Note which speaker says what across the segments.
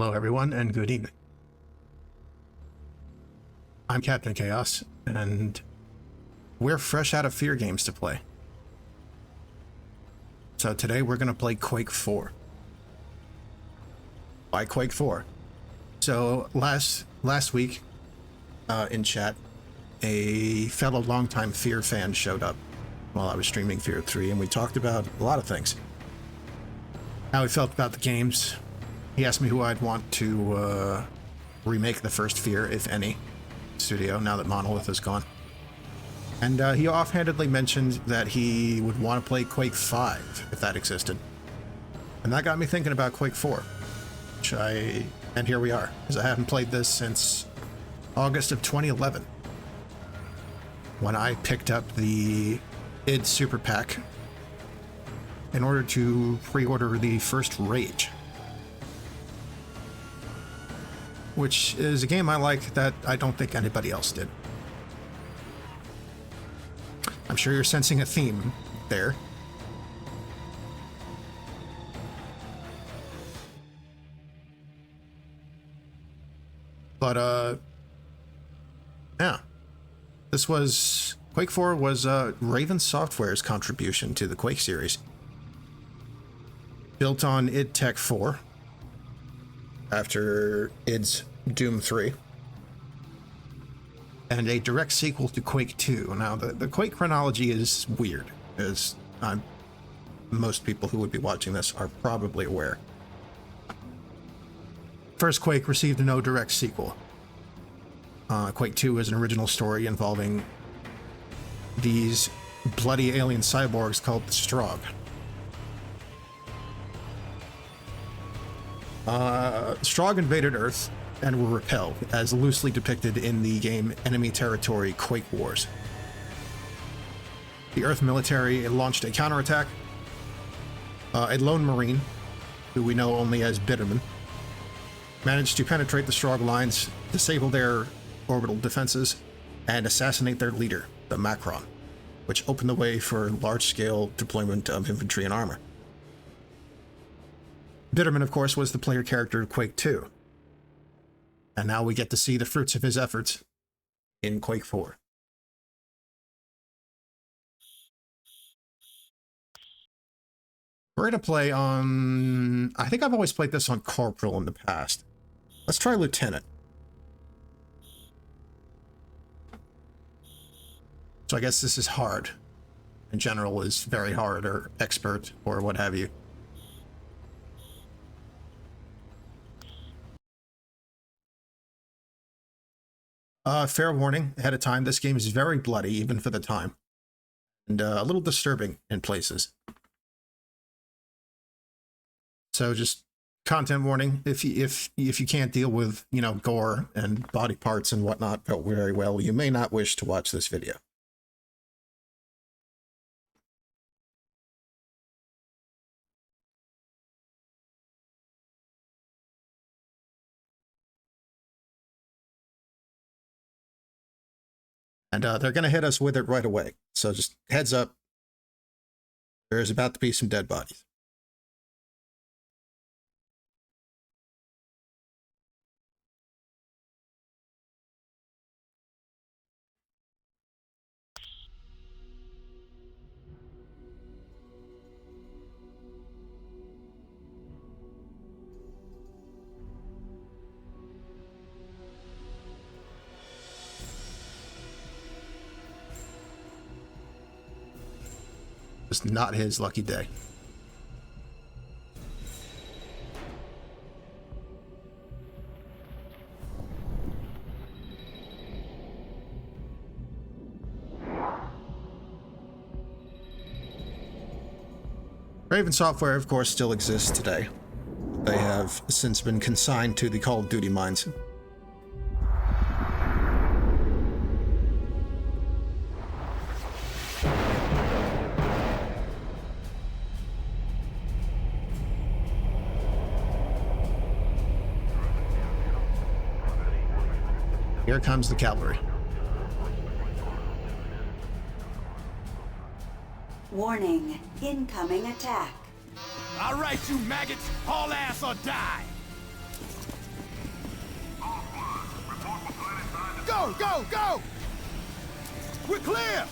Speaker 1: Hello everyone and good evening. I'm Captain Chaos and we're fresh out of Fear games to play. So today we're going to play Quake 4. Why Quake 4? So last week in chat, a fellow longtime Fear fan showed up while I was streaming Fear 3 and we talked about a lot of things. How he felt about the games. He asked me who I'd want to remake the first Fear, if any, studio, now that Monolith is gone. And he offhandedly mentioned that he would want to play Quake 5, if that existed. And that got me thinking about Quake 4, and here we are, because I haven't played this since August of 2011, when I picked up the id Super Pack in order to pre-order the first Rage, which is a game I like that I don't think anybody else did. I'm sure you're sensing a theme there. But, yeah. Quake 4 was Raven Software's contribution to the Quake series. Built on id Tech 4. After id's Doom 3. And a direct sequel to Quake 2. Now, the Quake chronology is weird, as most people who would be watching this are probably aware. First Quake received no direct sequel. Quake 2 is an original story involving these bloody alien cyborgs called the Strogg. Strogg invaded Earth and were repelled, as loosely depicted in the game Enemy Territory Quake Wars. The Earth military launched a counterattack. A lone Marine, who we know only as Bitterman, managed to penetrate the Strogg lines, disable their orbital defenses, and assassinate their leader, the Macron, which opened the way for large-scale deployment of infantry and armor. Bitterman, of course, was the player character of Quake 2. And now we get to see the fruits of his efforts in Quake 4. We're going to play on... I think I've always played this on Corporal in the past. Let's try Lieutenant. So I guess this is hard. In general is very hard, or expert, or what have you. Fair warning ahead of time, this game is very bloody, even for the time. And a little disturbing in places. So just content warning, if you can't deal with, you know, gore and body parts and whatnot very well, you may not wish to watch this video. And they're going to hit us with it right away. So just heads up, there's about to be some dead bodies. It's not his lucky day. Raven Software, of course, still exists today. They have since been consigned to the Call of Duty mines. Here comes the cavalry.
Speaker 2: Warning, incoming attack.
Speaker 3: All right, you maggots, haul ass or die. Go, go, go! We're clear!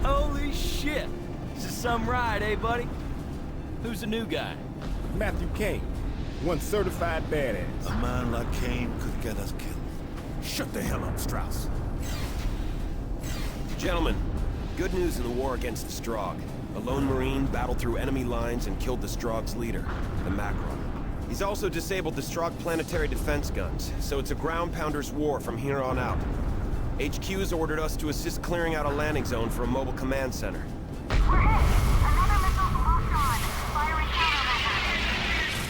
Speaker 4: Holy shit! This is some ride, eh, buddy? Who's the new guy?
Speaker 3: Matthew Kane, one certified badass.
Speaker 5: A man like Kane could get us killed.
Speaker 3: Shut the hell up, Strauss.
Speaker 6: Gentlemen, good news in the war against the Strogg. A lone Marine battled through enemy lines and killed the Strogg's leader, the Macron. He's also disabled the Strogg planetary defense guns, so it's a ground pounder's war from here on out. HQ's ordered us to assist clearing out a landing zone for a mobile command center.
Speaker 7: We're hit! Another missile's locked on. Firing countermeasures.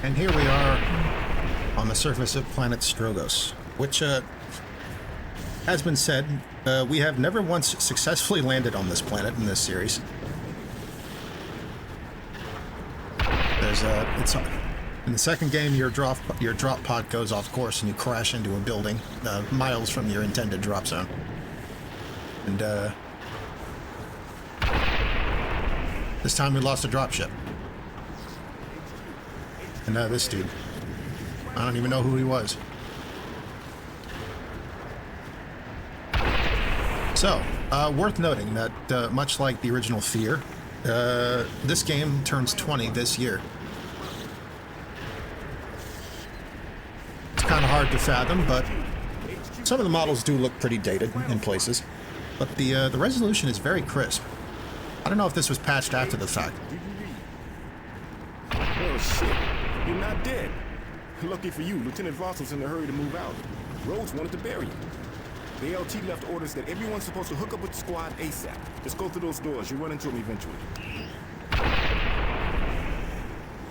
Speaker 1: And here we are on the surface of planet Strogos, which, has been said, we have never once successfully landed on this planet in this series. It's in the second game, your drop pod goes off course and you crash into a building miles from your intended drop zone. And this time we lost a dropship. And this dude, I don't even know who he was. So, worth noting that much like the original Fear, this game turns 20 this year. It's kind of hard to fathom, but some of the models do look pretty dated in places. But the resolution is very crisp. I don't know if this was patched after the fact.
Speaker 3: Oh shit, you're not dead. Lucky for you, Lieutenant Voss was in a hurry to move out. Rhodes wanted to bury you. The LT left orders that everyone's supposed to hook up with the squad ASAP. Just go through those doors, you'll run into them eventually.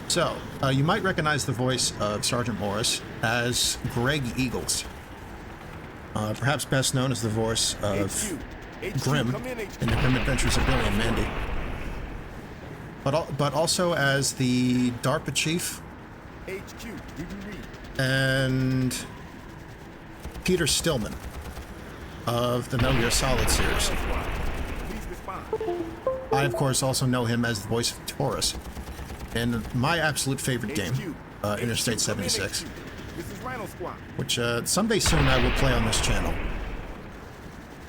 Speaker 1: So, you might recognize the voice of Sergeant Morris as Greg Eagles. Perhaps best known as the voice of Grim in the Grim Adventures of Billy and Mandy. But also as the DARPA chief and Peter Stillman of the Metal Gear Solid series. I, of course, also know him as the voice of Taurus in my absolute favorite game, Interstate 76, which someday soon I will play on this channel.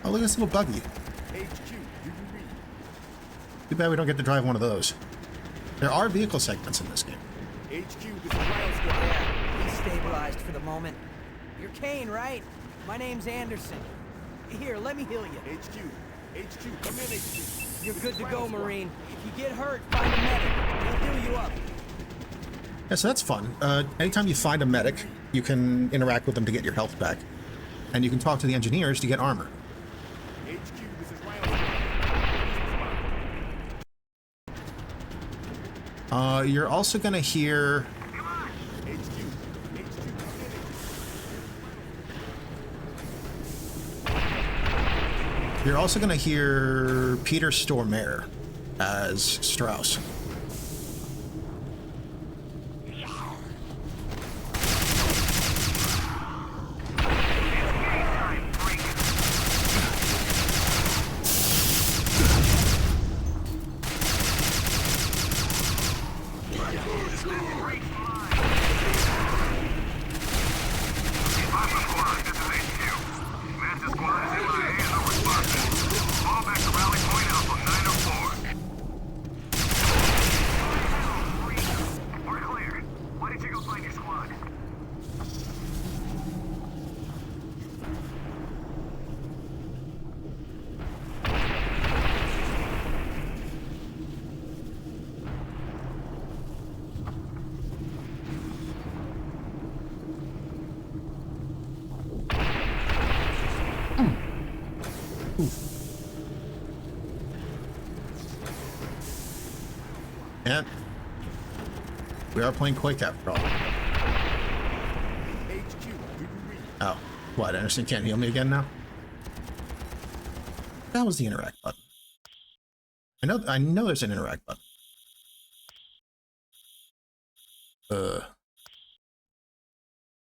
Speaker 1: Oh, look at this little buggy. Too bad we don't get to drive one of those. There are vehicle segments in this game.
Speaker 8: Yeah, he's stabilized for the moment. You're Kane, right? My name's Anderson. Here, let me heal you.
Speaker 3: HQ, come in, HQ.
Speaker 8: You're good to go, Marine. If you get hurt, find a medic. He'll heal you up.
Speaker 1: Yeah, so that's fun. Anytime you find a medic, you can interact with them to get your health back. And you can talk to the engineers to get armor. You're also going to hear... You're also going to hear Peter Stormare as Strauss. And we are playing Quake after all.
Speaker 3: HQ, do you read?
Speaker 1: Oh, what? Anderson can't heal me again now? That was the interact button. I know there's an interact button.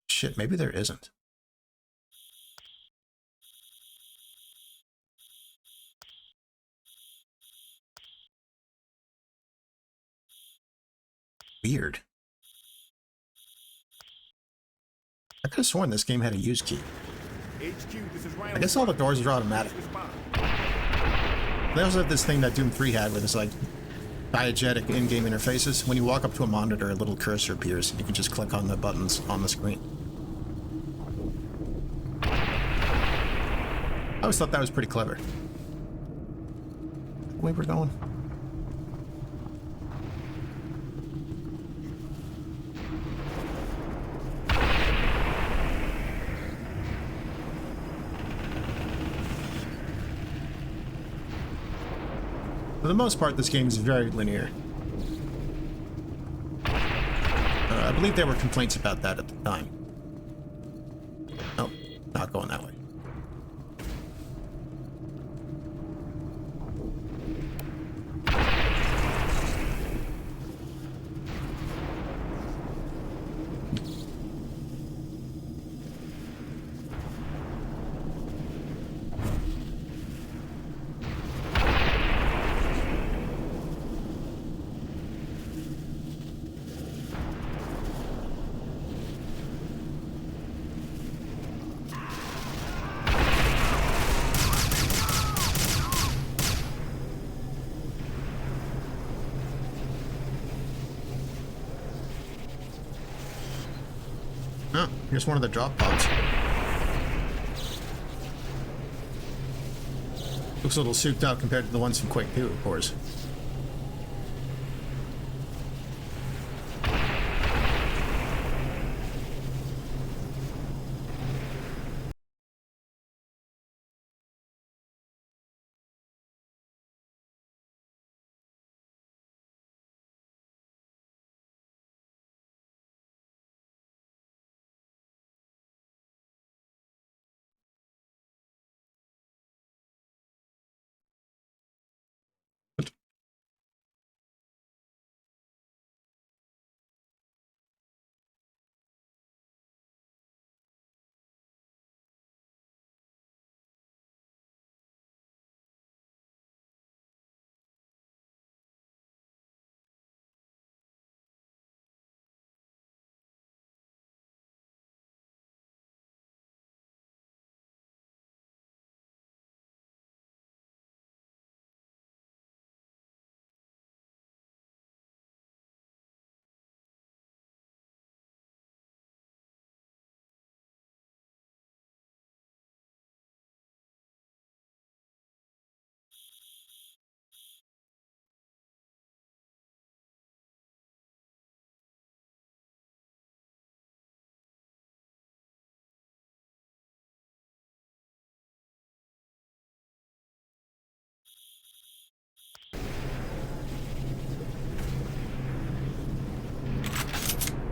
Speaker 1: Shit, maybe there isn't. Weird. I could have sworn this game had a use key.
Speaker 3: HQ, this is Ryan.
Speaker 1: I guess all the doors are automatic.
Speaker 3: Respond.
Speaker 1: They also have this thing that Doom 3 had with this, like, diegetic in-game interfaces. When you walk up to a monitor, a little cursor appears, and you can just click on the buttons on the screen. I always thought that was pretty clever. The way we're going. For the most part, this game is very linear. I believe there were complaints about that at the time. Oh, not going that way. Oh, here's one of the drop pods. Looks a little souped out compared to the ones from Quake 2, of course.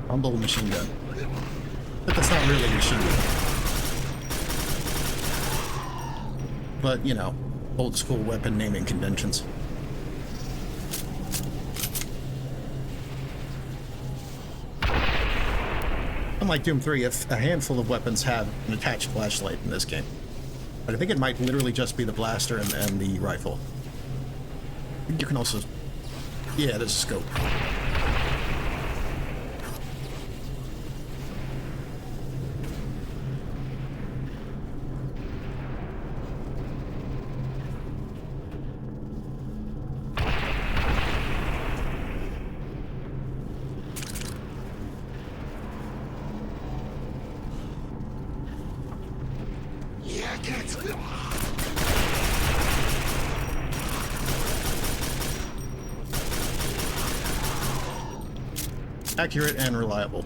Speaker 1: Humble machine gun. But that's not really a machine gun. But, you know, old school weapon naming conventions. Unlike Doom 3, if a handful of weapons have an attached flashlight in this game. But I think it might literally just be the blaster and the rifle. You can also... Yeah, there's a scope. Accurate and reliable.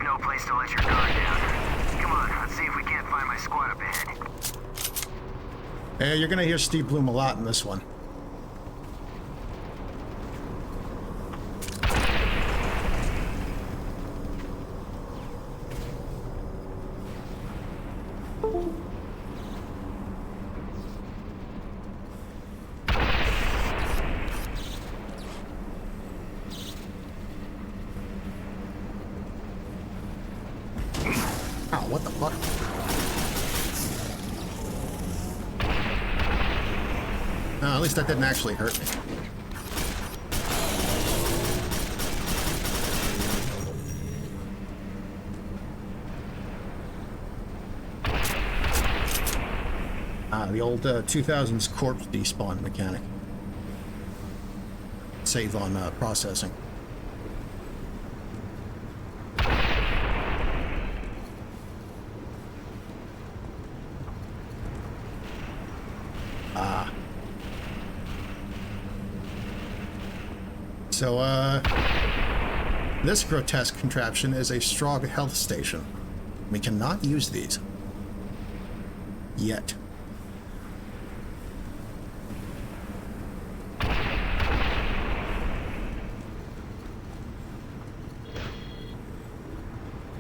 Speaker 7: no place to let your guard down. Come on, let's see if we can't find my squad up ahead.
Speaker 1: Hey, you're gonna hear Steve Bloom a lot in this one. Oh, what the fuck? No, at least that didn't actually hurt me. The old 2000s corpse despawn mechanic. Save on processing. So, this grotesque contraption is a Strogg health station. We cannot use these. Yet.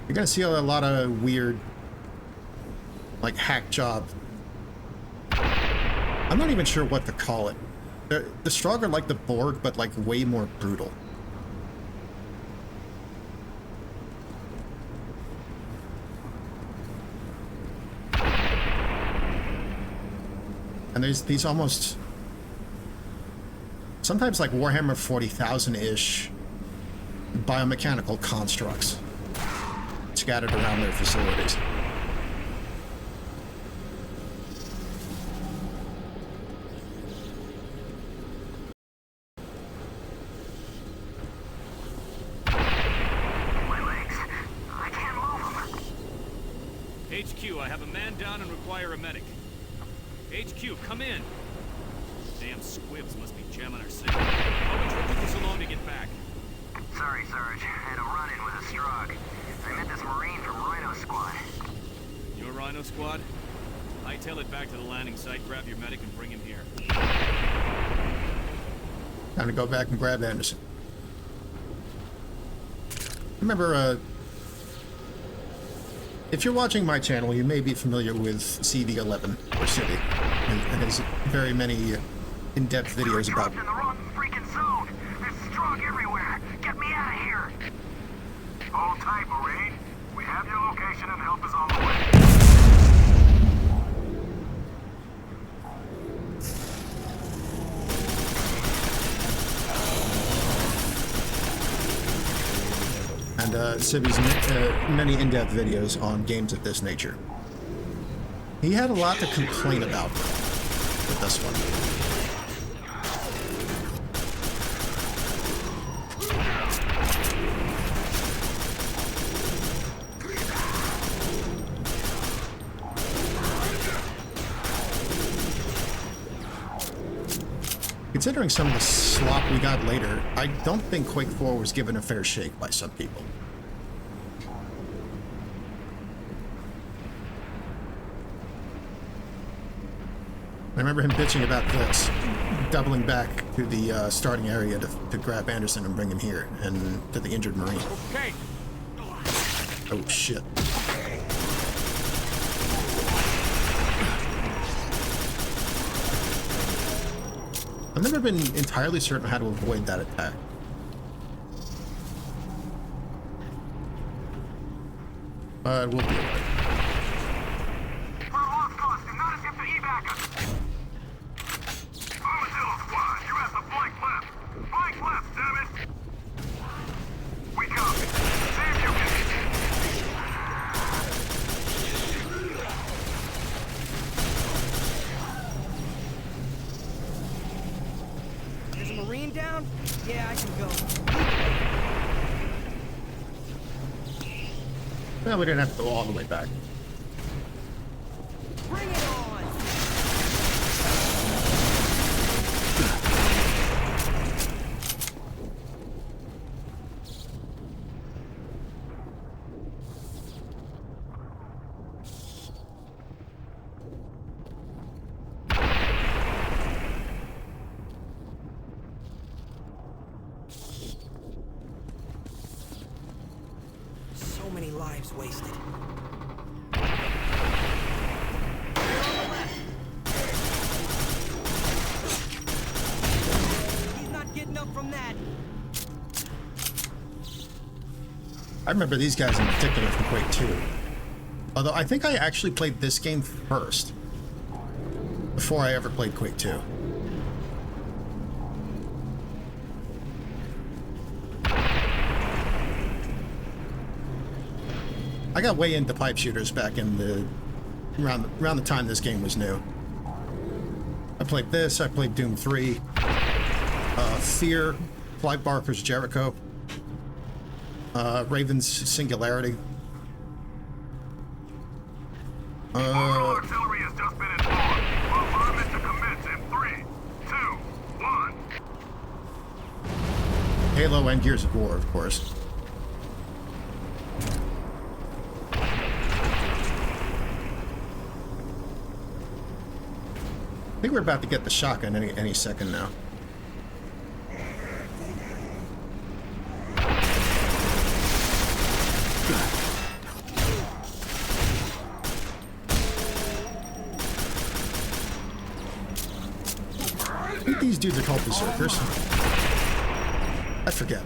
Speaker 1: You're gonna see a lot of weird, like, hack job. I'm not even sure what to call it. The Strogg are like the Borg, but like way more brutal. And there's these almost, sometimes like Warhammer 40,000-ish biomechanical constructs scattered around their facilities.
Speaker 9: HQ, I have a man down and require a medic. HQ, come in. Damn squibs must be jamming our signal. How much took you so long to get back?
Speaker 7: Sorry, Sarge. I had a run-in with a Strogg. I met this Marine from Rhino Squad.
Speaker 9: Your Rhino Squad? Hightail it back to the landing site, grab your medic, and bring him here.
Speaker 1: Time to go back and grab Anderson. Remember, if you're watching my channel, you may be familiar with CV11, or Civi, and his very many in-depth videos about...
Speaker 7: in the wrong freaking zone. There's Strogg everywhere. Get me out of here. Hold tight, Marine. We have your location and help is on the way.
Speaker 1: And Civi's many in-depth videos on games of this nature. He had a lot to complain about with this one. Considering some of the slop we got later, I don't think Quake 4 was given a fair shake by some people. I remember him bitching about this, doubling back to the starting area to grab Anderson and bring him here, and to the injured Marine.
Speaker 9: Okay.
Speaker 1: Oh shit. I've never been entirely certain how to avoid that attack. But we'll deal with it.
Speaker 7: For a lost cause, do not attempt to evac us. Armadillo Squad, you're at the flank left. Flank left, damn it. We copy. See if you can...
Speaker 8: There's a Marine down? Yeah, I can go.
Speaker 1: Well, we didn't have to go all the way back.
Speaker 8: Bring it on! So many lives wasted. He's not getting up from that.
Speaker 1: I remember these guys in particular from Quake 2. Although I think I actually played this game first, before I ever played Quake 2. I got way into pipe shooters back in the around the time this game was new. I played this, I played Doom 3, Fear, Clive Barker's Jericho, Raven's Singularity.
Speaker 7: Orbital artillery has just been installed. Bombardment to commence in 3, 2, 1.
Speaker 1: Halo and Gears of War, of course. I think we're about to get the shotgun any second now. I think these dudes are called berserkers. I forget.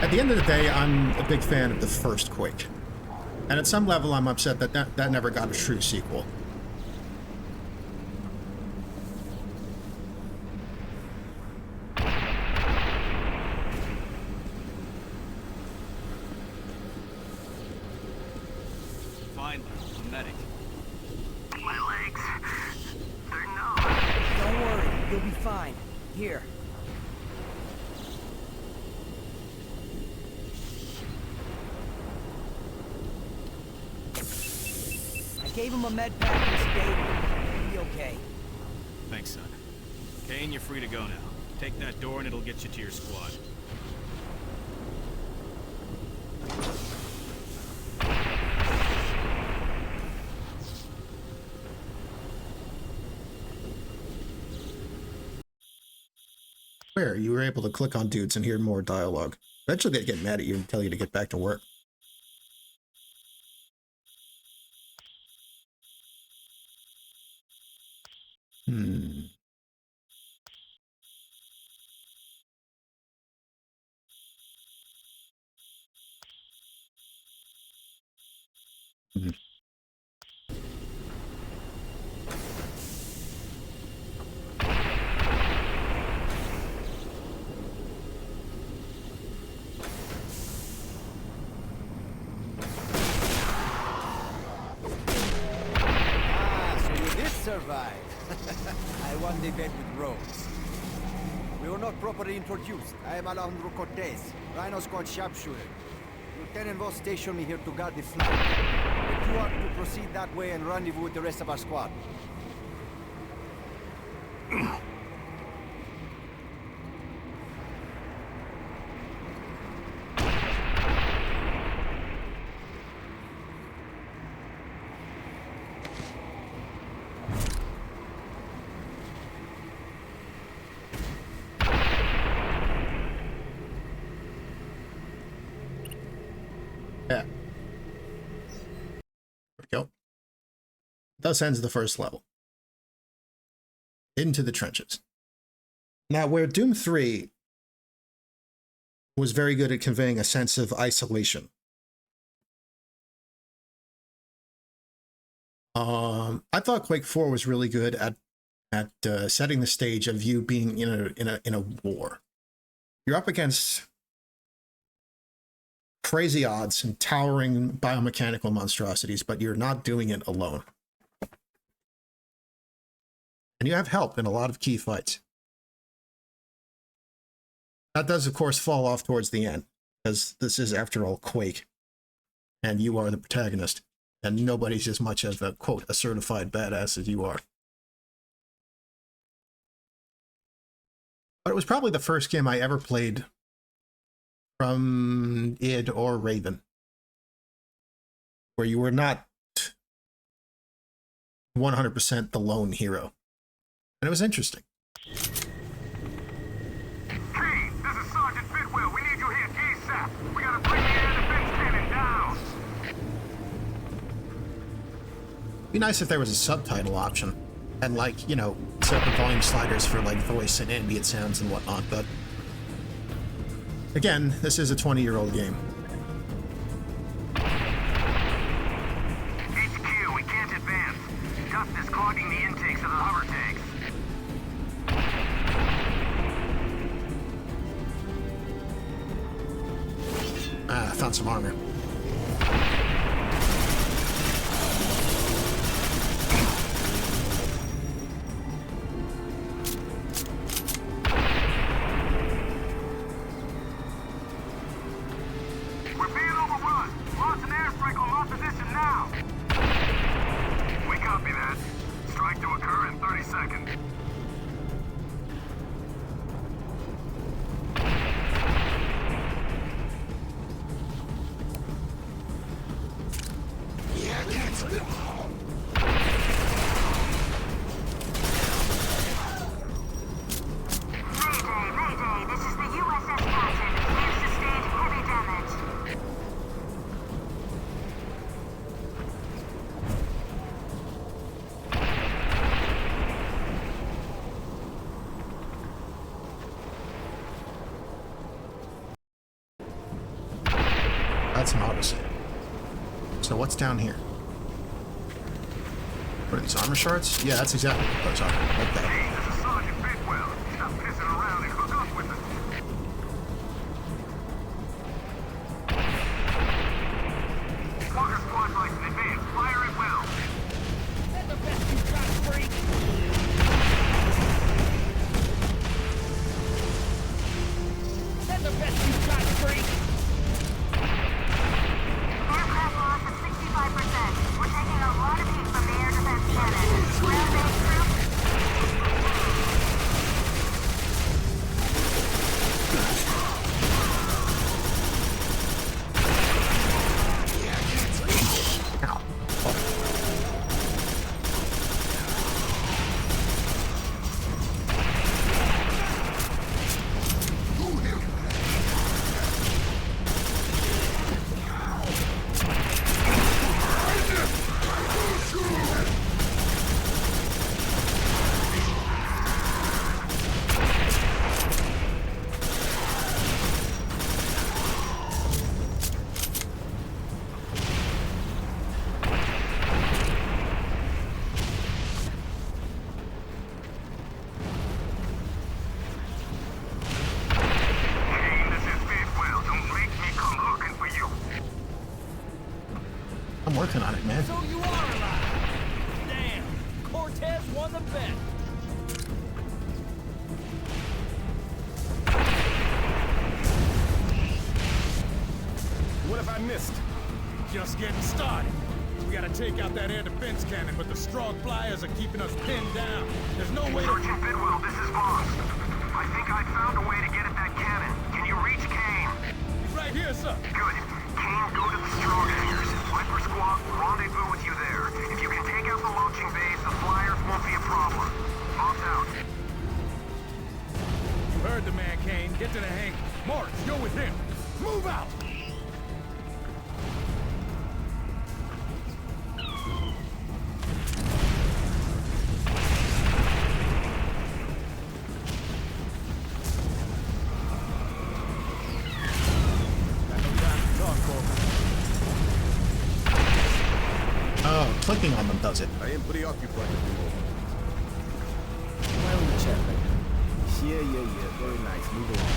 Speaker 1: At the end of the day, I'm a big fan of the first Quake. And at some level, I'm upset that that never got a true sequel.
Speaker 9: Finally, a medic.
Speaker 7: My legs, they're numb.
Speaker 8: Don't worry, you'll be fine. Here. I gave him a med pack and sedated. He'll be okay.
Speaker 9: Thanks, son. Kane, you're free to go now. Take that door and it'll get you to your squad.
Speaker 1: Where you were able to click on dudes and hear more dialogue. Eventually they get mad at you and tell you to get back to work.
Speaker 10: So you did survive. I won the bet with Rhodes. We were not properly introduced. I am Alejandro Cortez, Rhino Squad sharpshooter. Lieutenant Voss stationed me here to guard the flank. But you are to proceed that way and rendezvous with the rest of our squad.
Speaker 1: Yeah. There we go. Thus ends the first level. Into the trenches. Now, where Doom 3 was very good at conveying a sense of isolation, I thought Quake 4 was really good at setting the stage of you being in a war. You're up against crazy odds and towering biomechanical monstrosities, but you're not doing it alone. And you have help in a lot of key fights. That does, of course, fall off towards the end, because this is, after all, Quake, and you are the protagonist, and nobody's as much of a, quote, a certified badass as you are. But it was probably the first game I ever played from id or Raven, where you were not 100% the lone hero. And it was interesting.
Speaker 7: Kane, this is Sergeant Bidwell. We need you here ASAP. We gotta bring the air defense cannon down.
Speaker 1: Be nice if there was a subtitle option. And like, you know, separate volume sliders for like voice and ambient sounds and whatnot, but again, this is a 20-year-old game.
Speaker 7: HQ, we can't advance. Dust is clogging the intakes of the hover tanks.
Speaker 1: Ah, I found some armor.
Speaker 7: We're being overrun. Launch an airstrike on our position now. We copy that. Strike to occur in 30 seconds.
Speaker 2: Mayday, this is the USS Patton. We've sustained heavy damage.
Speaker 1: That's an autosave. So what's down here? What are these, armor shards? Yeah, that's exactly what those are. Like that.
Speaker 7: Hey, this is Sergeant Bidwell. Stop pissing around and hook up with us. Walker squad lights in advance. Fire it well.
Speaker 8: That's the best you've got, freak! That's the best you've got, freak!
Speaker 2: Aircraft loss of 65%. We're taking a lot of heat from the air defense cannon. Ground-based troops?
Speaker 1: Ow.
Speaker 7: Kane, this is Bidwell. Don't make me come looking for you.
Speaker 1: I'm working on it, man.
Speaker 8: So you are alive! Damn! Cortez won the bet!
Speaker 3: What have I missed?
Speaker 11: Just getting started. We gotta take out that air defense cannon, but the Strogg flyers are keeping us pinned down. There's no way to...
Speaker 7: Sergeant Bidwell, this is Boss. I think I found a way to get at that cannon. Can you reach Kane?
Speaker 11: He's right here, sir.
Speaker 7: Good. Kane, go to the Strogg hangars. Viper Squad will rendezvous with you there. If you can take out the launching bays, the flyers won't be a problem. Boss out.
Speaker 11: You heard the man, Kane. Get to the hangar. Morris, you're with him. Move out! Got no time to talk, Corporal.
Speaker 1: Oh, clicking on them does it.
Speaker 3: I am preoccupied.
Speaker 10: Why on the chat like that? Yeah. Very nice. Move along.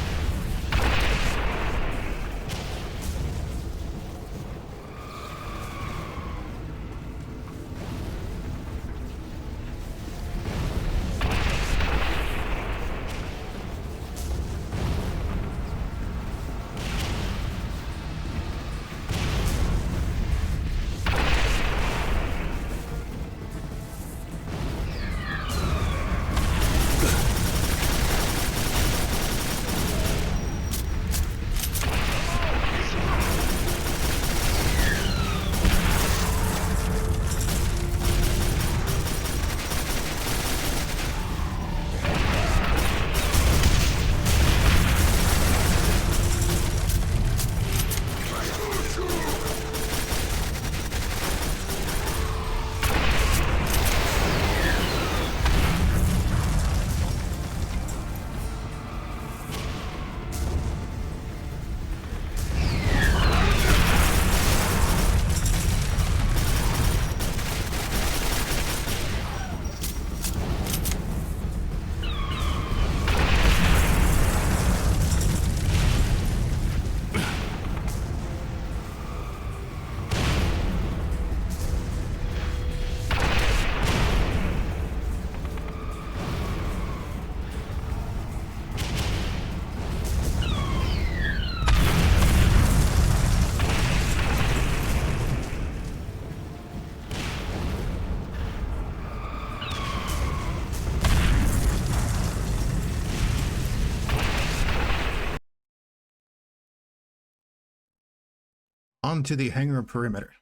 Speaker 1: Onto the hangar perimeter.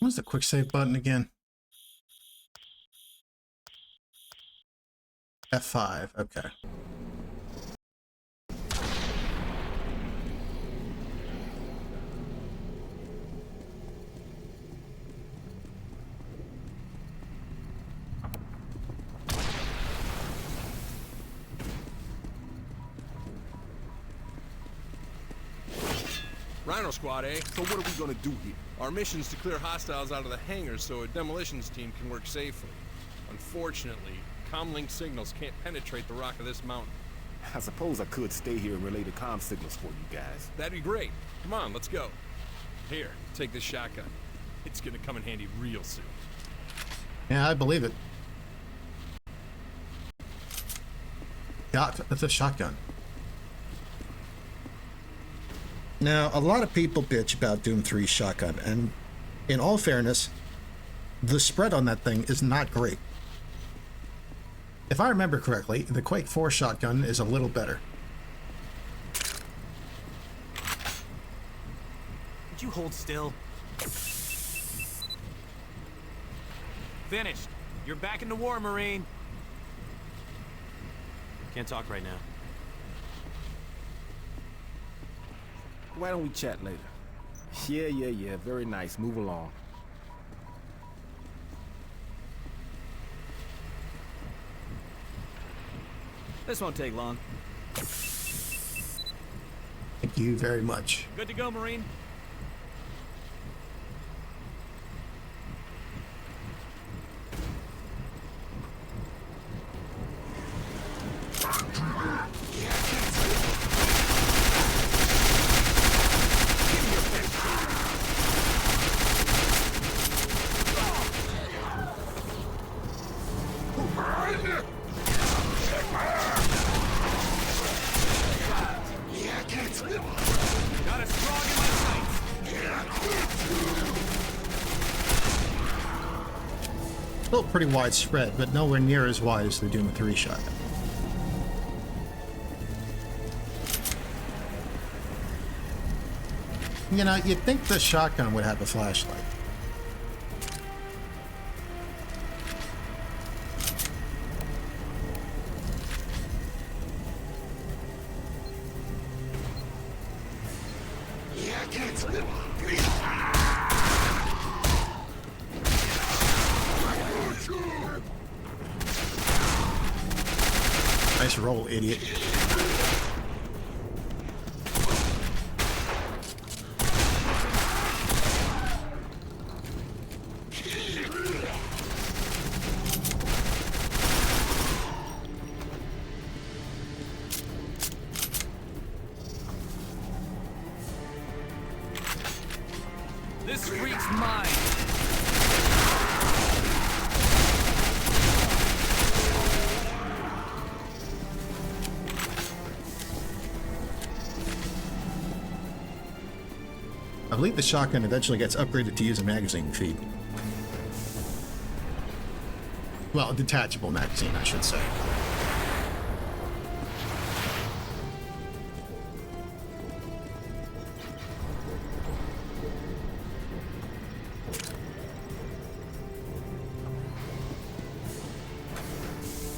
Speaker 1: What's the quick save button again? F5, okay.
Speaker 12: Rhino Squad, eh?
Speaker 3: So what are we gonna do here?
Speaker 12: Our mission's to clear hostiles out of the hangars so a demolitions team can work safely. Unfortunately, comlink signals can't penetrate the rock of this mountain.
Speaker 3: I suppose I could stay here and relay the comm signals for you guys.
Speaker 12: That'd be great. Come on, let's go. Here, take this shotgun. It's gonna come in handy real soon.
Speaker 1: Yeah, I believe it. Yeah, it's a shotgun. Now, a lot of people bitch about Doom 3's shotgun, and in all fairness, the spread on that thing is not great. If I remember correctly, the Quake 4 shotgun is a little better.
Speaker 4: Would you hold still? Finished. You're back in the war, Marine. Can't talk right now.
Speaker 3: Why don't we chat later? Yeah. Very nice. Move along.
Speaker 4: This won't take long.
Speaker 1: Thank you very much.
Speaker 4: Good to go, Marine. Got a Strogg in my sights.
Speaker 1: Still pretty widespread, but nowhere near as wide as the Doom 3 shotgun. You know, you'd think the shotgun would have a flashlight. Nice roll, idiot.
Speaker 4: This freak mine.
Speaker 1: I believe the shotgun eventually gets upgraded to use a magazine feed. Well, a detachable magazine, I should say.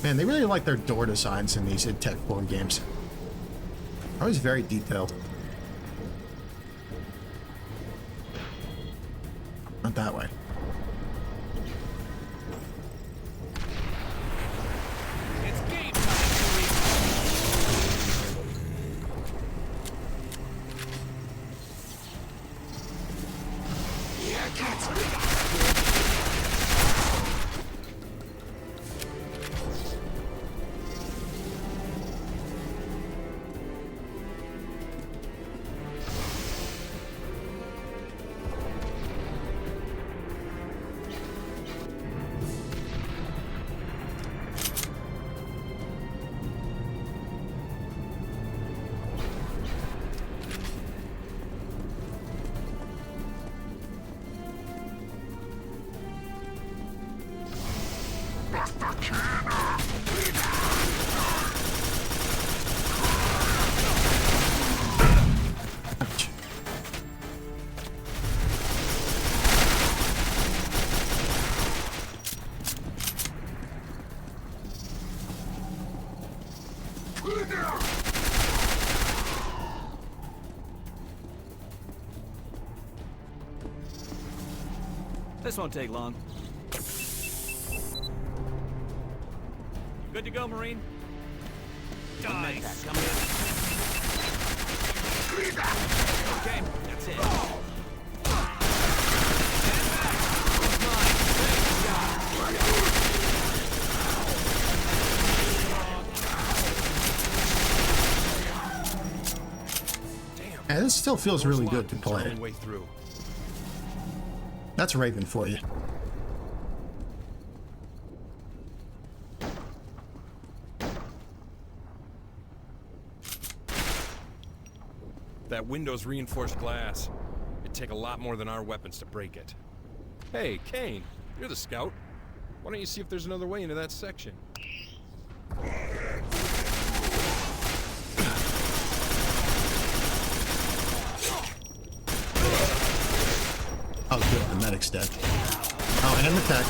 Speaker 1: Man, they really like their door designs in these id Tech board games. Always very detailed. Not that way.
Speaker 4: It's game time, This won't take long. Good to go, Marine. Nice. Come in. Okay, that's it.
Speaker 1: Yeah, this still feels really good to play.
Speaker 12: Way through.
Speaker 1: That's Raven for you.
Speaker 12: That window's reinforced glass. It'd take a lot more than our weapons to break it. Hey, Kane, you're the scout. Why don't you see if there's another way into that section?
Speaker 1: Oh, good. The medic's dead. Oh, and the tech.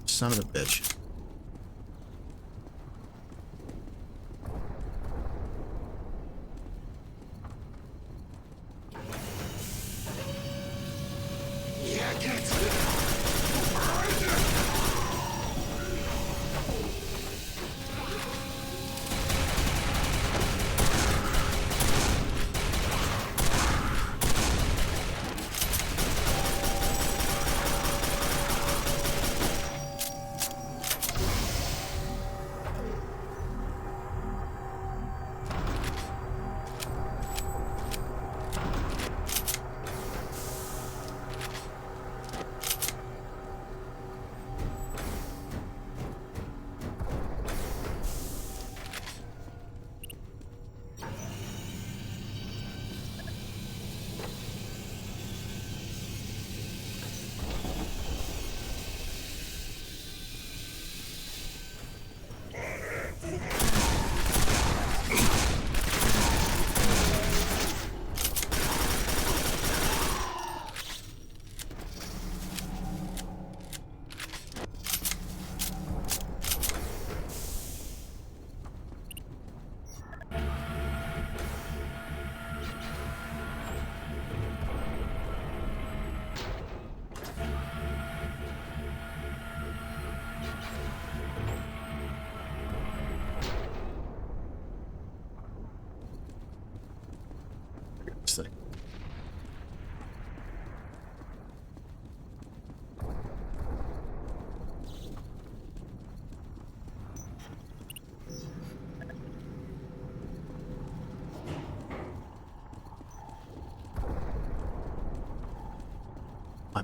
Speaker 1: Son of a bitch.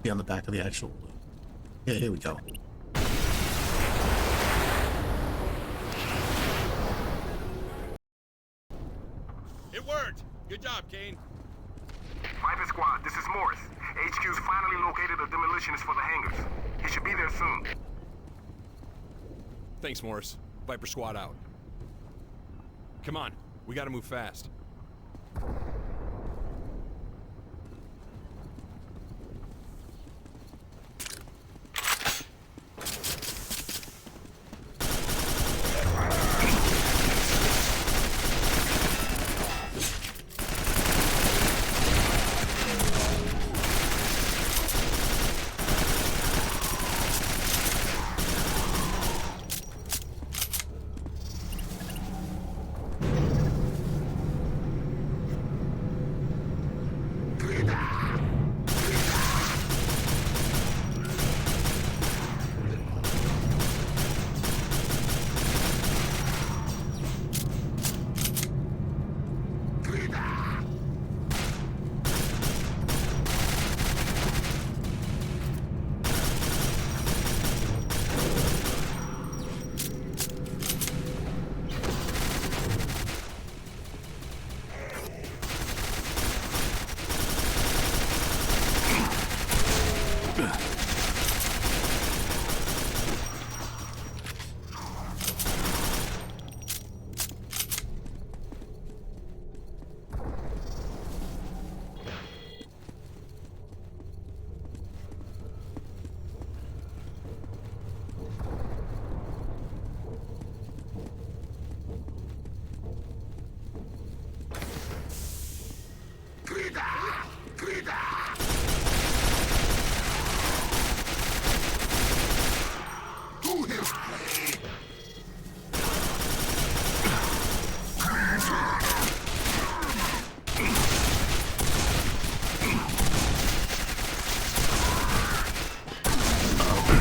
Speaker 1: be on the back of the actual... Yeah, here we go.
Speaker 12: It worked! Good job, Kane.
Speaker 7: Viper Squad, this is Morris. HQ's finally located a demolitionist for the hangars. He should be there soon.
Speaker 12: Thanks, Morris. Viper Squad out. Come on, we gotta move fast.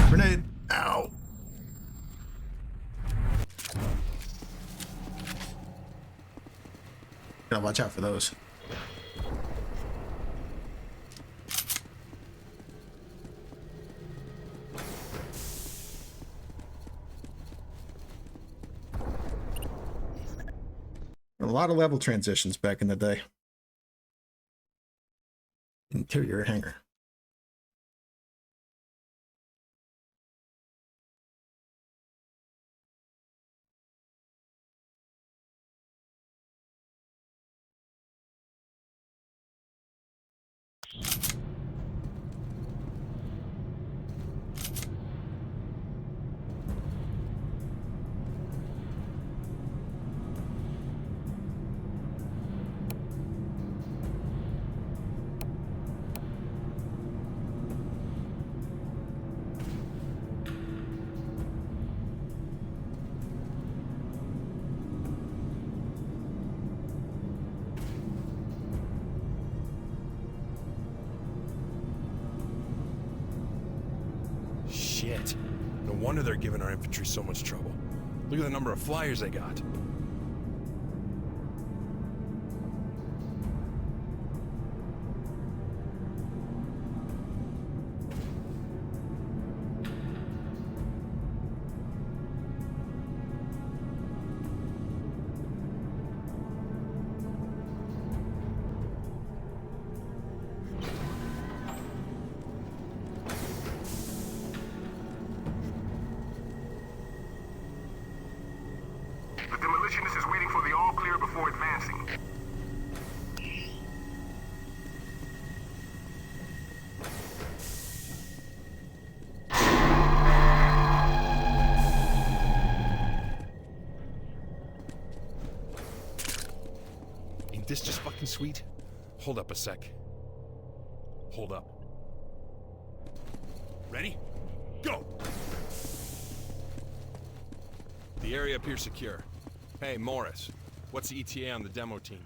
Speaker 1: Grenade! Ow! Gotta watch out for those. A lot of level transitions back in the day. Interior hangar.
Speaker 12: Shit. No wonder they're giving our infantry so much trouble. Look at the number of flyers they got.
Speaker 7: The demolitionist is waiting for the all-clear before advancing.
Speaker 12: Ain't this just fucking sweet? Hold up a sec. Hold up. Ready? Go! The area appears secure. Hey, Morris, what's the ETA on the demo team?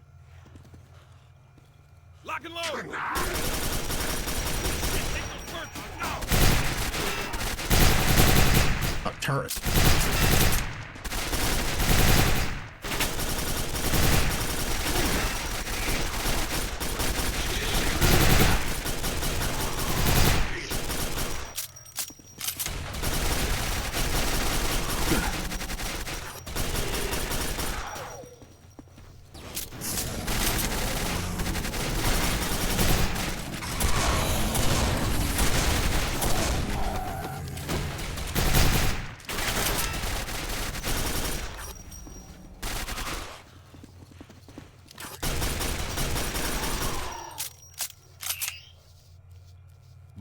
Speaker 12: Lock and load!
Speaker 1: A turret.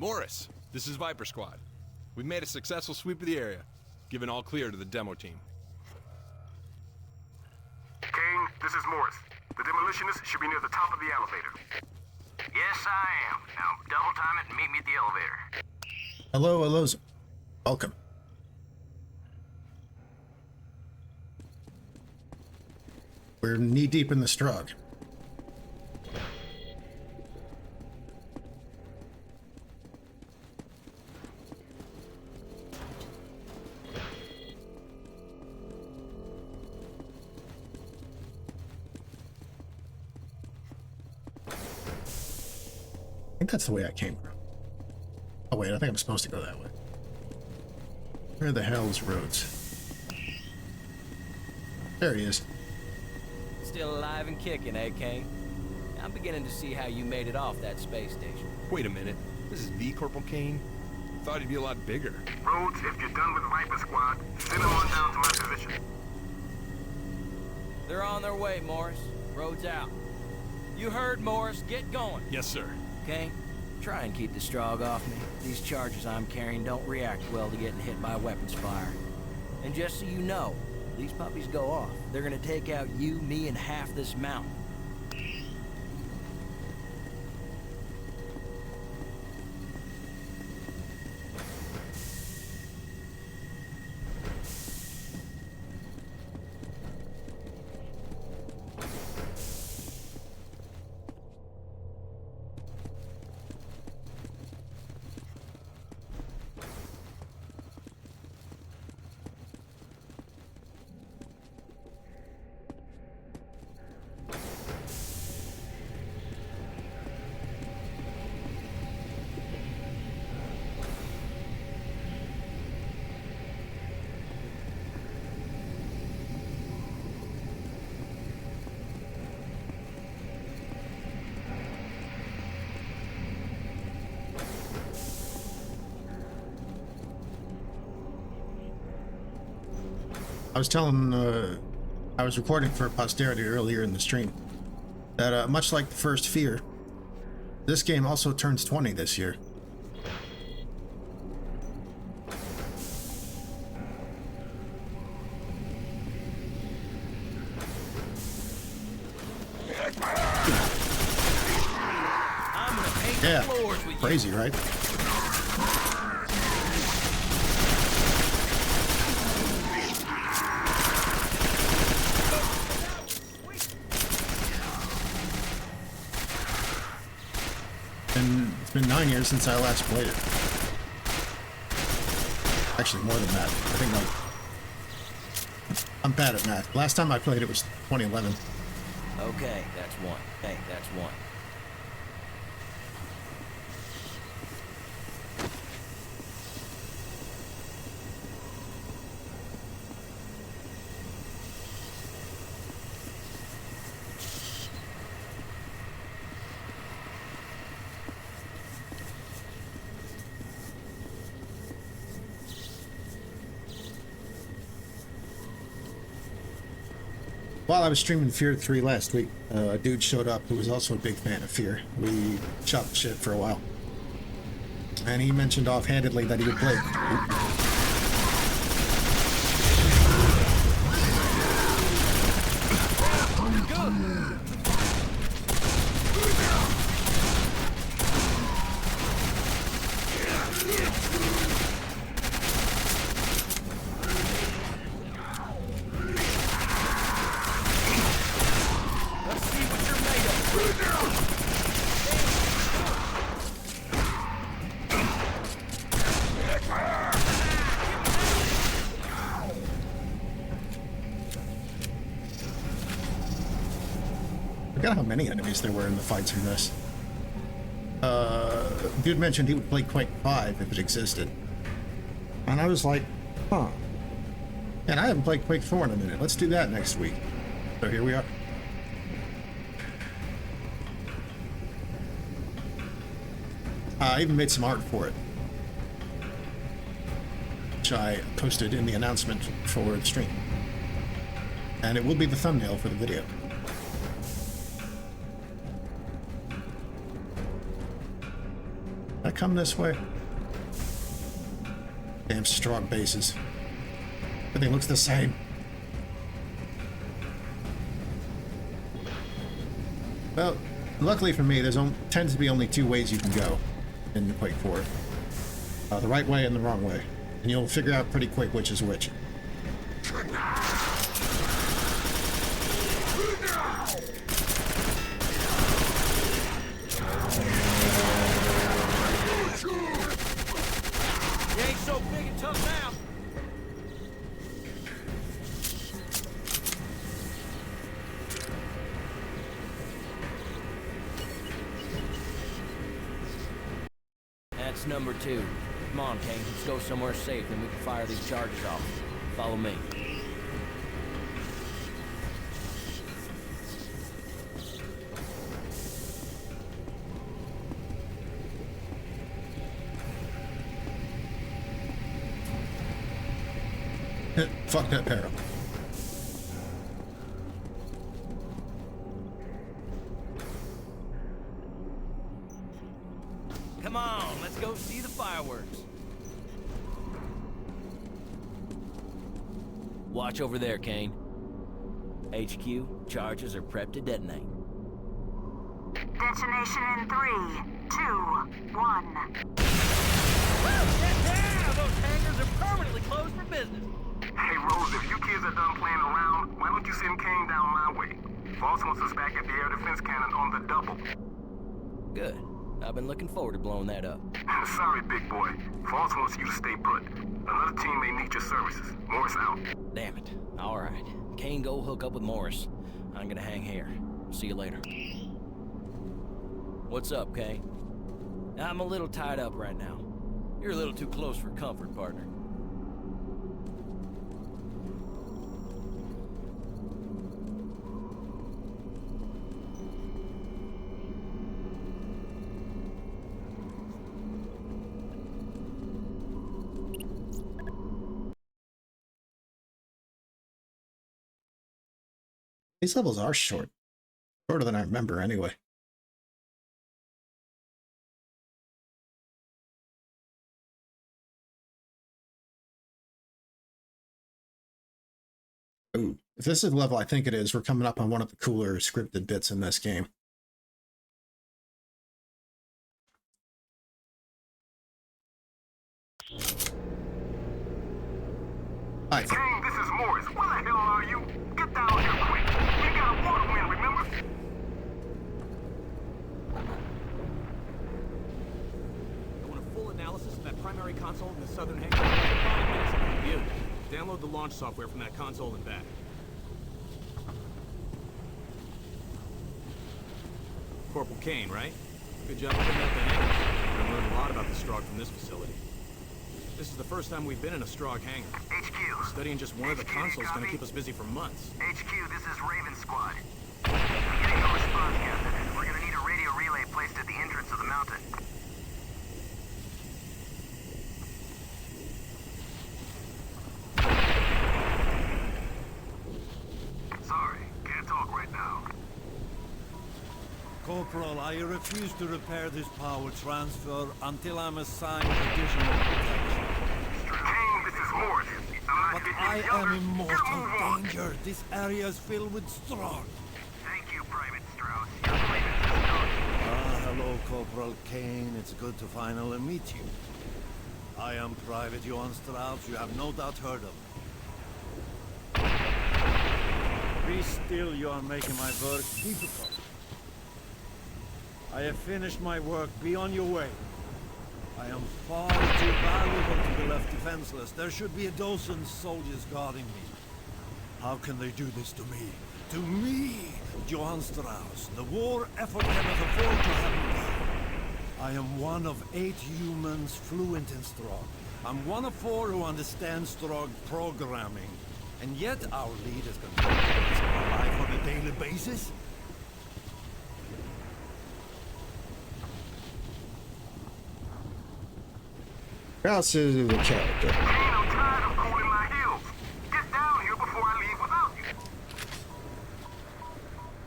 Speaker 12: Morris, this is Viper Squad. We've made a successful sweep of the area, given all clear to the demo team.
Speaker 7: Kane, this is Morris. The demolitionist should be near the top of the elevator. Yes, I am. Now, double time it and meet me at the elevator.
Speaker 1: Hello, hello. Welcome. We're knee-deep in the Strogg. I think that's the way I came from. Oh wait, I think I'm supposed to go that way. Where the hell is Rhodes? There he is.
Speaker 4: Still alive and kicking, eh, Kane? I'm beginning to see how you made it off that space station.
Speaker 12: Wait a minute. This is the Corporal Kane? Thought he'd be a lot bigger.
Speaker 7: Rhodes, if you're done with Viper Squad, send them on down to my position.
Speaker 4: They're on their way, Morris. Road's out. You heard, Morris. Get going.
Speaker 12: Yes, sir.
Speaker 4: Kane, try and keep the Strogg off me. These charges I'm carrying don't react well to getting hit by weapons fire. And just so you know, these puppies go off. They're gonna take out you, me, and half this mountain.
Speaker 1: I was telling, I was recording for posterity earlier in the stream that much like the first Fear, this game also turns 20 this year. Yeah, crazy, right? And it's been 9 years since I last played it. Actually, more than that. I think I'm bad at math. Last time I played it was 2011.
Speaker 4: Okay, that's one. Hey, that's one.
Speaker 1: While I was streaming Fear 3 last week, a dude showed up who was also a big fan of Fear. We chopped shit for a while. And he mentioned offhandedly that he would play. I forgot how many enemies there were in the fights in this. Dude mentioned he would play Quake 5 if it existed. And I was like, huh. And I haven't played Quake 4 in a minute. Let's do that next week. So here we are. I even made some art for it, which I posted in the announcement for the stream. And it will be the thumbnail for the video. That come this way? Damn Strogg bases. Everything looks the same. Well, luckily for me, there's tends to be only two ways you can go in Quake 4. The right way and the wrong way. And you'll figure out pretty quick which is which.
Speaker 4: You ain't so big and tough now. That's number 2. Come on, Kane. Let's go somewhere safe, and we can fire these charges off. Follow me.
Speaker 1: Fuck that barrel.
Speaker 4: Come on, let's go see the fireworks. Watch over there, Kane. HQ, charges are prepped to detonate.
Speaker 2: Detonation in 3, 2, 1.
Speaker 4: Yeah! Those hangars are permanently closed for business.
Speaker 7: Hey, Rose, if you kids are done playing around, why don't you send Kane down my way? Voss wants us back at the air defense cannon on the double.
Speaker 4: Good. I've been looking forward to blowing that up.
Speaker 7: Sorry, big boy. Voss wants you to stay put. Another team may need your services. Morris out.
Speaker 4: Damn it. All right. Kane, go hook up with Morris. I'm gonna hang here. See you later. What's up, Kane? I'm a little tied up right now. You're a little too close for comfort, partner.
Speaker 1: These levels are short. Shorter than I remember, anyway. Ooh, if this is the level I think it is, we're coming up on one of the cooler scripted bits in this game.
Speaker 7: Kane, this is Morris. Where the hell are you? Get down here quick. We got a water win, remember?
Speaker 9: I want a full analysis of that primary console in the southern hangar. 5 minutes of review. Download the launch software from that console and back. Corporal Kane, right? Good job putting out the hangar. I've learned a lot about the Strogg from this facility. This is the first time we've been in a Strogg hangar.
Speaker 7: HQ.
Speaker 9: Studying just one of the consoles is gonna keep us busy for months.
Speaker 7: HQ, this is Raven Squad. I'm getting no response yet. We're gonna need a radio relay placed at the entrance of the mountain. Sorry, can't talk right now.
Speaker 5: Corporal, I refuse to repair this power transfer until I'm assigned additional protection.
Speaker 7: Kane, this is Morris.
Speaker 5: But I am in mortal danger. This area is filled with Strogg.
Speaker 7: Thank you, Private Strauss. Your grievance is known.
Speaker 5: Hello, Corporal Kane. It's good to finally meet you. I am Private Johann Strauss. You have no doubt heard of me. Be still, you are making my work difficult. I have finished my work. Be on your way. I am far too valuable to be left defenseless. There should be a dozen soldiers guarding me. How can they do this to me? To me, Johann Strauss. The war effort cannot afford to have me die. I am one of 8 humans fluent in Strogg. I'm one of 4 who understand Strogg programming. And yet our leaders control my life on a daily basis?
Speaker 1: Strauss is the character.
Speaker 7: Kane, I'm tired of cooling my heels. Get down here before I leave without you.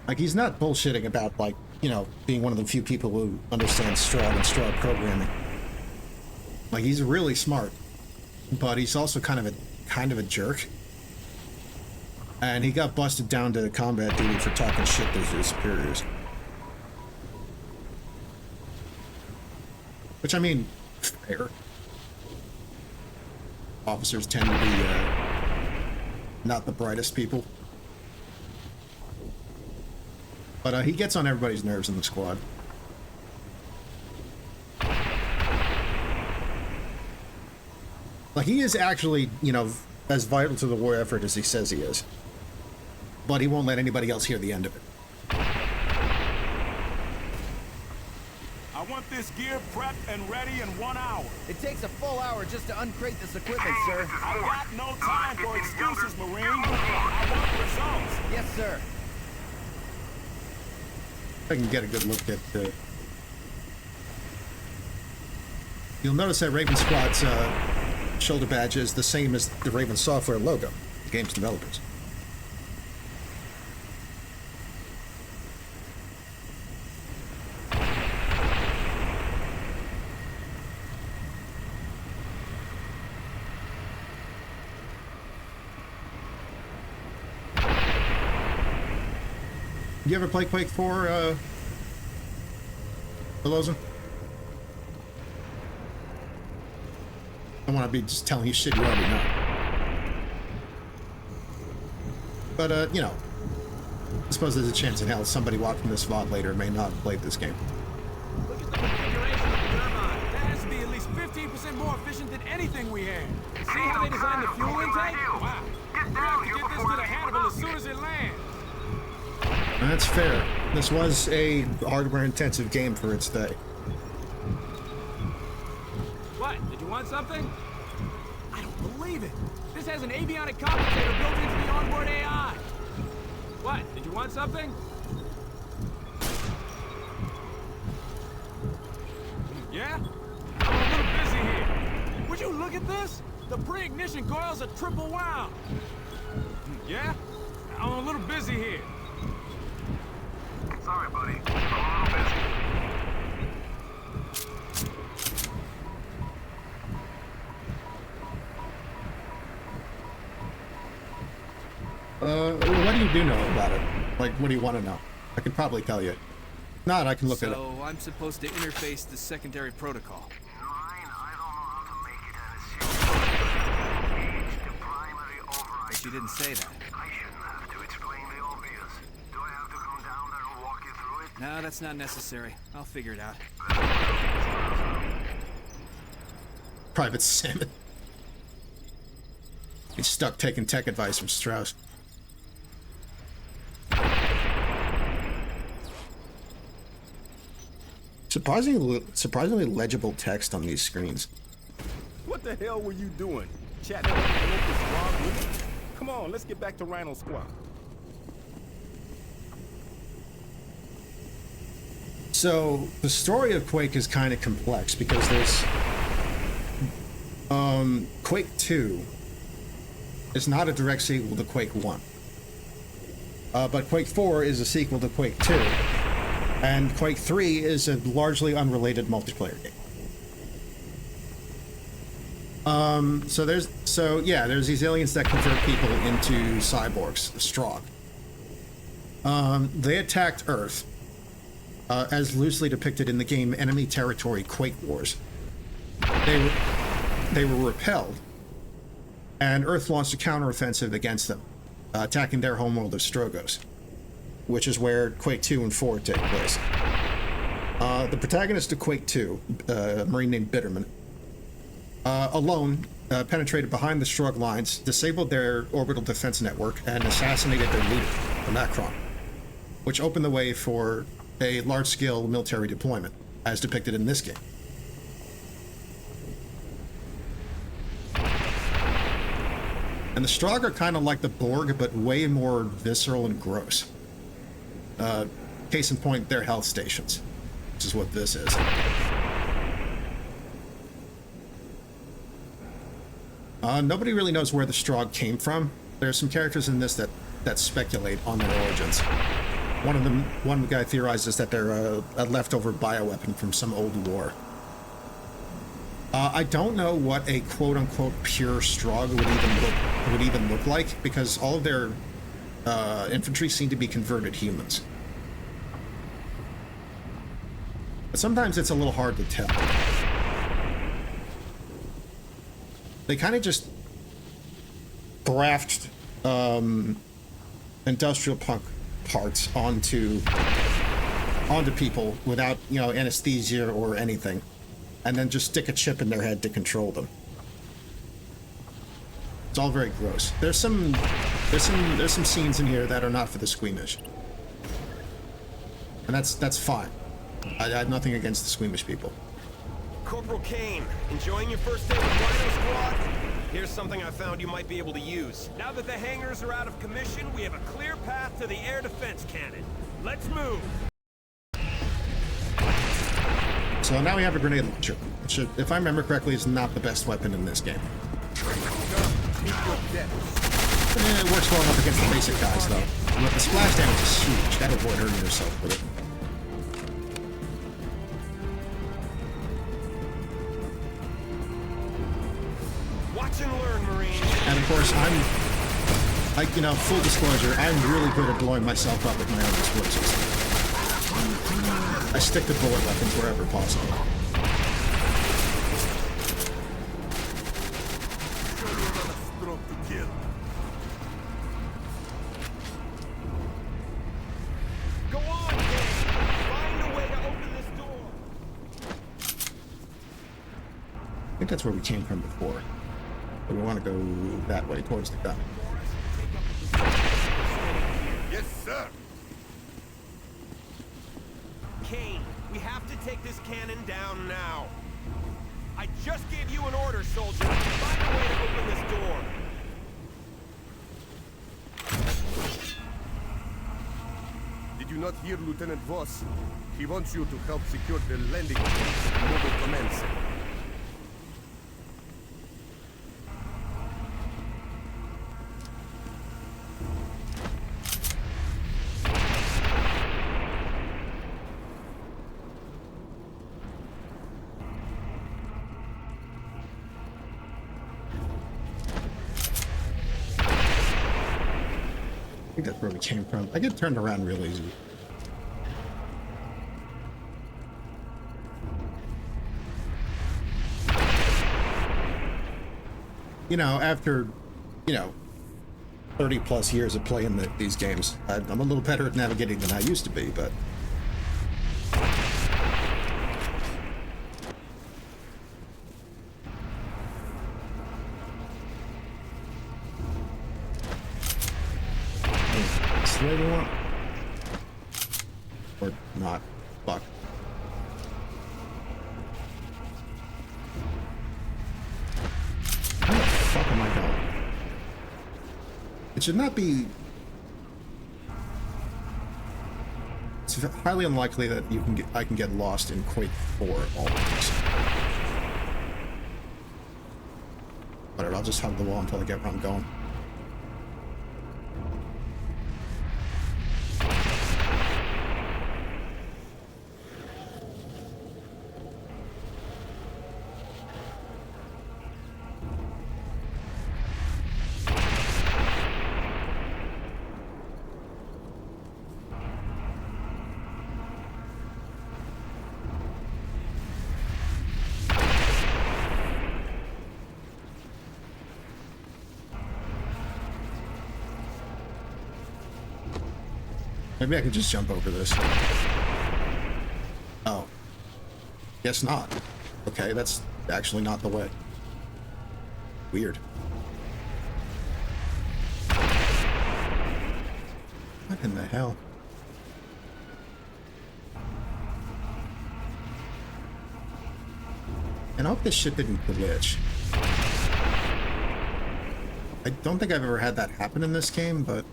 Speaker 1: Like, he's not bullshitting about, like, you know, being one of the few people who understand Strogg and Strogg programming. Like, he's really smart, but he's also kind of a jerk. And he got busted down to combat duty for talking shit to his superiors. Which, I mean, fair. Officers tend to be not the brightest people. But he gets on everybody's nerves in the squad. Like, he is actually, you know, as vital to the war effort as he says he is. But he won't let anybody else hear the end of it.
Speaker 7: I want this gear prepped and ready in 1 hour.
Speaker 10: It takes a full hour just to uncrate this equipment, sir.
Speaker 7: I got no time for excuses, Marine. I want results.
Speaker 10: Yes, sir.
Speaker 1: I can get a good look at the... You'll notice that Raven Squad's shoulder badge is the same as the Raven Software logo, the game's developers. You ever play Quake 4, Belozen? I don't want to be just telling you shit you already know. But, you know, I suppose there's a chance in hell somebody watching this VOD later may not have played this game.
Speaker 11: Look at the configuration of the turbine. That has to be at least 15% more efficient than anything we had. See how they designed the fuel intake? Wow. We're gonna have to get this to the Hannibal as soon as it lands.
Speaker 1: That's fair. This was a hardware-intensive game for its day.
Speaker 11: What? Did you want something? I don't believe it. This has an avionic compensator built into the onboard AI. What? Did you want something? Yeah? I'm a little busy here. Would you look at this? The pre-ignition coils are triple wound. Yeah? I'm a little busy here.
Speaker 7: Sorry, buddy. I'm a little busy.
Speaker 1: What do you know about it? Like, what do you want to know? I could probably tell you. If not, I can look it up.
Speaker 13: So I'm supposed to interface the secondary protocol. But you didn't say that.
Speaker 7: I shouldn't have to explain the obvious. Do I have to come down there and walk you through it?
Speaker 13: No, that's not necessary. I'll figure it out.
Speaker 1: Private Salmon. He's stuck taking tech advice from Strauss. Surprisingly legible text on these screens.
Speaker 3: What the hell were you doing? Chatting about the local squad with me? Come on, let's get back to Rhino Squad.
Speaker 1: So, the story of Quake is kind of complex because there's... Quake 2 is not a direct sequel to Quake 1. But Quake 4 is a sequel to Quake 2. And Quake 3 is a largely unrelated multiplayer game. There's these aliens that convert people into cyborgs, the Strogg. They attacked Earth, as loosely depicted in the game Enemy Territory Quake Wars. They were repelled, and Earth launched a counteroffensive against them, attacking their homeworld of Strogos, which is where Quake 2 and 4 take place. The protagonist of Quake 2, a Marine named Bitterman, alone penetrated behind the Strogg lines, disabled their orbital defense network, and assassinated their leader, the Macron, which opened the way for a large-scale military deployment, as depicted in this game. And the Strogg are kind of like the Borg, but way more visceral and gross. Case in point, they're health stations, which is what this is. Nobody really knows where the Strogg came from. There are some characters in this that speculate on their origins. One guy theorizes that they're a leftover bioweapon from some old war. I don't know what a quote-unquote pure Strogg would even look like, because all of their infantry seem to be converted humans. But sometimes it's a little hard to tell. They kind of just graft industrial punk parts onto people without, you know, anesthesia or anything, and then just stick a chip in their head to control them. It's all very gross. There's some scenes in here that are not for the squeamish, and that's fine. I have nothing against the squeamish people.
Speaker 6: Corporal Kane, enjoying your first day with Rhino Squad? Here's something I found you might be able to use. Now that the hangars are out of commission, we have a clear path to the air defense cannon. Let's move!
Speaker 1: So now we have a grenade launcher, which, if I remember correctly, is not the best weapon in this game. It works well enough against the basic guys, though. But the splash damage is huge. Gotta avoid hurting yourself with it.
Speaker 6: Watch and learn, Marine.
Speaker 1: And of course, you know, full disclosure, I'm really good at blowing myself up with my own explosives. I stick to bullet weapons wherever possible.
Speaker 6: Go on, Kane. Find a way to open this door.
Speaker 1: I think that's where we came from before. But we want to go that way, towards the gun.
Speaker 3: Yes, sir.
Speaker 6: Kane, we have to take this cannon down now. I just gave you an order, soldier. Find a way to open this door.
Speaker 3: Did you not hear Lieutenant Voss? He wants you to help secure the landing point at Mobile Command Center.
Speaker 1: I think that's where we came from. I get turned around real easy. You know, after, you know, 30 plus years of playing these games, I'm a little better at navigating than I used to be, but... Later on. Or not. Fuck. How the fuck am I going? It should not be... It's highly unlikely that I can get lost in Quake 4 always. Whatever, I'll just hug the wall until I get where I'm going. Maybe I can just jump over this. Oh. Guess not. Okay, that's actually not the way. Weird. What in the hell? And I hope this shit didn't glitch. I don't think I've ever had that happen in this game, but...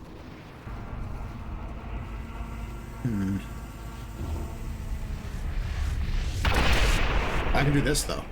Speaker 1: I can do this, though.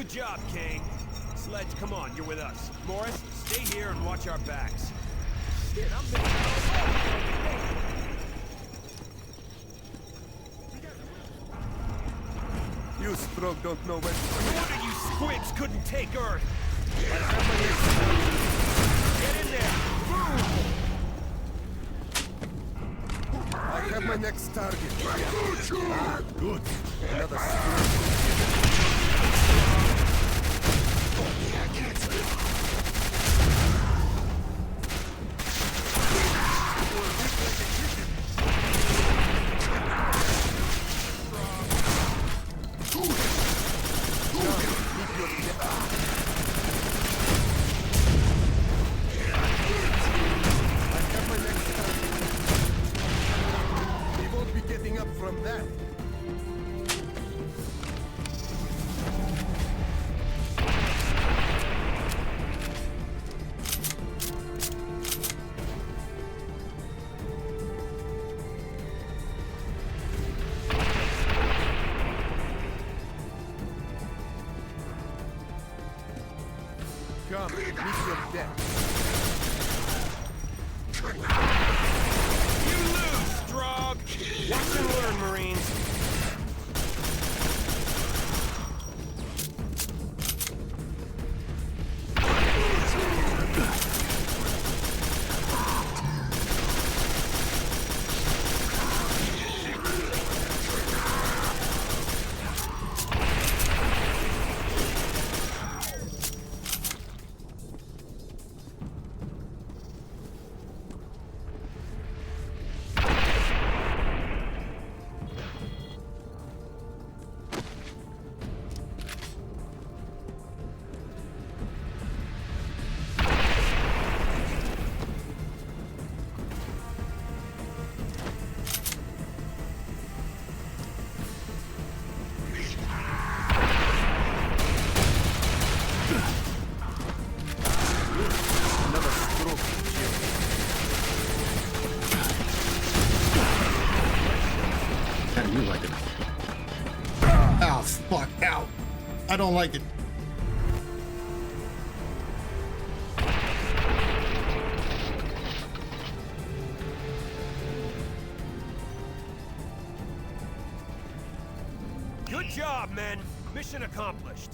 Speaker 6: Good job, Kane. Sledge, come on, you're with us. Morris, stay here and watch our backs. Shit, I'm missing out.
Speaker 5: You Strogg don't know when to...
Speaker 6: No wonder you squibs couldn't take Earth! Get in there! Move!
Speaker 5: I have my next target. Good. Another from that. Come, meet your death.
Speaker 6: You lose, Strogg! Watch and learn, Marines.
Speaker 1: You like it. Ow, fuck, ow. I don't like it.
Speaker 6: Good job, men. Mission accomplished.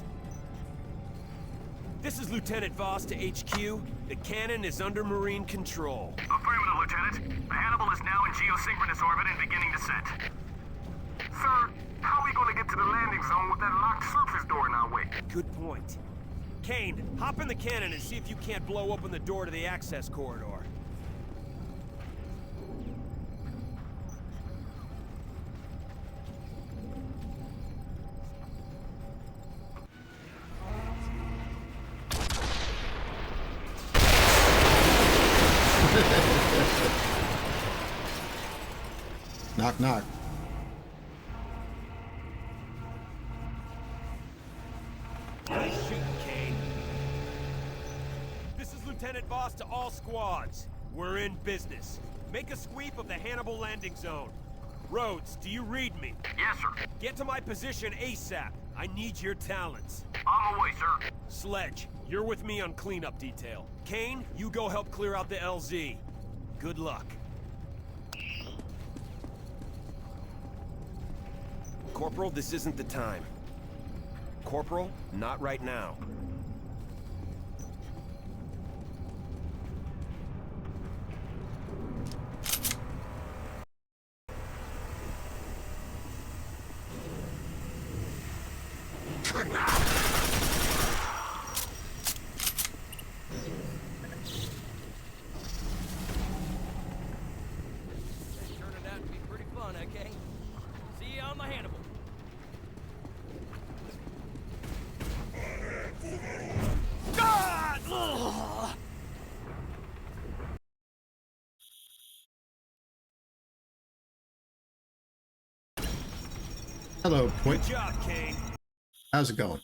Speaker 6: This is Lieutenant Voss to HQ. The cannon is under Marine control.
Speaker 7: Affirmative, Lieutenant. The Hannibal is now in geosynchronous orbit and beginning descent. Sir, how are we going to get to the landing zone with that locked surface door in our way?
Speaker 6: Good point. Kane, hop in the cannon and see if you can't blow open the door to the access corridor.
Speaker 1: Knock, knock.
Speaker 6: Nice shooting, Kane. This is Lieutenant Voss to all squads. We're in business. Make a sweep of the Hannibal landing zone. Rhodes, do you read me?
Speaker 7: Yes, sir.
Speaker 6: Get to my position ASAP. I need your talents.
Speaker 7: On the way, sir.
Speaker 6: Sledge, you're with me on cleanup detail. Kane, you go help clear out the LZ. Good luck. Corporal, this isn't the time. Corporal, not right now.
Speaker 4: Turned out to be pretty fun, okay? See you on the Hannibal. God! Ugh.
Speaker 1: Hello, Quake.
Speaker 6: Good job, Kane.
Speaker 1: How's it going?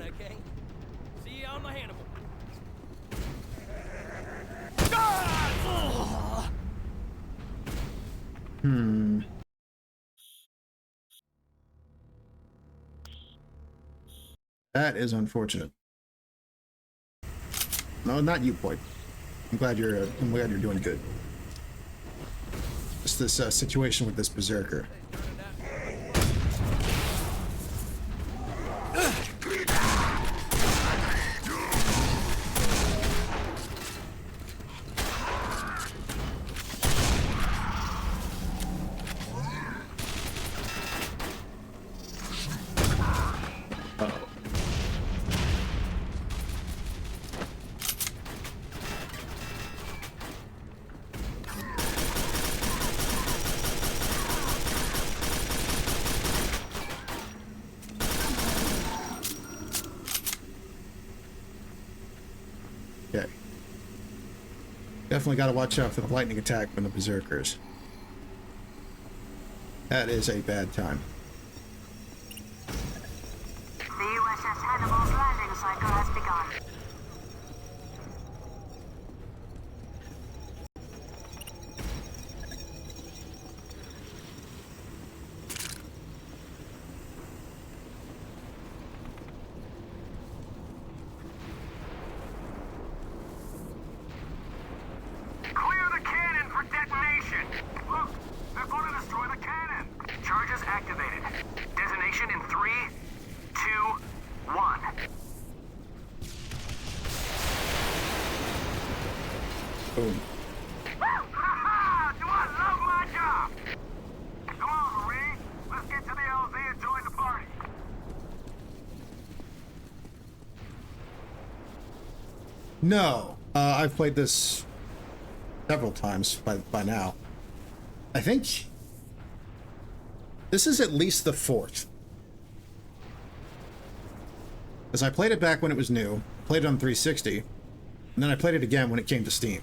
Speaker 4: on, okay? See you on the Hannibal.
Speaker 1: That is unfortunate. No, not you, boy. I'm glad you're doing good. Just this situation with this berserker. Okay. Definitely got to watch out for the lightning attack from the berserkers. That is a bad time.
Speaker 2: The USS Hannibal's landing cycle has begun.
Speaker 7: Clear the cannon for detonation! Look, they're going to destroy the cannon! Charges activated. Detonation in 3, 2, 1.
Speaker 1: Boom.
Speaker 7: Ha-ha! Do I love my job? Come on, Marie. Let's get to the LZ and join the party.
Speaker 1: No. I've played this several times by now. I think this is at least the 4th. Because I played it back when it was new, played it on 360, and then I played it again when it came to Steam.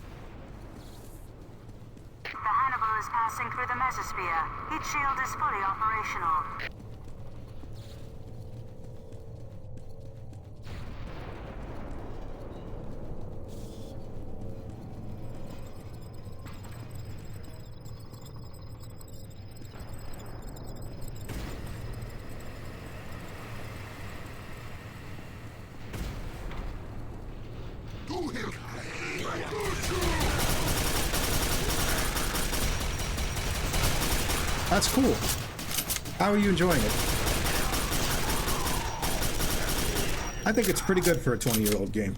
Speaker 2: The Hannibal is passing through the mesosphere. Heat shield is fully operational.
Speaker 1: That's cool. How are you enjoying it? I think it's pretty good for a 20-year-old game.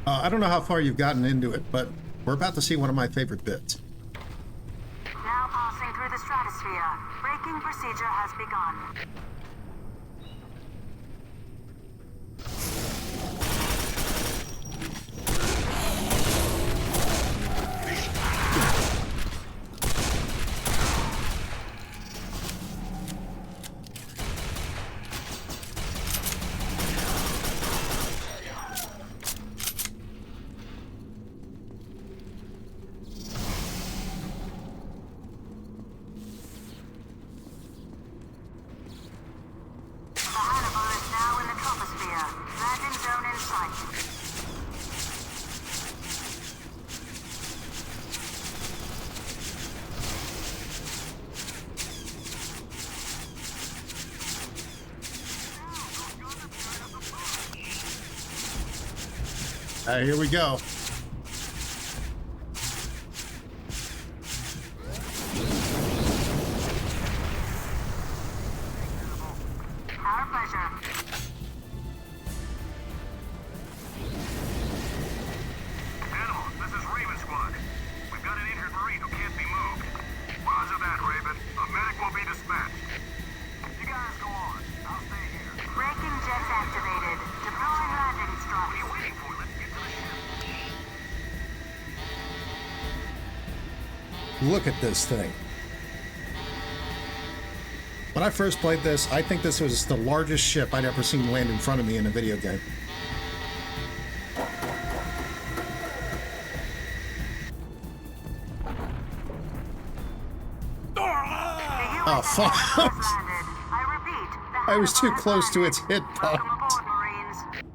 Speaker 1: I don't know how far you've gotten into it, but we're about to see one of my favorite bits.
Speaker 2: Now passing through the stratosphere. Braking procedure has begun.
Speaker 1: Here we go.
Speaker 2: Our pleasure.
Speaker 7: Animal, this is Raven Squad. We've got an injured Marine who can't be moved. Roger that, Raven. A medic will be dispatched. You guys go on. I'll stay here.
Speaker 2: Braking jets activated. Deploying landing
Speaker 7: What
Speaker 2: struts.
Speaker 7: are you waiting for? Let's get to the ship.
Speaker 1: Look at this thing. When I first played this, I think this was the largest ship I'd ever seen land in front of me in a video game. Oh, fuck.
Speaker 2: I repeat,
Speaker 1: I was too close to its hit point.
Speaker 2: welcome aboard, Marines.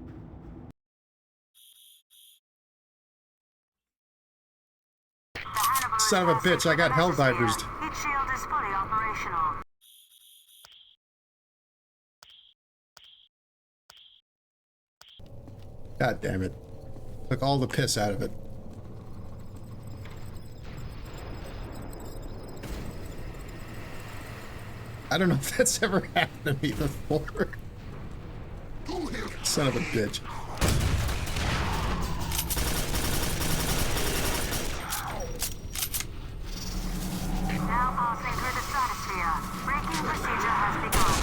Speaker 1: Son of a bitch, I got Helldivers.
Speaker 2: Heat shield is fully operational.
Speaker 1: God damn it. Took all the piss out of it. I don't know if that's ever happened to me before. Son of a bitch.
Speaker 2: Now passing through the stratosphere. Braking procedure has begun.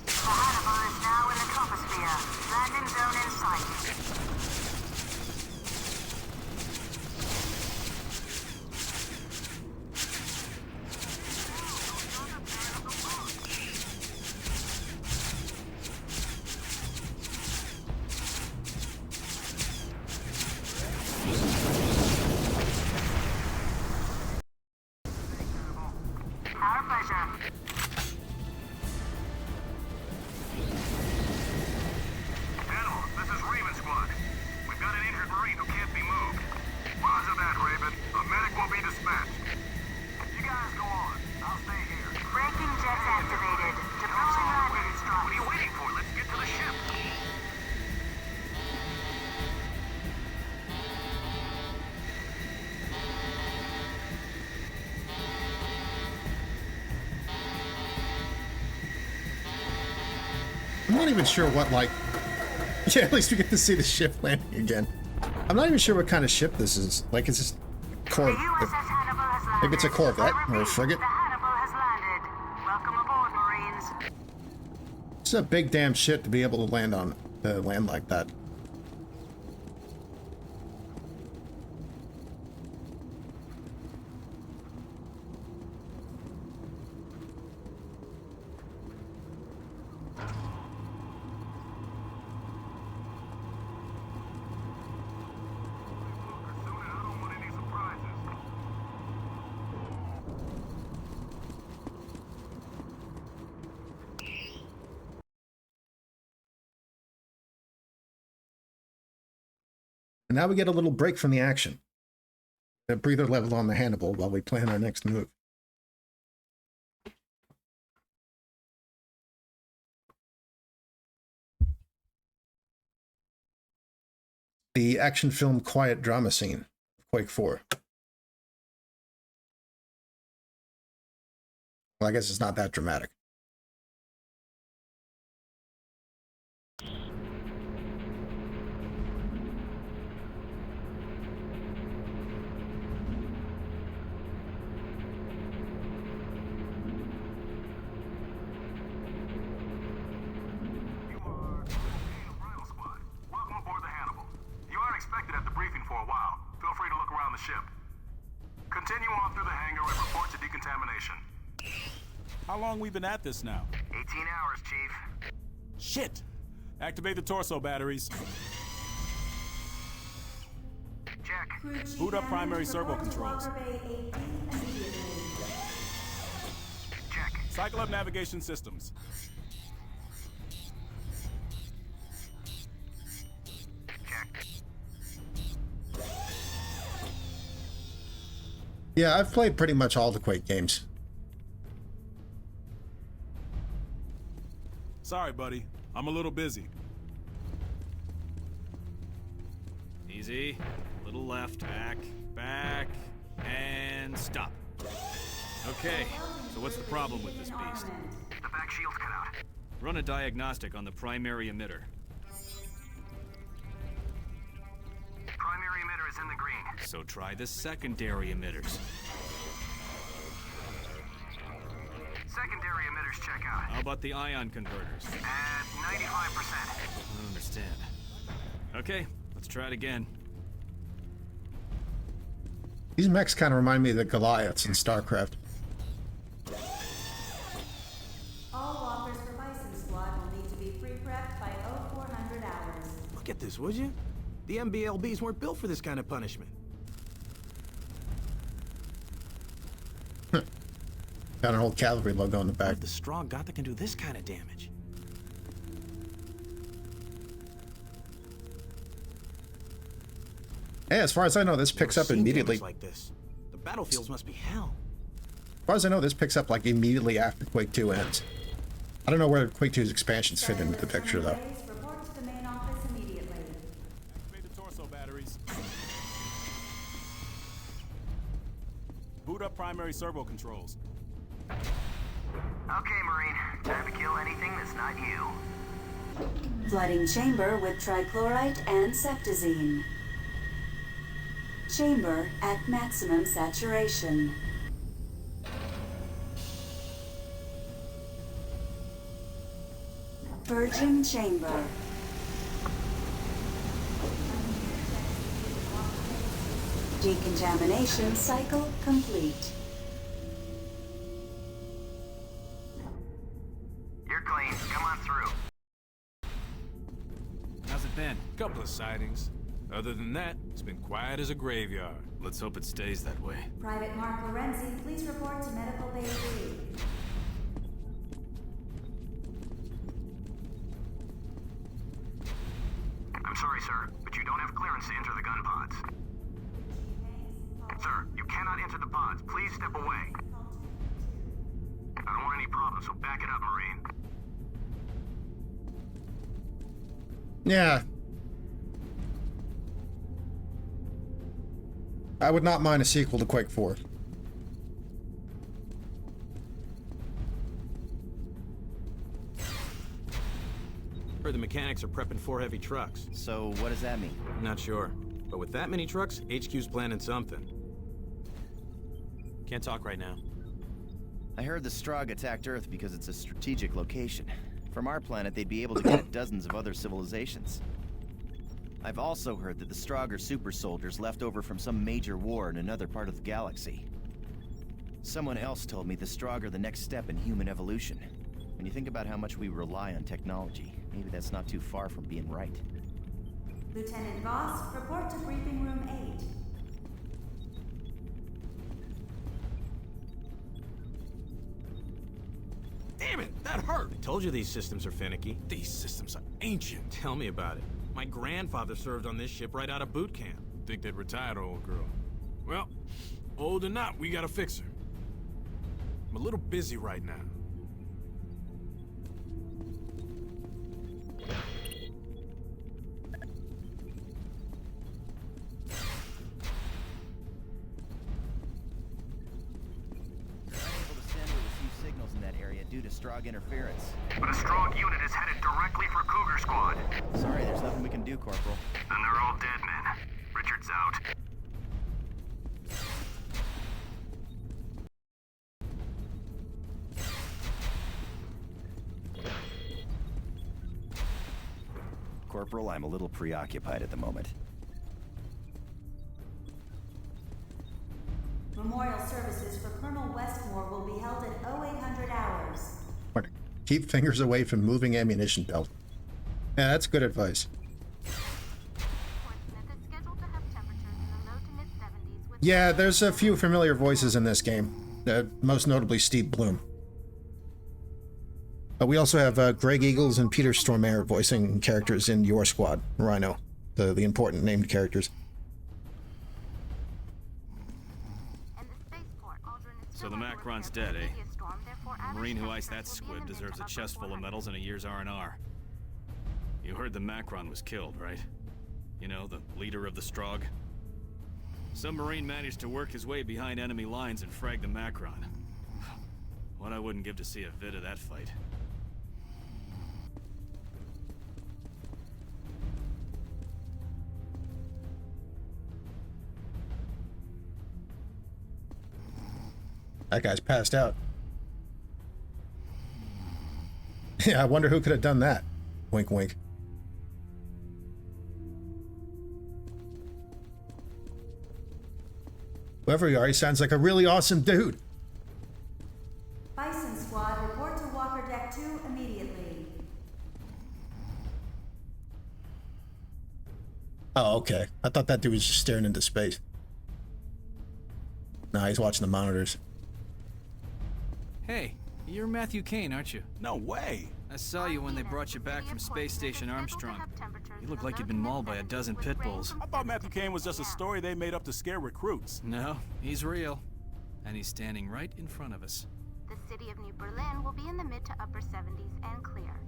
Speaker 2: The Hannibal is now in the troposphere. Landing zone in sight. Our pleasure.
Speaker 7: Animal, this is Raven Squad. We've got an injured Marine who can't be moved. Roger that, Raven. A medic will be dispatched. You guys go on. I'll stay here.
Speaker 2: Braking jets activated. Deploying landing
Speaker 7: What
Speaker 2: struts.
Speaker 7: are you waiting for? Let's get to the ship.
Speaker 1: I'm not even sure what, like... Yeah, at least we get to see the ship landing again. I'm not even sure what kind of ship this is. Like, it's just...
Speaker 2: USS Hannibal has landed.
Speaker 1: Maybe it's a Corvette or a frigate.
Speaker 2: The Hannibal has landed. Welcome aboard, Marines.
Speaker 1: It's a big damn shit to be able to land like that.
Speaker 7: I don't want any surprises.
Speaker 1: And now we get a little break from the action. A breather level on the Hannibal while we plan our next move. The action film quiet drama scene, Quake 4. Well, I guess it's not that dramatic.
Speaker 7: You are Bridal Squad. Welcome aboard the Hannibal. You aren't expected at the briefing for a while. Feel free to look around the ship. Continue on through the hangar and report to decontamination.
Speaker 11: How long we been at this now?
Speaker 7: 18 hours, Chief.
Speaker 11: Shit! Activate the torso batteries.
Speaker 7: Check.
Speaker 11: Boot up primary servo controls.
Speaker 7: Check.
Speaker 11: Cycle up navigation systems.
Speaker 7: Check.
Speaker 1: Yeah, I've played pretty much all the Quake games.
Speaker 11: Sorry, buddy. I'm a little busy.
Speaker 9: Easy. Little left. Back, and stop. Okay, so what's the problem with this beast?
Speaker 7: The back shield's cut out.
Speaker 9: Run a diagnostic on the primary emitter.
Speaker 7: Primary emitter is in the green.
Speaker 9: So try the secondary emitters.
Speaker 7: Secondary emitters check out.
Speaker 9: How about the ion converters?
Speaker 7: At 95%.
Speaker 9: I don't understand. Okay, let's try it again.
Speaker 1: These mechs kind of remind me of the Goliaths in StarCraft.
Speaker 14: All walkers for Bison Squad will need
Speaker 11: look at this, would you? The MBLBs weren't built for this kind of punishment.
Speaker 1: Got an old cavalry logo on the back.
Speaker 11: What if the Strogg Gotha can do this kind of damage?
Speaker 1: Hey, as far as I know, this picks up immediately.
Speaker 11: Like this. The battlefields must be hell.
Speaker 1: As far as I know, this picks up like immediately after Quake 2 ends. I don't know where Quake 2's expansions fit into the picture, though.
Speaker 2: Report to the main office immediately.
Speaker 3: Activate the torso batteries. Boot up primary servo controls.
Speaker 7: Okay, Marine. Time to kill anything that's not you.
Speaker 2: Flooding chamber with trichlorite and septazine. Chamber at maximum saturation. Virgin chamber. Decontamination cycle complete.
Speaker 7: You're clean. Come on through.
Speaker 9: How's it been?
Speaker 11: Couple of sightings. Other than that, it's been quiet as a graveyard.
Speaker 9: Let's hope it stays that way.
Speaker 2: Private Mark Lorenzi, please report to Medical Bay 3.
Speaker 7: I'm sorry, sir, but you don't have clearance to enter the gun pods. Sir, you cannot enter the pods. Please step away. I don't want any problems, so back it up, Marine.
Speaker 1: Yeah. I would not mind a sequel to Quake 4.
Speaker 11: Heard the mechanics are prepping 4 heavy trucks.
Speaker 14: So what does that mean?
Speaker 11: Not sure. But with that many trucks, HQ's planning something. Can't talk right now.
Speaker 14: I heard the Strogg attacked Earth because it's a strategic location. From our planet, they'd be able to get at dozens of other civilizations. I've also heard that the Strogg are super soldiers left over from some major war in another part of the galaxy. Someone else told me the Strogg are the next step in human evolution. When you think about how much we rely on technology, maybe that's not too far from being right.
Speaker 2: Lieutenant Voss, report to briefing room 8.
Speaker 11: Damn it, that hurt! I told you these systems are finicky. These systems are ancient. Tell me about it. My grandfather served on this ship right out of boot camp.
Speaker 9: Think they'd retire the old girl.
Speaker 11: Well, old or not, we gotta fix her. I'm a little busy right now.
Speaker 14: Due to Strogg interference.
Speaker 7: But a Strogg unit is headed directly for Cougar Squad.
Speaker 14: Sorry, there's nothing we can do, Corporal.
Speaker 7: Then they're all dead men. Richard's out.
Speaker 14: Corporal, I'm a little preoccupied at the moment.
Speaker 2: Memorial services for Colonel Westmore will be held at 0800 hours.
Speaker 1: Keep fingers away from moving ammunition belt. Yeah, that's good advice. Yeah, there's a few familiar voices in this game, most notably Steve Bloom. But we also have Greg Eagles and Peter Stormare voicing characters in Your Squad, Rhino, the important named characters.
Speaker 9: So the Macron's dead, eh? The Marine who iced that squib deserves a chest full of medals and a year's R&R. You heard the Macron was killed, right? You know, the leader of the Strogg? Some Marine managed to work his way behind enemy lines and frag the Macron. What I wouldn't give to see a vid of that fight.
Speaker 1: That guy's passed out. Yeah, I wonder who could have done that. Wink, wink. Whoever you are, he sounds like a really awesome dude.
Speaker 2: Bison Squad, report to Walker Deck 2 immediately.
Speaker 1: okay. I thought that dude was just staring into space. Nah, he's watching the monitors.
Speaker 13: Hey, you're Matthew Kane, aren't you?
Speaker 11: No way.
Speaker 13: I saw you when they brought you back from Space Station Armstrong. You look like you'd been mauled by a dozen pit bulls.
Speaker 11: I thought Matthew Kane was just a story they made up to scare recruits.
Speaker 13: No, he's real. And he's standing right in front of us.
Speaker 2: The city of New Berlin will be in the mid to upper 70s and clear.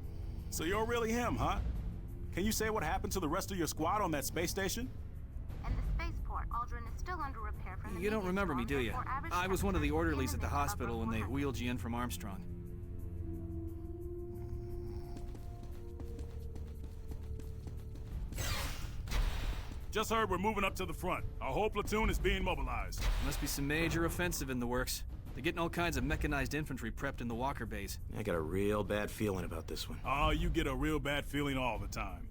Speaker 11: So you're really him, huh? Can you say what happened to the rest of your squad on that space station?
Speaker 2: And the spaceport, Aldrin is still under repair from the
Speaker 13: You don't remember me, do you? I was one of the orderlies at the hospital when they wheeled you in from Armstrong.
Speaker 11: Just heard we're moving up to the front. Our whole platoon is being mobilized.
Speaker 13: Must be some major offensive in the works. They're getting all kinds of mechanized infantry prepped in the Walker base.
Speaker 15: I got a real bad feeling about this one.
Speaker 11: Oh, you get a real bad feeling all the time.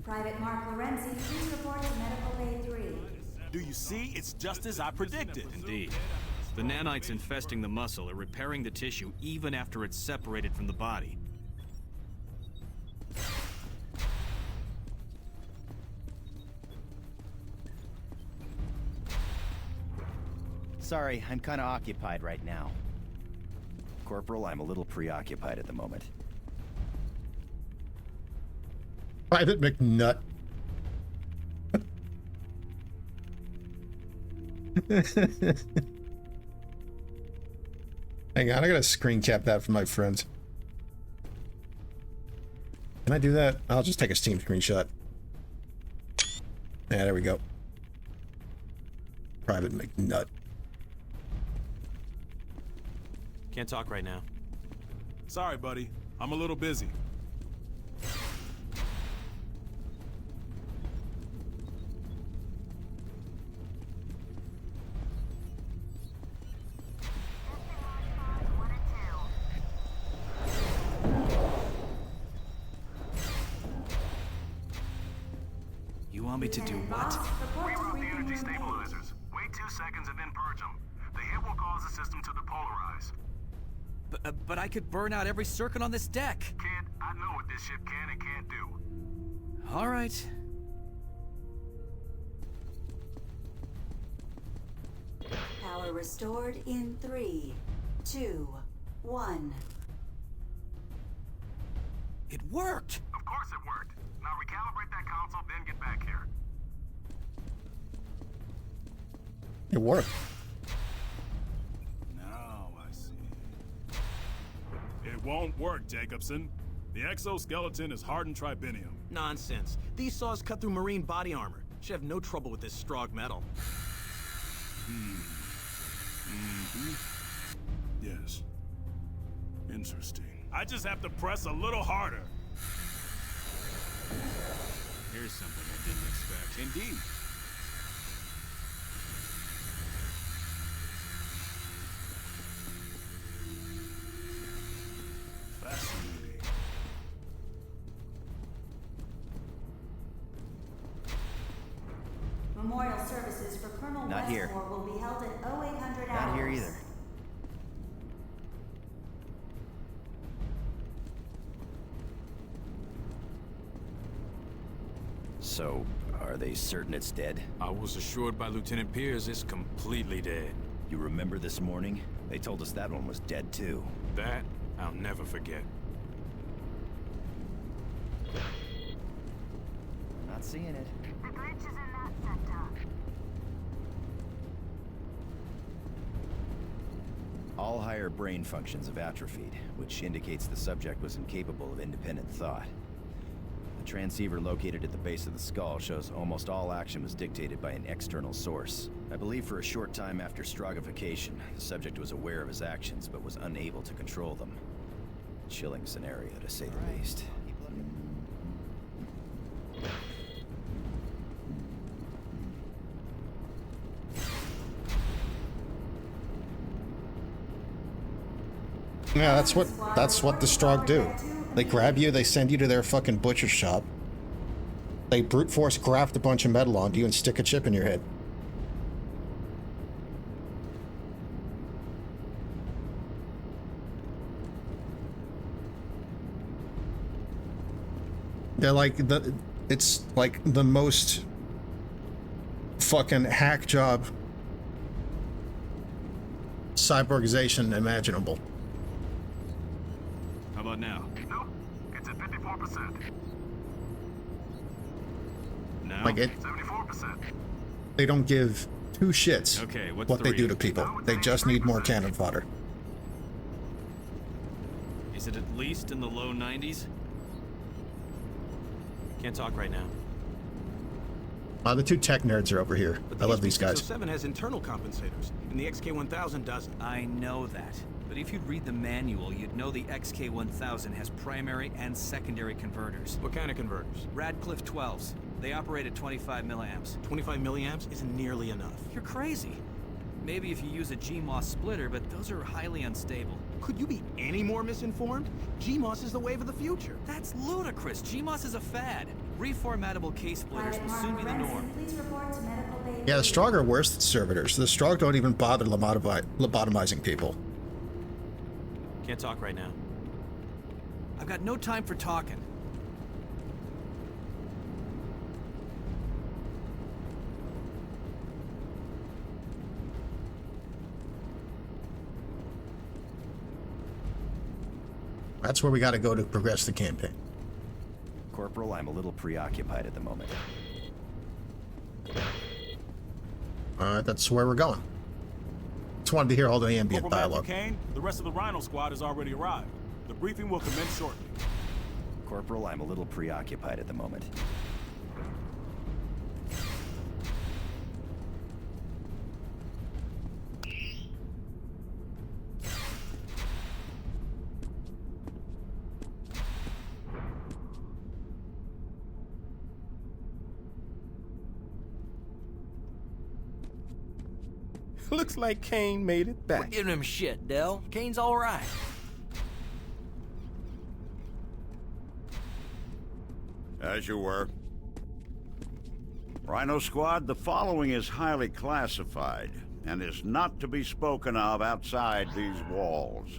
Speaker 16: Private Mark Lorenzi, please report to Medical Bay 3.
Speaker 11: Do you see? It's just as I predicted.
Speaker 9: Indeed. The nanites infesting the muscle are repairing the tissue even after it's separated from the body.
Speaker 14: Sorry, I'm kind of occupied right now. Corporal, I'm a little preoccupied at the moment.
Speaker 1: Private McNutt. Hang on, I gotta screen cap that for my friends. Can I do that? I'll just take a Steam screenshot. Yeah, there we go. Private McNutt.
Speaker 15: Can't talk right now.
Speaker 11: Sorry, buddy. I'm a little busy.
Speaker 13: You want me to do what?
Speaker 7: Reroute the energy stabilizers. Wait 2 seconds and then purge them. The hit will cause the system to depolarize.
Speaker 13: But I could burn out every circuit on this deck.
Speaker 7: Kid, I know what this ship can and can't do.
Speaker 13: All right.
Speaker 16: Power restored in 3, 2, 1.
Speaker 13: It worked!
Speaker 7: Of course it worked. Now recalibrate that console, then get back here.
Speaker 1: It worked.
Speaker 11: Now I see. It won't work, Jacobson. The exoskeleton is hardened tribinium.
Speaker 15: Nonsense. These saws cut through marine body armor. Should have no trouble with this Strogg metal.
Speaker 11: Yes. Interesting. I just have to press a little harder.
Speaker 9: Here's something I didn't expect.
Speaker 11: Indeed. Fascinating.
Speaker 16: Memorial services for Colonel
Speaker 14: Not here.
Speaker 16: Westmore will be held at 0800 hours.
Speaker 14: Not here either. So, are they certain it's dead?
Speaker 17: I was assured by Lieutenant Pierce it's completely dead.
Speaker 14: You remember this morning? They told us that one was dead too.
Speaker 17: That I'll never forget.
Speaker 14: Not seeing it.
Speaker 2: The glitch is in that sector.
Speaker 14: All higher brain functions have atrophied, which indicates the subject was incapable of independent thought. The transceiver located at the base of the skull shows almost all action was dictated by an external source. I believe for a short time after Stroggification, the subject was aware of his actions but was unable to control them. Chilling scenario, to say the least.
Speaker 1: Yeah, that's what the Strogg do. They grab you, they send you to their fucking butcher shop. They brute force graft a bunch of metal onto you and stick a chip in your head. They're like It's like the most fucking hack job cyborgization imaginable.
Speaker 9: How about now?
Speaker 7: Nope. It's at 54%.
Speaker 9: Now?
Speaker 1: Like it,
Speaker 7: 74%.
Speaker 1: they don't give two shits
Speaker 9: Okay, what's
Speaker 1: what
Speaker 9: the
Speaker 1: they do to
Speaker 9: reading?
Speaker 1: people. They just need more cannon fodder.
Speaker 9: Is it at least in the low 90s?
Speaker 15: Can't talk right now.
Speaker 1: The two tech nerds are over here. I love these guys.
Speaker 15: The 7 has internal compensators, and the XK1000 doesn't.
Speaker 13: I know that. But if you'd read the manual, you'd know the XK1000 has primary and secondary converters.
Speaker 15: What kind of converters?
Speaker 13: Radcliffe 12s. They operate at 25 milliamps.
Speaker 15: 25 milliamps isn't nearly enough.
Speaker 13: You're crazy. Maybe if you use a GMOS splitter, but those are highly unstable.
Speaker 15: Could you be any more misinformed? GMOS is the wave of the future.
Speaker 13: That's ludicrous. GMOS is a fad. Reformatable case splitters will soon be the norm.
Speaker 16: Please report to medical bay.
Speaker 1: Yeah, the Strogg are worse than servitors. The Strogg don't even bother lobotomizing people.
Speaker 15: Can't talk right now.
Speaker 13: I've got no time for talking.
Speaker 1: That's where we got to go to progress the campaign.
Speaker 14: Corporal, I'm a little preoccupied at the moment.
Speaker 1: Alright, that's where we're going. Just wanted to hear all the ambient
Speaker 3: Corporal
Speaker 1: dialogue.
Speaker 3: Matthew Kane, the rest of the Rhino squad has already arrived. The briefing will commence shortly.
Speaker 14: Corporal, I'm a little preoccupied at the moment.
Speaker 3: Looks like Kane made it
Speaker 4: We're
Speaker 3: back.
Speaker 4: giving him shit, Dell. Kane's all right.
Speaker 18: As you were. Rhino Squad, the following is highly classified and is not to be spoken of outside these walls.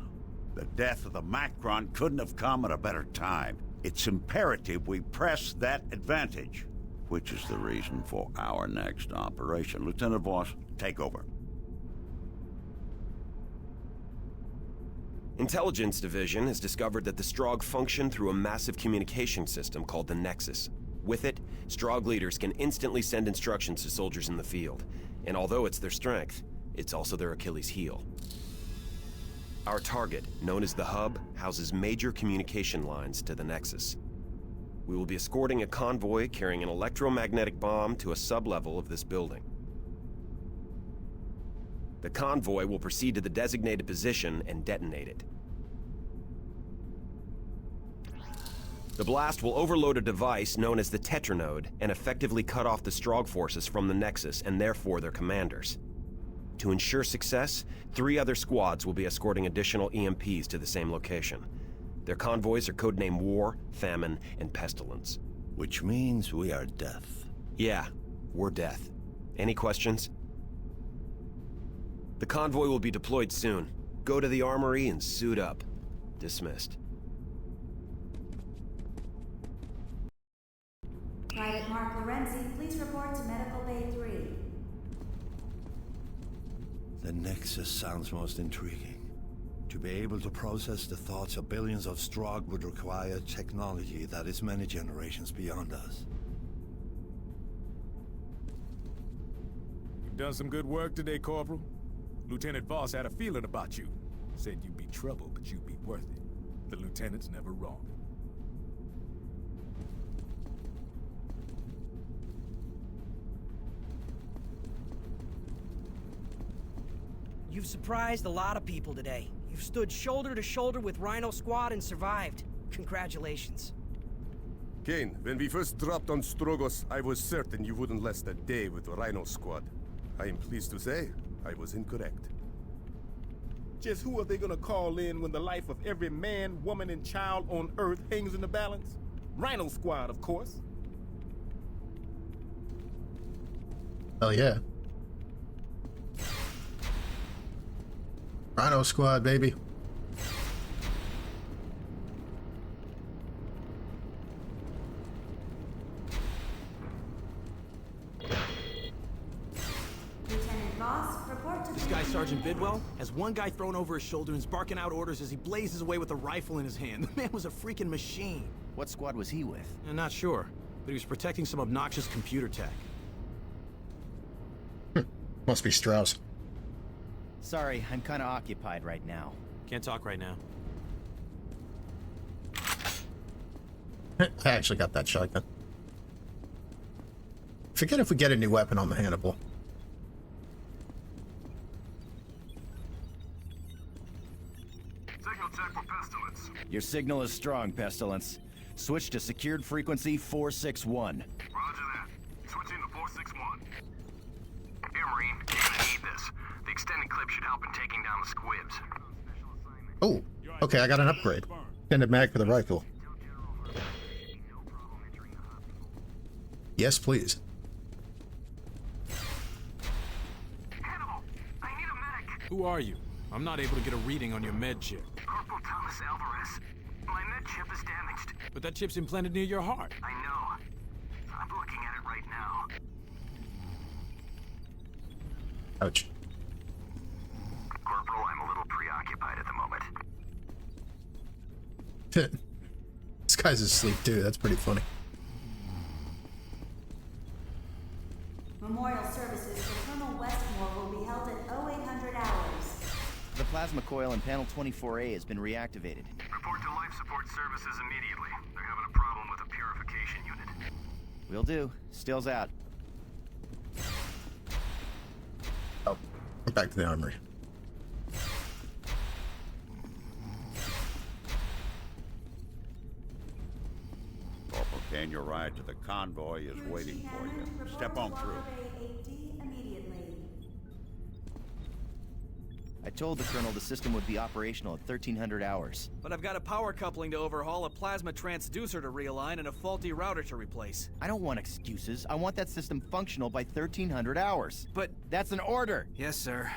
Speaker 18: The death of the Macron couldn't have come at a better time. It's imperative we press that advantage, which is the reason for our next operation. Lieutenant Voss, take over.
Speaker 6: Intelligence Division has discovered that the Strogg function through a massive communication system called the Nexus. With it, Strogg leaders can instantly send instructions to soldiers in the field. And although it's their strength, it's also their Achilles heel. Our target, known as the Hub, houses major communication lines to the Nexus. We will be escorting a convoy carrying an electromagnetic bomb to a sublevel of this building. The convoy will proceed to the designated position and detonate it. The blast will overload a device known as the Tetranode and effectively cut off the Strogg forces from the Nexus and therefore their commanders. To ensure success, 3 other squads will be escorting additional EMPs to the same location. Their convoys are codenamed War, Famine, and Pestilence.
Speaker 18: Which means we are death.
Speaker 6: Yeah, we're death. Any questions? The convoy will be deployed soon. Go to the armory and suit up. Dismissed.
Speaker 16: Private Mark Lorenzi, please report to medical bay 3.
Speaker 5: The Nexus sounds most intriguing. To be able to process the thoughts of billions of Strogg would require technology that is many generations beyond us.
Speaker 3: You've done some good work today, Corporal. Lieutenant Voss had a feeling about you. Said you'd be trouble, but you'd be worth it. The lieutenant's never wrong.
Speaker 8: You've surprised a lot of people today. You've stood shoulder to shoulder with Rhino Squad and survived. Congratulations.
Speaker 3: Kane, when we first dropped on Strogos, I was certain you wouldn't last a day with the Rhino Squad. I am pleased to say, I was incorrect. Just who are they gonna call in when the life of every man, woman, and child on Earth hangs in the balance? Rhino Squad, of course.
Speaker 1: Hell yeah. Rhino Squad, baby.
Speaker 15: This guy, Sergeant Bidwell, has one guy thrown over his shoulder and is barking out orders as he blazes away with a rifle in his hand. The man was a freaking machine.
Speaker 14: What squad was he with?
Speaker 15: I'm not sure, but he was protecting some obnoxious computer tech.
Speaker 1: Must be Strauss.
Speaker 14: Sorry, I'm kind of occupied right now.
Speaker 15: Can't talk right now.
Speaker 1: I actually got that shotgun. Forget if we get a new weapon on the Hannibal.
Speaker 7: Signal check for Pestilence.
Speaker 14: Your signal is strong, Pestilence. Switch to secured frequency 461.
Speaker 7: Roger that. Switching to 461. Here, Marine, you're gonna need this. The extended clip should help in taking down the squibs.
Speaker 1: Oh, okay, I got an upgrade. Extended mag for the rifle. Yes, please.
Speaker 11: Who are you? I'm not able to get a reading on your med chip.
Speaker 7: Corporal Thomas Alvarez. My med chip is damaged.
Speaker 11: But that chip's implanted near your heart.
Speaker 7: I know. I'm looking at it right now.
Speaker 1: Ouch.
Speaker 7: Corporal, I'm a little preoccupied at the moment.
Speaker 1: This guy's asleep too, that's pretty funny.
Speaker 16: Memorial services for Colonel Westmore will be held at 0800 hours.
Speaker 14: The plasma coil in panel 24A has been reactivated.
Speaker 7: Report to life support services immediately. They're having a problem with a purification unit.
Speaker 14: Will do. Still's out.
Speaker 1: Oh, we're back to the armory.
Speaker 18: Corporal Kane, your ride to the convoy is waiting for you. Step on through.
Speaker 14: I told the Colonel the system would be operational at 1300 hours.
Speaker 13: But I've got a power coupling to overhaul, a plasma transducer to realign, and a faulty router to replace.
Speaker 14: I don't want excuses. I want that system functional by 1300 hours. But that's an order!
Speaker 13: Yes, sir.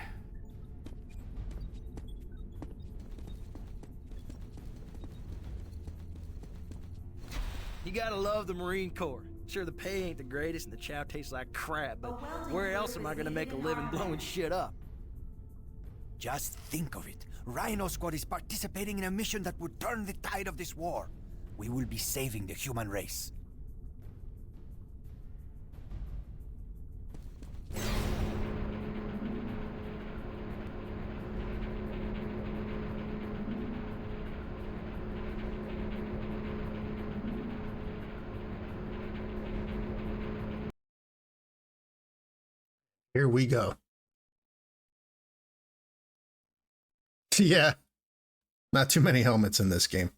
Speaker 4: You gotta love the Marine Corps. Sure, the pay ain't the greatest and the chow tastes like crap, but where else am I gonna make a living blowing shit up?
Speaker 10: Just think of it. Rhino Squad is participating in a mission that would turn the tide of this war. We will be saving the human race.
Speaker 1: Here we go. Yeah, not too many helmets in this game.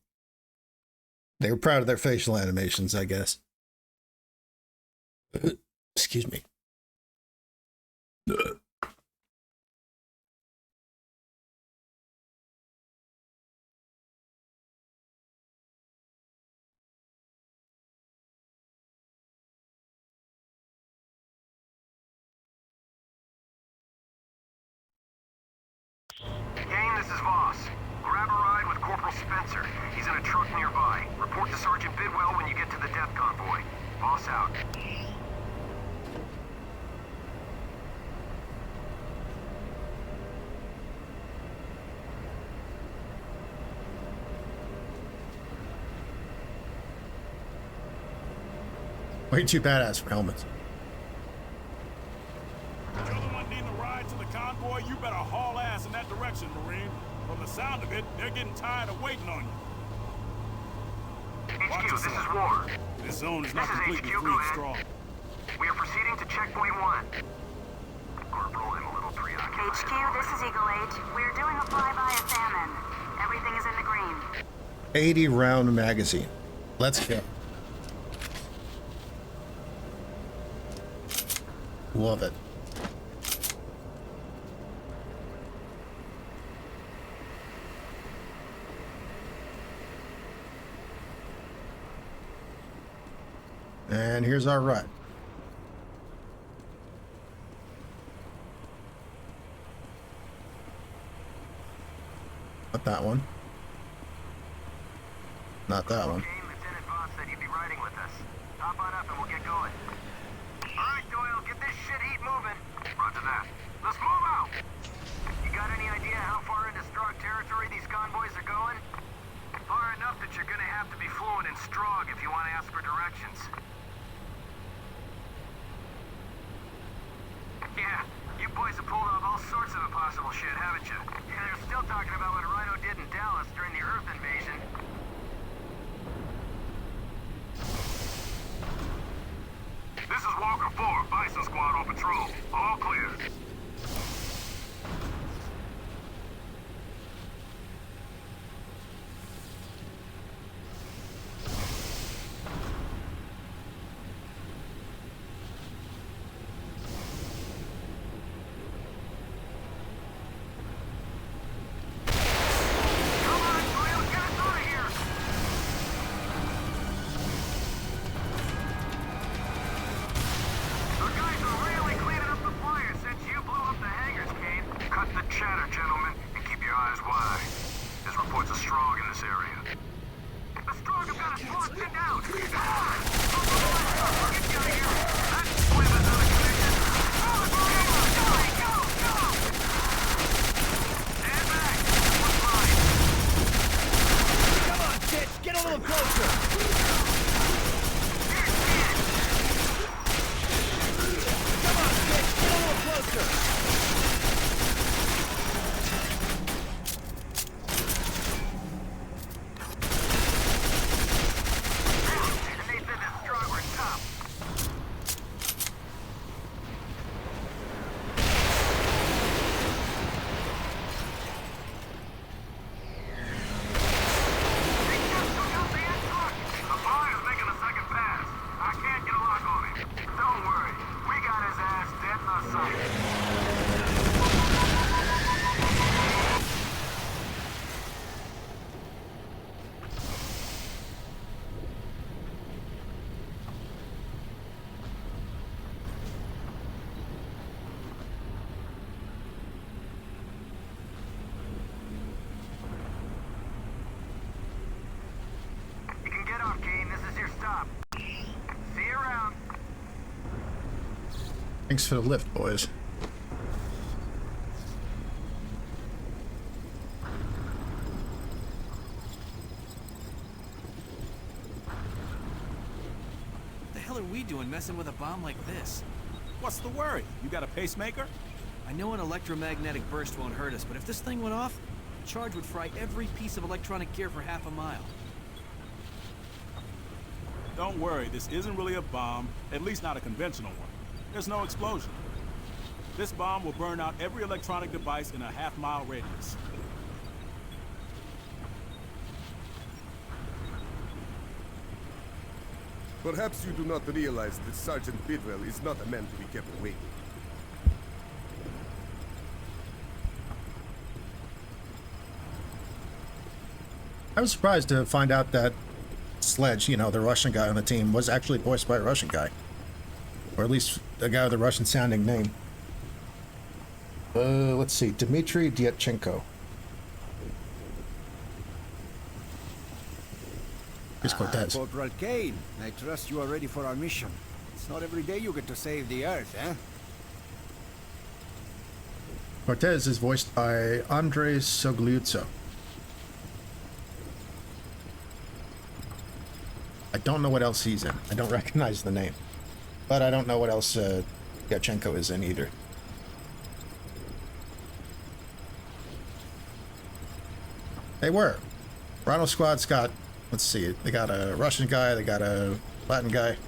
Speaker 1: They were proud of their facial animations, I guess. Excuse me.
Speaker 7: Kane, this is Voss. Grab a ride with Corporal Spencer. He's in a truck nearby. Report to Sergeant Bidwell when you get to the death convoy. Voss out.
Speaker 1: Way too badass for helmets.
Speaker 11: Gentlemen need a ride to the convoy, you better haul ass in that direction, Marine. From the sound of it, they're getting tired of waiting on you.
Speaker 7: HQ, this is War.
Speaker 11: This zone is not
Speaker 7: This is
Speaker 11: completely
Speaker 7: HQ,
Speaker 11: free
Speaker 7: go
Speaker 11: of
Speaker 7: ahead.
Speaker 11: Strogg.
Speaker 7: We are proceeding to checkpoint 1. Corporal, I'm a little preoccupied.
Speaker 2: HQ, this is Eagle 8. We're doing a flyby of famine. Everything is in the green.
Speaker 1: 80 round magazine. Let's go. Love it. And here's our ride. Not that one. Not that one.
Speaker 7: Okay, Lieutenant Voss said you'd be riding with us. Hop on up and we'll get going. All right, Doyle, get this shit heat moving. Roger that. Let's move out. chatter, gentlemen, and keep your eyes wide. There's reports of Strogg in this area. The Strogg have got us locked and down! Come on! I'll get you out of here! That squib is out of commission! Go! Stand back! One line!
Speaker 10: Come on, Titch! Get a little closer! Come on, Titch! Get a little closer!
Speaker 1: Thanks for the lift, boys.
Speaker 13: What the hell are we doing messing with a bomb like this?
Speaker 11: What's the worry? You got a pacemaker?
Speaker 13: I know an electromagnetic burst won't hurt us, but if this thing went off, the charge would fry every piece of electronic gear for half a mile.
Speaker 11: Don't worry, this isn't really a bomb, at least not a conventional one. There's no explosion. This bomb will burn out every electronic device in a half-mile radius.
Speaker 19: Perhaps you do not realize that Sergeant Bidwell is not a man to be kept waiting.
Speaker 1: I was surprised to find out that Sledge, you know, the Russian guy on the team, was actually voiced by a Russian guy. Or at least a guy with a Russian-sounding name. Let's see, Dmitry Dyatchenko. Here's Cortez.
Speaker 10: Corporal Kane, I trust you are ready for our mission. It's not every day you get to save the Earth, eh?
Speaker 1: Cortez is voiced by Andrei Sogliuzzo. I don't know what else he's in. I don't recognize the name. But I don't know what else Dyatchenko is in either. They were. Rhino Squad's got, let's see, they got a Russian guy, they got a Latin guy.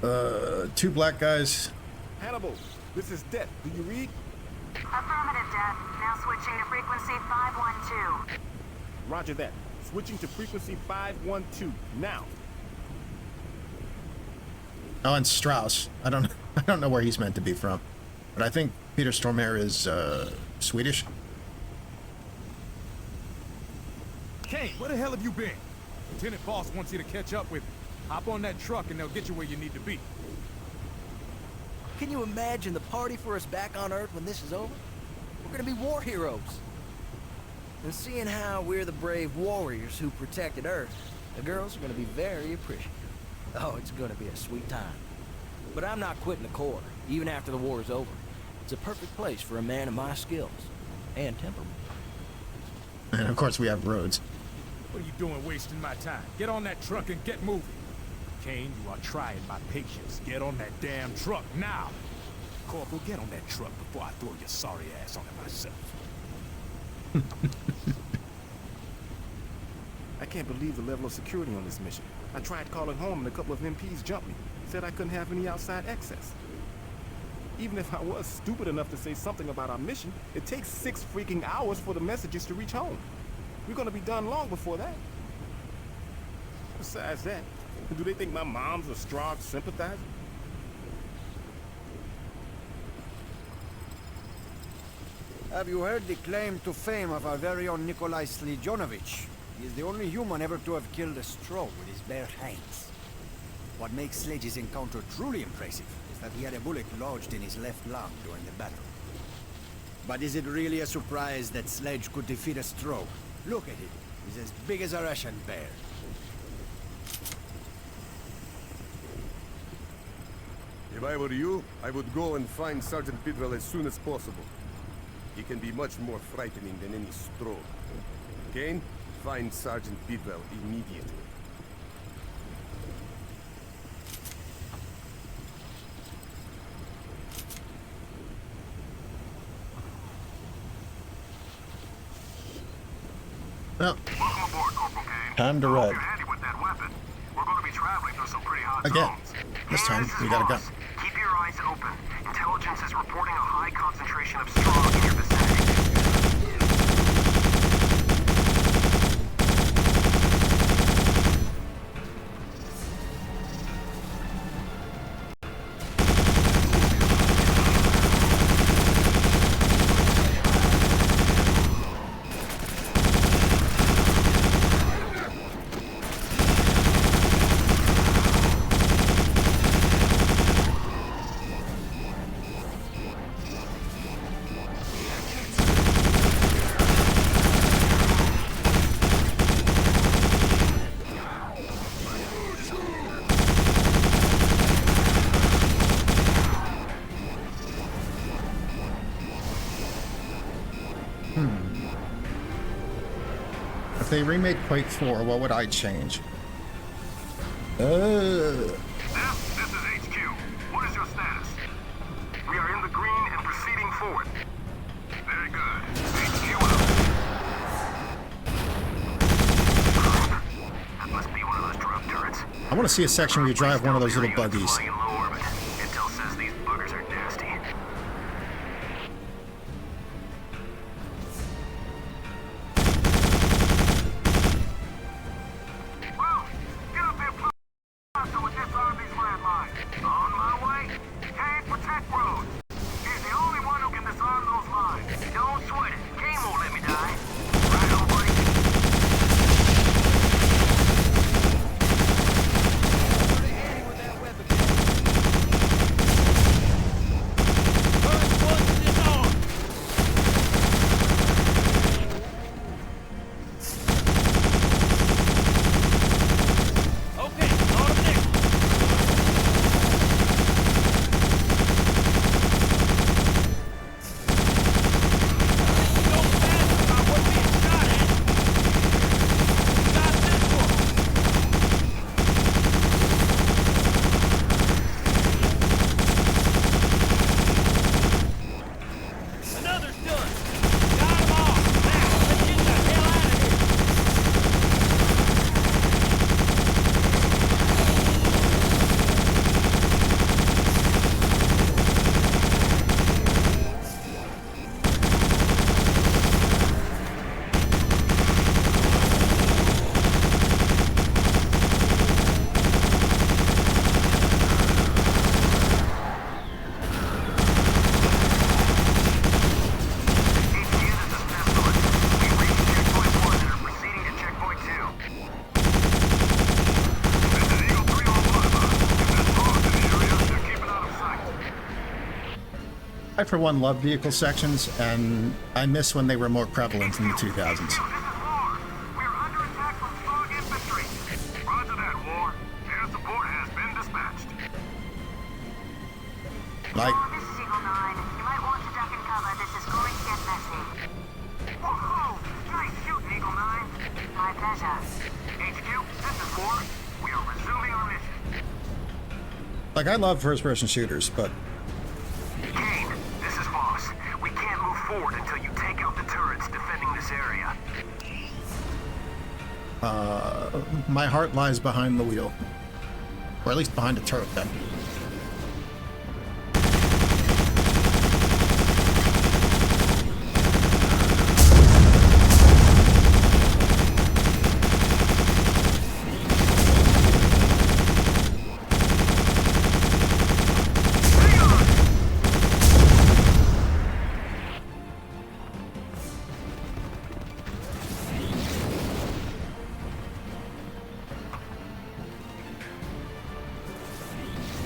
Speaker 1: 2 black guys.
Speaker 3: Hannibal, this is Det. Do you read?
Speaker 2: Affirmative, Det. Now switching to frequency 512.
Speaker 3: Roger that. Switching to frequency 512. Now.
Speaker 1: Oh, and Strauss. I don't know where he's meant to be from. But I think Peter Stormare is Swedish.
Speaker 11: Kane, where the hell have you been? Lieutenant Boss wants you to catch up with him. Hop on that truck and they'll get you where you need to be.
Speaker 4: Can you imagine the party for us back on Earth when this is over? We're gonna be war heroes. And seeing how we're the brave warriors who protected Earth, the girls are gonna be very appreciative. Oh, it's gonna be a sweet time. But I'm not quitting the Corps, even after the war is over. It's a perfect place for a man of my skills and temperament.
Speaker 1: And of course we have roads.
Speaker 11: What are you doing wasting my time? Get on that truck and get moving. Kane, you are trying my patience. Get on that damn truck now. Corporal, get on that truck before I throw your sorry ass on it myself.
Speaker 3: I can't believe the level of security on this mission. I tried calling home and a couple of MPs jumped me. Said I couldn't have any outside access. Even if I was stupid enough to say something about our mission, it takes 6 freaking hours for the messages to reach home. We're gonna be done long before that. Besides that, do they think my mom's a Strogg sympathizer?
Speaker 10: Have you heard the claim to fame of our very own Nikolai Slijonovich? He is the only human ever to have killed a Strogg with his bare hands. What makes Sledge's encounter truly impressive is that he had a bullet lodged in his left lung during the battle. But is it really a surprise that Sledge could defeat a Strogg? Look at it. He's as big as a Russian bear.
Speaker 19: If I were you, I would go and find Sergeant Bidwell as soon as possible. He can be much more frightening than any Strogg. Kane, find Sergeant Bidwell immediately.
Speaker 1: Well,
Speaker 7: Welcome aboard, Corporal Kane.
Speaker 1: time to ride.
Speaker 7: You're handy with that weapon. We're going to be traveling through some pretty hot
Speaker 1: Again.
Speaker 7: zones.
Speaker 1: This time,
Speaker 7: This
Speaker 1: we
Speaker 7: is
Speaker 1: got a gun.
Speaker 7: Voss. Keep your eyes open. Intelligence is reporting a high concentration of Strogg in your vicinity.
Speaker 1: If they remade Quake 4, what would I change?
Speaker 7: This is HQ. What is your status? We are in the green and proceeding forward. Very good. HQ out. That must be one of those drop turrets.
Speaker 1: I want to see a section where you drive one of those little buggies.
Speaker 7: Flying in low orbit. Intel says these buggers are nasty. Well, get up here, so we disarm these landmines. On my way. Kane, protect Rhodes. He's the only one who can disarm those mines. Don't sweat it. Kane won't let me die. Right on, buddy.
Speaker 1: I, for one, love vehicle sections, and I miss when they were more prevalent in the 2000s.
Speaker 7: We're under attack from Strogg infantry. Roger that, War. Air support has been dispatched.
Speaker 1: Like,
Speaker 2: This is Eagle 9. You might want to duck and cover. This is going to get messy.
Speaker 7: Whoa! Nice shooting, Eagle 9.
Speaker 2: My pleasure.
Speaker 7: HQ, this is War. We are resuming our mission.
Speaker 1: like I love first-person shooters, but
Speaker 7: Kane, this is Voss. We can't move forward until you take out the turrets defending this area.
Speaker 1: my heart lies behind the wheel. Or at least behind a turret gun.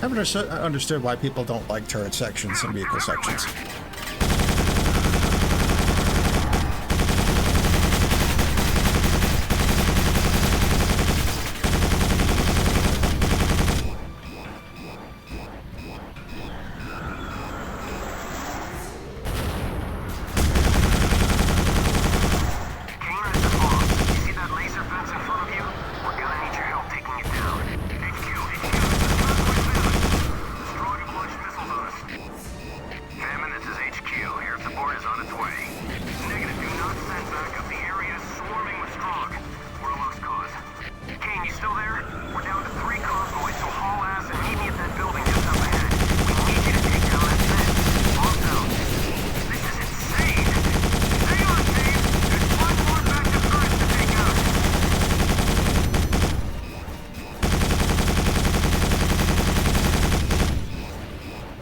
Speaker 1: I never understood why people don't like turret sections and vehicle sections.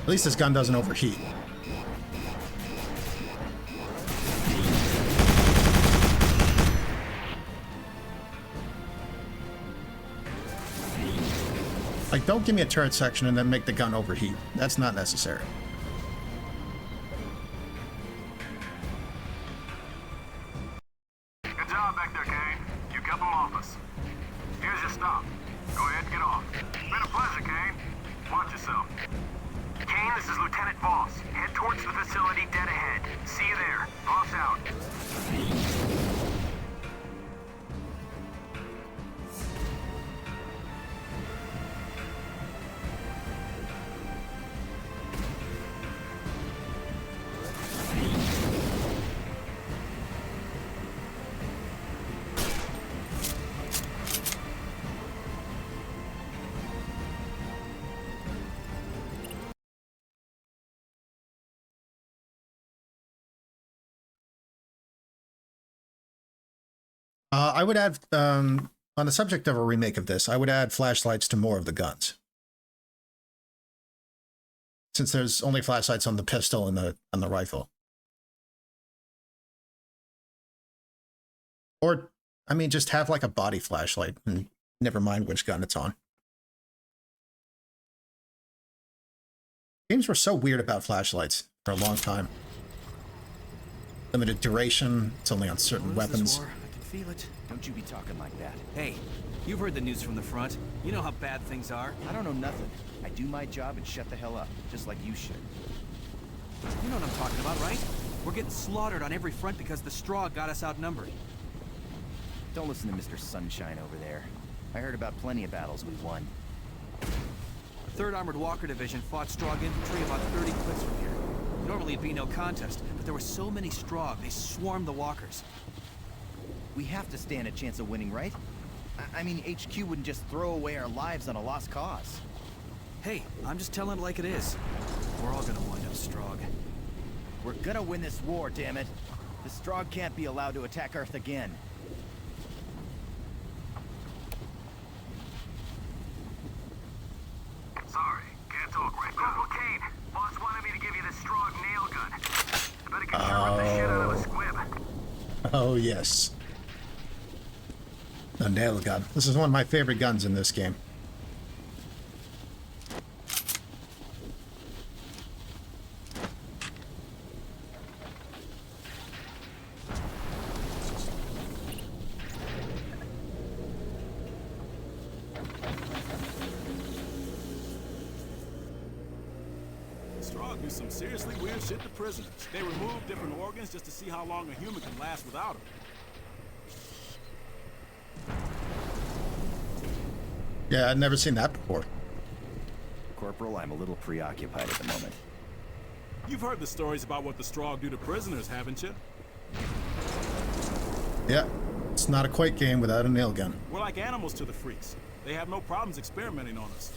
Speaker 1: At least this gun doesn't overheat. Like, don't give me a turret section and then make the gun overheat. That's not necessary.
Speaker 7: Good job back there, Kane. You kept them off us. Here's your stop. Go ahead and get off. Been a pleasure, Kane. Watch yourself. Kane, this is Lieutenant Voss. Head towards the facility dead ahead. See you there. Voss out.
Speaker 1: I would add, on the subject of a remake of this, I would add flashlights to more of the guns. Since there's only flashlights on the pistol and the rifle. Or, I mean, just have like a body flashlight and never mind which gun it's on. Games were so weird about flashlights for a long time. Limited duration, it's only on certain weapons.
Speaker 13: Feel it. Don't you be talking like that. Hey, you've heard the news from the front. You know how bad things are.
Speaker 14: I don't know nothing. I do my job and shut the hell up, just like you should.
Speaker 13: You know what I'm talking about, right? We're getting slaughtered on every front because the Strogg got us outnumbered.
Speaker 14: Don't listen to Mr. Sunshine over there. I heard about plenty of battles we won.
Speaker 13: The 3rd Armored Walker Division fought Strogg infantry about 30 clicks from here. Normally it'd be no contest, but there were so many Strogg, they swarmed the walkers.
Speaker 14: We have to stand a chance of winning, right? I mean, HQ wouldn't just throw away our lives on a lost cause.
Speaker 13: Hey, I'm just telling it like it is. We're all gonna wind up Strogg.
Speaker 14: We're gonna win this war, damn it. The Strogg can't be allowed to attack Earth again.
Speaker 7: Sorry, can't talk right now. Corporal Kane, boss wanted me to give you the Strogg nail gun. I bet it can sure rip the shit out of a squib.
Speaker 1: Oh, yes. The nail gun. This is one of my favorite guns in this game.
Speaker 11: Strogg do some seriously weird shit to prisoners. They remove different organs just to see how long a human can last without them.
Speaker 1: Yeah, I'd never seen that before.
Speaker 14: Corporal, I'm a little preoccupied at the moment.
Speaker 11: You've heard the stories about what the Strogg do to prisoners, haven't you?
Speaker 1: Yeah, it's not a Quake game without a nail gun.
Speaker 11: We're like animals to the freaks. They have no problems experimenting on us.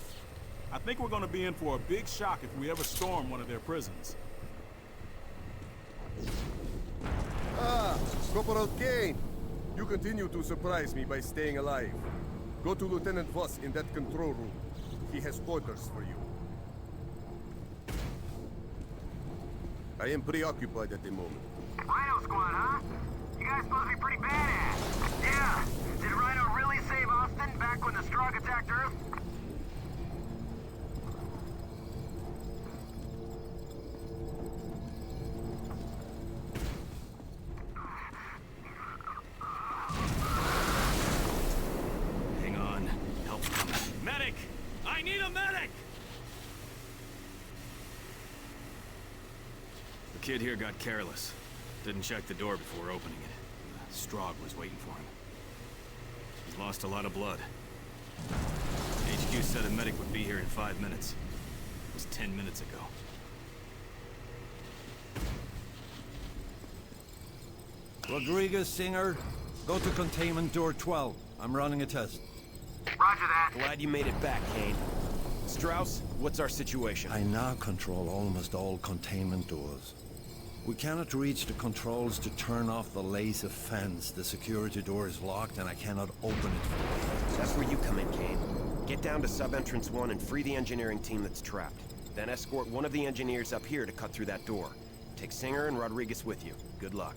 Speaker 11: I think we're gonna be in for a big shock if we ever storm one of their prisons.
Speaker 19: Ah, Corporal Kane. You continue to surprise me by staying alive. Go to Lieutenant Voss in that control room. He has orders for you. I am preoccupied at the moment.
Speaker 7: Rhino Squad, huh? You guys supposed to be pretty badass. Yeah. Did Rhino really save Austin back when the Strogg attacked Earth?
Speaker 9: Hang on. Help's coming. Medic! I need a medic! The kid here got careless. Didn't check the door before opening it. Strogg was waiting for him. He's lost a lot of blood. HQ said a medic would be here in 5 minutes. It was 10 minutes ago.
Speaker 5: Rodriguez, Singer, go to containment door 12. I'm running a test.
Speaker 7: Roger that.
Speaker 6: Glad you made it back, Kane. Strauss, what's our situation?
Speaker 5: I now control almost all containment doors. We cannot reach the controls to turn off the laser fence. The security door is locked and I cannot open it from here.
Speaker 6: That's where you come in, Kane. Get down to sub-entrance 1 and free the engineering team that's trapped. Then escort one of the engineers up here to cut through that door. Take Singer and Rodriguez with you. Good luck.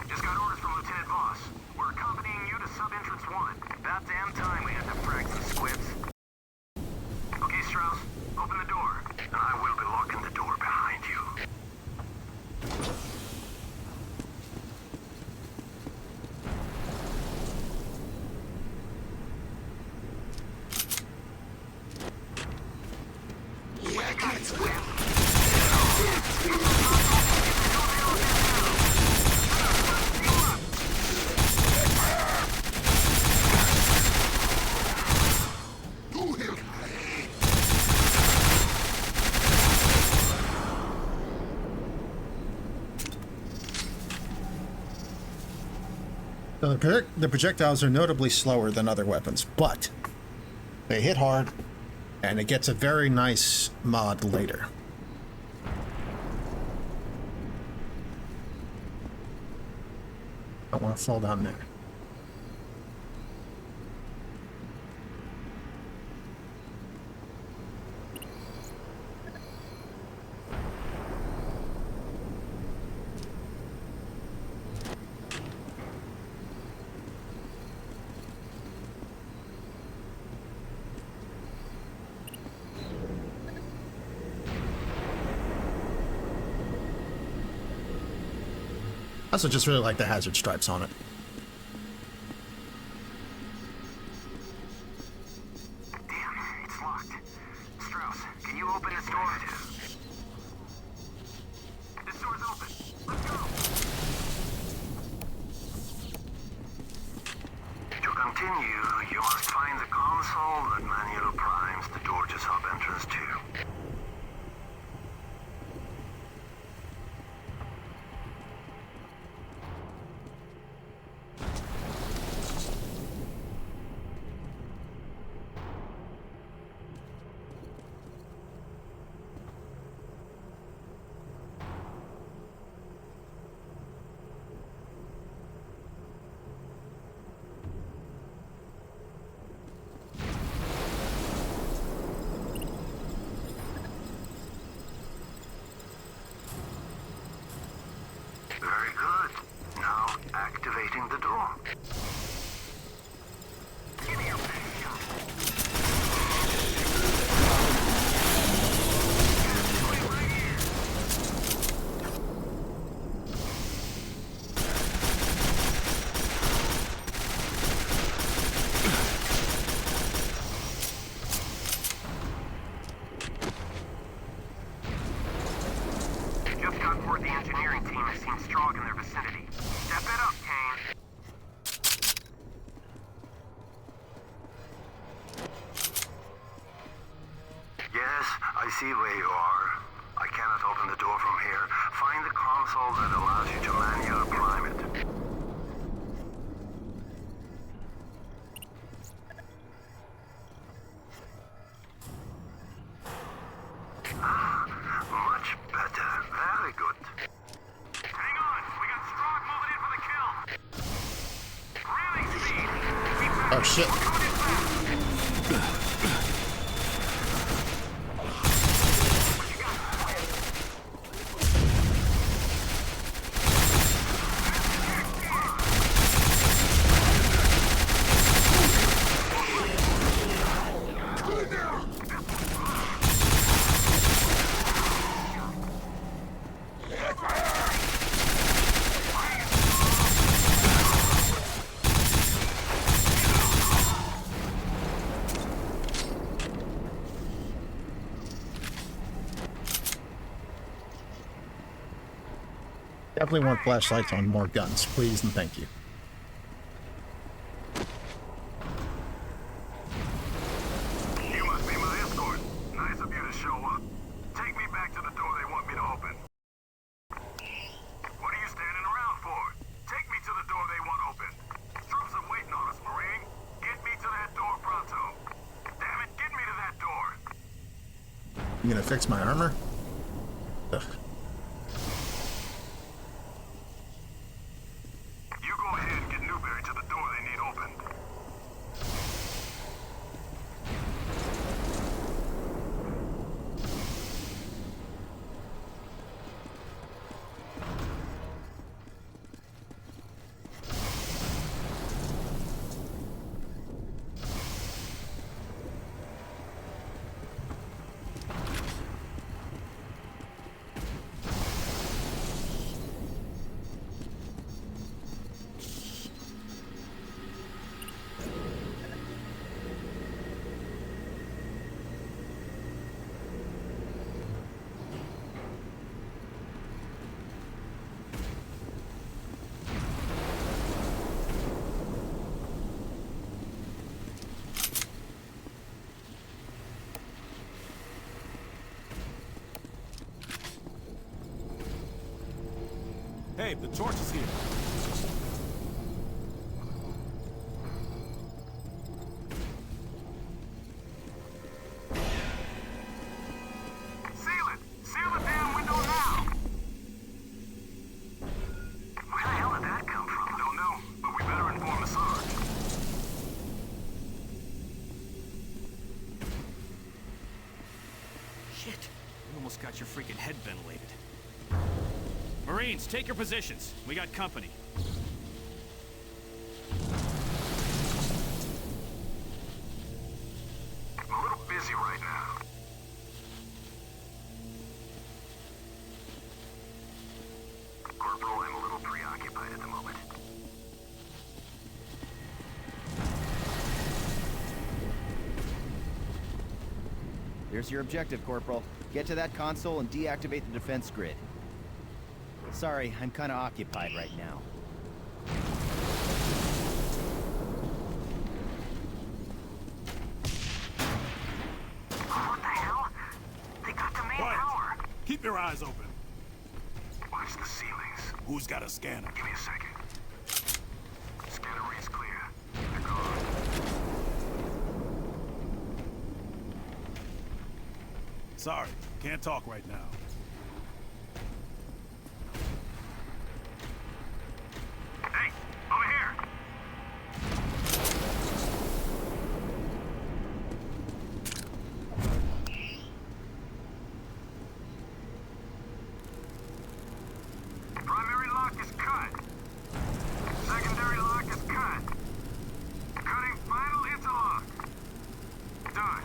Speaker 7: Just got orders from Lieutenant Voss. We're accompanying you to sub-entrance 1. About damn time we had to frag some squibs. Okay, Strauss, open the door. And I will be locking the door behind you.
Speaker 1: The projectiles are notably slower than other weapons, but they hit hard, and it gets a very nice mod later. Don't want to fall down there. I also just really like the hazard stripes on it.
Speaker 7: Damn, it's locked. Strauss, can you open this door? This door's open. Let's go. To continue, you must find the console that manually primes the door to sub-entrance 2. Very good. Now activating the door. Give me a big shot. Right here. Just got word the engineering team has seen Strogg in their vicinity. Step it up, Kane. Yes, I see where you are. I cannot open the door from here. Find the console that allows you to manually prime it. Much better. Very good. Hang on. We got Strogg moving in for the kill. Really speed.
Speaker 1: Oh shit. Definitely want flashlights on more guns, please and thank you. You gonna fix my armor? Ugh.
Speaker 7: You go ahead and get Newberry to the door they need opened.
Speaker 11: Hey, the torch is here.
Speaker 7: Seal it! Seal the damn window now! Where the hell did that come from? Don't know, but we better inform the Sarge.
Speaker 9: Shit. You almost got your freaking head ventilated. Marines, take your positions. We got company.
Speaker 7: I'm a little busy right now. Corporal, I'm a little preoccupied at the moment.
Speaker 14: Here's your objective, Corporal. Get to that console and deactivate the defense grid. Sorry, I'm kind of occupied right now.
Speaker 7: What the hell? They got the main power.
Speaker 11: Keep your eyes open.
Speaker 7: Watch the ceilings.
Speaker 11: Who's got a scanner?
Speaker 7: Give me a second. Scanner reads clear. They're gone.
Speaker 11: Sorry, can't talk right now.
Speaker 7: Hey, over here. Primary lock is cut. Secondary lock is cut. Cutting final interlock. Done.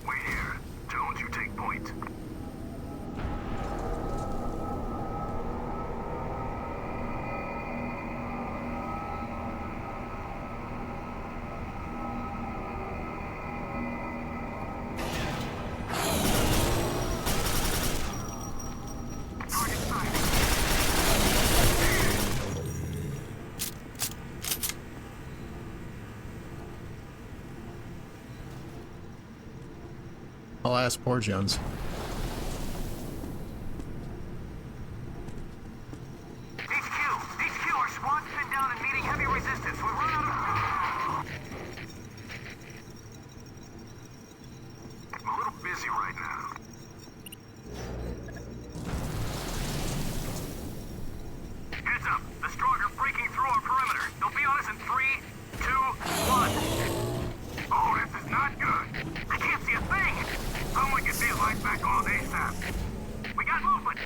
Speaker 7: Wait here. Jones, you take point.
Speaker 1: I'll ask poor Jones.
Speaker 7: HQ, our squad's pinned down and meeting heavy resistance. We run out of... I'm a little busy right now. Heads up, the Strogg are breaking through our perimeter. They'll be on us in 3, 2, 1. Oh, this is not good. I can't see a thing. Someone get these lights back on ASAP. We got movement.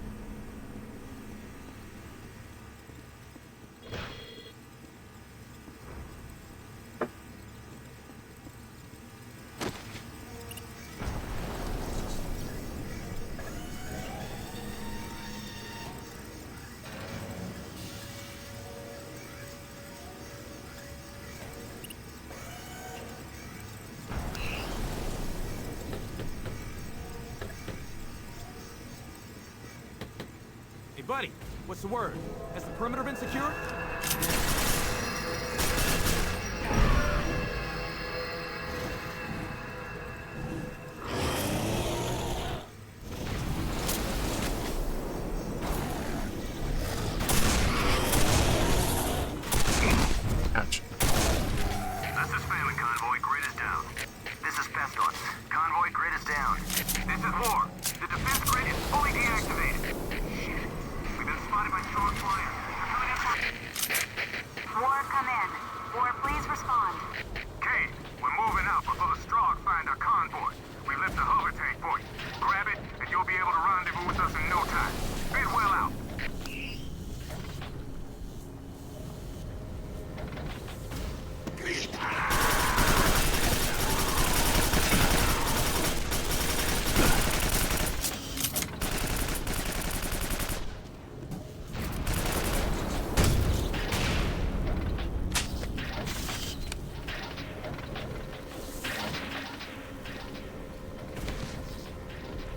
Speaker 15: Hey, buddy, what's the word? Has the perimeter been secured?
Speaker 1: Ouch.
Speaker 7: This is Famine Convoy, grid is down. This is Pestilence. Convoy, grid is down. This is 4. The defense grid is fully deactivated. Shit. We've been spotted by Strogg flyers. They're coming in for...
Speaker 2: Ward, come in. Ward, please respond.
Speaker 7: Kate, we're moving out before the Strogg find our convoy. We left a hover tank for you. Grab it, and you'll be able to rendezvous with us in no time. Bidwell out.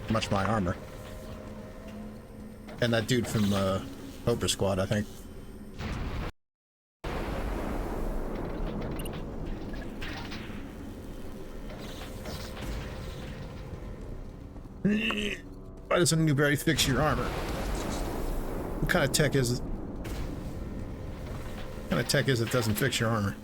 Speaker 1: Much my armor. And that dude from Cobra Squad, I think. Why doesn't Newberry fix your armor? What kind of tech is it? What kind of tech is it doesn't fix your armor?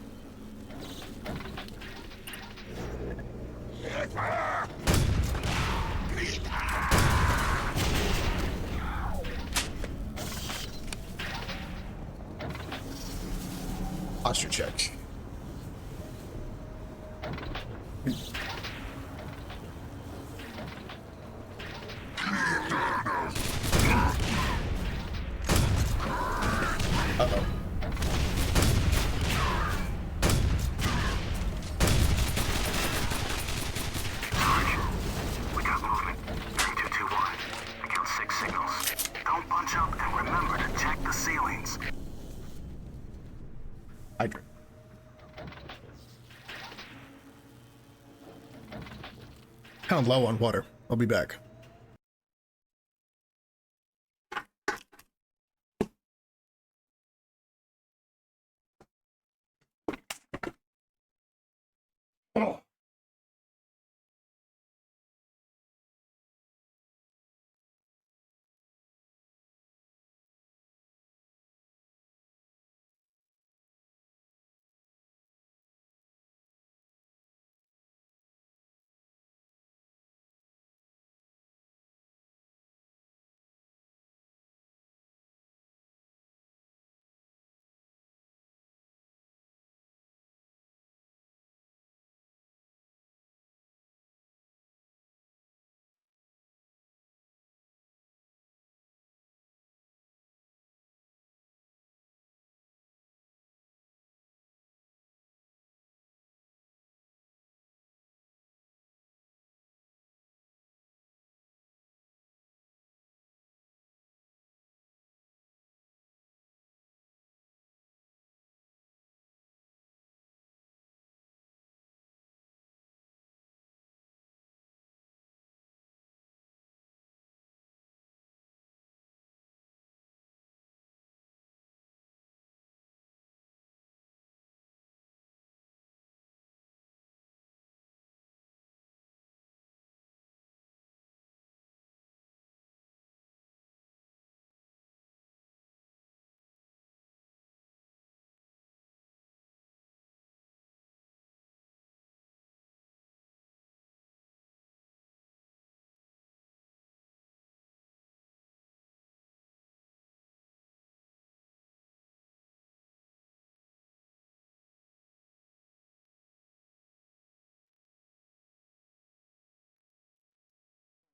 Speaker 1: Posture check. Uh-oh.
Speaker 7: We got movement. 3221. I count 6 signals. Don't bunch up and remember to check the ceilings.
Speaker 1: Hydrant. Kind of low on water. I'll be back. Oh.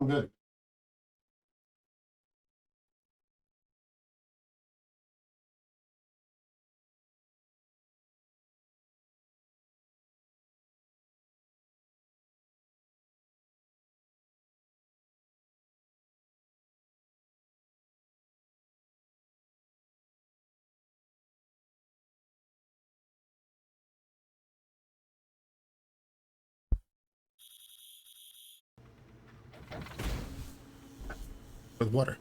Speaker 1: I'm good. With water.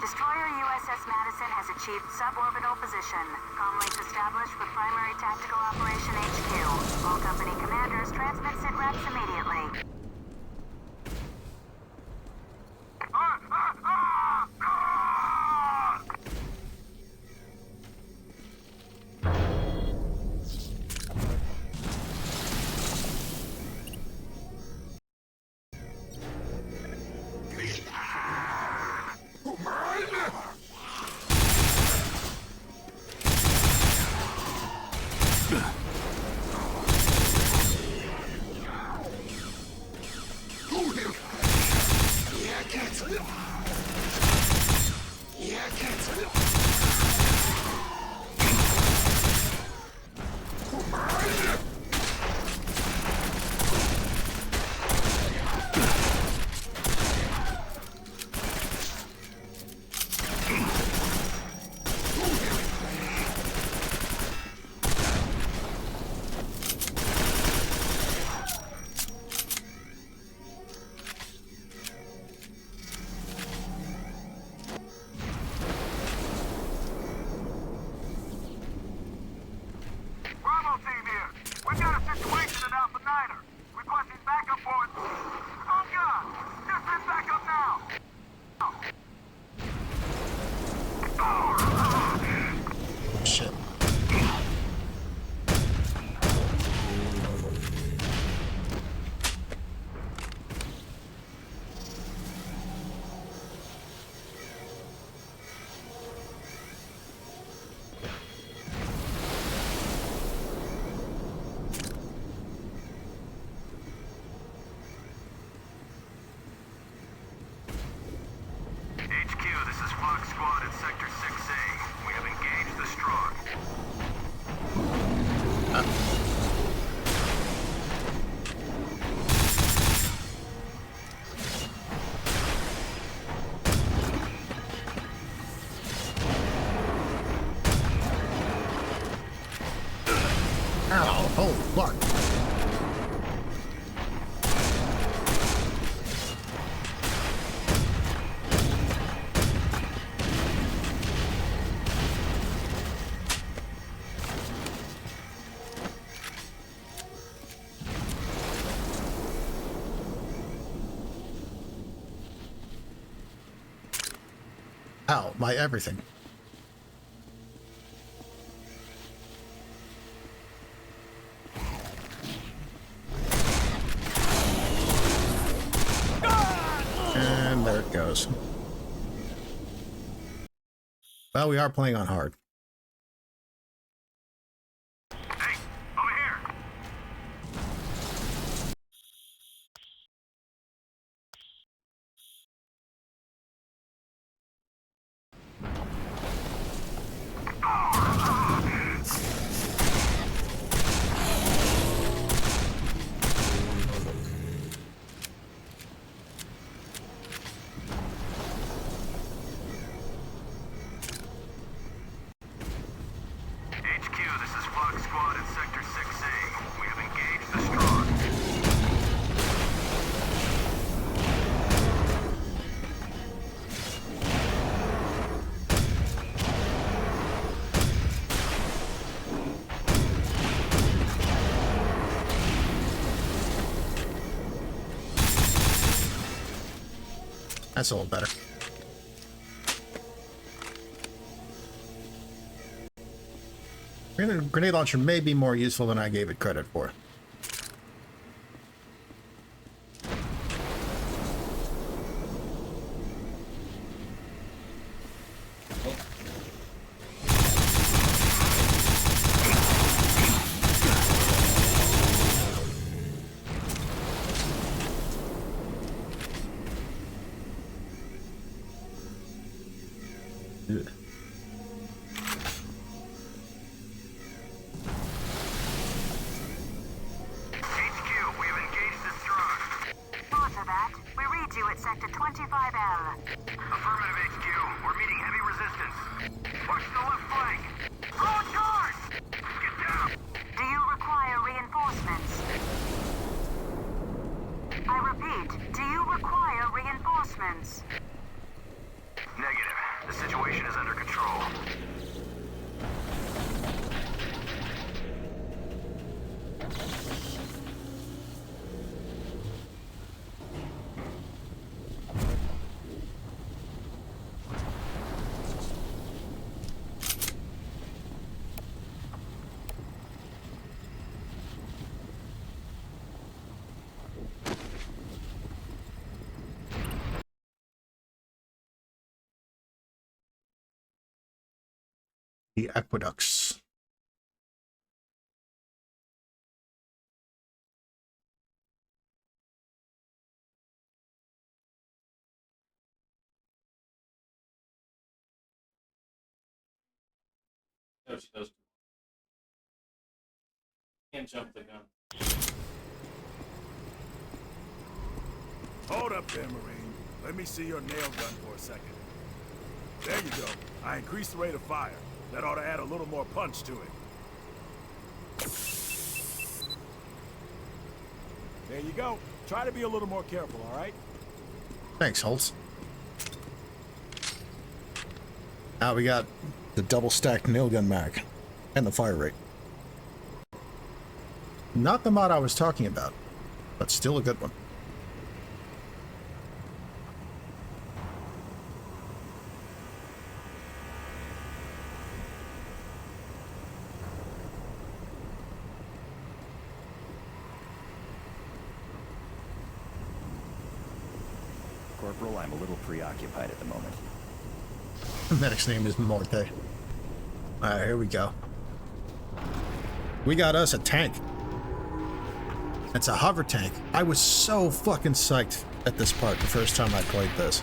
Speaker 2: Destroyer USS Madison has achieved suborbital position. Comlinks established with primary tactical operation HQ. All company commanders transmit sit reps immediately.
Speaker 1: Oh, fuck. Ow, my everything. And there it goes. Well, we are playing on hard.
Speaker 7: Hey, over here!
Speaker 1: That's a little better. Grenade launcher may be more useful than I gave it credit for. The aqueducts.
Speaker 9: No, she does. Can't jump the gun.
Speaker 11: Hold up there, Marine. Let me see your nail gun for a second. There you go. I increased the rate of fire. That ought to add a little more punch to it. There you go. Try to be a little more careful, all right?
Speaker 1: Thanks, Holtz. Now we got the double stacked nail gun mag and the fire rate. Not the mod I was talking about, but still a good one.
Speaker 14: Corporal, I'm a little preoccupied at the moment.
Speaker 1: The medic's name is Morte. Alright, here we go. We got us a tank. It's a hover tank. I was so fucking psyched at this part the first time I played this.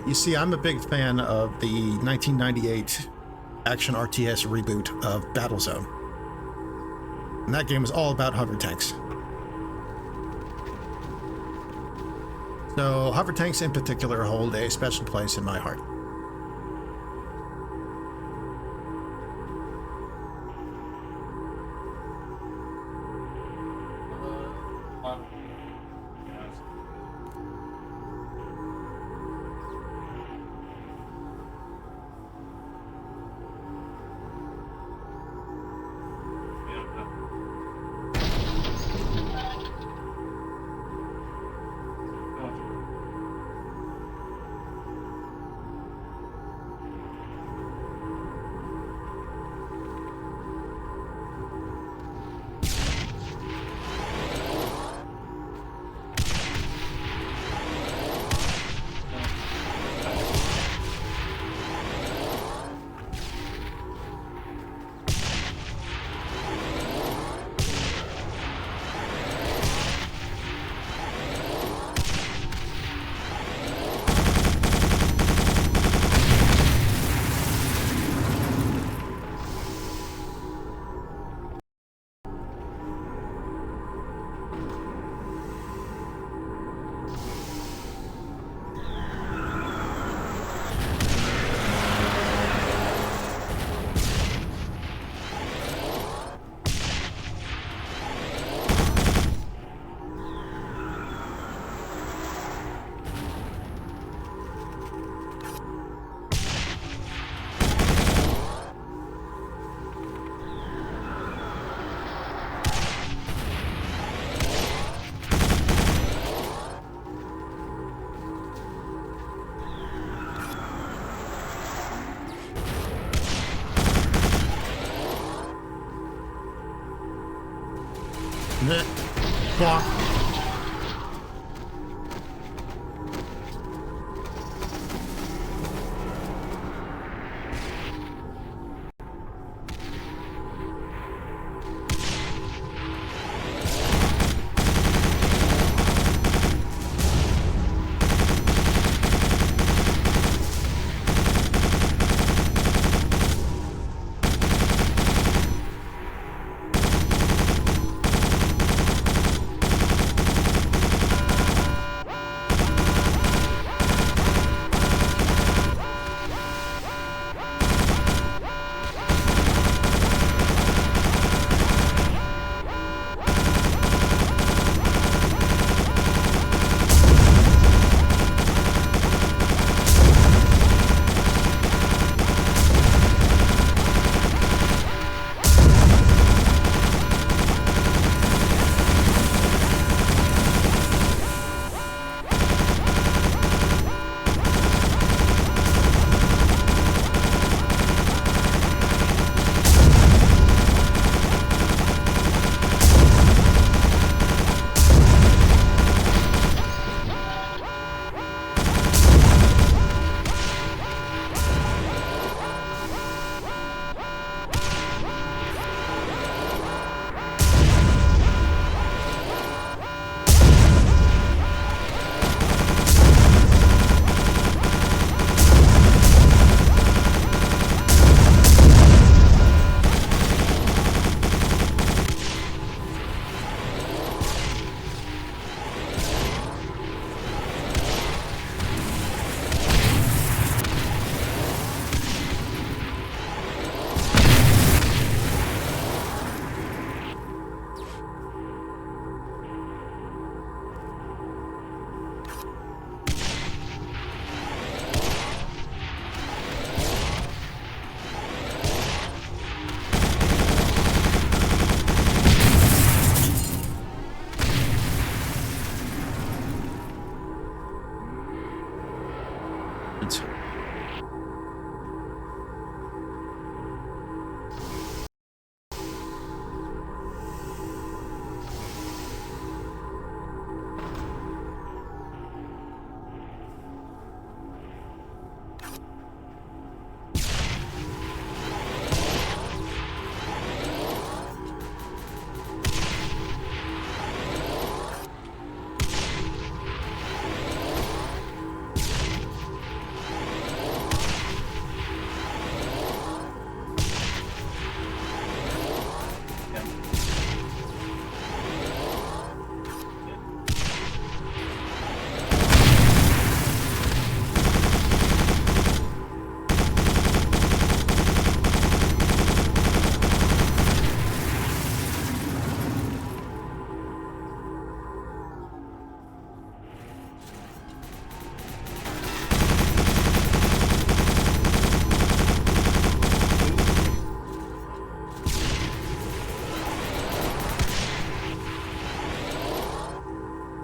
Speaker 1: You see, I'm a big fan of the 1998 action RTS reboot of Battlezone. And that game was all about hover tanks. So hover tanks in particular hold a special place in my heart. Block.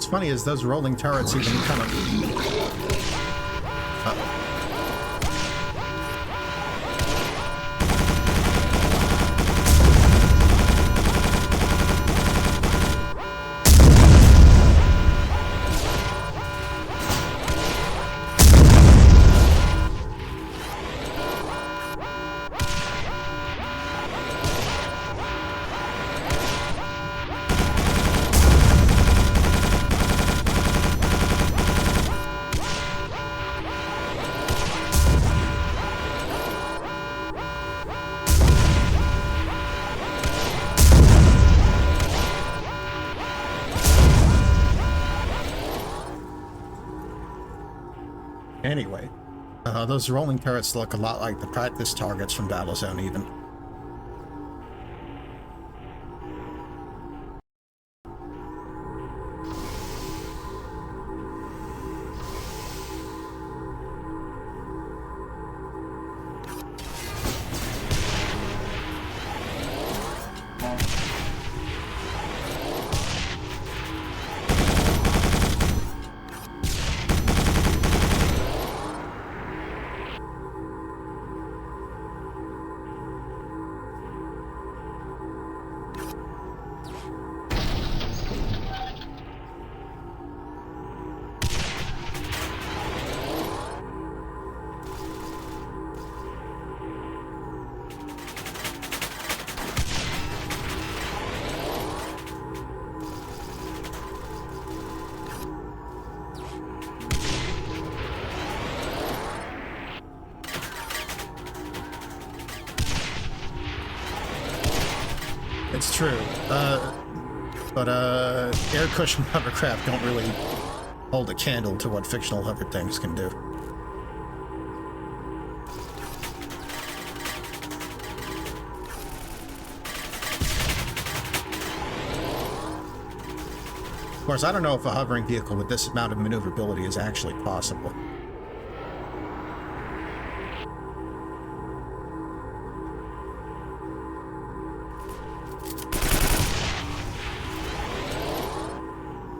Speaker 1: what's funny is those rolling turrets even kind of... Anyway, those rolling turrets look a lot like the practice targets from Battlezone even. It's true, but air cushion hovercraft don't really hold a candle to what fictional hover things can do. Of course, I don't know if a hovering vehicle with this amount of maneuverability is actually possible.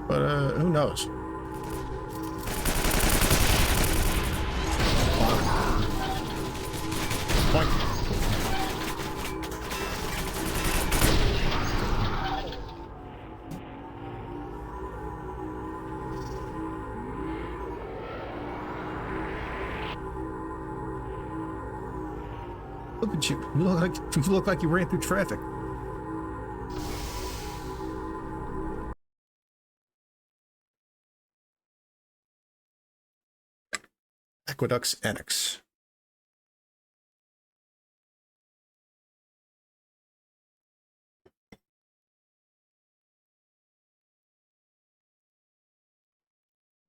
Speaker 1: But, who knows? Point. Look at you. You look like you ran through traffic. Aqueducts Annex.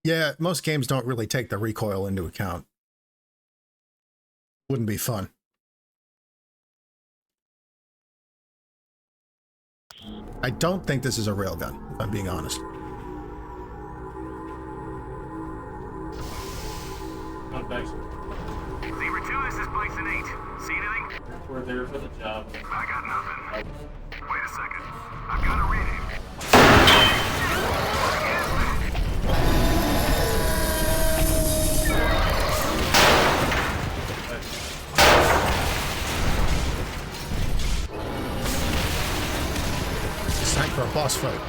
Speaker 1: Yeah, most games don't really take the recoil into account. Wouldn't be fun. I don't think this is a railgun, if I'm being honest.
Speaker 7: Zebra 2, this is Bison 8. See anything?
Speaker 20: We're there for the job.
Speaker 7: I got nothing. Wait a second. I've got a reading.
Speaker 1: It's time for a boss fight.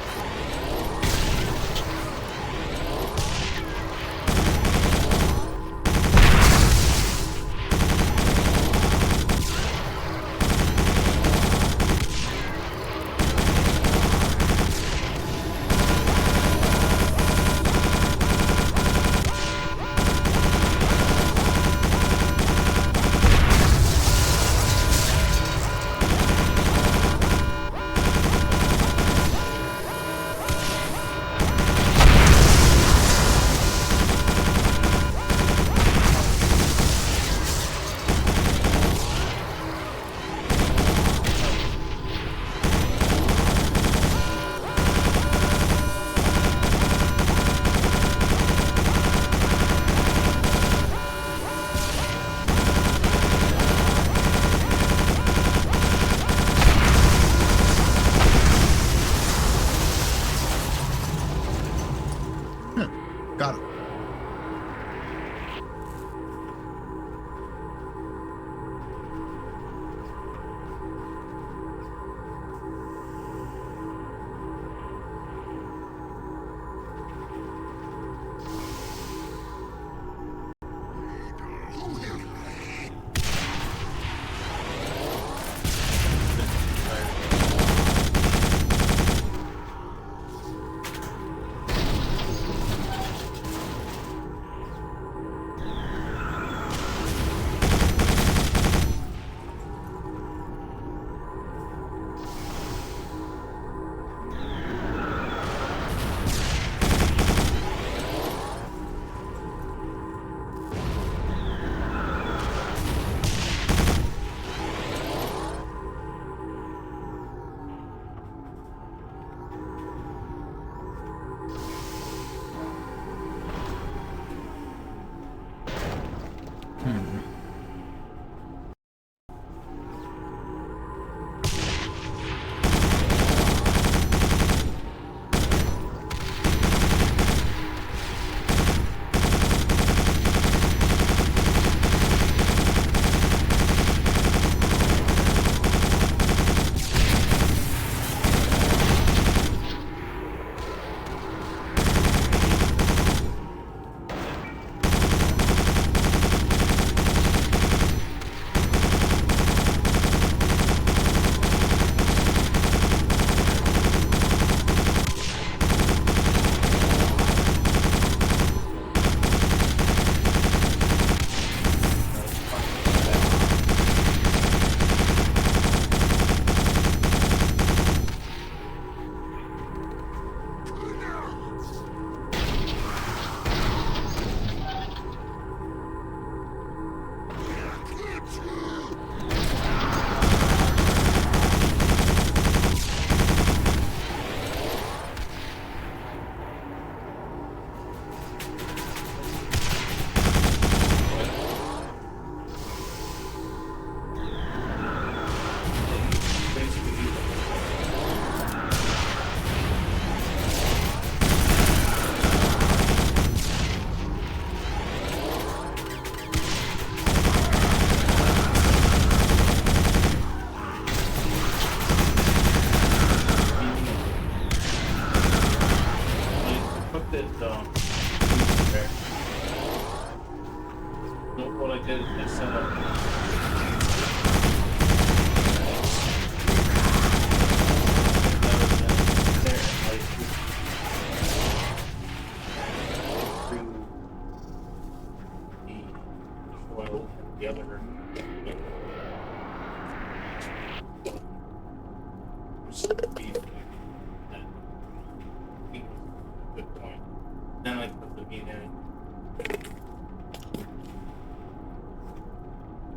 Speaker 1: Got it.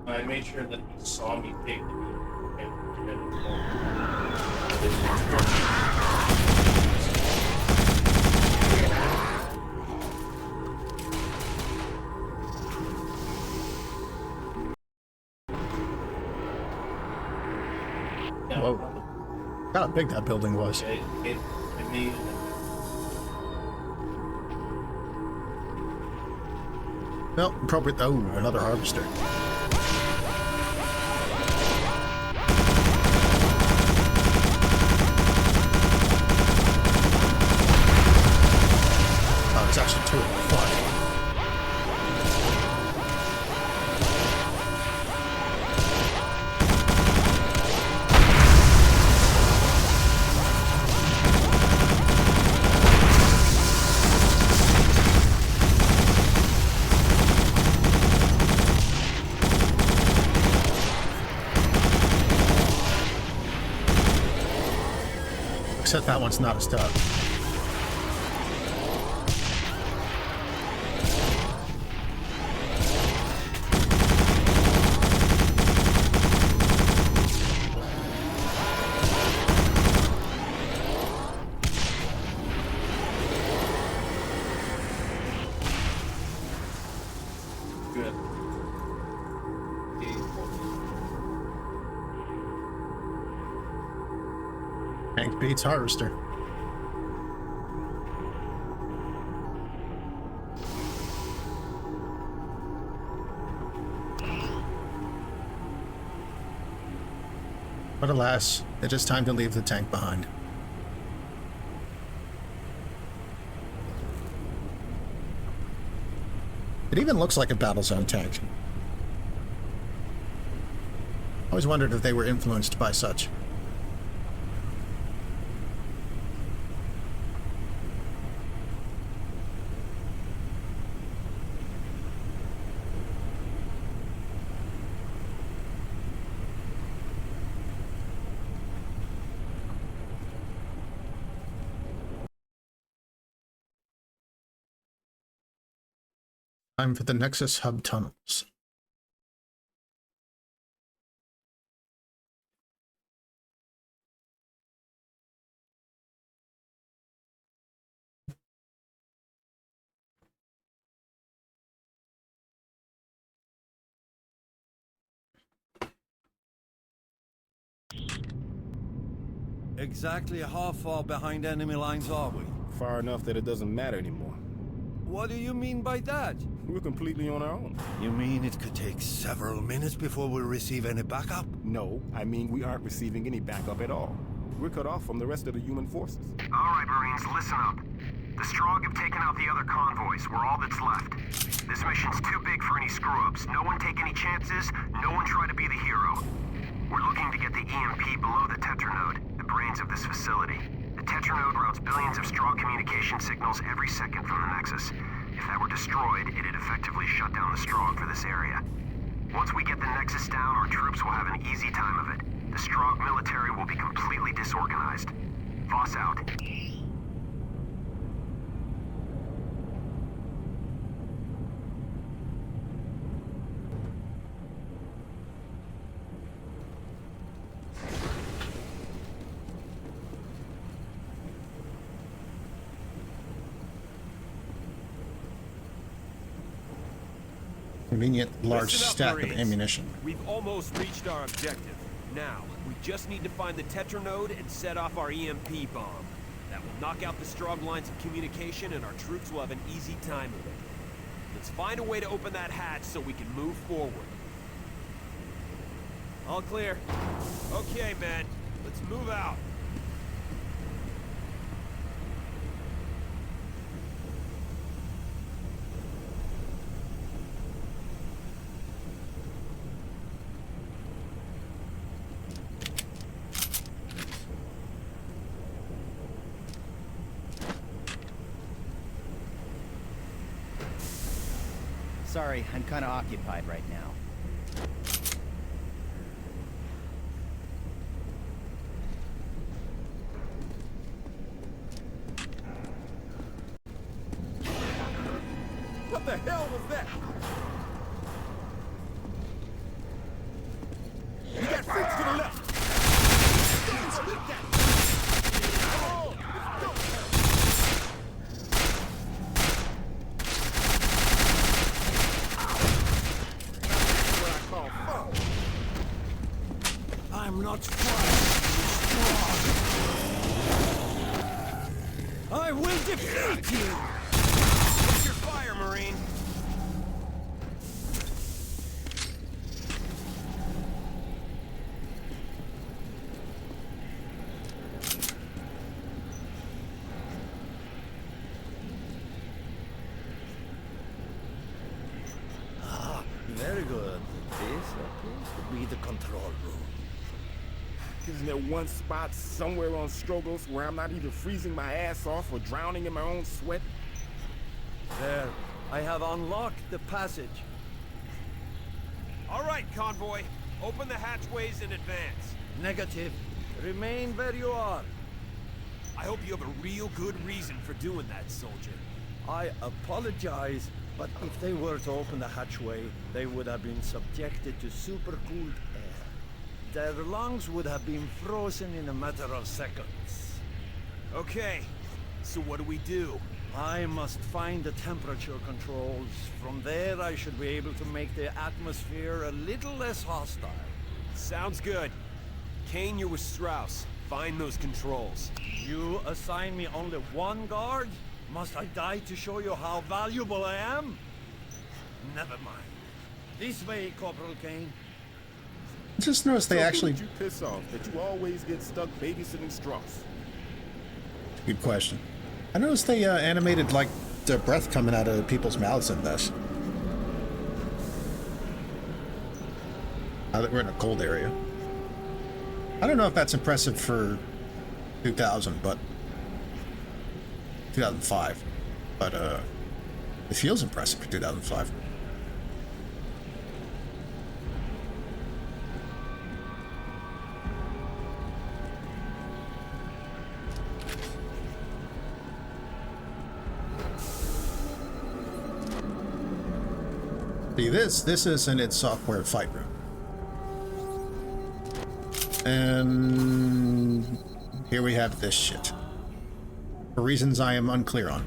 Speaker 20: I made sure that he saw me take the meat
Speaker 1: Whoa. How big that building was.
Speaker 20: I made
Speaker 1: Well, appropriate. Oh, another harvester. Oh, it's actually two of them. Fuck. Except that one's not a stub.
Speaker 20: good.
Speaker 1: Hank beats harvester. But alas, it is time to leave the tank behind. It even looks like a Battlezone tank. I always wondered if they were influenced by such. Time for the Nexus hub tunnels.
Speaker 5: Exactly how far behind enemy lines are we?
Speaker 3: Far enough that it doesn't matter anymore.
Speaker 5: What do you mean by that?
Speaker 3: We're completely on our own.
Speaker 5: You mean it could take several minutes before we receive any backup?
Speaker 3: No, I mean we aren't receiving any backup at all. We're cut off from the rest of the human forces.
Speaker 7: All right, Marines, listen up. The Strogg have taken out the other convoys. We're all that's left. This mission's too big for any screw-ups. No one take any chances. No one try to be the hero. We're looking to get the EMP below the Tetranode, the brains of this facility. The Tetranode routes billions of Strogg communication signals every second from the Nexus. If that were destroyed, it'd effectively shut down the Strogg for this area. Once we get the Nexus down, our troops will have an easy time of it. The Strogg military will be completely disorganized. Voss out.
Speaker 1: Convenient large
Speaker 6: Listen up,
Speaker 1: stack
Speaker 6: Marines.
Speaker 1: of ammunition.
Speaker 6: We've almost reached our objective. Now, we just need to find the Tetranode and set off our EMP bomb. That will knock out the Strogg lines of communication and our troops will have an easy time of it. Let's find a way to open that hatch so we can move forward. All clear. Okay, men. Let's move out.
Speaker 14: Sorry, I'm kind of occupied right now.
Speaker 3: What the hell was that? We got freaks to the left.
Speaker 5: I'm not frightened, Strogg. I will defeat you!
Speaker 6: Take your fire, Marine.
Speaker 5: Ah, very good. This appears to be the control room.
Speaker 3: Isn't there one spot somewhere on Strogos where I'm not either freezing my ass off or drowning in my own sweat?
Speaker 5: There, I have unlocked the passage.
Speaker 6: All right, convoy. Open the hatchways in advance.
Speaker 5: Negative. Remain where you are.
Speaker 6: I hope you have a real good reason for doing that, soldier.
Speaker 5: I apologize, but if they were to open the hatchway, they would have been subjected to supercooled air. Their lungs would have been frozen in a matter of seconds.
Speaker 6: Okay, so what do we do?
Speaker 5: I must find the temperature controls. From there, I should be able to make the atmosphere a little less hostile.
Speaker 6: Sounds good. Kane, you're with Strauss. Find those controls.
Speaker 5: You assign me only one guard? Must I die to show you how valuable I am? Never mind. This way, Corporal Kane.
Speaker 1: Just noticed they
Speaker 3: So
Speaker 1: actually...
Speaker 3: who did you piss off that you always get stuck babysitting Strauss?
Speaker 1: Good question. I noticed they animated, like, the breath coming out of people's mouths in this. Now that we're in a cold area. I don't know if that's impressive for 2000, but... 2005. But, it feels impressive for 2005. See, this is an id Software fight room. And here we have this shit. For reasons I am unclear on.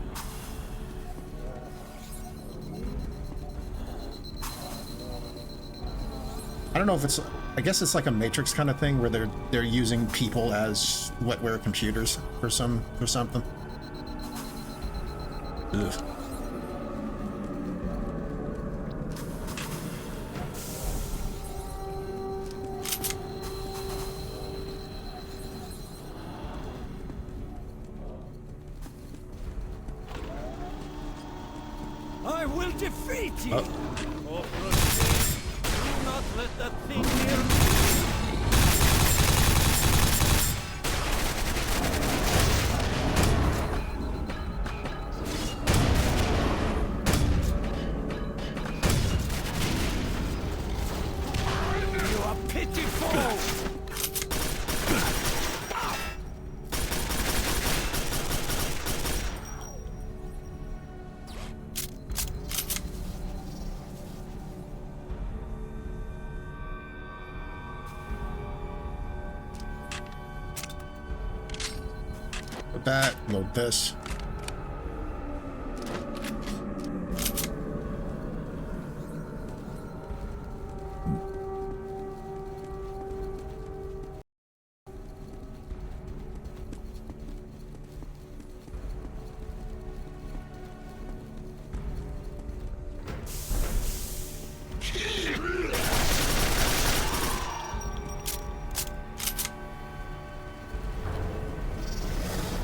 Speaker 1: I don't know if it's... I guess it's like a Matrix kind of thing where they're using people as wetware computers for something. Ugh.
Speaker 5: I will defeat you!
Speaker 1: Oh.
Speaker 5: Oh, proceed. Do not let that thing near me! You are pitiful!
Speaker 1: That, load this.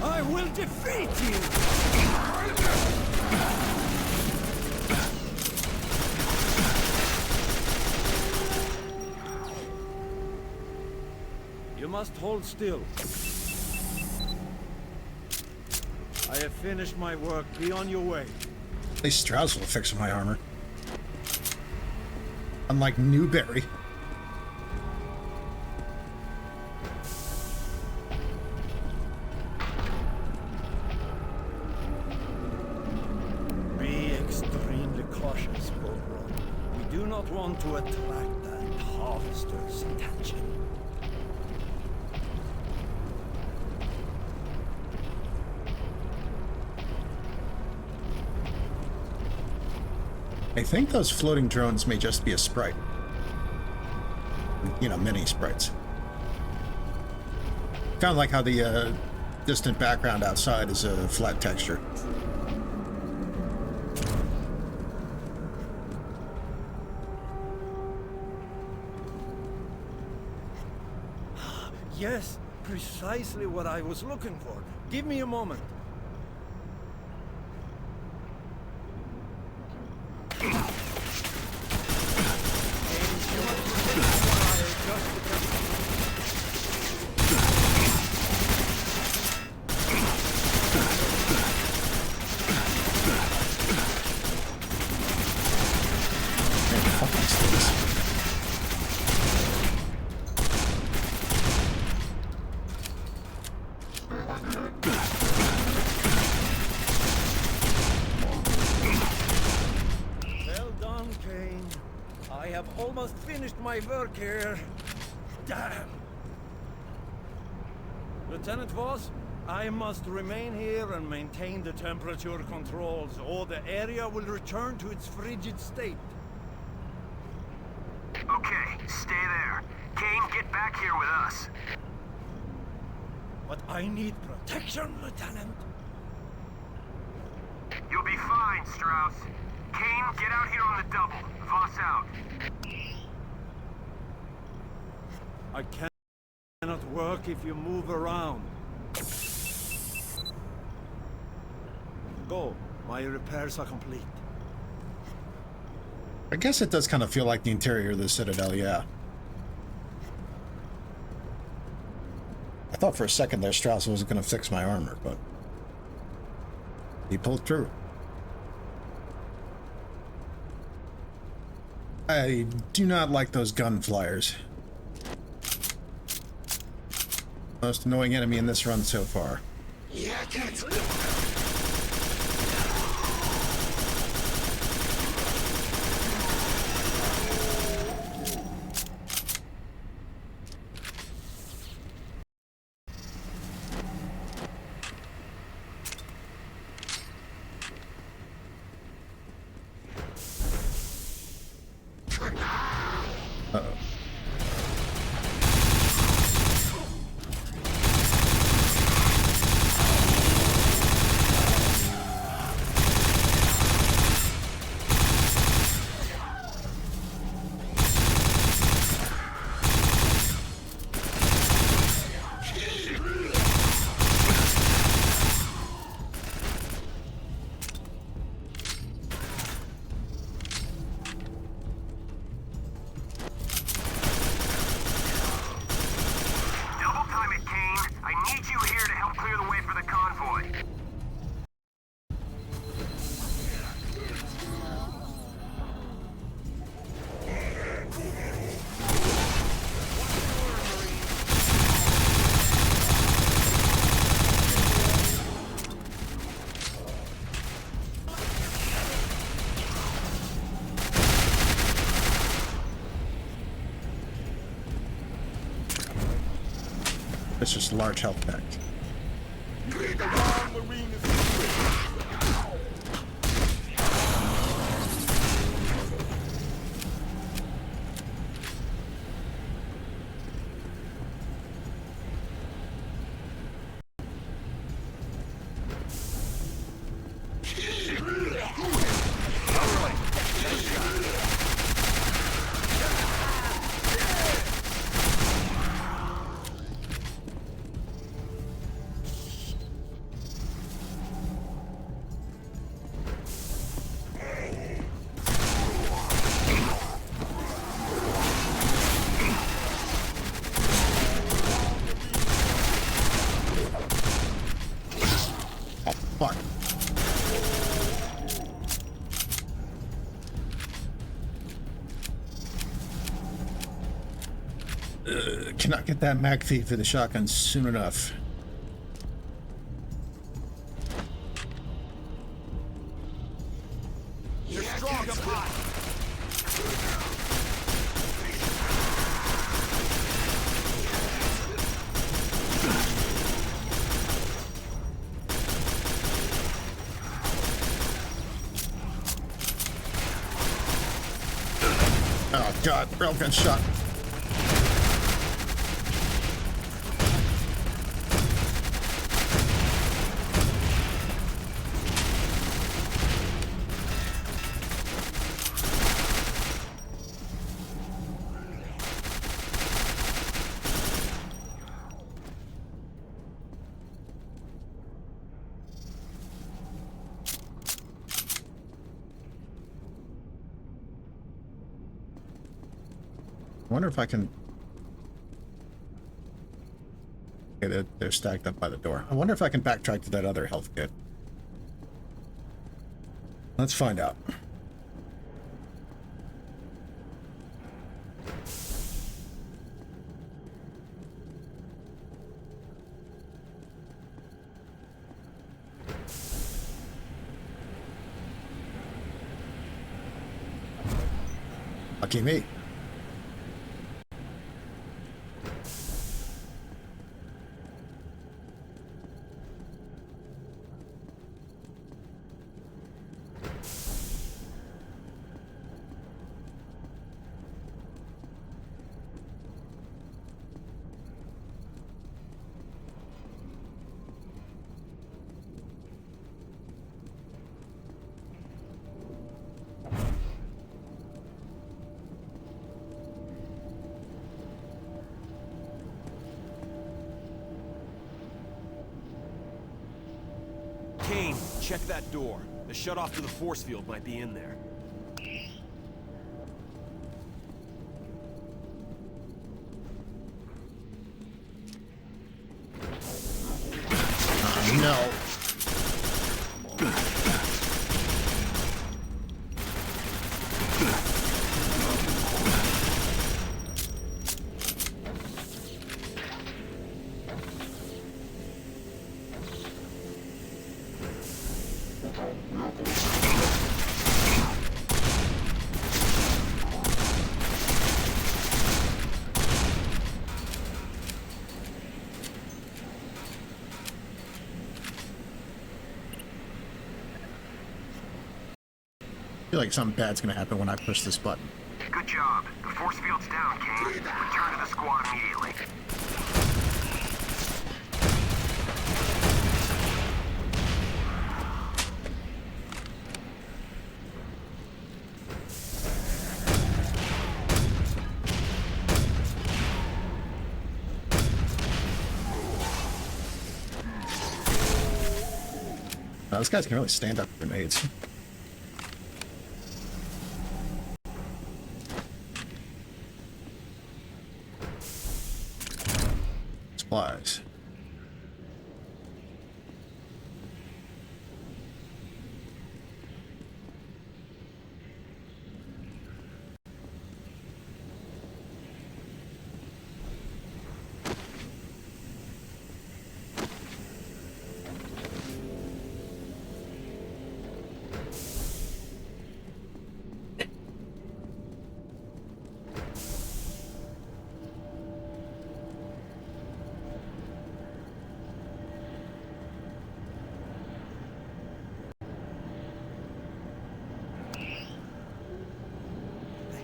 Speaker 5: I will defeat you! You must hold still. I have finished my work. Be on your way.
Speaker 1: At least Strauss will fix my armor. Unlike Newberry.
Speaker 5: Be extremely cautious, Bobron. We do not want to attract that harvester's attention.
Speaker 1: I think those floating drones may just be a sprite. You know, mini sprites. Kind of like how the distant background outside is a flat texture.
Speaker 5: Yes, precisely what I was looking for. Give me a moment. Well done, Kane. I have almost finished my work here. Damn. Lieutenant Voss, I must remain here and maintain the temperature controls, or the area will return to its frigid state.
Speaker 7: Okay, stay there. Kane, get back here with us.
Speaker 5: But I need protection, Lieutenant.
Speaker 7: You'll be fine, Strauss. Kane, get out here on the double. Voss out.
Speaker 5: I cannot work if you move around. Go. My repairs are complete.
Speaker 1: I guess it does kind of feel like the interior of the Citadel, yeah. I thought for a second there Strauss wasn't going to fix my armor, but he pulled through. I do not like those gun flyers. Most annoying enemy in this run so far. It's just a large health pack. Cannot get that mag feed for the shotgun soon enough.
Speaker 3: You're strong up high.
Speaker 1: Oh god, railgun shot. I wonder if I can... Okay, they're stacked up by the door. I wonder if I can backtrack to that other health kit. Let's find out. Lucky me.
Speaker 6: Kane, check that door. The shutoff to the force field might be in there.
Speaker 1: No. I feel like something bad's gonna happen when I push this button.
Speaker 7: Good job. The force field's down, Kane. Return to the squad immediately.
Speaker 1: This guy's can really stand up to grenades. Supplies.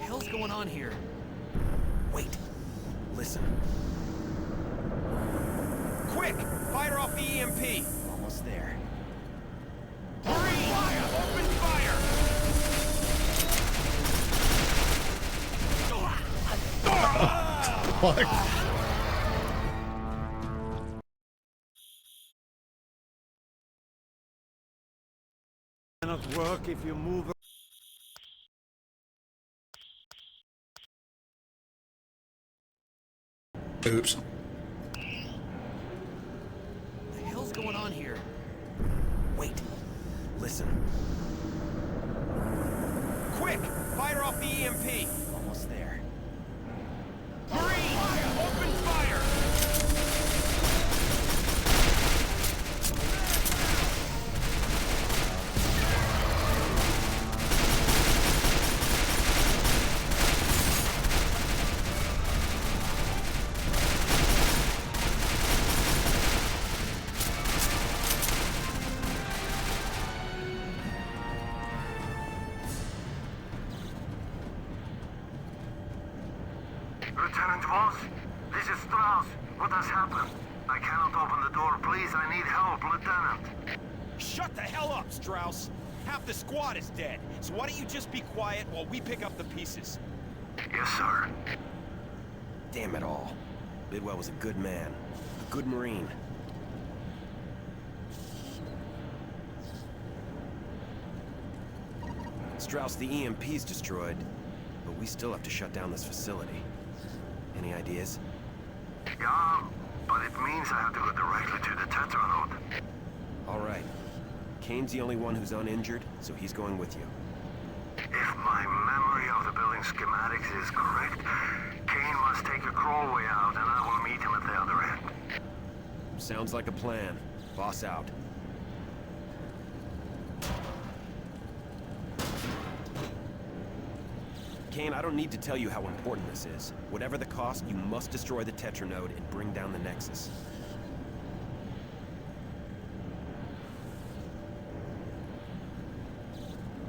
Speaker 13: What's going on here?
Speaker 6: Wait. Listen. Quick! Fire off the EMP!
Speaker 14: Almost there.
Speaker 6: Marine! Fire! Open fire!
Speaker 1: Fuck.
Speaker 5: Cannot work if you move.
Speaker 1: Oops.
Speaker 13: What the hell's going on here?
Speaker 6: Wait. Listen. Quick! Fire off the EMP!
Speaker 14: Almost there.
Speaker 6: Marine! Open fire!
Speaker 7: Lieutenant Voss, this is Strauss. What has happened? I cannot open the door. Please, I need help, Lieutenant.
Speaker 6: Shut the hell up, Strauss! Half the squad is dead, so why don't you just be quiet while we pick up the pieces?
Speaker 7: Yes, sir.
Speaker 6: Damn it all. Bidwell was a good man. A good Marine. Strauss, the EMP's destroyed, but we still have to shut down this facility. Any ideas?
Speaker 7: Yeah, but it means I have to go directly to the Tetranode.
Speaker 6: All right. Kane's the only one who's uninjured, so he's going with you.
Speaker 7: If my memory of the building schematics is correct, Kane must take a crawlway out, and I will meet him at the other end.
Speaker 6: Sounds like a plan. Boss out. Kane, I don't need to tell you how important this is. Whatever the cost, you must destroy the Tetranode and bring down the Nexus.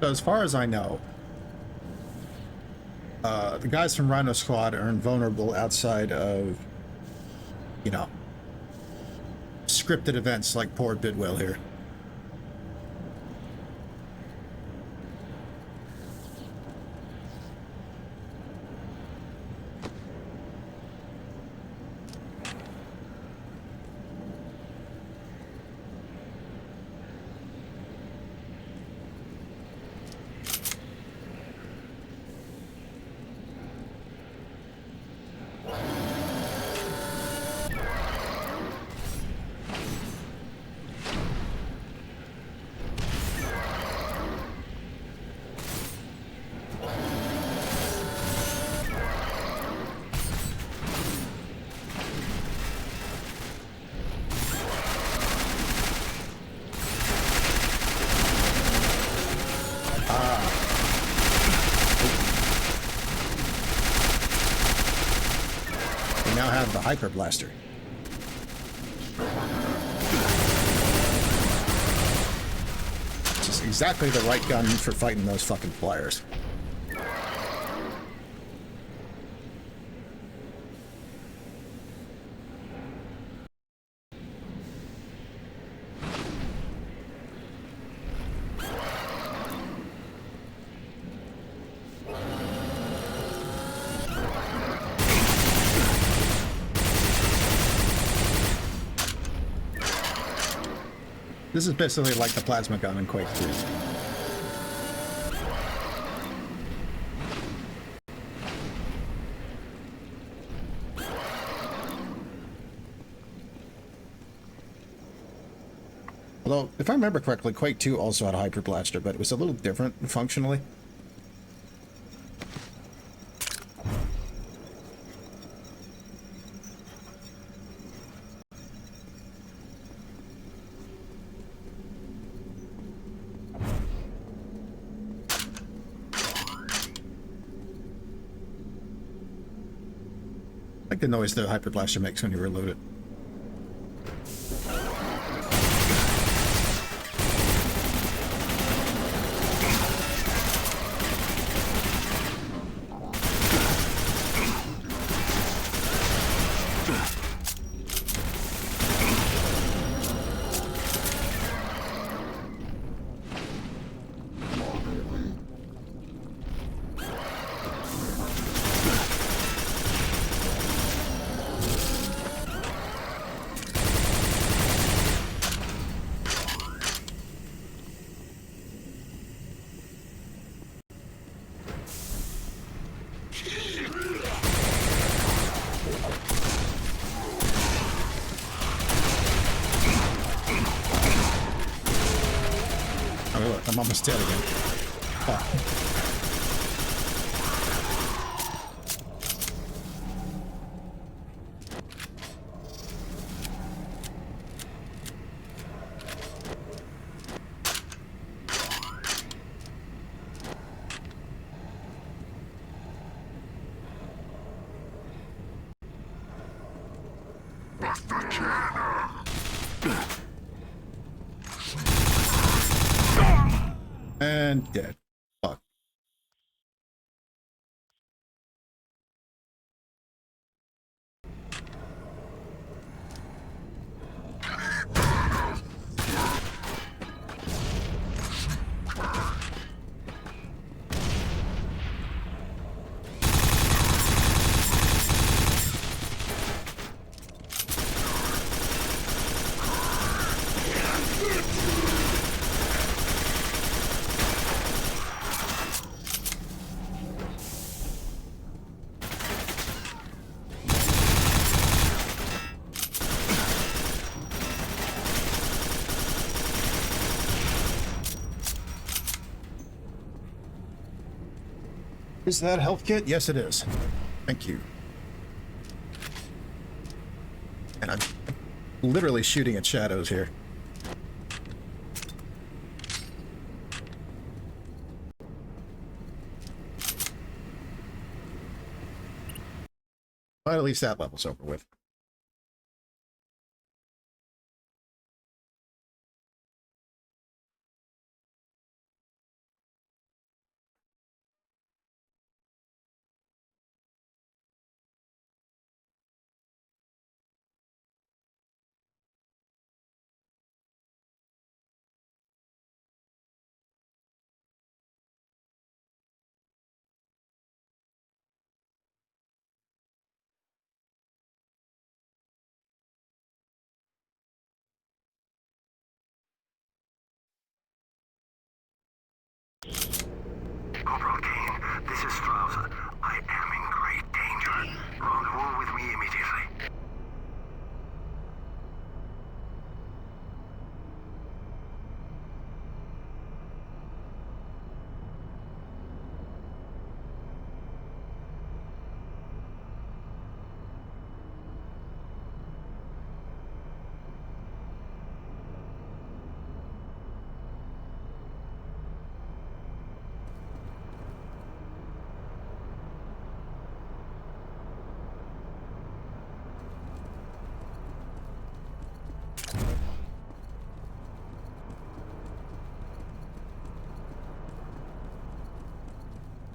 Speaker 1: So as far as I know, the guys from Rhino Squad are invulnerable outside of, you know, scripted events like poor Bidwell here. now have the Hyper Blaster. Which is exactly the right gun for fighting those fucking flyers. This is basically like the plasma gun in Quake 3. Although, if I remember correctly, Quake 2 also had a Hyper Blaster, but it was a little different functionally. I like the noise the Hyper Blaster makes when you reload it. I'm almost dead again. Fuck. And dead. Fuck. Is that a health kit? Yes, it is. Thank you. And I'm literally shooting at shadows here. But at least that level's over with.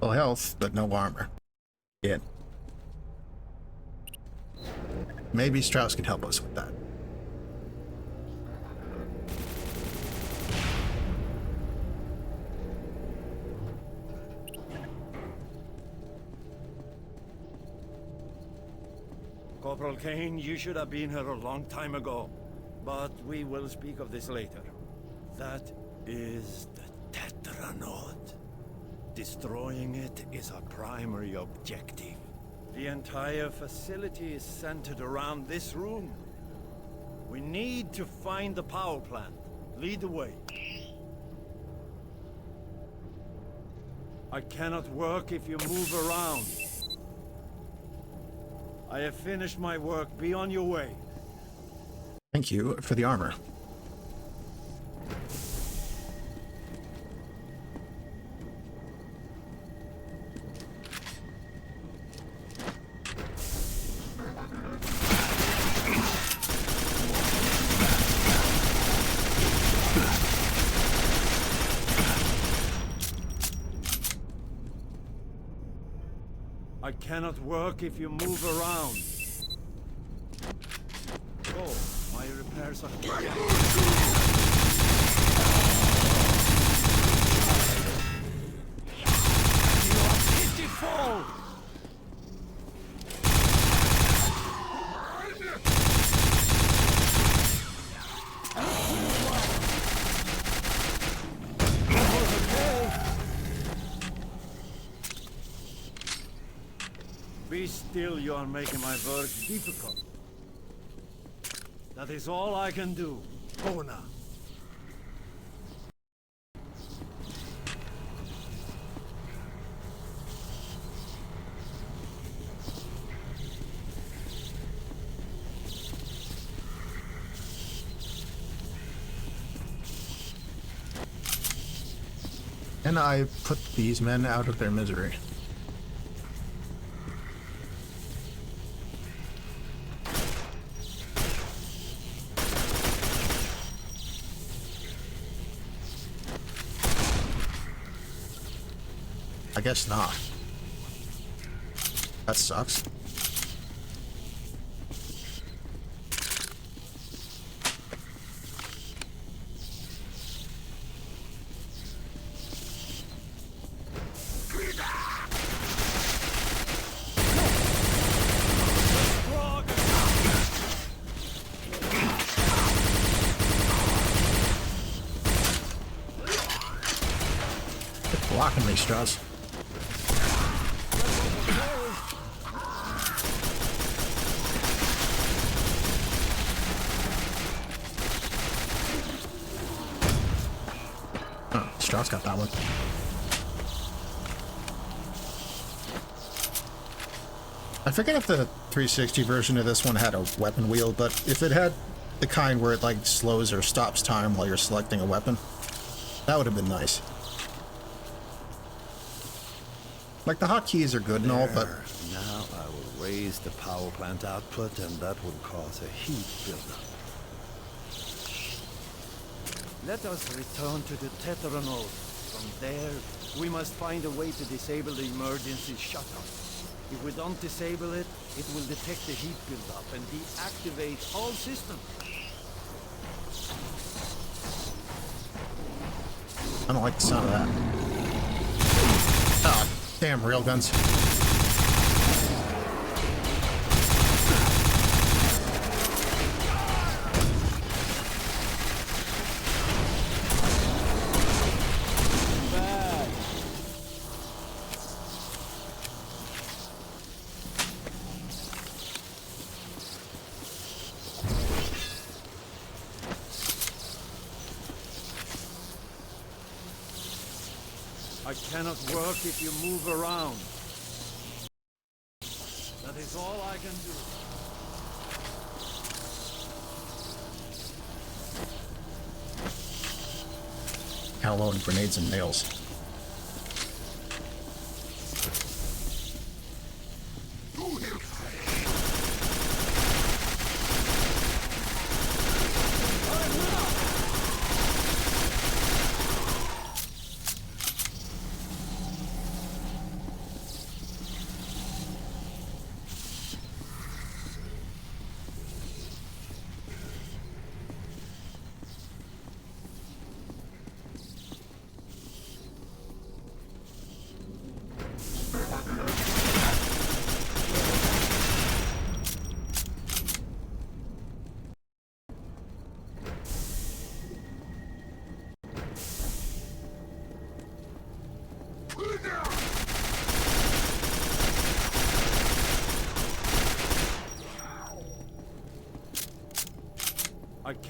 Speaker 1: Full health, but no armor. Yeah. Maybe Strauss can help us with that.
Speaker 5: Corporal Kane, you should have been here a long time ago. But we will speak of this later. That is the Tetranaut. Destroying it is our primary objective. The entire facility is centered around this room. We need to find the power plant. Lead the way. I cannot work if you move around. I have finished my work. Be on your way.
Speaker 1: Thank you for the armor.
Speaker 5: I cannot work if you move around. Oh, my repairs are... You are pitiful! Be still, you are making my work difficult. That is all I can do. Go now.
Speaker 1: And I put these men out of their misery. I guess not. That sucks. Quit blocking me, Strauss. Strauss got that one. I forget if the 360 version of this one had a weapon wheel, but if it had the kind where it like slows or stops time while you're selecting a weapon, that would have been nice. Like the hotkeys are good and all, but
Speaker 5: now I will raise the power plant output, and that will cause a heat buildup. Let us return to the Tetranaut. From there, we must find a way to disable the emergency shutdown. If we don't disable it, it will detect the heat buildup and deactivate all systems.
Speaker 1: I don't like the sound of that. Ah, damn railguns.
Speaker 5: I cannot work if you move around. That is all I can do.
Speaker 1: How loading grenades and nails.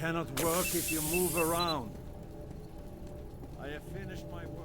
Speaker 5: cannot work if you move around. I have finished my work.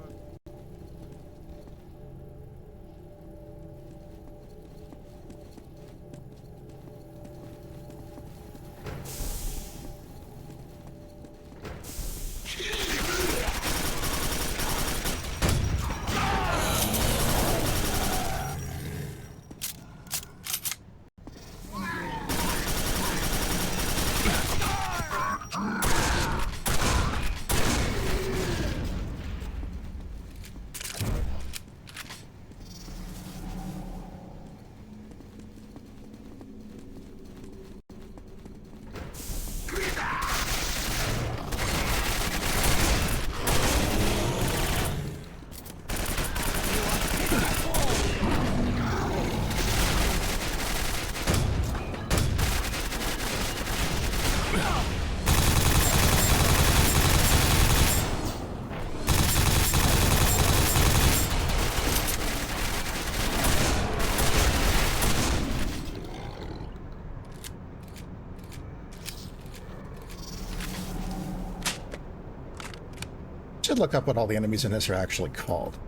Speaker 1: Should look up what all the enemies in this are actually called.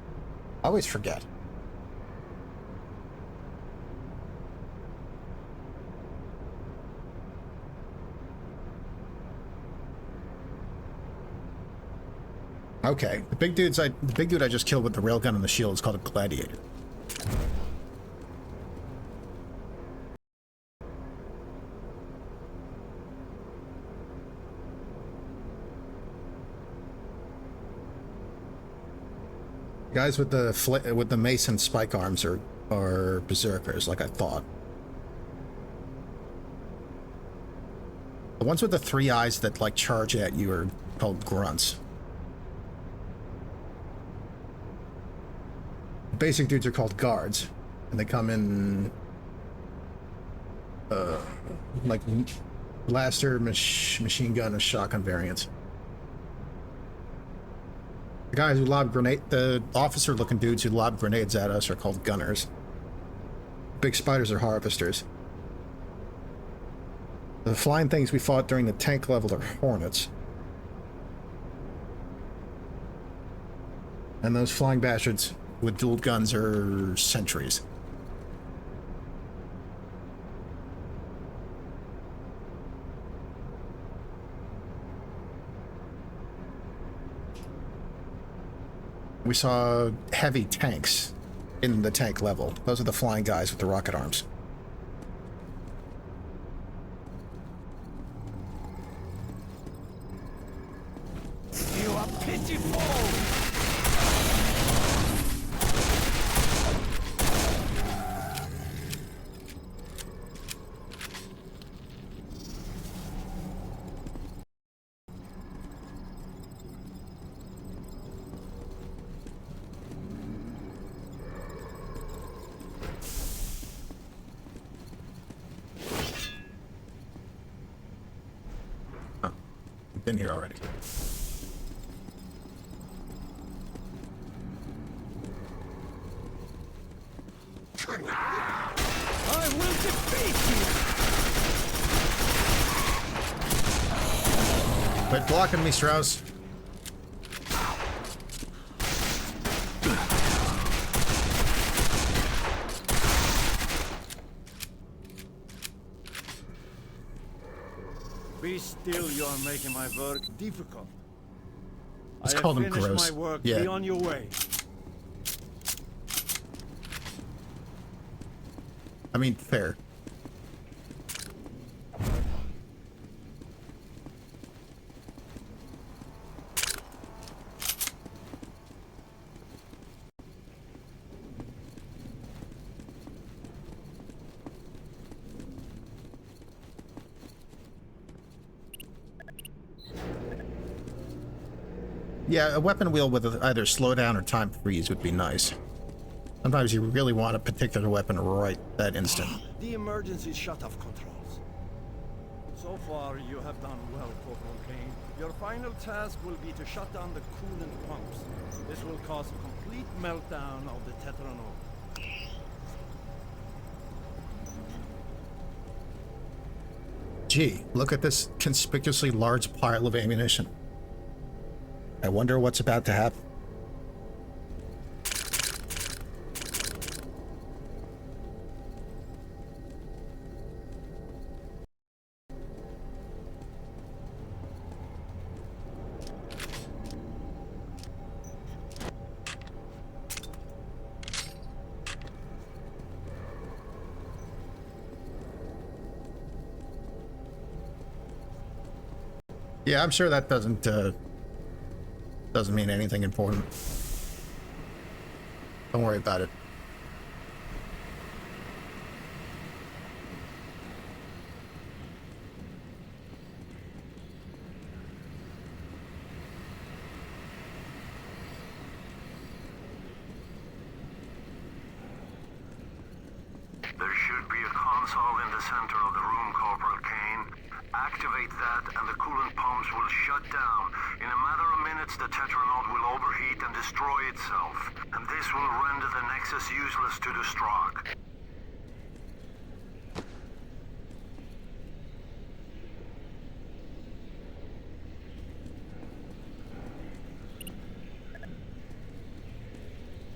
Speaker 1: I always forget. Okay, the big dude I just killed with the railgun and the shield is called a gladiator. Guys with the mace and spike arms are berserkers, like I thought. The ones with the 3 eyes that like charge at you are called grunts. The basic dudes are called guards, and they come in like blaster, machine gun, and shotgun variants. The guys who lob the officer-looking dudes who lob grenades at us are called gunners. Big spiders are harvesters. The flying things we fought during the tank level are hornets. And those flying bastards with dual guns are sentries. We saw heavy tanks in the tank level. Those are the flying guys with the rocket arms.
Speaker 5: You are pitiful!
Speaker 1: Been here already.
Speaker 5: I will defeat you!
Speaker 1: Quit blocking me, Strauss.
Speaker 5: Be still, you are making my work difficult.
Speaker 1: Let's
Speaker 5: I
Speaker 1: call
Speaker 5: have
Speaker 1: them
Speaker 5: finished
Speaker 1: gross.
Speaker 5: my work.
Speaker 1: Yeah.
Speaker 5: Be on your way.
Speaker 1: I mean, fair. Yeah, a weapon wheel with either slowdown or time freeze would be nice. Sometimes you really want a particular weapon right that instant.
Speaker 5: The emergency shut-off controls. So far, you have done well, Corporal Kane. Your final task will be to shut down the coolant pumps. This will cause a complete meltdown of the Tetranol.
Speaker 1: Gee, look at this conspicuously large pile of ammunition. I wonder what's about to happen. Yeah, I'm sure that doesn't mean anything important. Don't worry about it.
Speaker 7: There should be a console in the center of the room, Corporal Kane. Activate that and the coolant pumps will shut down. In a matter of minutes, the Tetranaut will overheat and destroy itself. And this will render the Nexus useless to the Strogg.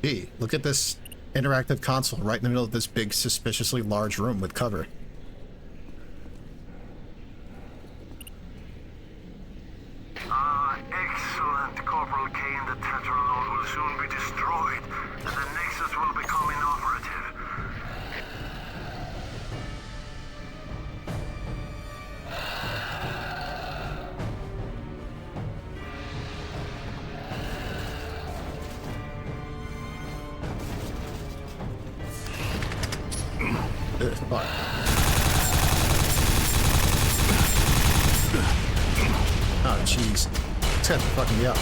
Speaker 1: Gee, look at this interactive console right in the middle of this big, suspiciously large room with cover.
Speaker 7: Excellent, Corporal Kane. The Tetranaut will soon be destroyed, and the Nexus will become inoperative.
Speaker 1: Fuck. Oh, jeez. This guy's fucking me up.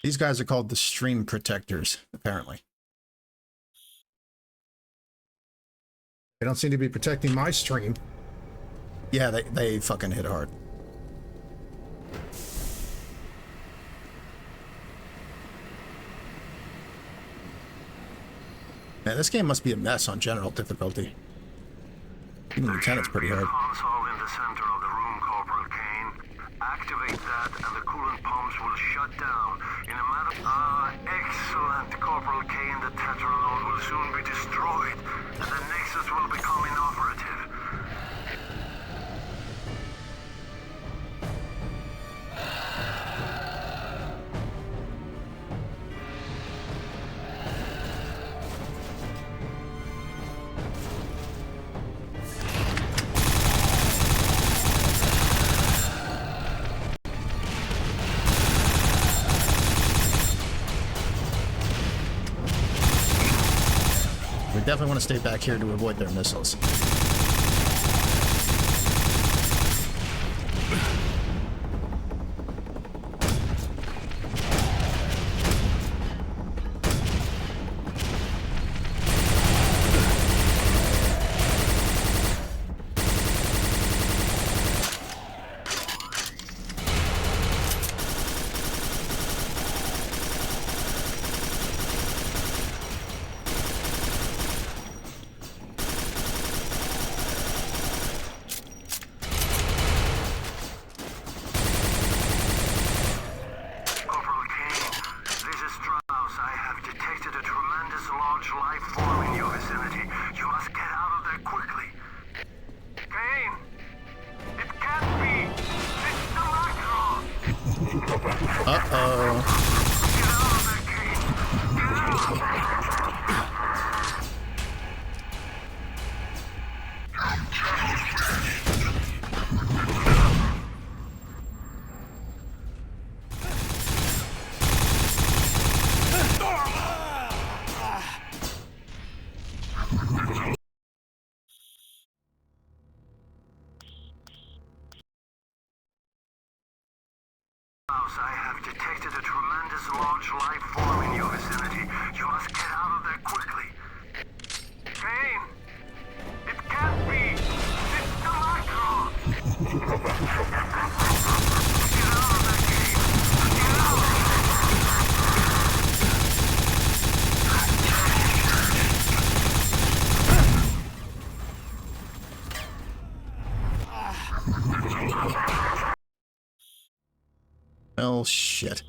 Speaker 1: These guys are called the stream protectors, apparently. They don't seem to be protecting my stream. Yeah, they fucking hit hard. Man, this game must be a mess on general difficulty. Even Lieutenant's pretty hard.
Speaker 7: Console in the center of the room, Corporal Kane. Activate that and the coolant pumps will shut down. In a matter... excellent, Corporal Kane. The Tetranaut will soon be destroyed, and the Nexus will become inoperative.
Speaker 1: Definitely want to stay back here to avoid their missiles. Well, shit.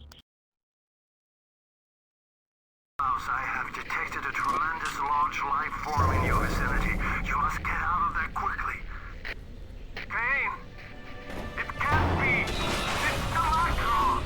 Speaker 7: I have detected a tremendous large life form in your vicinity. You must get out of there quickly. Kane! It can't be! It's the Macron!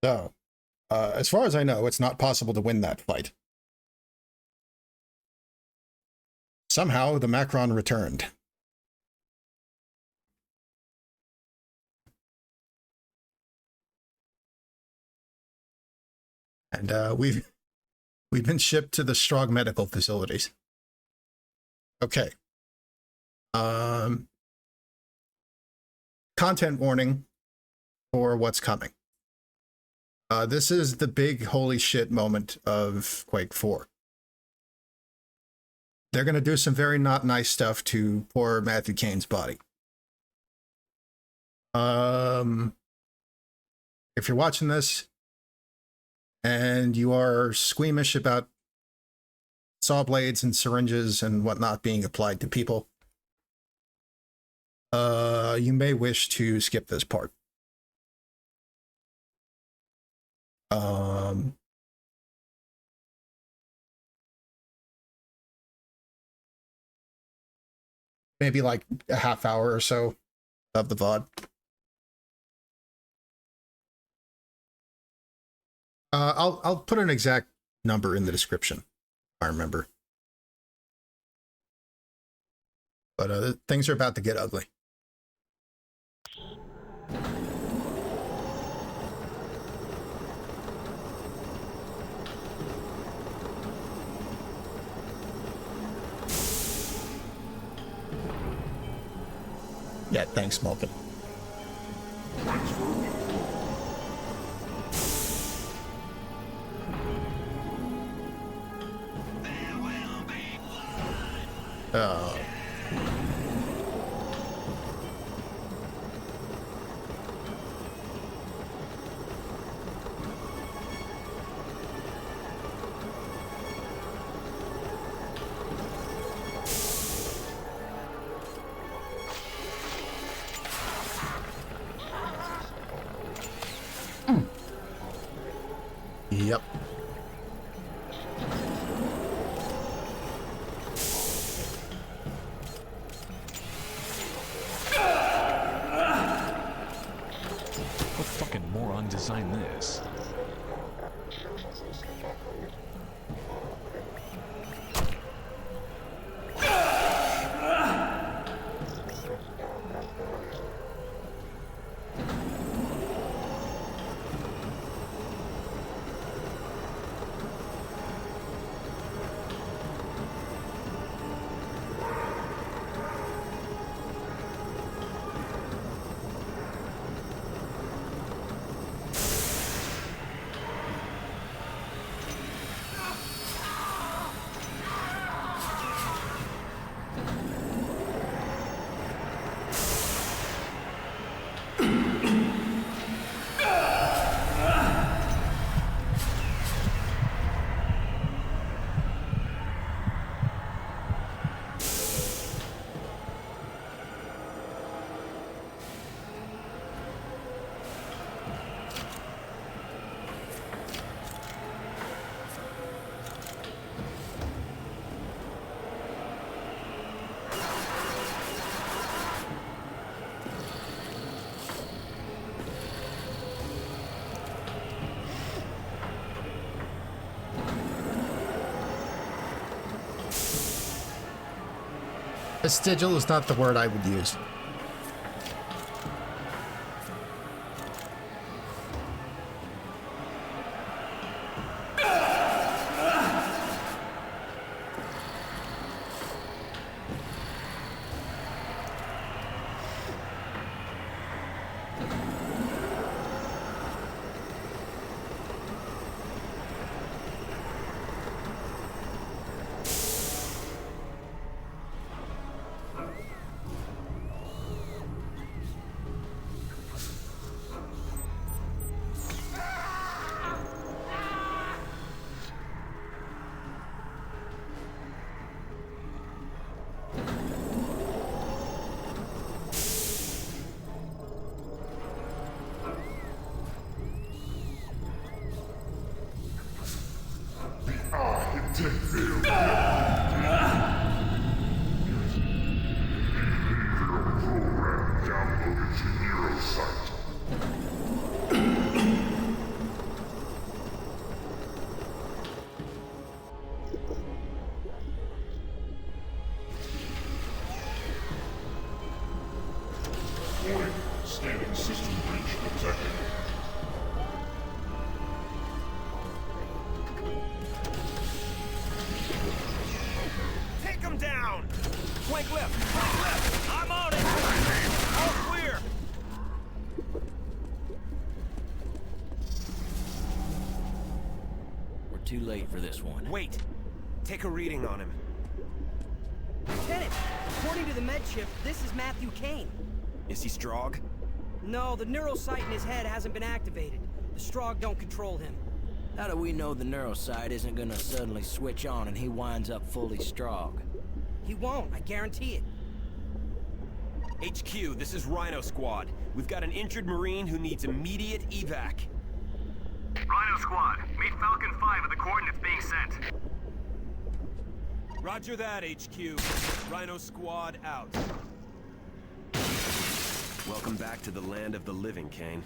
Speaker 1: So, as far as I know, it's not possible to win that fight. Somehow, the Macron returned. And we've been shipped to the Strogg medical facilities. Okay. Content warning for what's coming. This is the big holy shit moment of Quake 4. They're going to do some very not nice stuff to poor Matthew Kane's body. If you're watching this and you are squeamish about saw blades and syringes and whatnot being applied to people, you may wish to skip this part. Maybe like a half hour or so of the VOD. I'll put an exact number in the description, if I remember. But things are about to get ugly. Yeah, thanks, Malkin. Yep.
Speaker 17: What fucking moron designed this?
Speaker 1: Vestigial is not the word I would use.
Speaker 21: Scanning system breach detected.
Speaker 6: Take him down! Flank left! Flank left! I'm on it! All clear!
Speaker 4: We're too late for this one.
Speaker 6: Wait! Take a reading on him.
Speaker 8: Lieutenant, according to the med chip, this is Matthew Kane.
Speaker 6: Is he Strogg?
Speaker 8: No, the neurosight in his head hasn't been activated. The Strogg don't control him.
Speaker 4: How do we know the neurosight isn't gonna suddenly switch on and he winds up fully Strogg?
Speaker 8: He won't, I guarantee it.
Speaker 6: HQ, this is Rhino Squad. We've got an injured Marine who needs immediate evac.
Speaker 7: Rhino Squad, meet Falcon 5 at the coordinates being sent.
Speaker 6: Roger that, HQ. Rhino Squad out. Welcome back to the land of the living, Kane.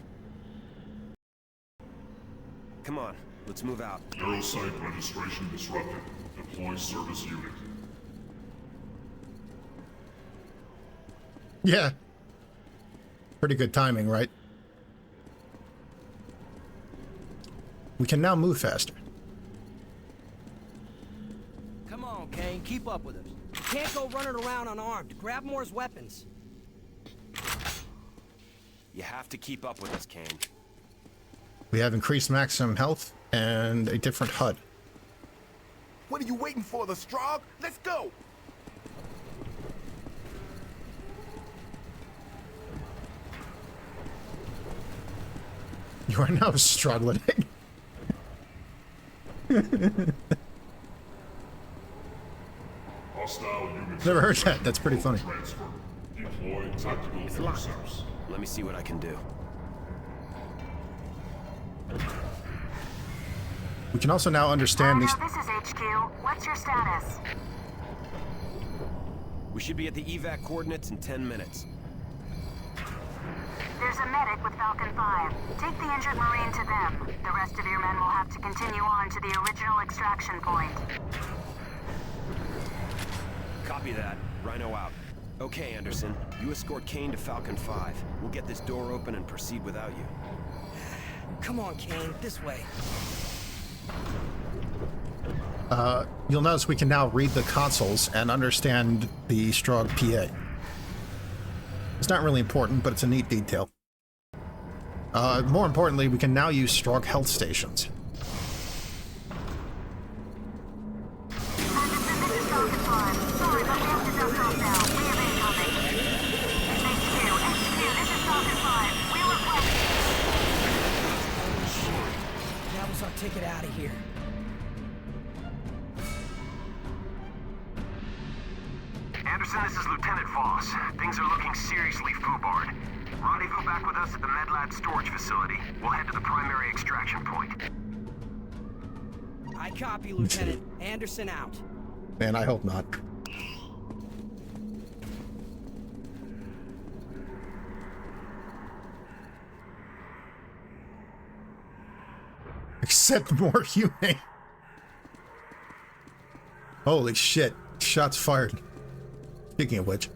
Speaker 6: Come on, let's move out.
Speaker 21: Neurosite registration disrupted. Deploy service unit.
Speaker 1: Yeah. Pretty good timing, right? We can now move faster.
Speaker 4: Come on, Kane, keep up with us.
Speaker 8: You can't go running around unarmed. Grab Moore's weapons.
Speaker 6: You have to keep up with us, Kane.
Speaker 1: We have increased maximum health and a different HUD.
Speaker 3: What are you waiting for, the Strogg? Let's go!
Speaker 1: You are now struggling.
Speaker 21: Hostile units.
Speaker 1: Never heard that. That's pretty funny.
Speaker 21: Transfer. Deploy tactical intercepts.
Speaker 6: Let me see what I can do.
Speaker 1: We can also now understand these.
Speaker 2: This is HQ. What's your status?
Speaker 6: We should be at the evac coordinates in 10 minutes.
Speaker 2: There's a medic with Falcon 5. Take the injured Marine to them. The rest of your men will have to continue on to the original extraction point.
Speaker 6: Copy that. Rhino out. Okay, Anderson. You escort Kane to Falcon 5. We'll get this door open and proceed without you.
Speaker 8: Come on, Kane, this way.
Speaker 1: You'll notice we can now read the consoles and understand the Strogg PA. It's not really important, but it's a neat detail. More importantly, we can now use Strogg health stations.
Speaker 8: That was our ticket out of here.
Speaker 7: Anderson, this is Lieutenant Voss. Things are looking seriously foobarred. Rendezvous back with us at the MedLab storage facility. We'll head to the primary extraction point.
Speaker 8: I copy, Lieutenant. Anderson out.
Speaker 1: Man, I hope not. Except more humane. Holy shit. Shots fired. Speaking of which.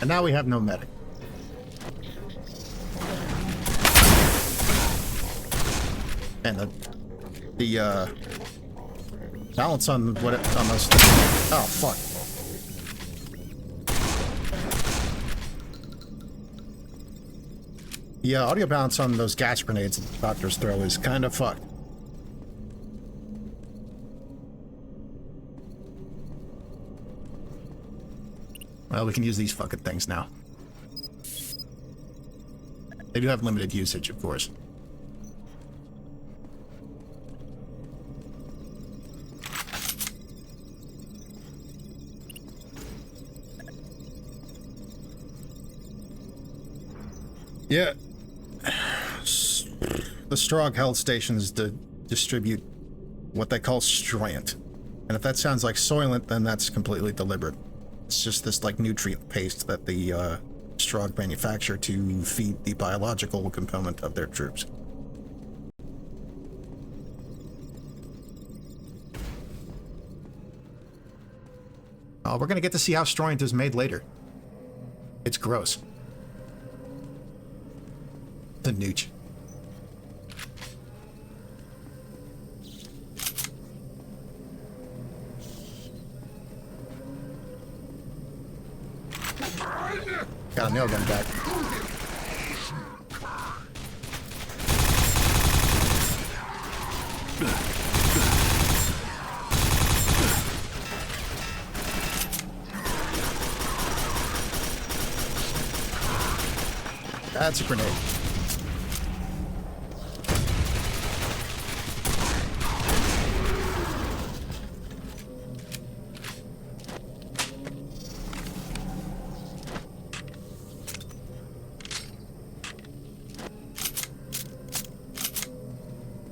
Speaker 1: And now we have no medic. And the balance on what it, on those. Oh fuck. The audio balance on those gas grenades that the doctors throw is kind of fucked. Well, we can use these fucking things now. They do have limited usage, of course. Yeah. The Strogg held stations distribute what they call Stroyant. And if that sounds like Soylent, then that's completely deliberate. It's just this, like, nutrient paste that the Strogg manufacture to feed the biological component of their troops. Oh, we're gonna get to see how Stroyant is made later. It's gross. The nooch. Got a nail gun back. That's a grenade.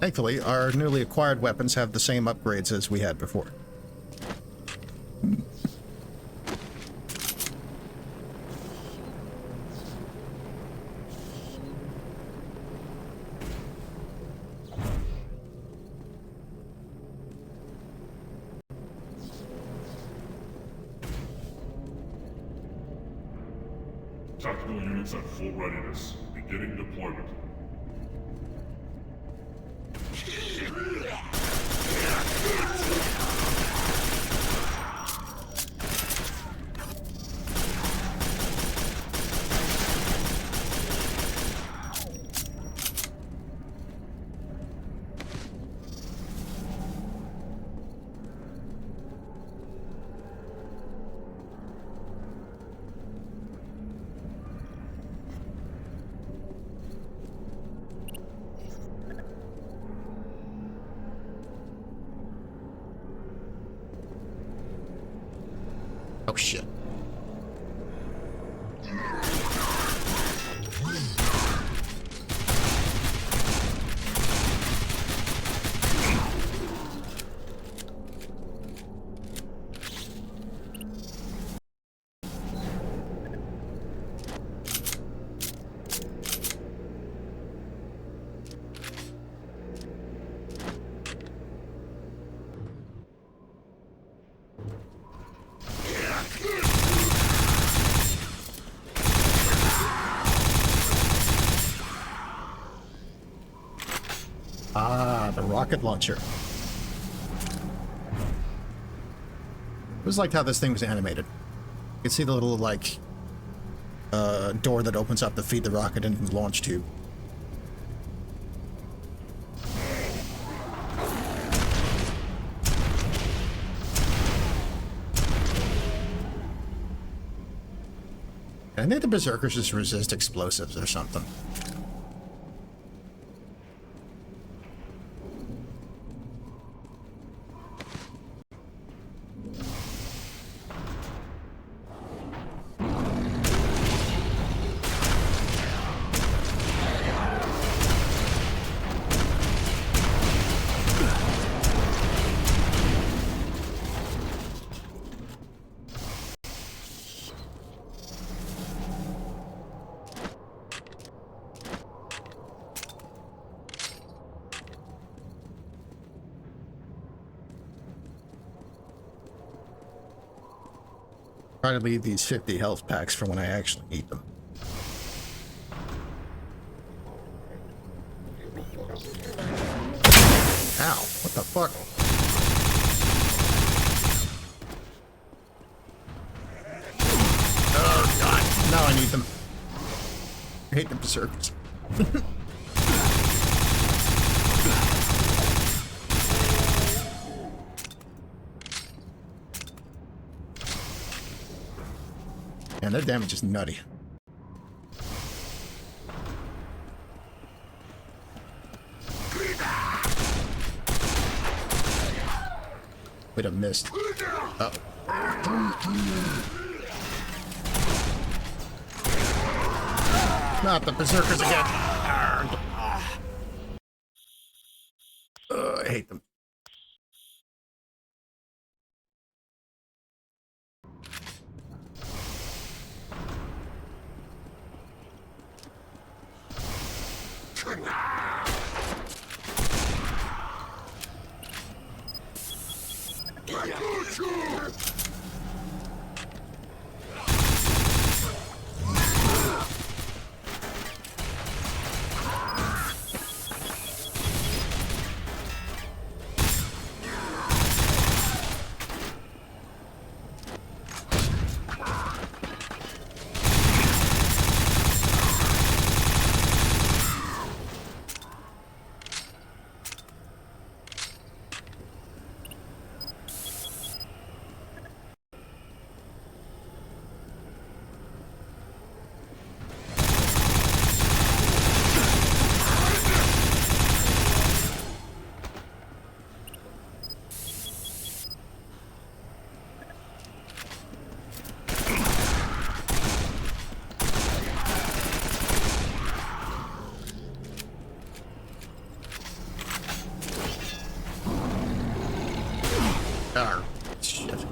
Speaker 1: Thankfully, our newly acquired weapons have the same upgrades as we had before.
Speaker 21: Tactical units at full readiness. Beginning deployment.
Speaker 1: Oh shit. Ah, the rocket launcher. It was like how this thing was animated. You can see the little, like, door that opens up to feed the rocket into the launch tube. I think the Berserkers just resist explosives or something. Try to leave these 50 health packs for when I actually need them. Ow, what the fuck? Oh god, now I need them. I hate the berserkers. Man, their damage is nutty. Wait, I missed. Oh. Not the berserkers again. I hate them. Oh, shit.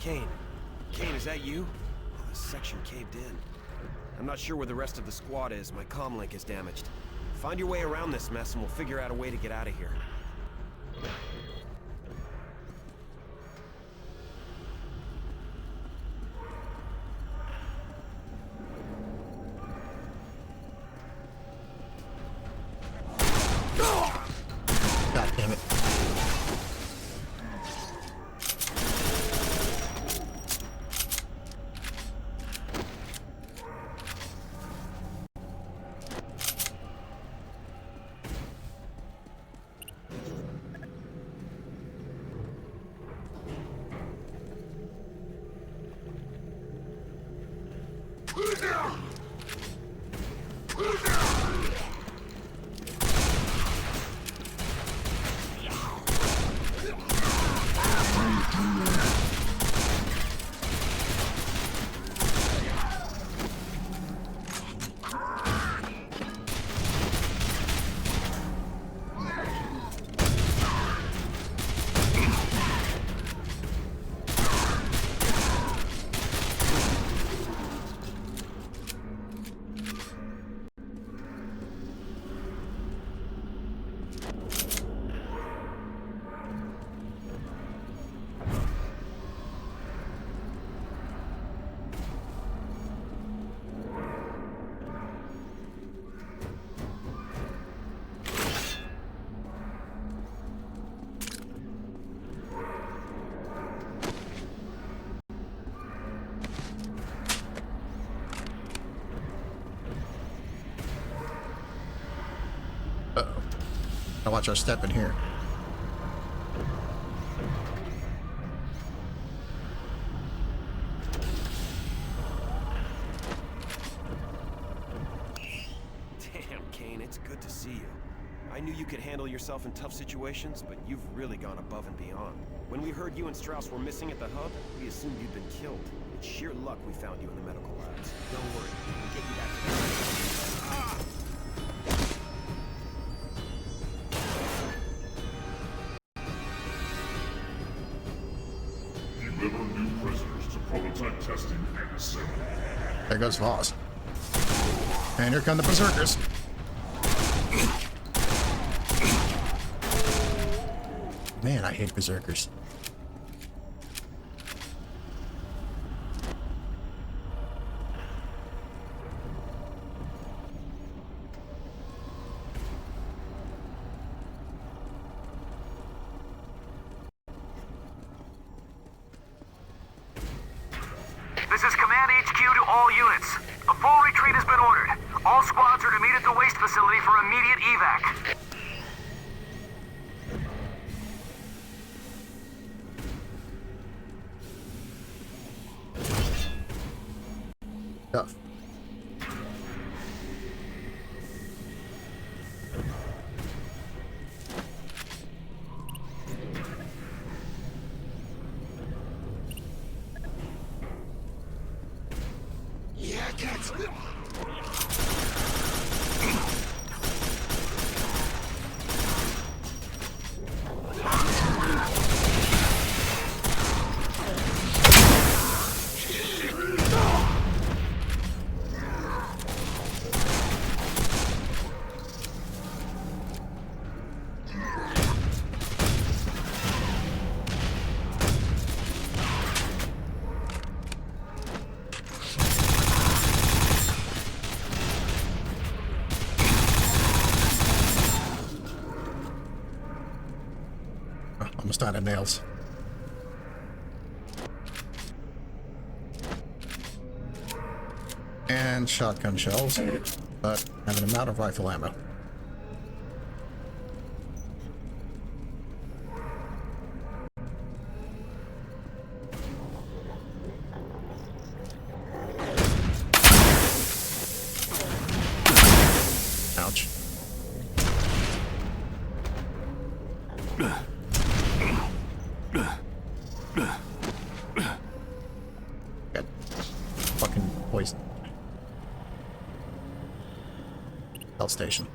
Speaker 6: Kane. Kane, is that you? Oh, this section caved in. I'm not sure where the rest of the squad is. My comm link is damaged. Find your way around this mess and we'll figure out a way to get out of here.
Speaker 1: God damn it. Now watch our step in here.
Speaker 6: Damn, Kane, it's good to see you. I knew you could handle yourself in tough situations, but you've really gone above and beyond. When we heard you and Strauss were missing at the hub, we assumed you'd been killed. It's sheer luck we found you in the medical labs. Don't worry, we'll get you back to the...
Speaker 21: Deliver new prisoners to prototype testing and assembly.
Speaker 1: There goes Voss. And here come the Berserkers. Man, I hate Berserkers.
Speaker 7: This is Command HQ to all units. A full retreat has been ordered. All squads are to meet at the waste facility for immediate evac.
Speaker 1: Tough. Almost out of nails. And shotgun shells, but have an amount of rifle ammo. Ouch. Got fucking poison. Health station.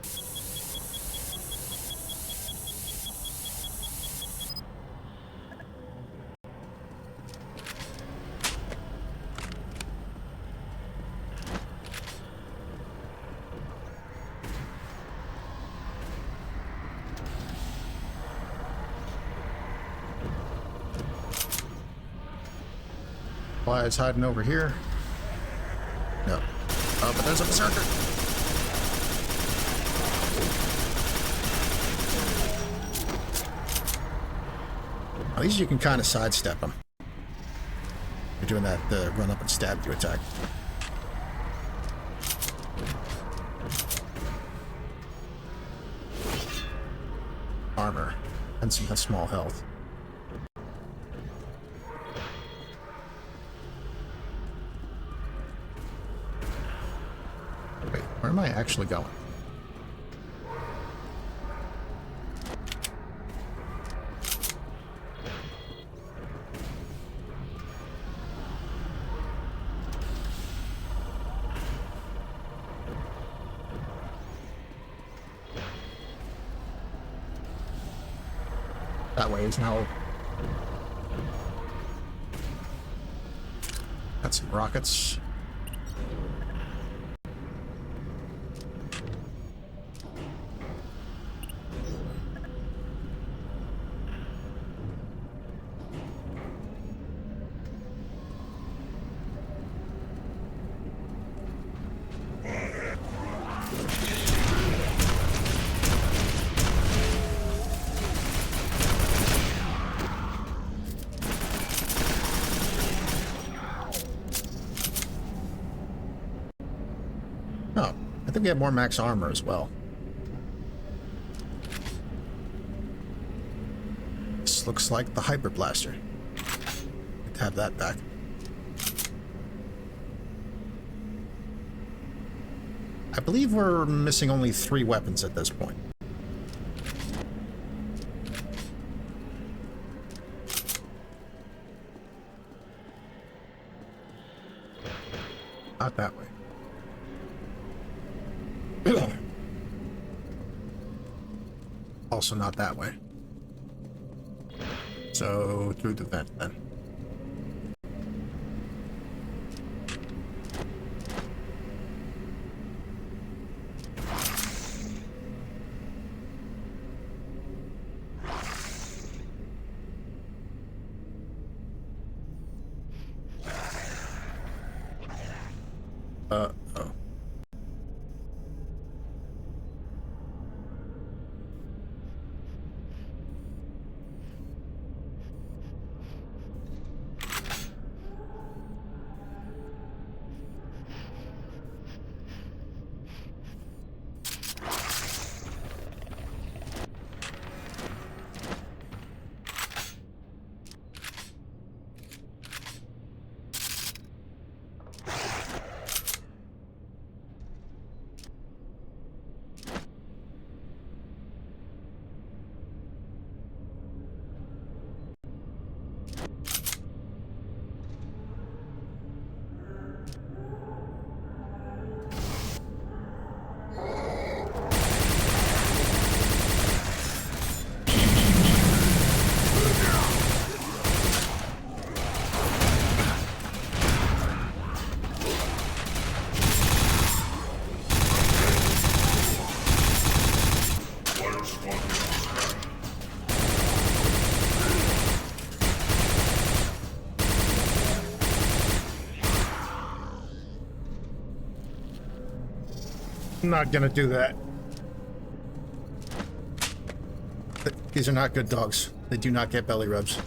Speaker 1: Why it's hiding over here? No. Oh, but there's a berserker. At least you can kind of sidestep them. You're doing that run up and stab you attack. Armor and some small health. Wait, where am I actually going? That way is now. Got some rockets. Oh, I think we have more max armor as well. looks like the Hyper Blaster. Have that back. I believe we're missing only 3 weapons at this point. Not that way. Also not that way. So through the vent then. Oh. I'm not gonna do that. These are not good dogs. They do not get belly rubs.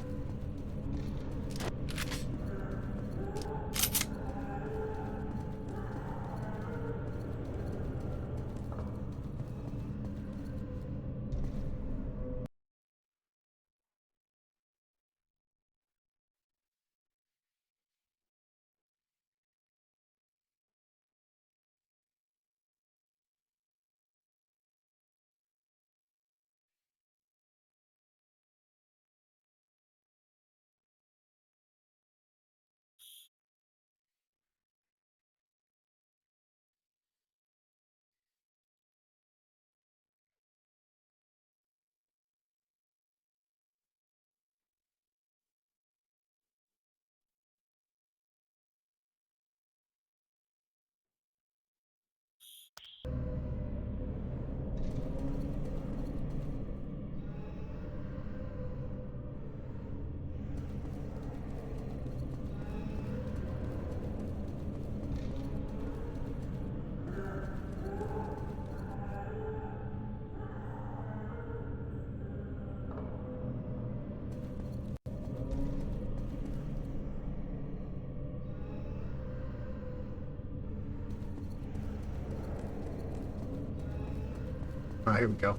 Speaker 1: Here we go.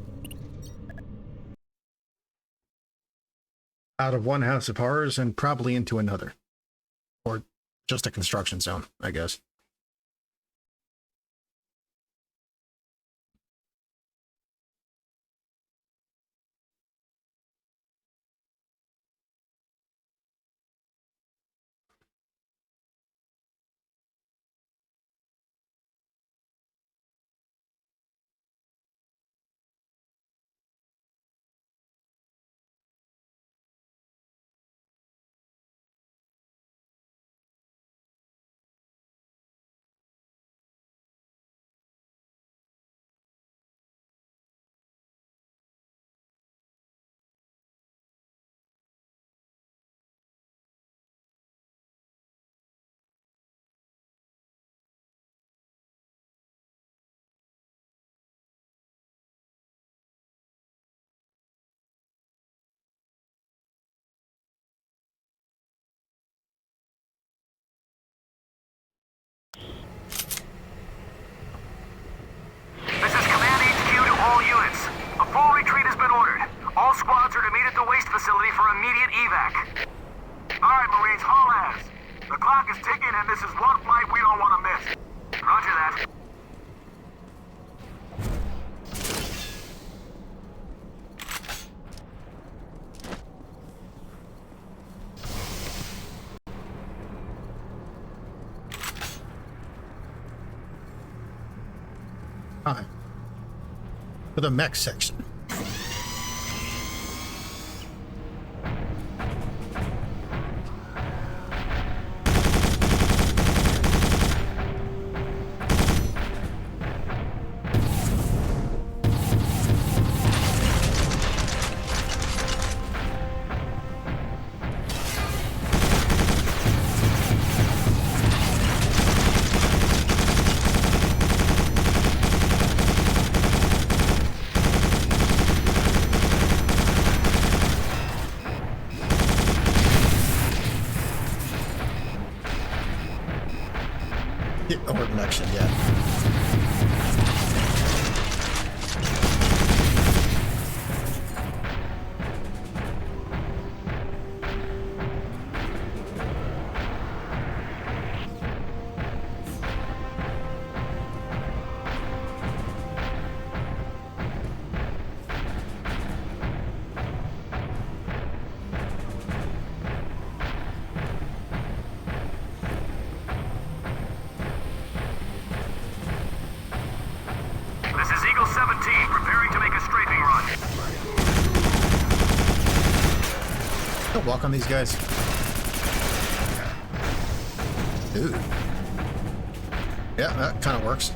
Speaker 1: Out of one house of horrors and probably into another. Or just a construction zone, I guess. Time for the mech section. Or connection, yeah.
Speaker 7: This is Eagle 17, preparing to make a strafing run.
Speaker 1: Don't walk on these guys. Dude. Yeah, that kind of works.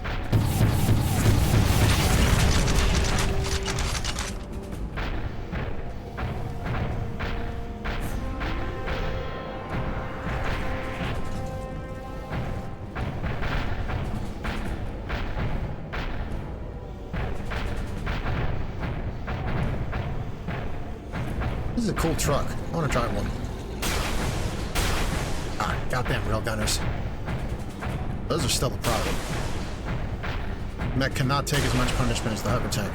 Speaker 1: This is a cool truck. I want to drive one. Ah, goddamn railgunners. Those are still a problem. Mech cannot take as much punishment as the hover tank.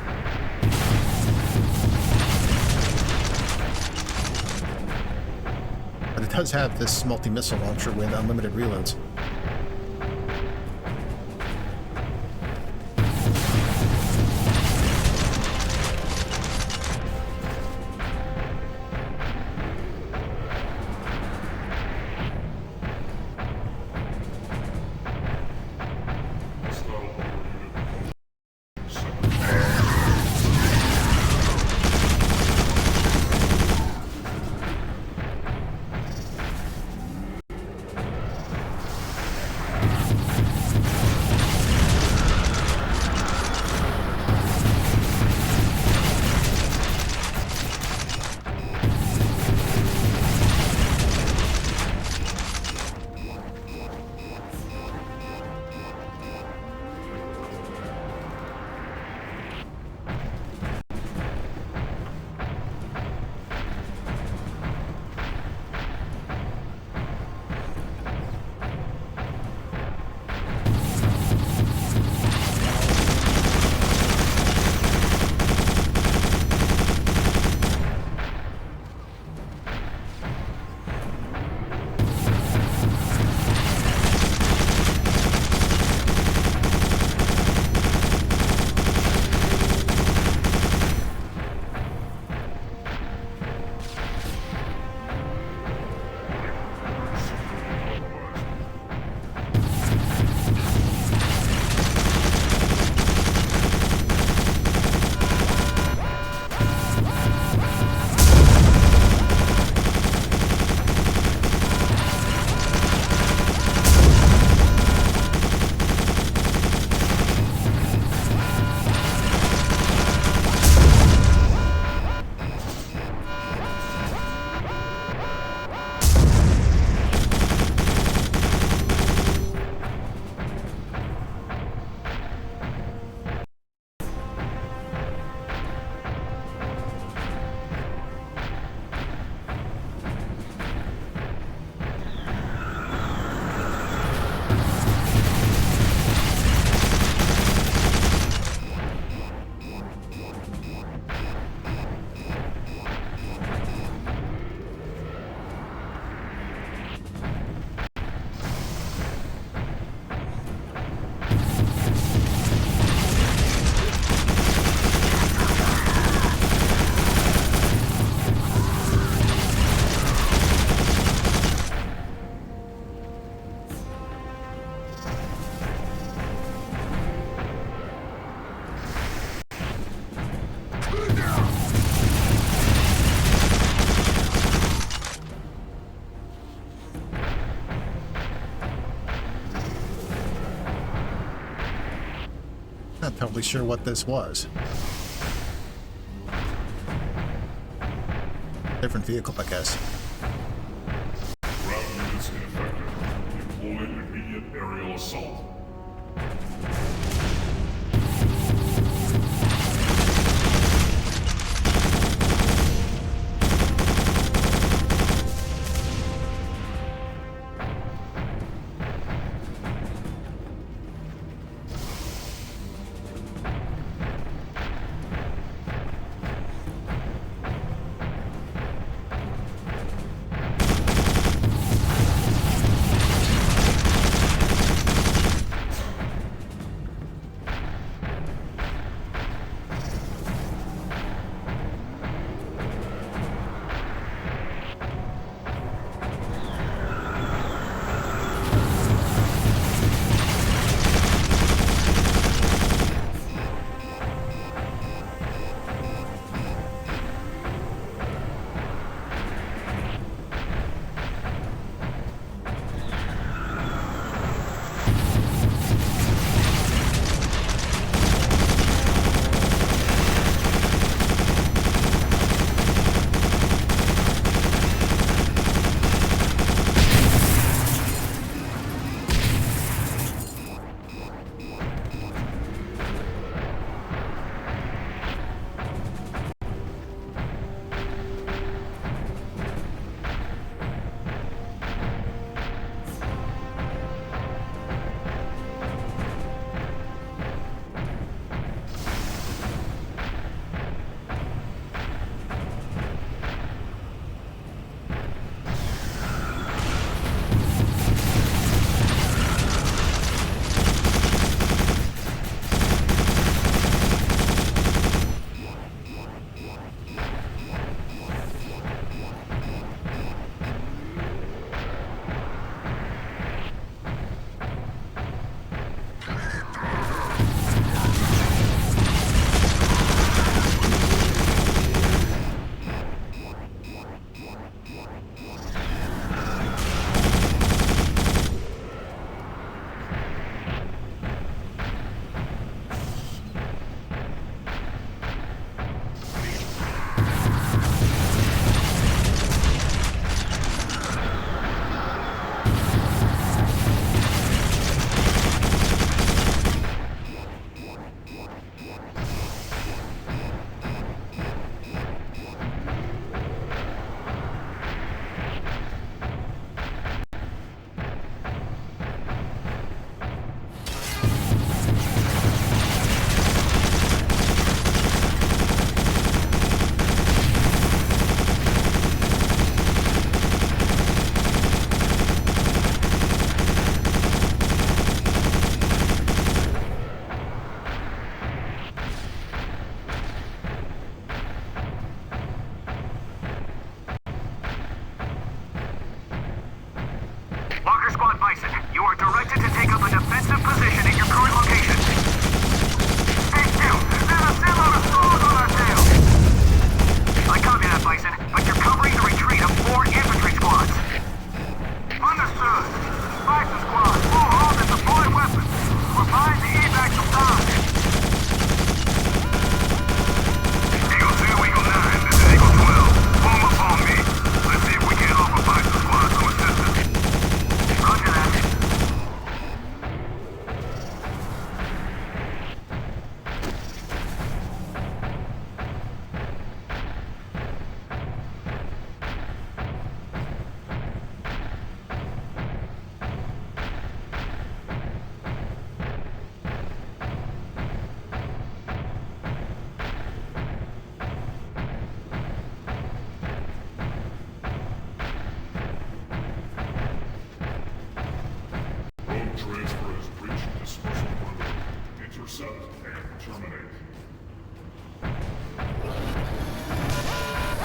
Speaker 1: But it does have this multi-missile launcher with unlimited reloads. Not totally sure what this was. Different vehicle, I guess.
Speaker 21: Ground units ineffective. Deploy immediate aerial assault.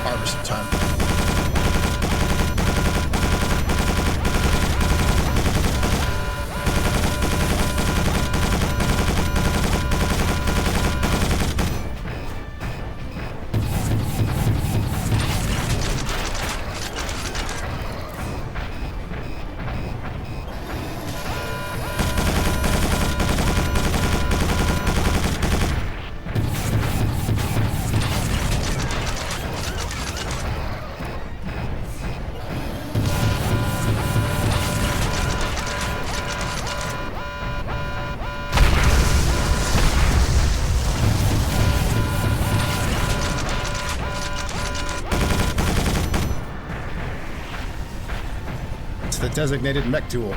Speaker 1: Harvest time. designated mech tool.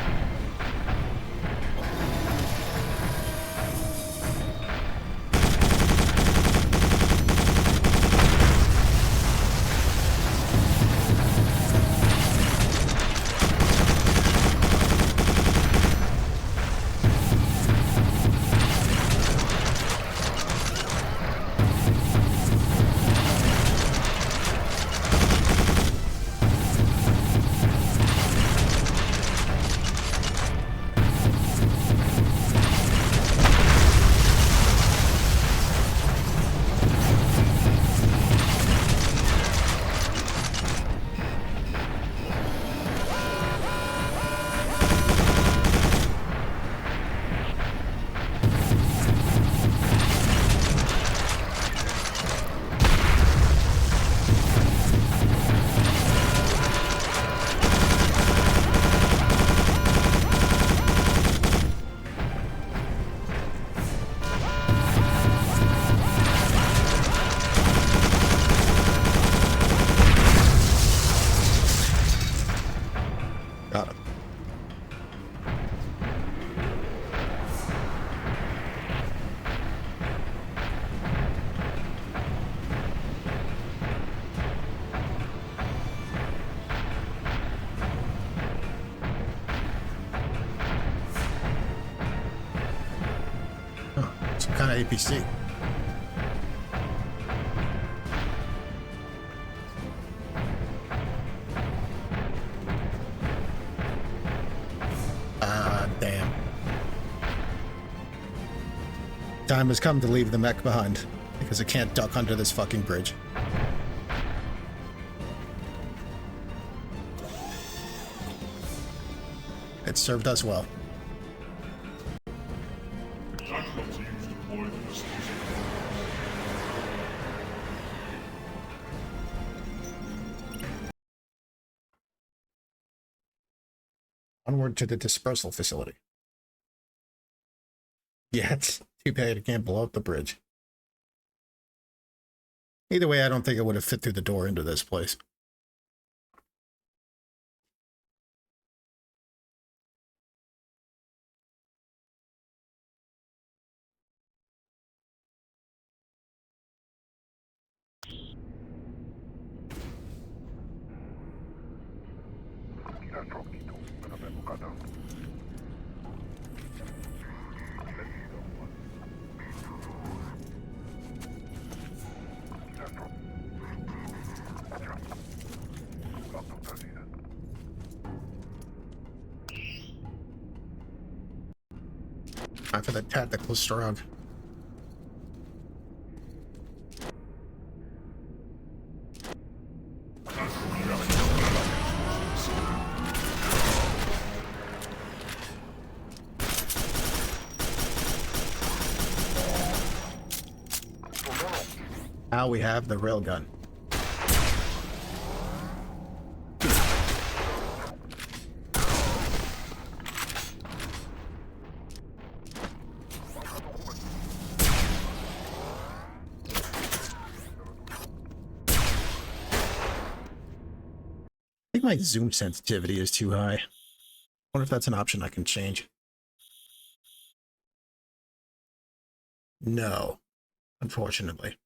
Speaker 1: Got him. Huh, some kind of APC. Damn. Time has come to leave the mech behind, because it can't duck under this fucking bridge. It served us well. Onward to the dispersal facility. Yeah, it's too bad it can't blow up the bridge. Either way, I don't think it would have fit through the door into this place. Time for the tactical Strogg. Now we have the railgun. I think my zoom sensitivity is too high. I wonder if that's an option I can change. No, unfortunately.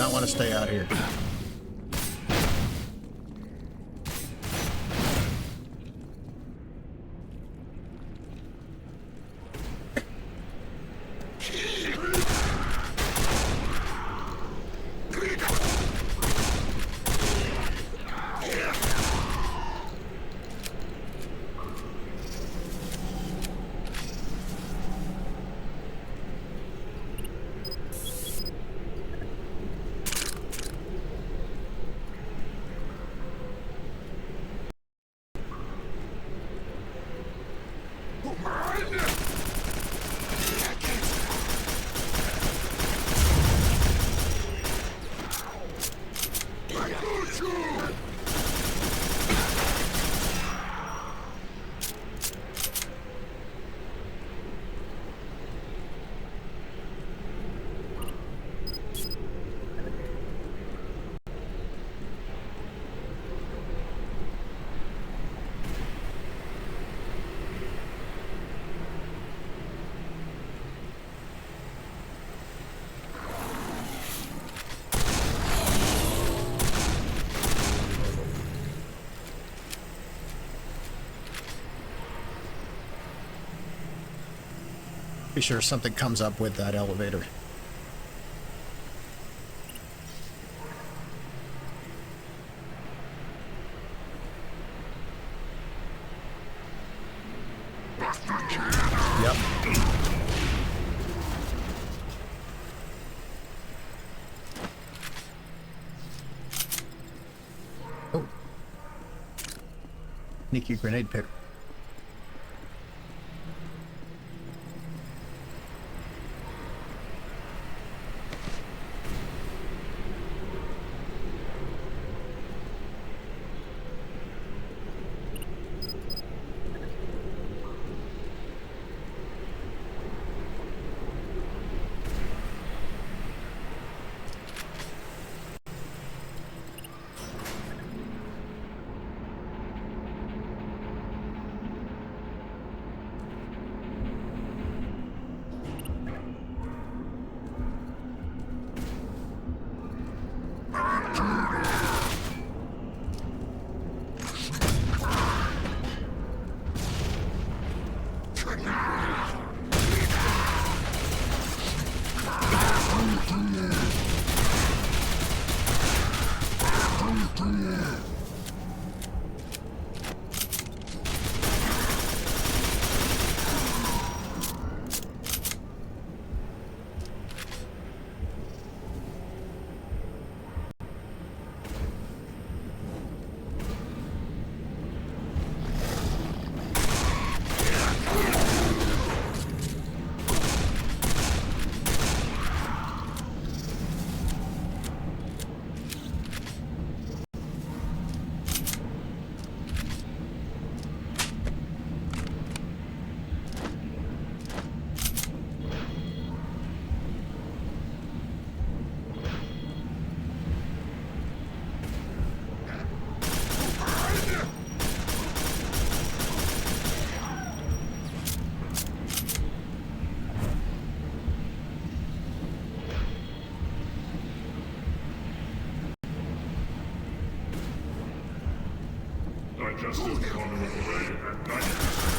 Speaker 1: not want to stay out here. Be sure something comes up with that elevator. Yep. Oh. Sneaky grenade picker.
Speaker 21: Digestive conduit array at 90%.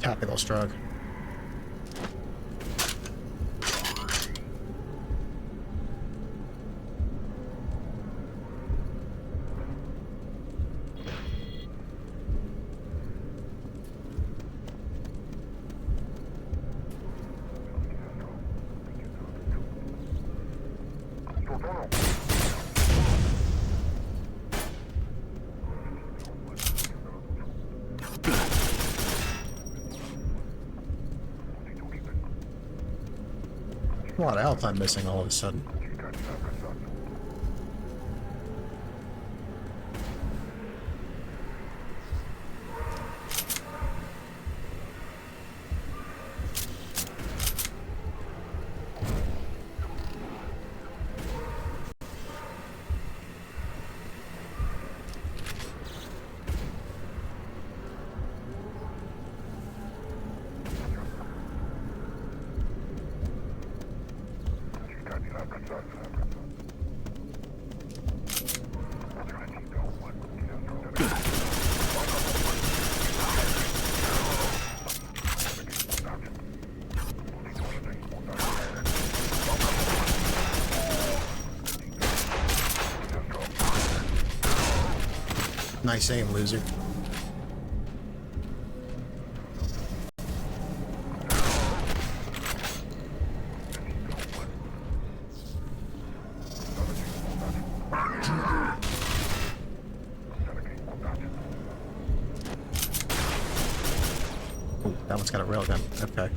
Speaker 1: Tactical Strogg. A lot of health I'm missing all of a sudden. Nice aim, loser. Oh, that one's got a railgun. Okay.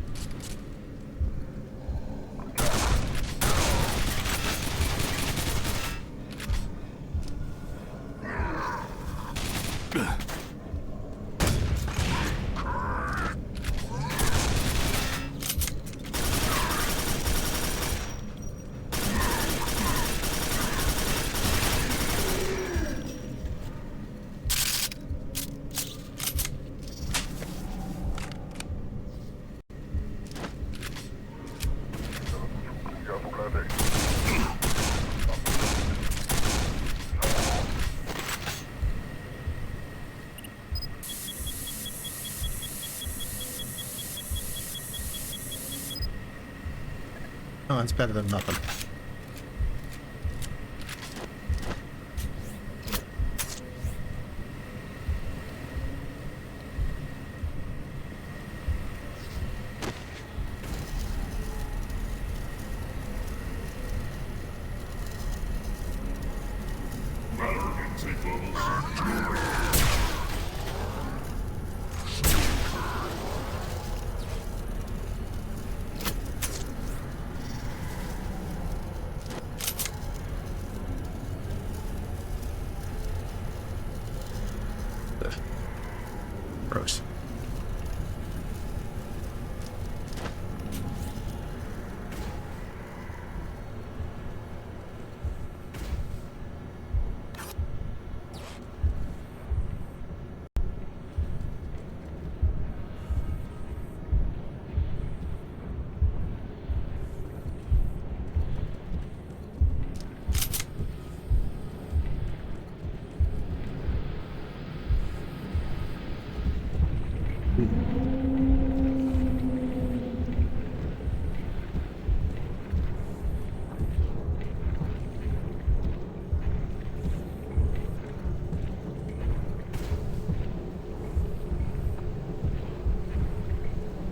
Speaker 1: Oh, it's better than nothing. Gross.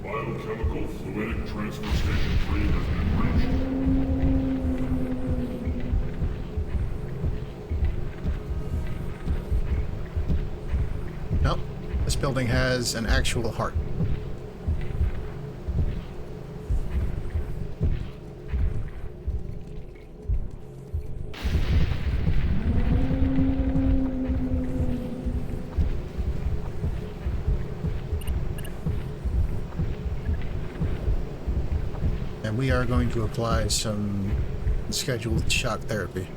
Speaker 21: Biochemical fluidic transfer station 3 has been reached.
Speaker 1: Nope. This building has an actual heart. And we are going to apply some scheduled shock therapy.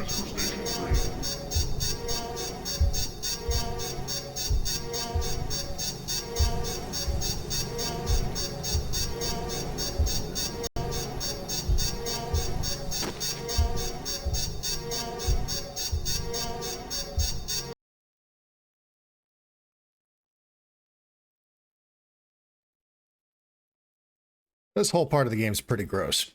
Speaker 21: Transfer Station 3.
Speaker 1: This whole part of the game is pretty gross.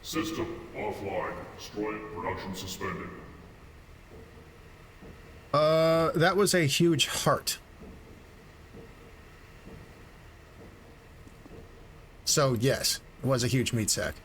Speaker 21: System offline. Strike production suspended.
Speaker 1: That was a huge heart. So yes, it was a huge meat sack.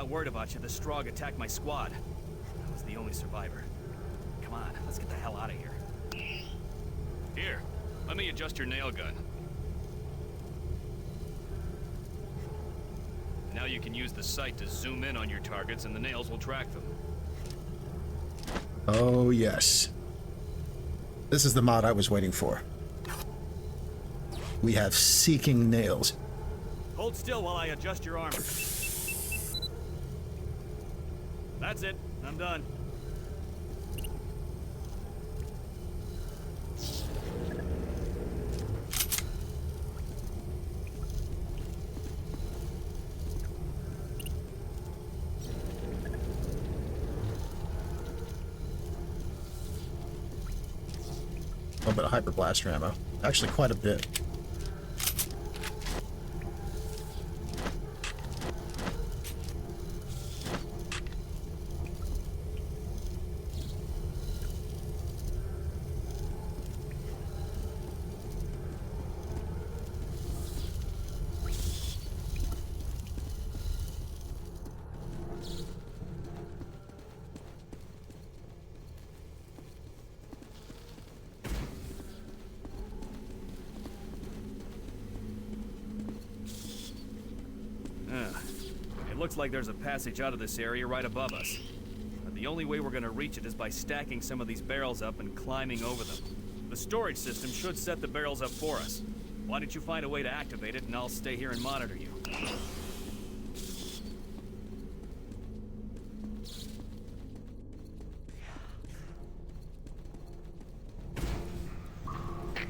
Speaker 9: Word about you, the Strogg attacked my squad. I was the only survivor. Come on, let's get the hell out of here. Here, let me adjust your nail gun. Now you can use the sight to zoom in on your targets and the nails will track them.
Speaker 1: Oh yes. This is the mod I was waiting for. We have seeking nails.
Speaker 9: Hold still while I adjust your armor. That's it. I'm done.
Speaker 1: A little bit of hyper blaster ammo. Actually, quite a bit.
Speaker 9: Looks like there's a passage out of this area right above us. But the only way we're gonna reach it is by stacking some of these barrels up and climbing over them. The storage system should set the barrels up for us. Why don't you find a way to activate it and I'll stay here and monitor you.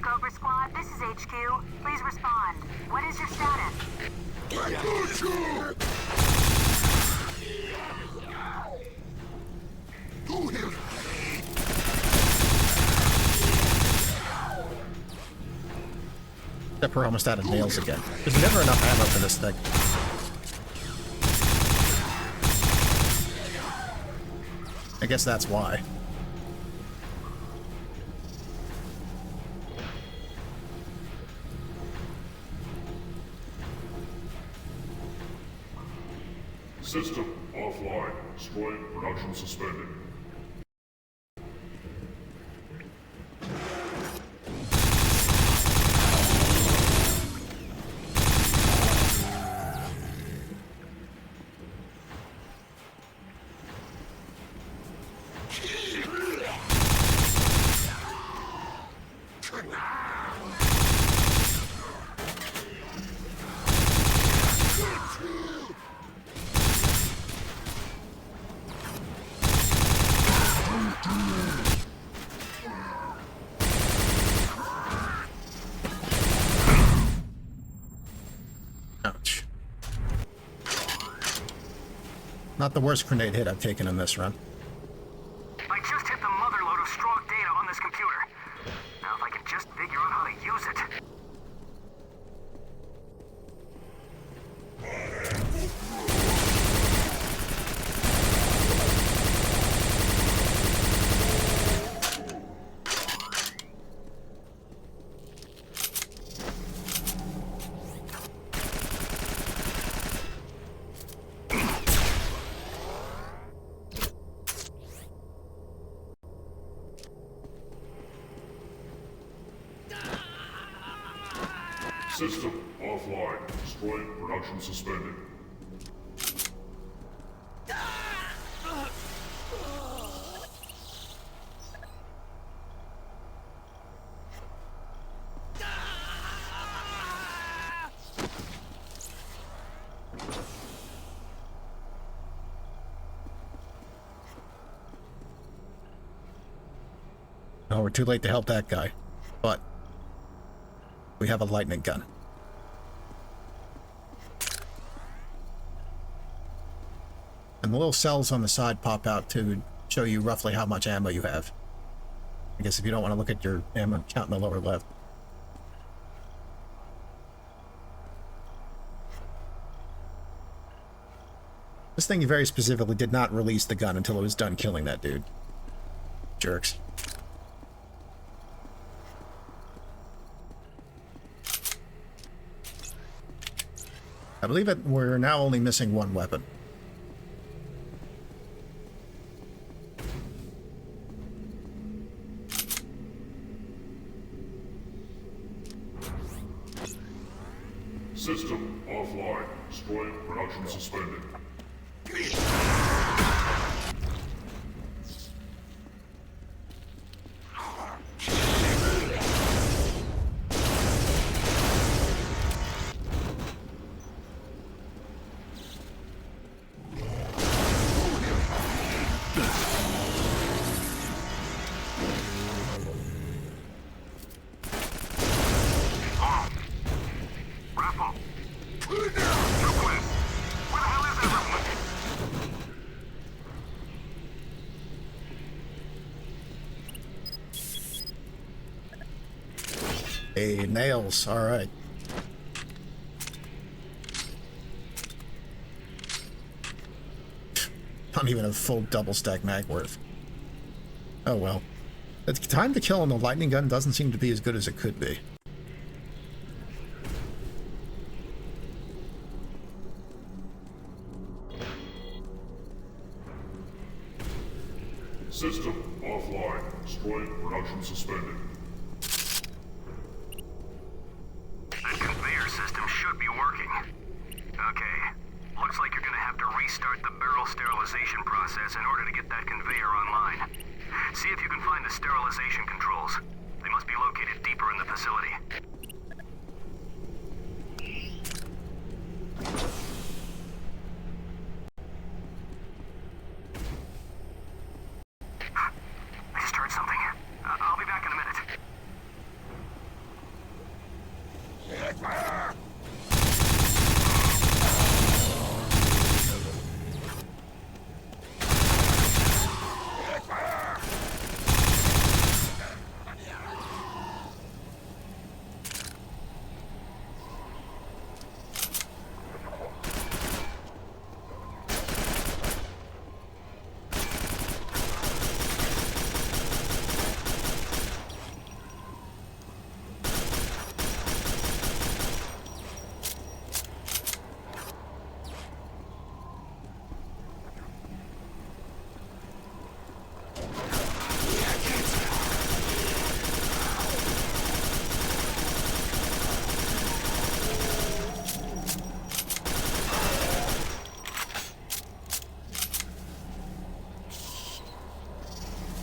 Speaker 2: Cobra Squad, this is HQ. Please respond. What is your status?
Speaker 1: Except we're almost out of nails again. There's never enough ammo for this thing. I guess that's why.
Speaker 21: System offline. Strike production suspended.
Speaker 1: Not the worst grenade hit I've taken in this run.
Speaker 7: I just hit the motherload of Strogg data on this computer. Now if I can just figure out how to use it.
Speaker 21: System offline. Destroyed. Production suspended.
Speaker 1: Oh, we're too late to help that guy. But we have a lightning gun. And the little cells on the side pop out to show you roughly how much ammo you have. I guess if you don't want to look at your ammo count in the lower left. This thing very specifically did not release the gun until it was done killing that dude. Jerks. I believe we're now only missing one weapon.
Speaker 21: System offline. Destroyed. Production suspended.
Speaker 1: Hey, nails. All right. Not even a full double stack mag worth. Oh well. The time to kill on the lightning gun doesn't seem to be as good as it could be.
Speaker 21: System offline. Destroyed. Production suspended.
Speaker 7: That conveyor system should be working. Okay. Looks like you're gonna have to restart the barrel sterilization process in order to get that conveyor online. See if you can find the sterilization controls. They must be located deeper in the facility. I just heard something. I'll be back in a minute.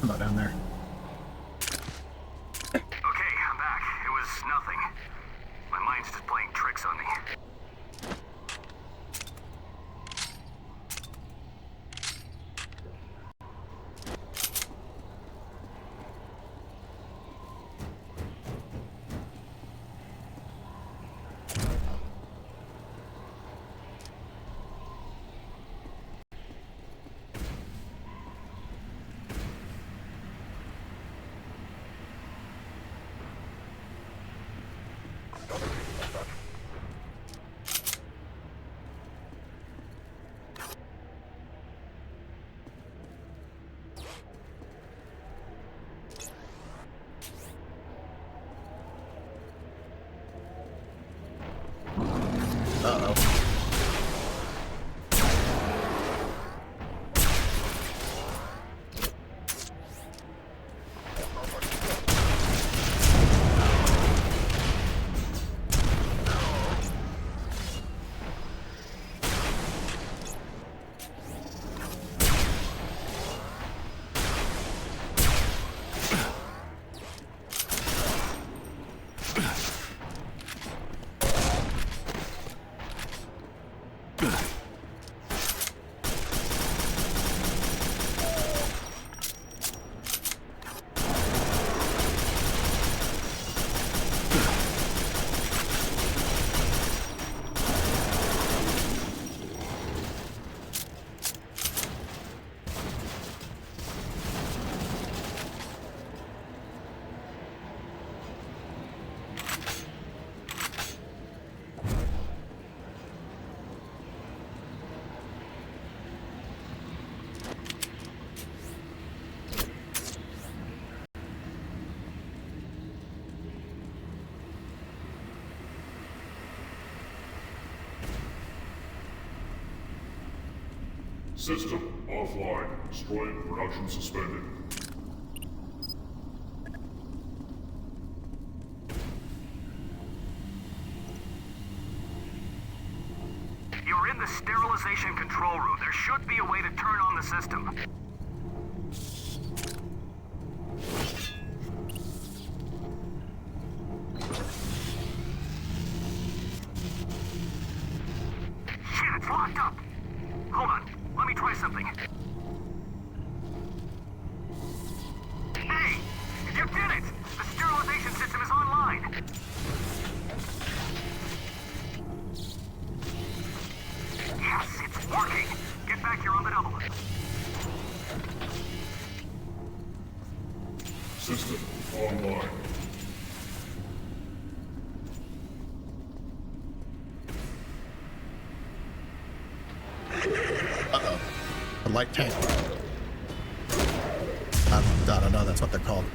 Speaker 1: About down there.
Speaker 7: Okay, I'm back. It was nothing. My mind's just playing tricks on me.
Speaker 21: System offline. Strike production suspended.
Speaker 7: You're in the sterilization control room. There should be a way to turn on the system. Shit, it's locked up. Hold on. Let me try something. Hey! You did it! The sterilization system is online. Yes, it's working! Get back here on the double.
Speaker 21: System online.
Speaker 1: Uh-oh. A light tank. I don't know, that's what they're called.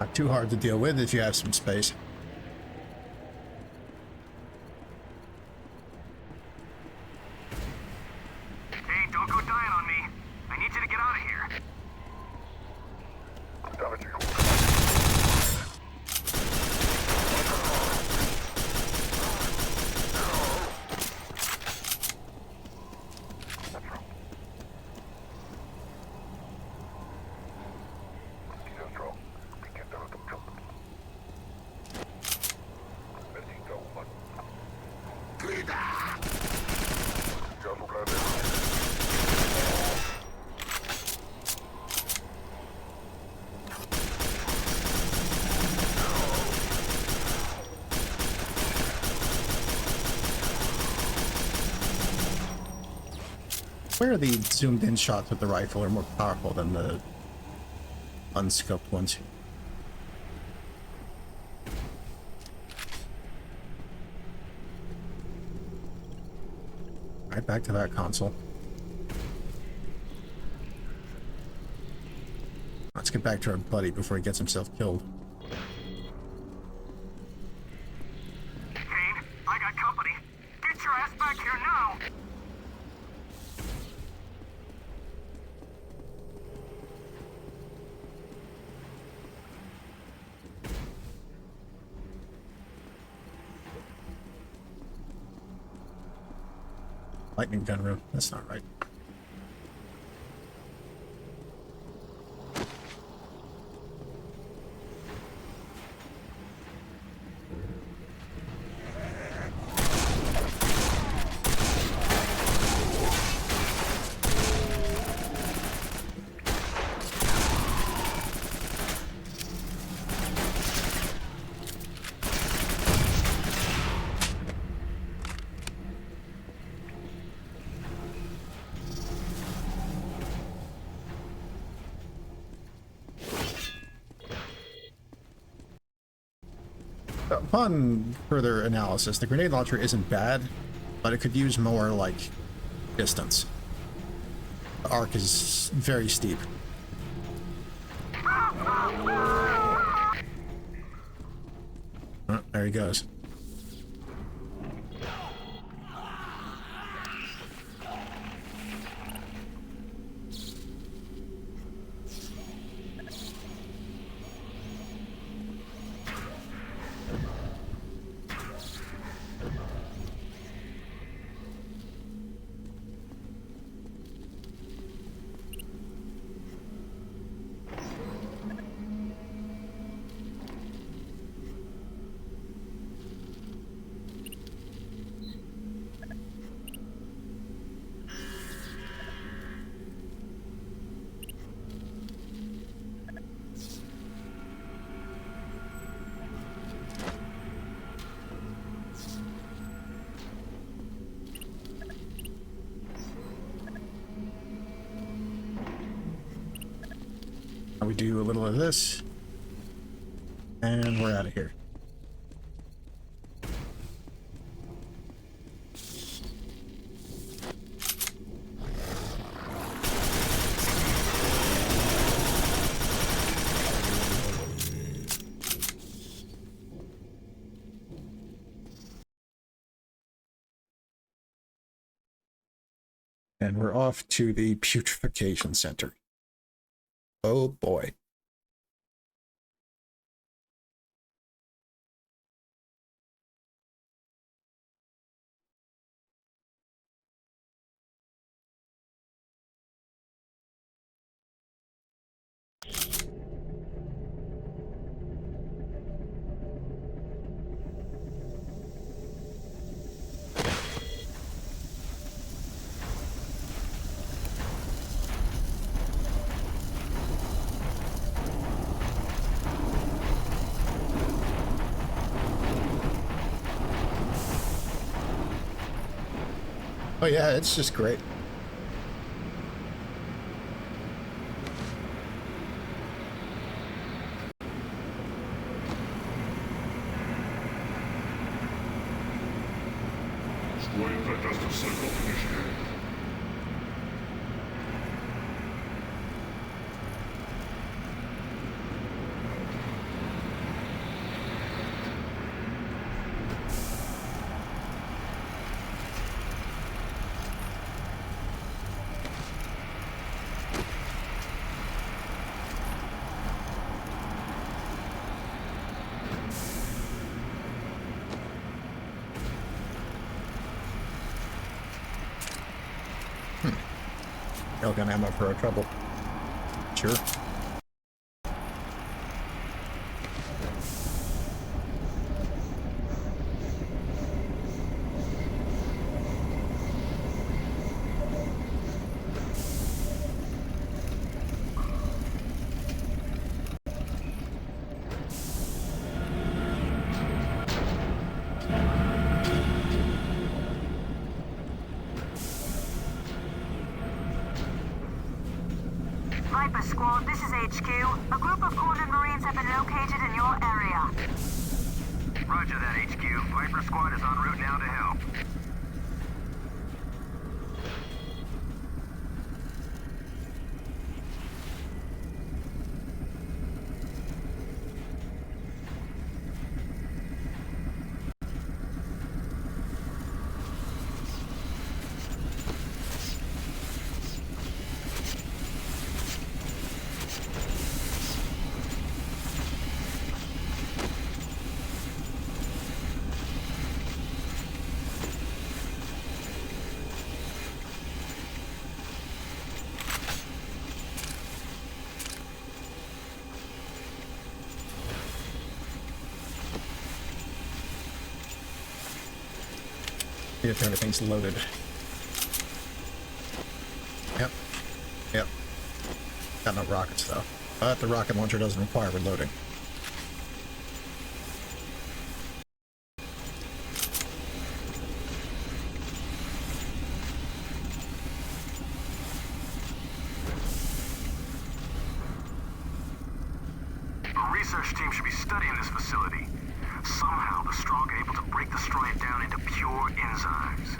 Speaker 1: Not too hard to deal with if you have some space.
Speaker 7: Hey, don't go dying on me. I need you to get out of here.
Speaker 1: Where the zoomed in shots with the rifle are more powerful than the unscoped ones. Right back to that console. Let's get back to our buddy before he gets himself killed.
Speaker 7: Kane, I got company. Get your ass back here now!
Speaker 1: Lightning gun room. That's not right. Upon further analysis, the grenade launcher isn't bad, but it could use more, like, distance. The arc is very steep. Oh, there he goes. Now we do a little of this, and we're out of here. And we're off to the putrefaction center. Oh boy. Oh yeah, it's just great.
Speaker 21: Strike digestive cycle initiated.
Speaker 1: Railgun ammo for our trouble. Sure.
Speaker 2: Viper Squad, this is HQ. A group of cornered Marines have been located in your area.
Speaker 7: Roger that, HQ. Viper Squad is en route now to help.
Speaker 1: See if everything's loaded. Yep. Yep. Got no rockets though. But the rocket launcher doesn't require reloading.
Speaker 7: A research team should be studying this facility. Somehow the Strogg are able to break the stripe down into pure enzymes.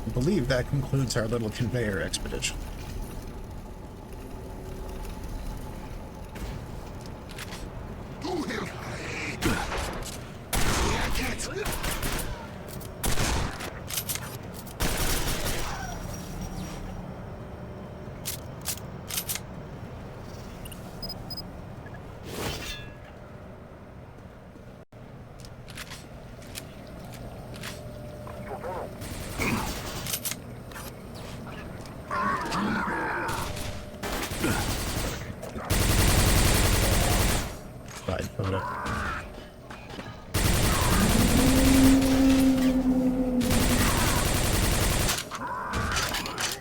Speaker 1: I believe that concludes our little conveyor expedition.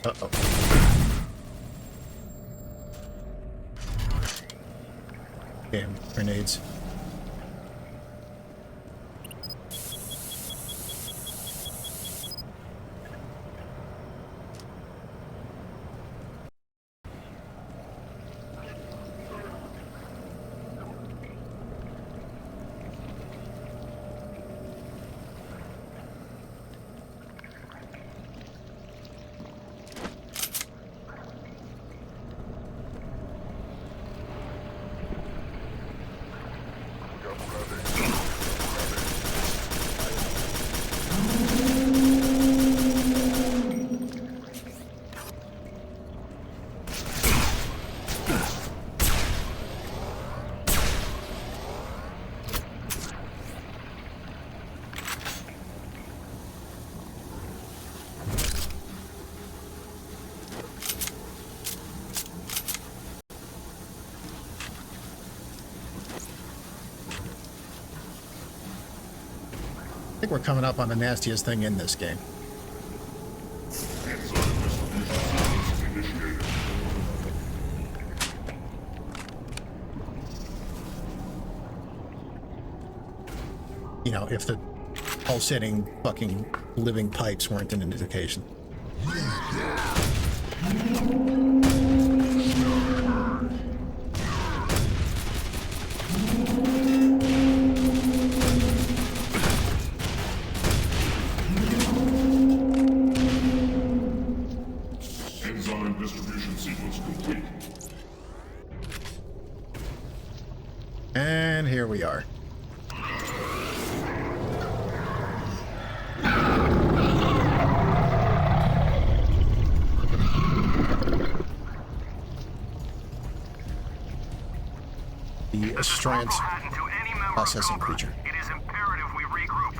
Speaker 1: Uh-oh. Damn, grenades. I think we're coming up on the nastiest thing in this game. You know, if the pulsating fucking living pipes weren't an indication.
Speaker 21: Enzyme distribution sequence complete.
Speaker 1: And here we are. The Astrant processing creature.
Speaker 7: It is imperative we regroup.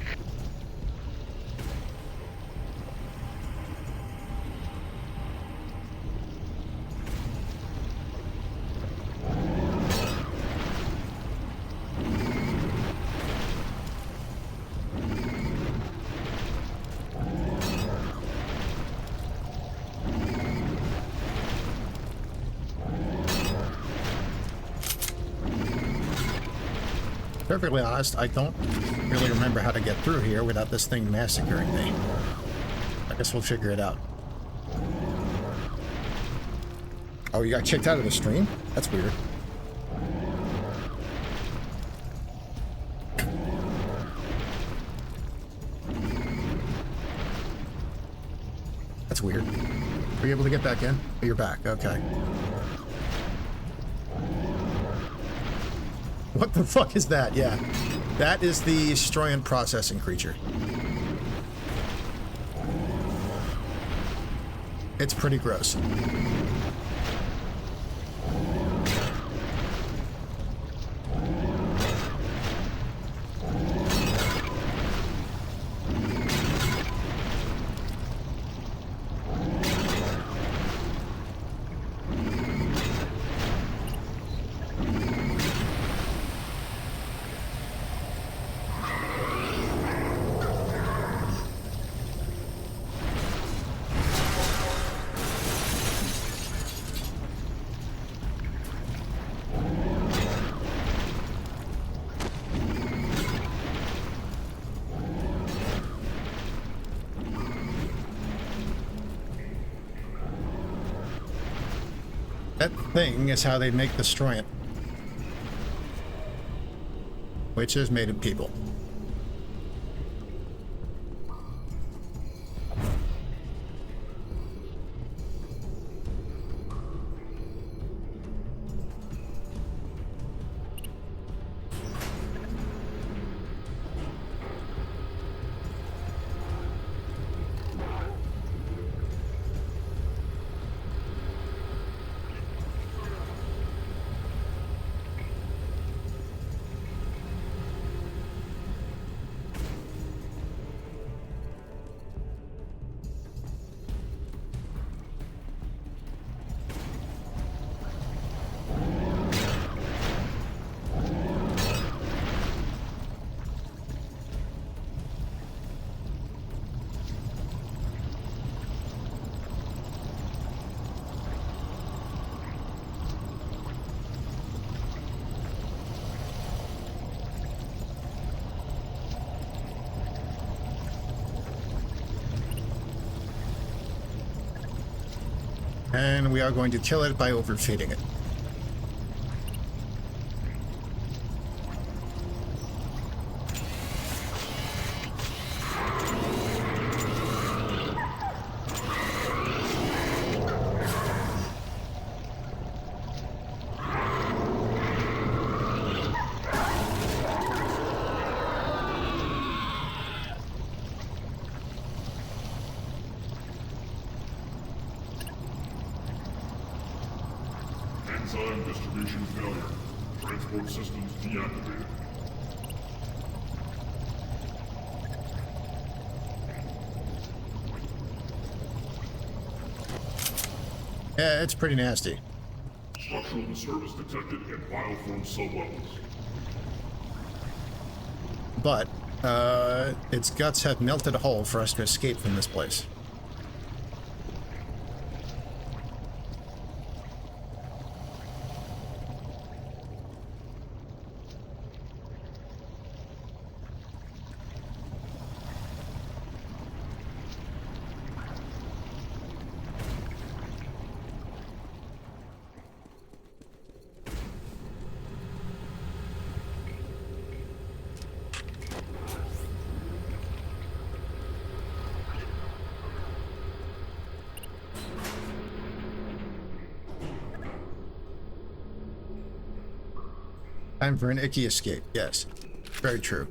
Speaker 1: Perfectly honest, I don't really remember how to get through here without this thing massacring me. I guess we'll figure it out. Oh, you got kicked out of the stream? That's weird. That's weird. Were you able to get back in? Oh, you're back. Okay. What the fuck is that? Yeah. That is the Strogg processing creature. It's pretty gross. That thing is how they make the Strogg, which is made of people. And we are going to kill it by overfeeding it.
Speaker 21: Enzyme distribution failure. Transport systems deactivated.
Speaker 1: Yeah, it's pretty nasty.
Speaker 21: Structural disturbance detected at bioform sublevels.
Speaker 1: But, its guts have melted a hole for us to escape from this place. Time for an icky escape. Yes, very true.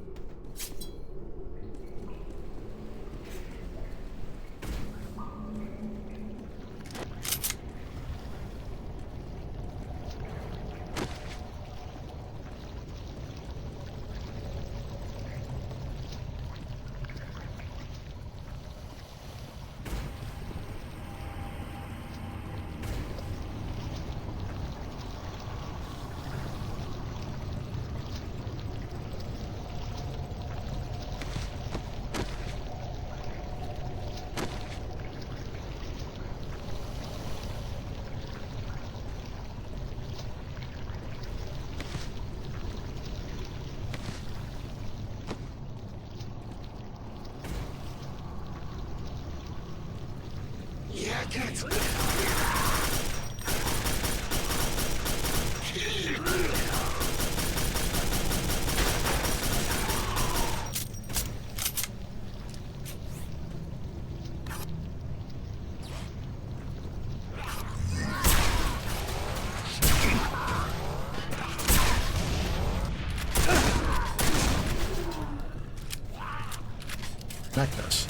Speaker 1: Connect us.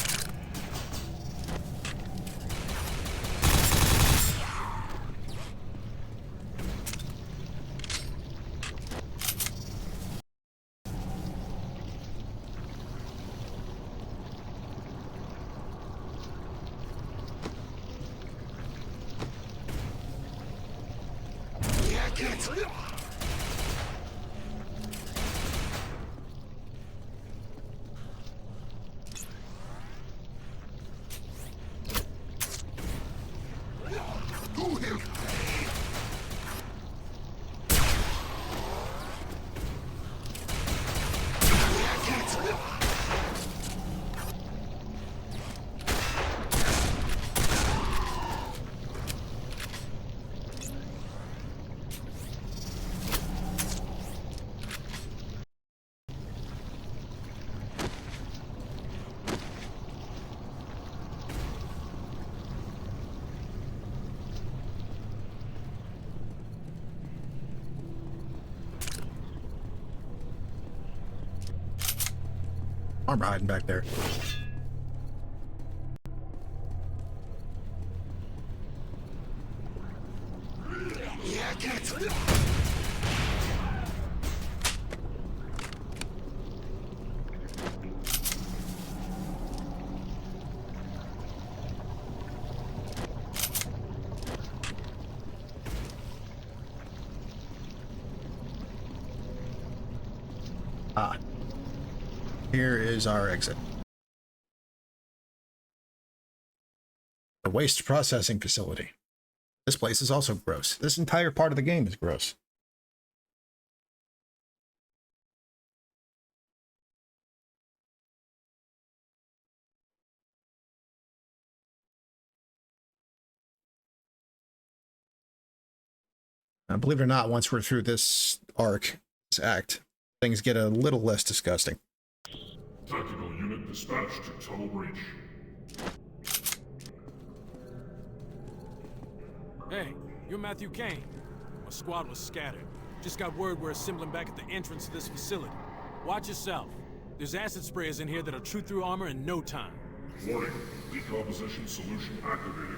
Speaker 1: Armor hiding back there. Ah. Here is our exit. The waste processing facility. This place is also gross. This entire part of the game is gross. Believe it or not, once we're through this arc, this act, things get a little less disgusting.
Speaker 21: Tactical unit dispatched to tunnel breach.
Speaker 11: Hey, you're Matthew Kane. My squad was scattered. Just got word we're assembling back at the entrance to this facility. Watch yourself. There's acid sprayers in here that'll chew through armor in no time.
Speaker 21: Warning, decomposition solution activated.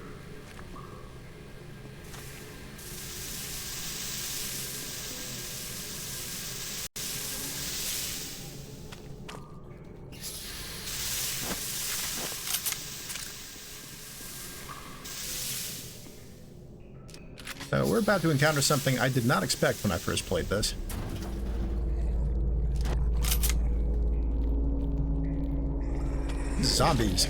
Speaker 1: We're about to encounter something I did not expect when I first played this. Zombies.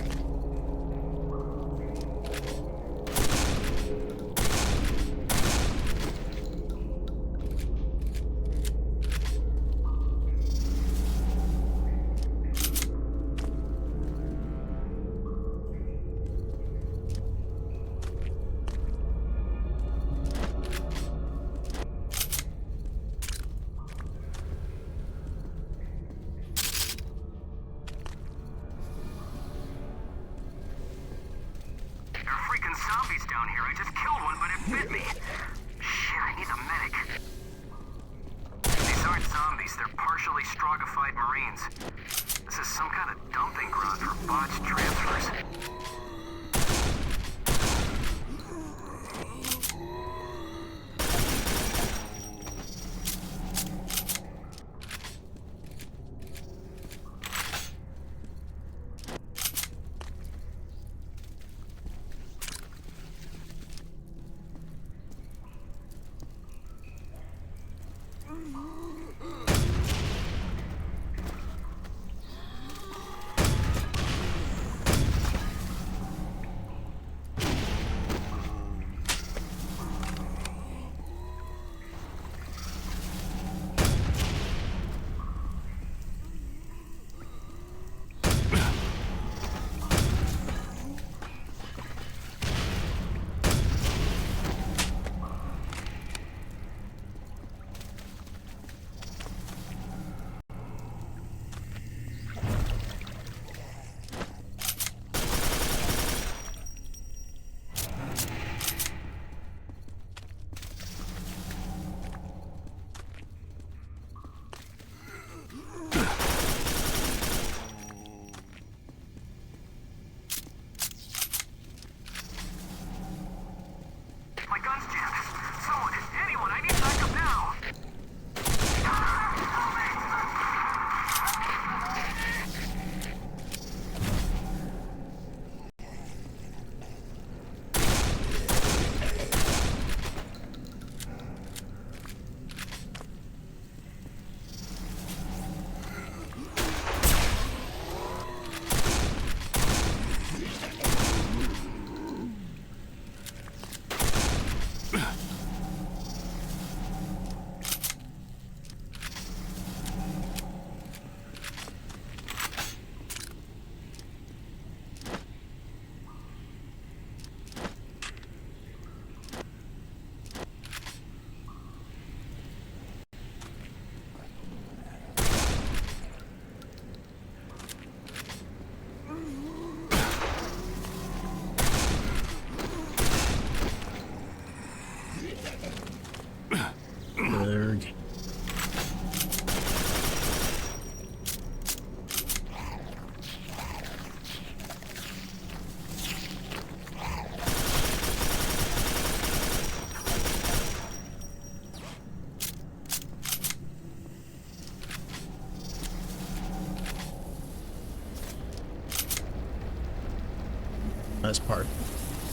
Speaker 1: Best part.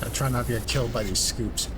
Speaker 1: I try not to get killed by these scoops.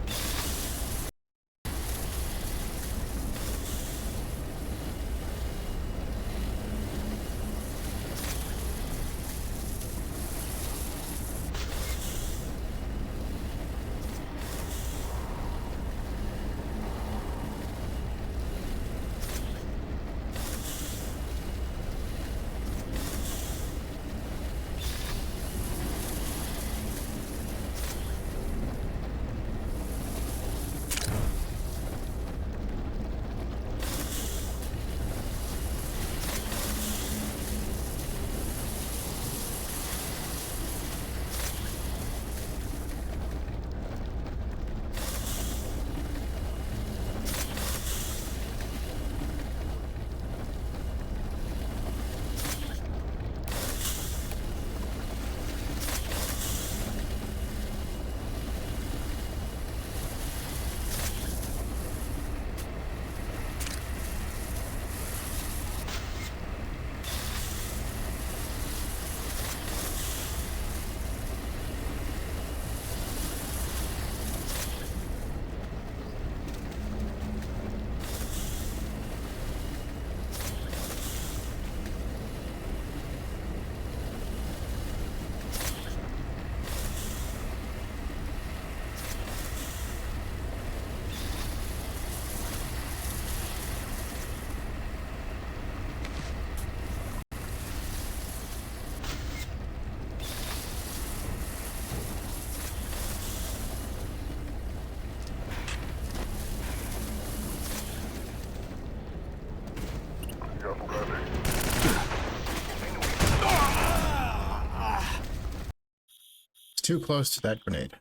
Speaker 1: too close to that grenade.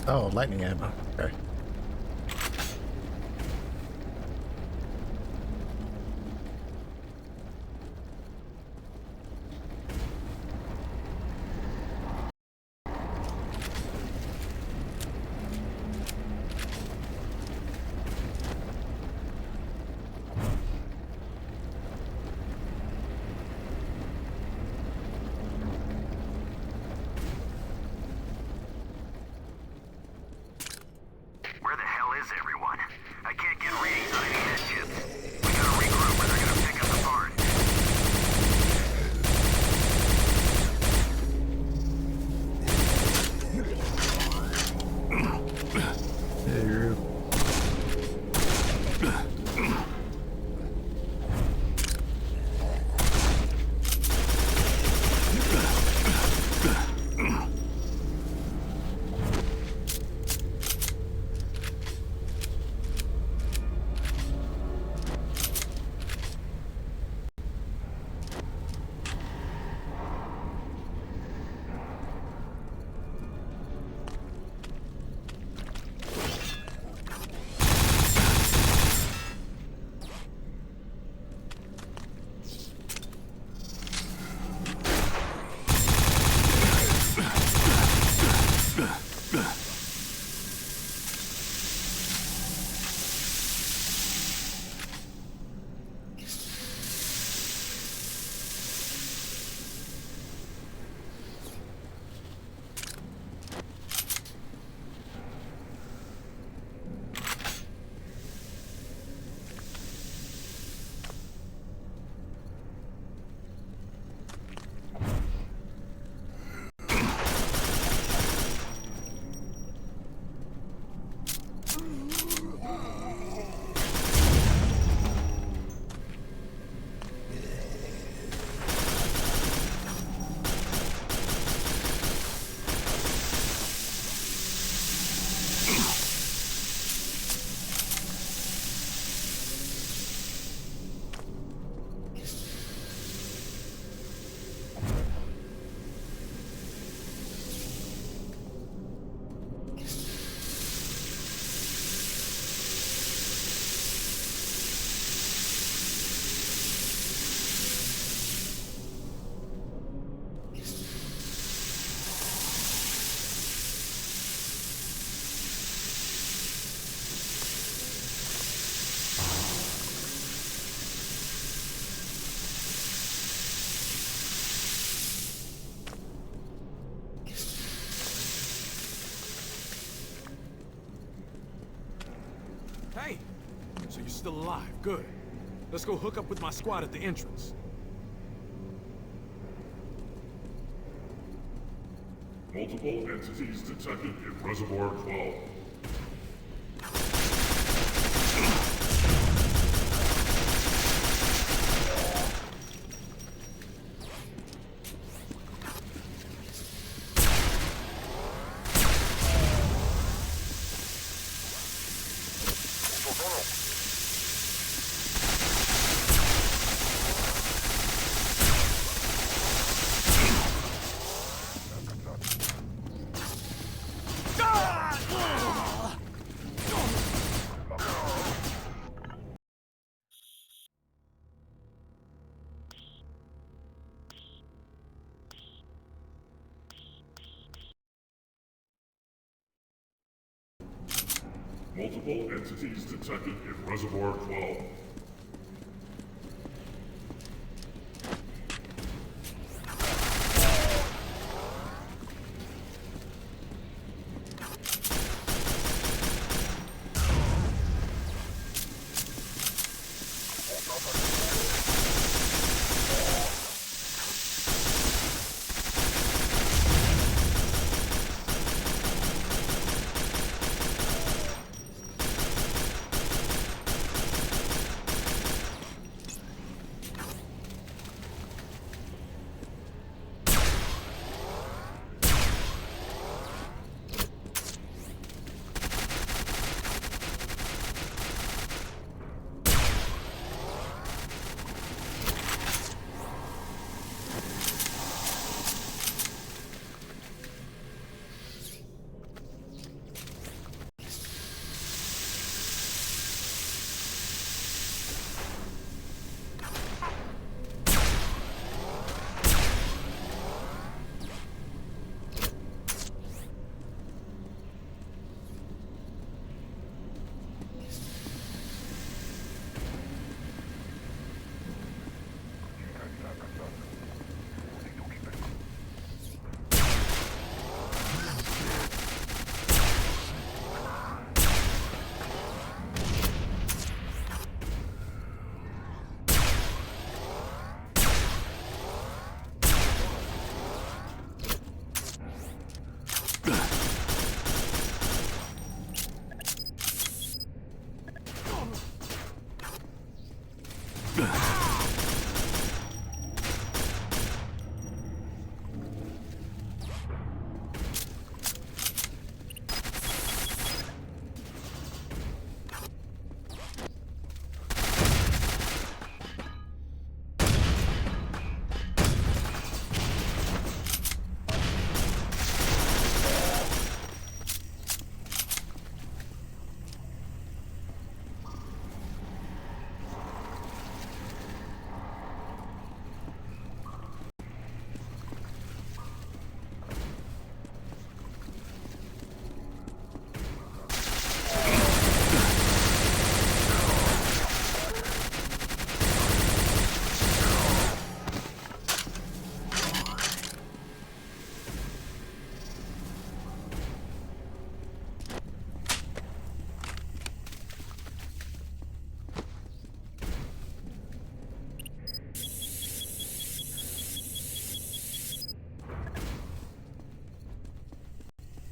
Speaker 1: Oh, lightning ammo. Okay.
Speaker 7: Where the hell is everyone? I can't get readings on any headships. We gotta regroup or they're gonna pick us apart.
Speaker 11: Hey! So you're still alive. Good. Let's go hook up with my squad at the entrance.
Speaker 21: Multiple entities detected in Reservoir 12. Multiple entities detected in Reservoir 12.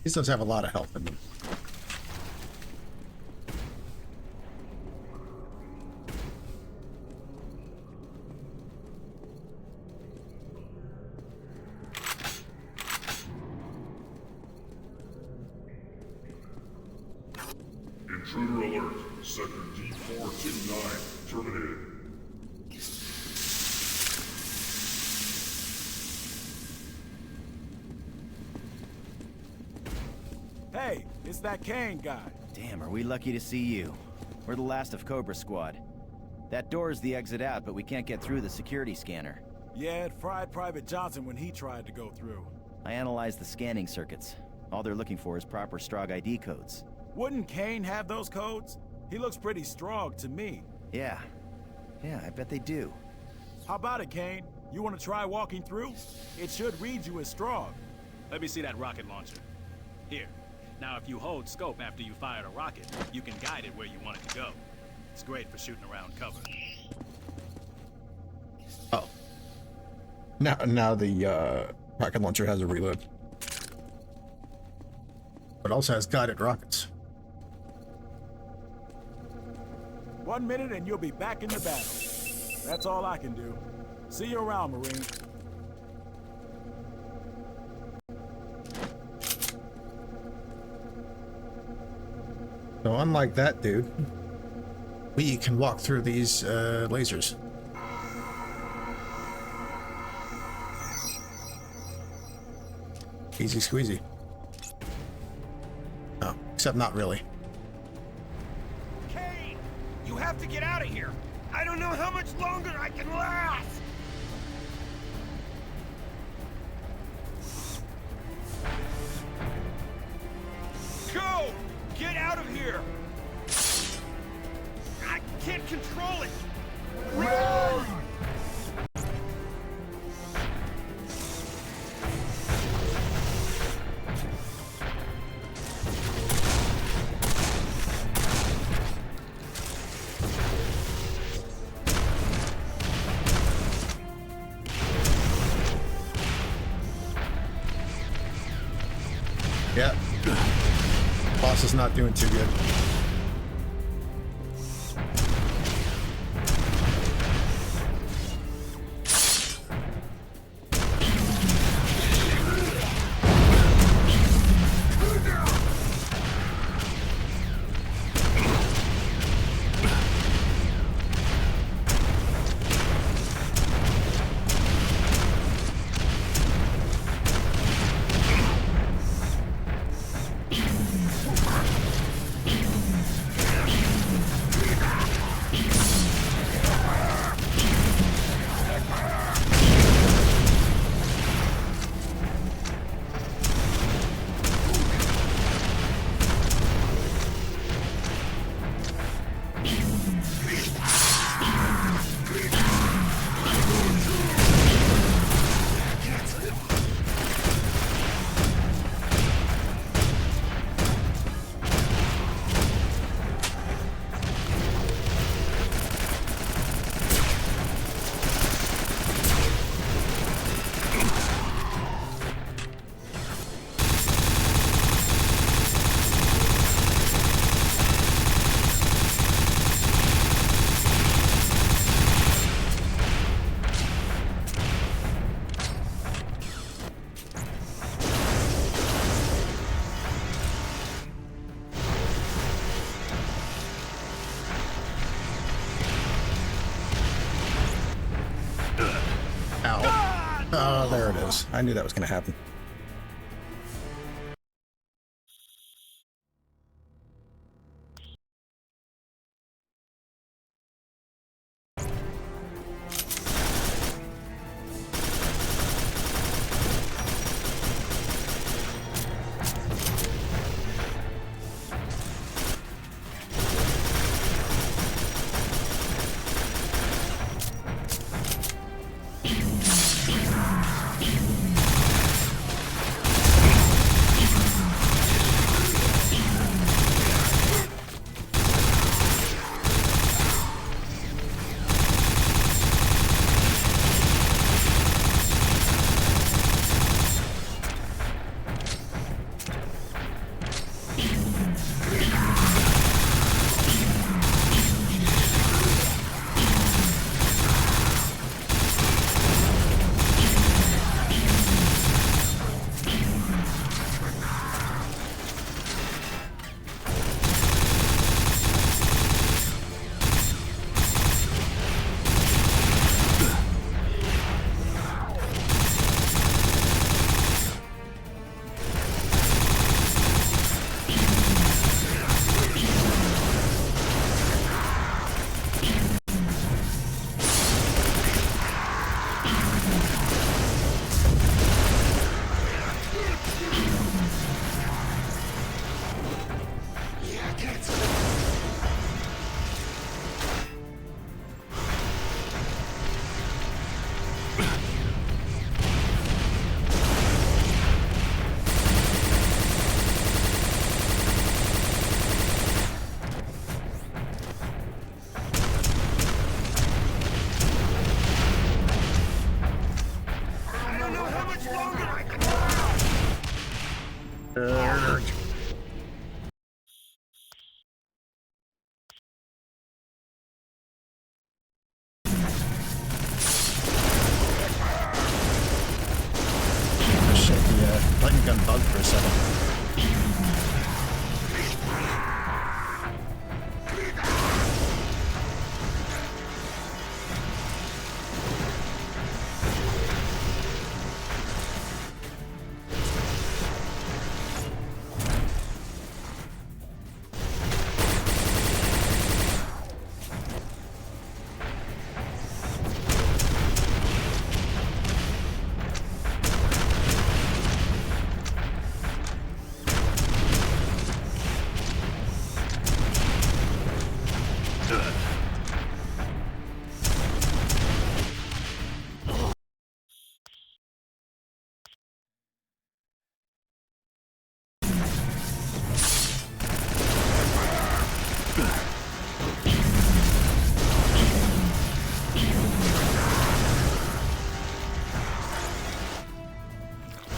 Speaker 1: These does have a lot of health in them.
Speaker 21: Intruder alert. Sector D429 terminated.
Speaker 11: Hey, it's that Kane guy.
Speaker 14: Damn, are we lucky to see you. We're the last of Cobra Squad. That door is the exit out, but we can't get through the security scanner.
Speaker 11: Yeah, it fried Private Johnson when he tried to go through.
Speaker 14: I analyzed the scanning circuits. All they're looking for is proper Strogg ID codes.
Speaker 11: Wouldn't Kane have those codes? He looks pretty Strogg to me.
Speaker 14: Yeah, I bet they do.
Speaker 11: How about it, Kane? You want to try walking through? It should read you as Strogg.
Speaker 9: Let me see that rocket launcher. Here. Now, if you hold scope after you fired a rocket, you can guide it where you want it to go. It's great for shooting around cover.
Speaker 1: Oh. Now the rocket launcher has a reload. But also has guided rockets.
Speaker 11: 1 minute and you'll be back in the battle. That's all I can do. See you around, Marine.
Speaker 1: So unlike that dude, we can walk through these lasers. Easy squeezy. Oh, except not really.
Speaker 12: Kane! You have to get out of here! I don't know how much longer I can last! Go! Get out of here! control it!
Speaker 1: Yeah. Boss is not doing too good. Oh, there it is. I knew that was going to happen.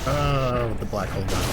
Speaker 1: Oh, the black hole gun.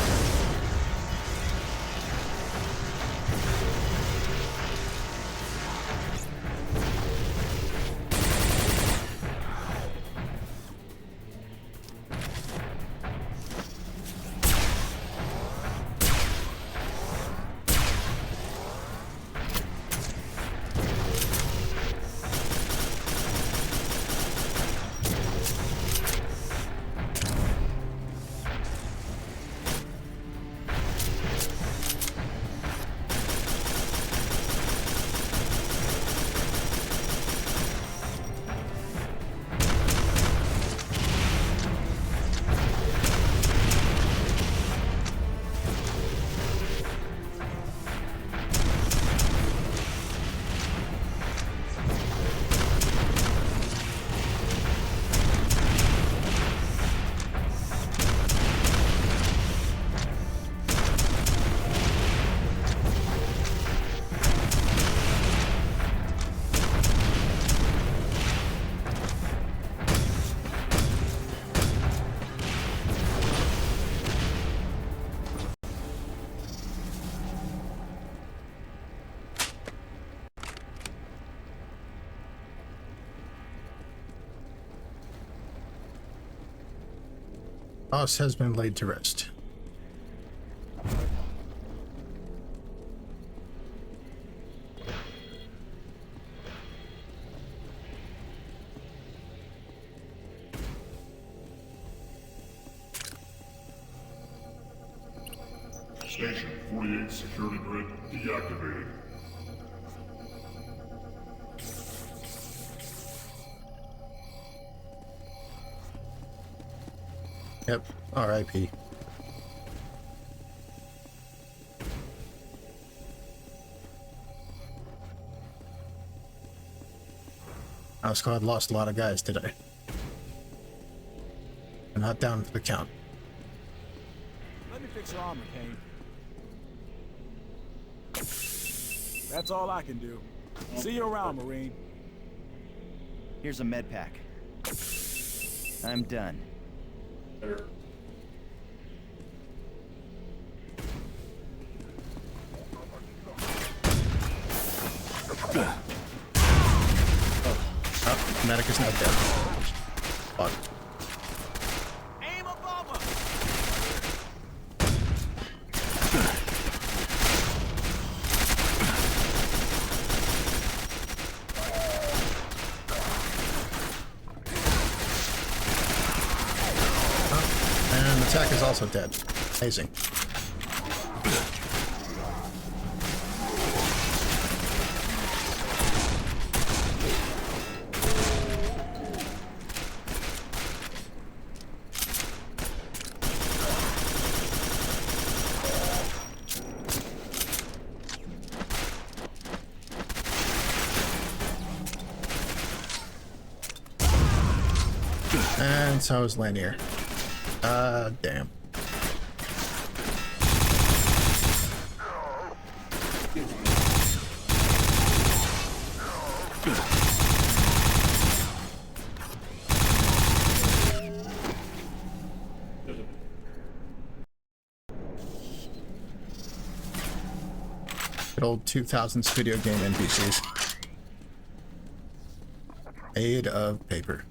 Speaker 1: Boss has been laid to rest.
Speaker 21: Station 48 security grid deactivated.
Speaker 1: Yep, R.I.P. Our squad lost a lot of guys today. We're not down for the count.
Speaker 11: Let me fix your armor, Kane. That's all I can do. See you around, Marine.
Speaker 14: Here's a med pack. I'm done.
Speaker 1: Oh, medic is not dead. Fuck.
Speaker 11: Aim a bomber!
Speaker 1: And the attack is also dead. Amazing. And so is Lanier. Damn. Good old 2000s video game NPCs. Made of paper.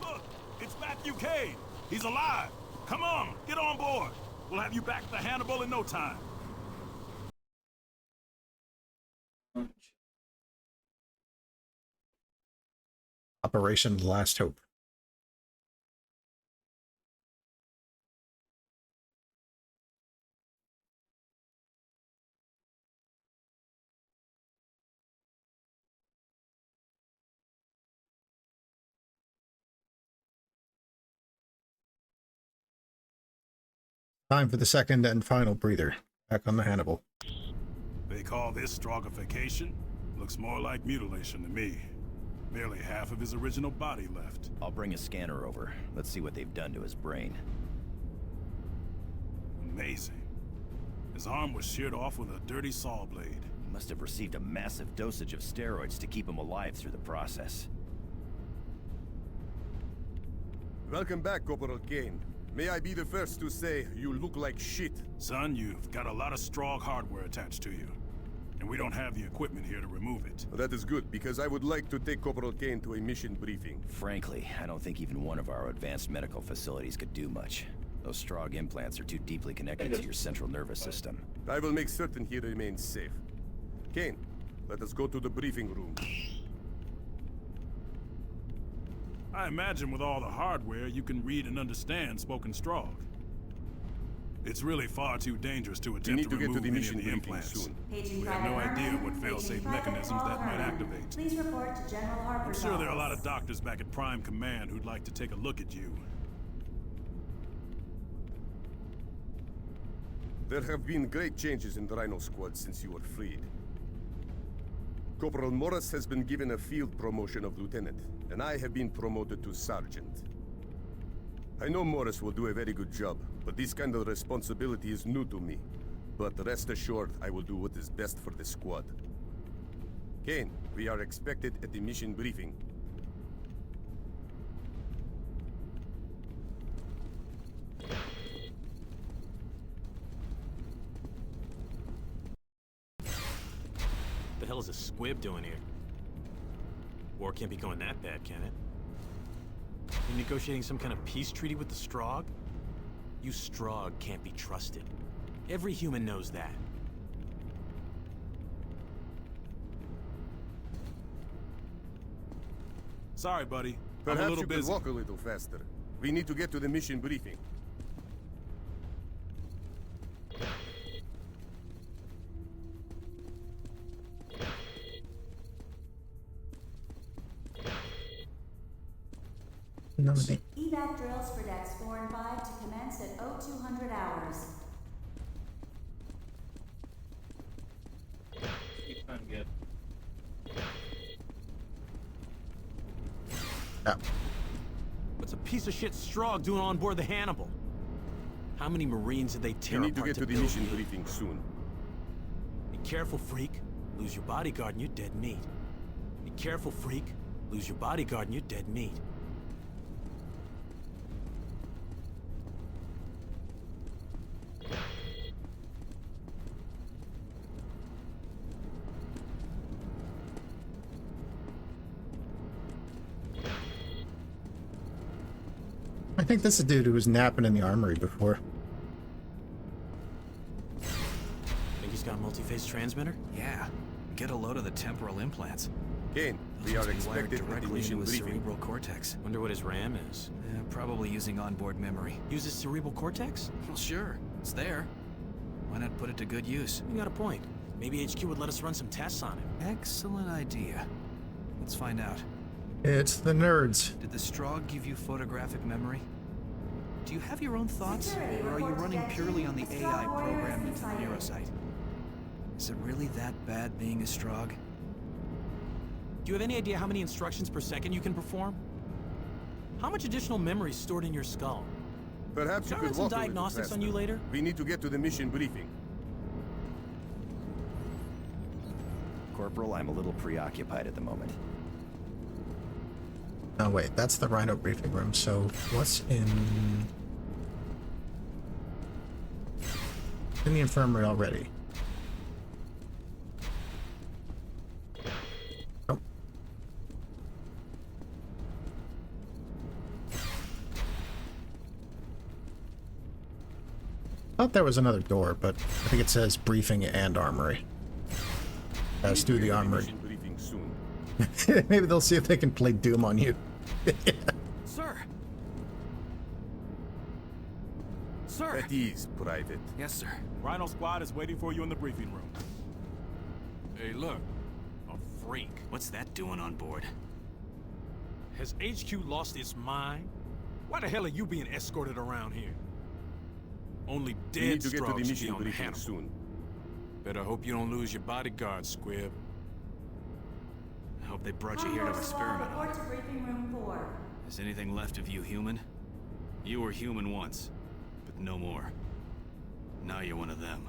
Speaker 11: Look, it's Matthew Cade. He's alive. Come on, get on board. We'll have you back to Hannibal in no time.
Speaker 1: Operation Last Hope. Time for the second and final breather. Back on the Hannibal.
Speaker 11: They call this Stroggification? Looks more like mutilation to me. Barely half of his original body left.
Speaker 14: I'll bring a scanner over. Let's see what they've done to his brain.
Speaker 11: Amazing. His arm was sheared off with a dirty saw blade.
Speaker 14: He must have received a massive dosage of steroids to keep him alive through the process.
Speaker 19: Welcome back, Corporal Kane. May I be the first to say you look like shit.
Speaker 11: Son, you've got a lot of Strogg hardware attached to you. And we don't have the equipment here to remove it.
Speaker 19: Well, that is good, because I would like to take Corporal Kane to a mission briefing.
Speaker 14: Frankly, I don't think even one of our advanced medical facilities could do much. Those Strogg implants are too deeply connected to your central nervous system.
Speaker 19: I will make certain he remains safe. Kane, let us go to the briefing room.
Speaker 11: I imagine with all the hardware, you can read and understand spoken Strogg. It's really far too dangerous to attempt to remove any of the implants. We have no idea what fail-safe mechanisms that might activate.
Speaker 2: Please report to General Harper's
Speaker 11: I'm sure there are a lot of doctors back at Prime Command who'd like to take a look at you.
Speaker 19: There have been great changes in the Rhino Squad since you were freed. Corporal Morris has been given a field promotion of lieutenant, and I have been promoted to sergeant. I know Morris will do a very good job, but this kind of responsibility is new to me. But rest assured, I will do what is best for the squad. Kane, we are expected at the mission briefing.
Speaker 15: The hell is a squib doing here? War can't be going that bad, can it? You negotiating some kind of peace treaty with the Strogg? You Strogg can't be trusted. Every human knows that.
Speaker 11: Sorry, buddy. I'm a
Speaker 19: Perhaps
Speaker 11: little
Speaker 19: you
Speaker 11: busy.
Speaker 19: could walk a little faster. We need to get to the mission briefing.
Speaker 2: Evac drills for decks 4 and 5 to commence at 0200 hours.
Speaker 20: Keep trying to get.
Speaker 15: What's a piece of shit Strogg doing on board the Hannibal? How many Marines did they tear
Speaker 19: We need to
Speaker 15: apart
Speaker 19: get to the
Speaker 15: build
Speaker 19: mission
Speaker 15: you?
Speaker 19: briefing soon.
Speaker 15: Be careful, freak. Lose your bodyguard and you're dead meat. Be careful, freak. Lose your bodyguard and you're dead meat.
Speaker 1: I think this is a dude who was napping in the armory before.
Speaker 15: Think he's got a multi-phase transmitter?
Speaker 13: Yeah. Get a load of the temporal implants.
Speaker 19: Kane,
Speaker 13: Those
Speaker 19: we
Speaker 13: must
Speaker 19: are
Speaker 13: be wired
Speaker 19: expected at the
Speaker 13: directly
Speaker 19: mission
Speaker 13: into his
Speaker 19: briefing.
Speaker 13: cerebral cortex.
Speaker 15: Wonder what his RAM is.
Speaker 13: Probably using onboard memory.
Speaker 15: Uses cerebral cortex?
Speaker 13: Well, sure. It's there. Why not put it to good use?
Speaker 15: You got a point. Maybe HQ would let us run some tests on him.
Speaker 13: Excellent idea. Let's find out.
Speaker 1: It's the nerds.
Speaker 13: Did the Strogg give you photographic memory? Do you have your own thoughts? Or are you running purely on the AI programmed into the neurosite? Is it really that bad being a Strogg?
Speaker 15: Do you have any idea how many instructions per second you can perform? How much additional memory is stored in your skull?
Speaker 19: Perhaps you
Speaker 15: Can I
Speaker 19: could
Speaker 15: run some
Speaker 19: walk a little
Speaker 15: diagnostics on
Speaker 19: faster.
Speaker 15: you later?
Speaker 19: We need to get to the mission briefing.
Speaker 14: Corporal, I'm a little preoccupied at the moment.
Speaker 1: Oh wait, that's the Rhino briefing room. So what's in the infirmary already? Oh. Thought there was another door, but I think it says briefing and armory. Let's do the armory.
Speaker 19: Mission briefing soon.
Speaker 1: Maybe they'll see if they can play Doom on you.
Speaker 15: Sir! Sir!
Speaker 19: At ease, Private.
Speaker 13: Yes, sir.
Speaker 11: Rhino Squad is waiting for you in the briefing room.
Speaker 9: Hey, look.
Speaker 15: A freak. What's that doing on board?
Speaker 11: Has HQ lost its mind? Why the hell are you being escorted around here? Only
Speaker 19: We
Speaker 11: dead
Speaker 19: need to get to the
Speaker 11: Strogg should be
Speaker 19: mission
Speaker 11: on the
Speaker 19: briefing
Speaker 11: Hannibal.
Speaker 19: soon.
Speaker 17: Better hope you don't lose your bodyguard, Squib.
Speaker 9: I hope they brought you here to experiment on.
Speaker 2: Report to briefing room 4.
Speaker 9: Is anything left of you human? You were human once, but no more. Now you're one of them.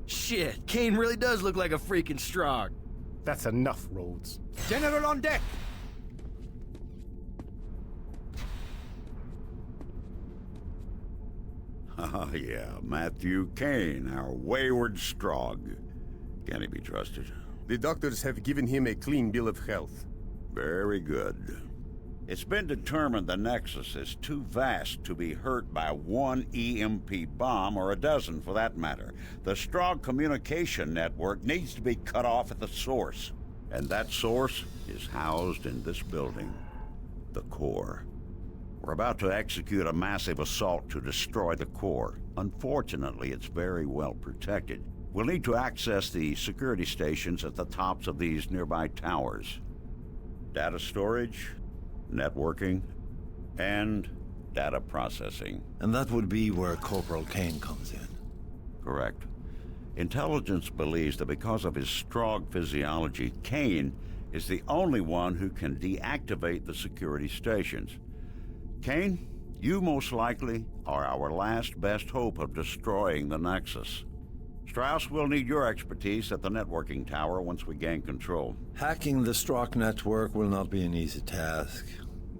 Speaker 4: Shit, Kane really does look like a freaking Strogg.
Speaker 3: That's enough, Rhodes.
Speaker 10: General on deck!
Speaker 18: Ah, yeah, Matthew Kane, our wayward Strogg. Can he be trusted?
Speaker 19: The doctors have given him a clean bill of health.
Speaker 18: Very good. It's been determined the Nexus is too vast to be hurt by one EMP bomb, or a dozen for that matter. The Strogg communication network needs to be cut off at the source. And that source is housed in this building, the core. We're about to execute a massive assault to destroy the core. Unfortunately, it's very well protected. We'll need to access the security stations at the tops of these nearby towers. Data storage, networking, and data processing.
Speaker 5: And that would be where Corporal Kane comes in.
Speaker 18: Correct. Intelligence believes that because of his Strogg physiology, Kane is the only one who can deactivate the security stations. Kane, you most likely are our last best hope of destroying the Nexus. Strauss will need your expertise at the networking tower once we gain control.
Speaker 5: Hacking the Strogg network will not be an easy task,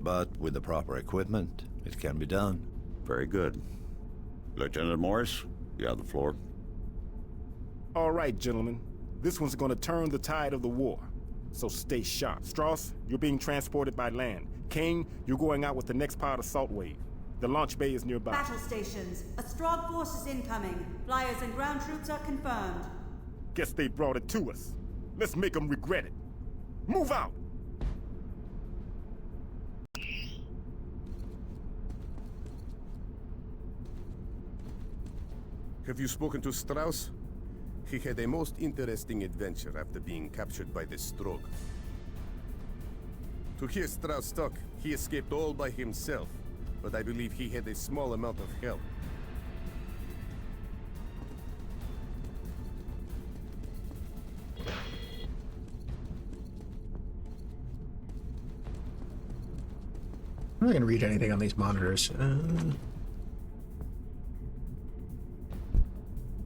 Speaker 5: but with the proper equipment, it can be done.
Speaker 18: Very good. Lieutenant Morris, you have the floor.
Speaker 3: All right, gentlemen. This one's gonna turn the tide of the war. So stay sharp. Strauss, you're being transported by land. Kane, you're going out with the next part of Salt Wave. The launch bay is nearby.
Speaker 2: Battle stations. A Strogg force is incoming. Flyers and ground troops are confirmed.
Speaker 3: Guess they brought it to us. Let's make them regret it. Move out!
Speaker 19: Have you spoken to Strauss? He had a most interesting adventure after being captured by the Strogg. To hear Strauss talk, he escaped all by himself, but I believe he had a small amount of help.
Speaker 1: I'm not going to read anything on these monitors.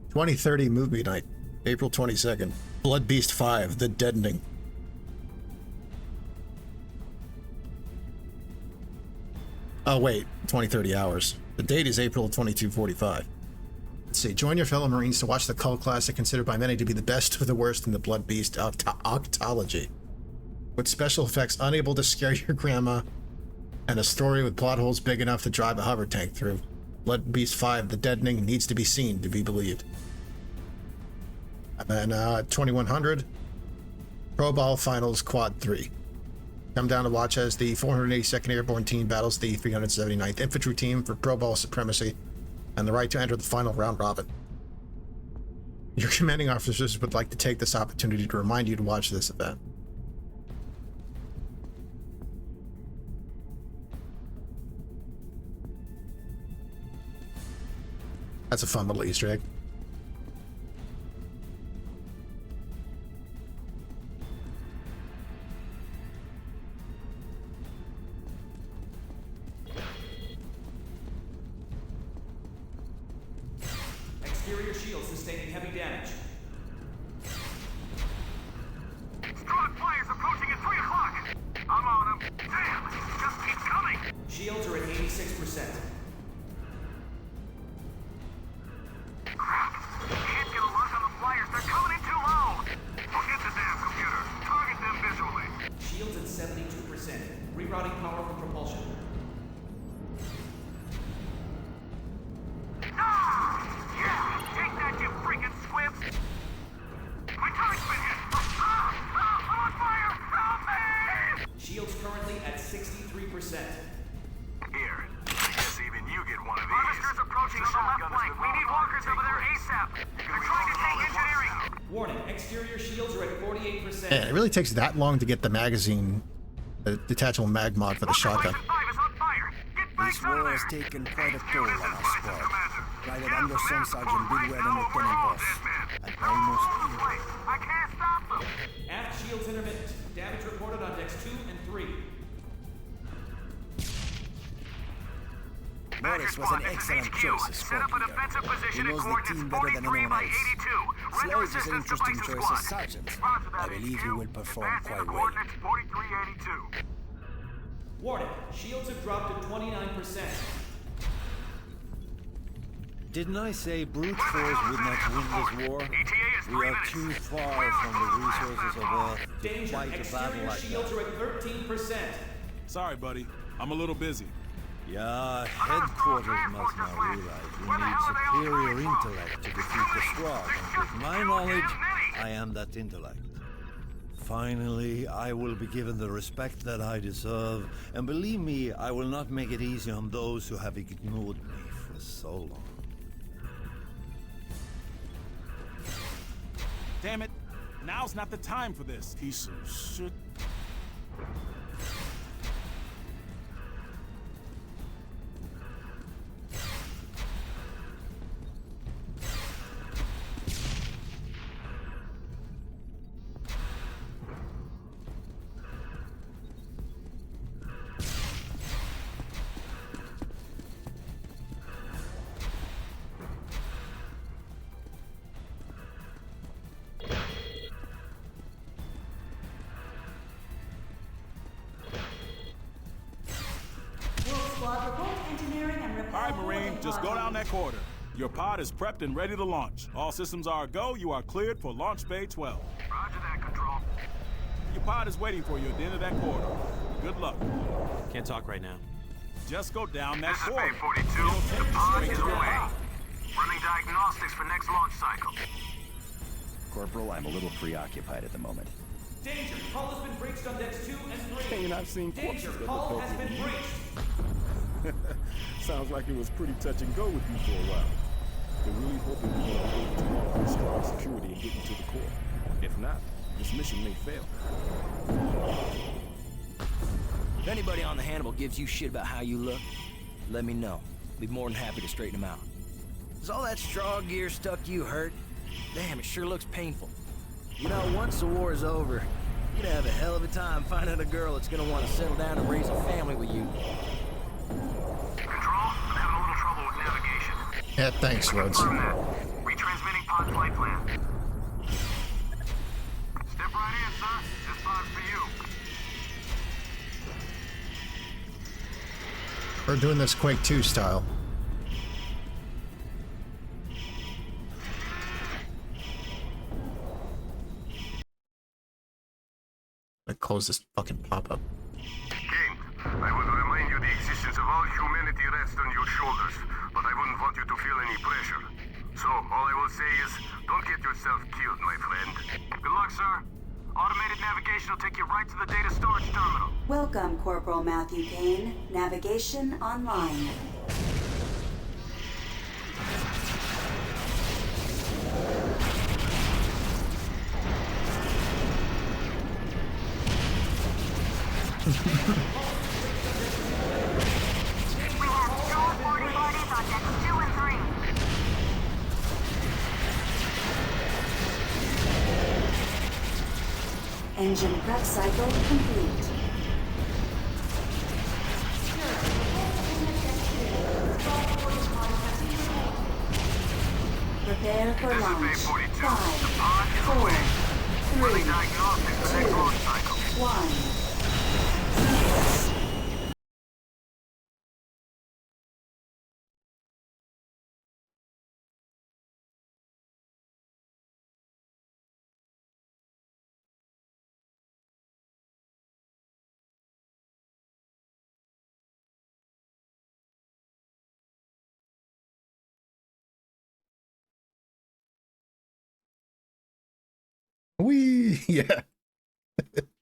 Speaker 1: 2030 movie night, April 22nd. Blood Beast 5, The Deadening. Oh wait, 20-30 hours. The date is April 22:45. Let's see. Join your fellow Marines to watch the cult classic considered by many to be the best of the worst in the Blood Beast octology. With special effects unable to scare your grandma, and a story with plot holes big enough to drive a hover tank through. Blood Beast 5, The Deadening needs to be seen to be believed. And then 2100, Pro Ball Finals Quad 3. Come down to watch as the 482nd Airborne Team battles the 379th Infantry Team for Pro Ball supremacy and the right to enter the final round robin. Your commanding officers would like to take this opportunity to remind you to watch this event. That's a fun little Easter egg.
Speaker 16: Exterior shield sustaining heavy damage.
Speaker 7: Strogg flyers approaching at 3 o'clock. I'm on them. Damn, just keep coming.
Speaker 16: Shields are at 86%.
Speaker 7: Crap. Can't get a lock on the flyers. They're coming in too low. Forget the damn computer. Target them visually.
Speaker 16: Shields at 72%. Rerouting power for propulsion.
Speaker 7: Yeah, take that, you freaking squibs! My turret's been hit! I'm on fire! Help me! Here, I guess even you get one of these. Harvester's approaching on the left flank. We need walkers over there ASAP. They're trying to take engineering.
Speaker 16: Warning, exterior shields are at 48%.
Speaker 1: Man, it really takes that long to get the magazine, the detachable mag mod for the shotgun.
Speaker 10: This war has taken quite a toll on our squad. Private Anderson, Sergeant Bidwell, and Lieutenant Voss. And almost here.
Speaker 7: I can't stop them.
Speaker 16: Aft shields intermittent. Damage reported on decks 2 and 3.
Speaker 10: Morris was an excellent choice as squad leader. He knows the team better than anyone else. Slade is an interesting choice as sergeant. I believe he will perform quite well.
Speaker 16: Warning, shields have dropped to 29%.
Speaker 5: Didn't I say brute force would not win this war? We are too far from the resources of Earth to
Speaker 16: Danger,
Speaker 5: fight a battle
Speaker 16: exterior
Speaker 5: like
Speaker 16: shields
Speaker 5: that.
Speaker 16: are at 13%.
Speaker 11: Sorry, buddy. I'm a little busy.
Speaker 5: Yeah, headquarters must now realize we need superior intellect to defeat the Strogg, and with my knowledge, I am that intellect. Finally, I will be given the respect that I deserve, and believe me, I will not make it easy on those who have ignored me for so long.
Speaker 11: Damn it. Now's not the time for this. Piece of shit. All right, Marine, just go down that corridor. Your pod is prepped and ready to launch. All systems are a go. You are cleared for Launch Bay 12.
Speaker 7: Roger that, Control.
Speaker 11: Your pod is waiting for you at the end of that corridor. Good luck.
Speaker 15: Can't talk right now.
Speaker 11: Just go down that
Speaker 7: This is
Speaker 11: corridor.
Speaker 7: Bay 42. The pod is away. Running diagnostics for next launch cycle.
Speaker 14: Corporal, I'm a little preoccupied at the moment.
Speaker 16: Danger, hull has been breached on decks 2 and 3.
Speaker 3: Ain't I've seen
Speaker 16: Danger,
Speaker 3: corpses that
Speaker 16: hull
Speaker 3: look
Speaker 16: has
Speaker 3: like
Speaker 16: been
Speaker 3: you.
Speaker 16: breached.
Speaker 3: Sounds like it was pretty touch and go with you for a while. They're really hoping we're going to be able to unlock strong security and get into the core. If not, this mission may fail.
Speaker 4: If anybody on the Hannibal gives you shit about how you look, let me know. Be more than happy to straighten them out. Is all that Strogg gear stuck you hurt? Damn, it sure looks painful. You know, once the war is over, you're gonna have a hell of a time finding a girl that's gonna want to settle down and raise a family with you.
Speaker 7: Control, I'm having a little trouble with navigation.
Speaker 1: Yeah, thanks, Rhodes.
Speaker 7: Confirm that. Retransmitting pod flight plan. Step right in, sir. This pod's for you.
Speaker 1: We're doing this Quake 2 style. Let's close this fucking pop-up.
Speaker 7: Kane, I would remind you the existence of all humanity rests on your shoulders, but I wouldn't want you to feel any pressure. So, all I will say is, don't get yourself killed, my friend. Good luck, sir. Automated navigation will take you right to the data storage terminal.
Speaker 2: Welcome, Corporal Matthew Kane. Navigation online. We have 240 bodies on decks 2 and 3. Engine prep cycle complete. Prepare for launch. 5, 4, 3, 2, 1.
Speaker 1: Wee, yeah,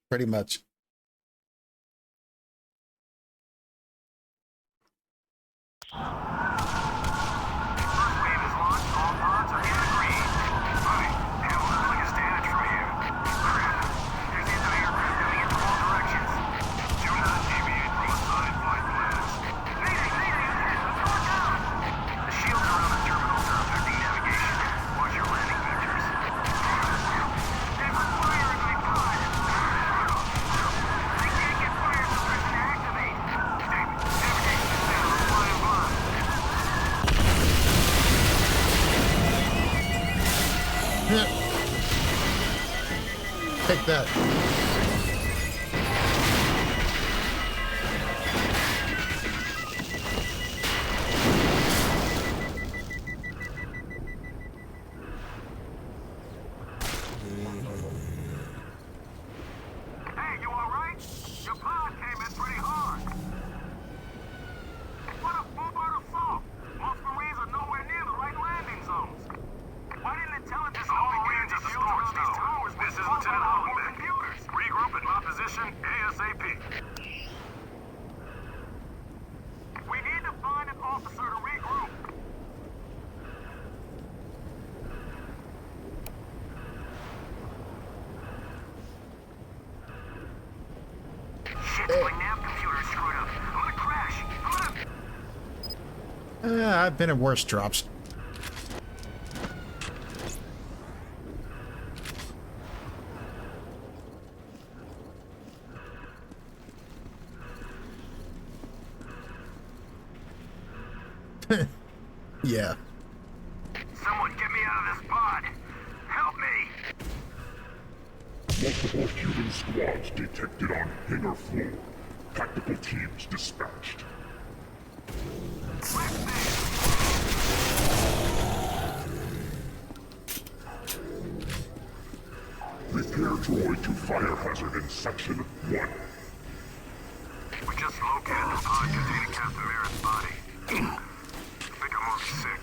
Speaker 1: pretty much. Take that.
Speaker 7: Hey, you alright? Your pod came in pretty hard. What a full-blood assault! Most Marines are nowhere near the right landing zones. Why didn't intelligence all begin to shield around these towers? This is Lieutenant Hollenbeck. Computers. Regroup at my position ASAP. We need to find an officer to regroup. Shit, my nav computer is screwed up. I'm gonna crash.
Speaker 1: I've been in worse drops. Yeah.
Speaker 7: Someone get me out of this pod. Help me.
Speaker 21: Multiple human squads detected on hangar floor. Tactical teams dispatched. Repair droid to fire hazard in section 1.
Speaker 7: We just located the pod containing Captain Merritt's body. I think I'm on sick.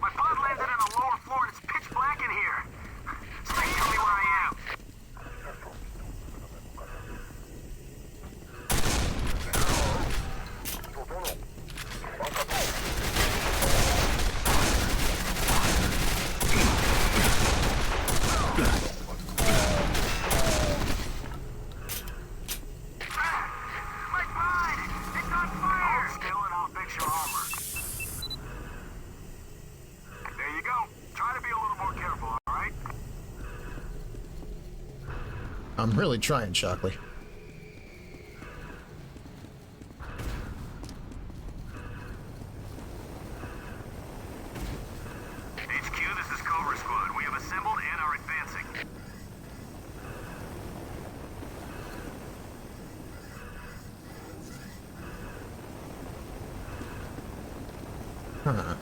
Speaker 7: My pod landed in a lower floor and it's pitch black in here. Somebody tell me where I am. My pod! It's on fire! Hold still and I'll fix your armor. There you go. Try to be a little more careful, alright?
Speaker 1: I'm really trying, Shockley.
Speaker 7: HQ, this is Cobra Squad. We have assembled and are advancing.
Speaker 1: Huh.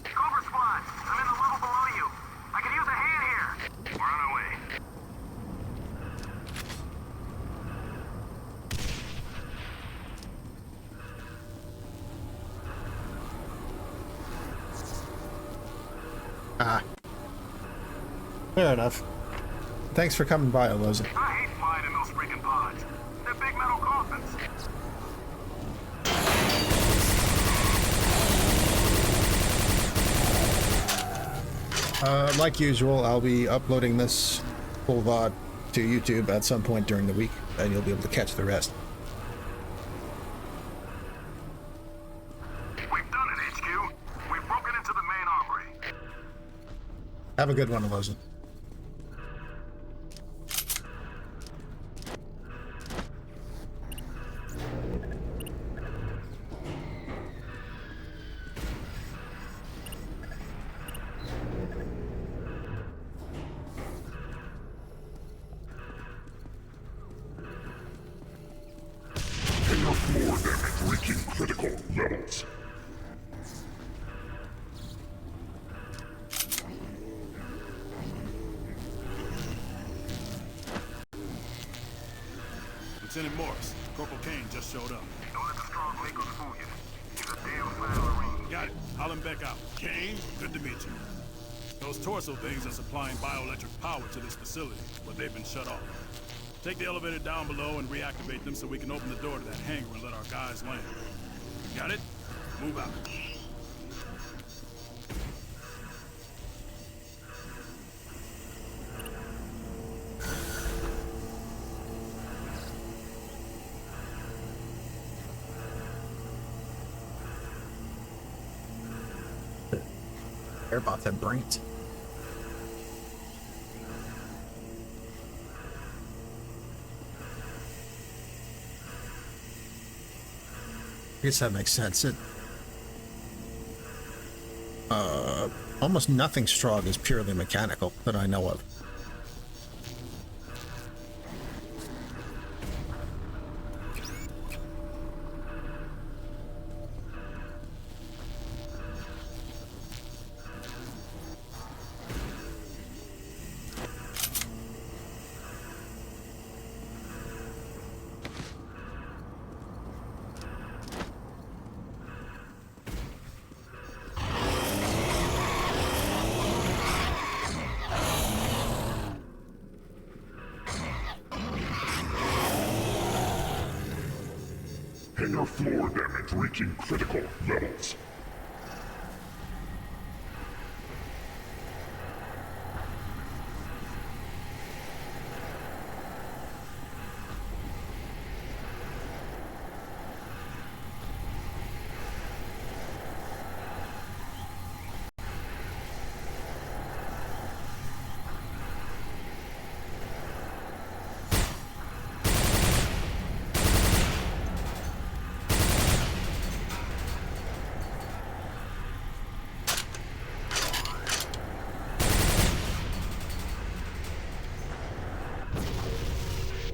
Speaker 7: Cobra Squad, I'm in the level below you. I can use a hand here. We're on our way.
Speaker 1: Ah. Fair enough. Thanks for coming by, Aloza.
Speaker 7: I hate flying in those freaking pods. They're big metal coffins.
Speaker 1: Like usual, I'll be uploading this full VOD to YouTube at some point during the week, and you'll be able to catch the rest.
Speaker 7: We've done it, HQ. We've broken into the main armory.
Speaker 1: Have a good one, Aloza.
Speaker 21: Hangar floor damage reaching critical levels.
Speaker 11: Lieutenant Morris, Corporal Kane just showed up.
Speaker 7: Don't let the Strogg Lakers fool you. He's a damn fine Marine.
Speaker 11: Got it. Hollenbeck out. Kane, good to meet you. Those torso things are supplying bioelectric power to this facility, but they've been shut off. Take the elevator down below and reactivate them so we can open the door to that hangar and let our guys land. Got it? Move out.
Speaker 1: Airbots have brains. I guess that makes sense. Almost nothing Strogg is purely mechanical that I know of.
Speaker 21: Hangar floor damage reaching critical levels.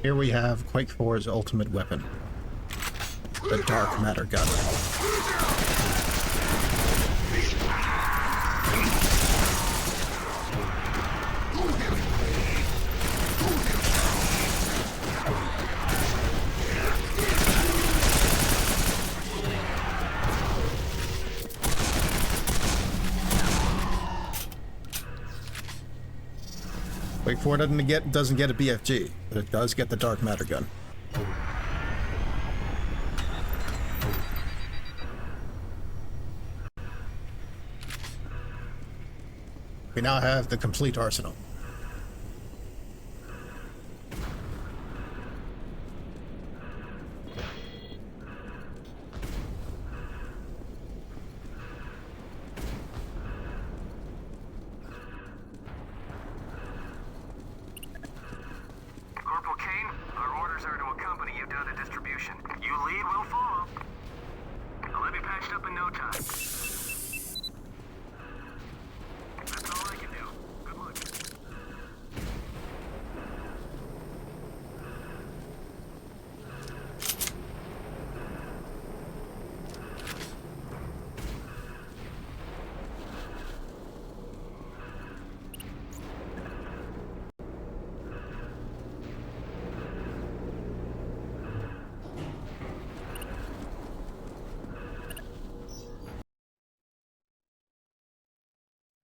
Speaker 1: Here we have Quake 4's ultimate weapon, the Dark Matter Gun. Quake 4 doesn't get a BFG, but it does get the Dark Matter Gun. We now have the complete arsenal.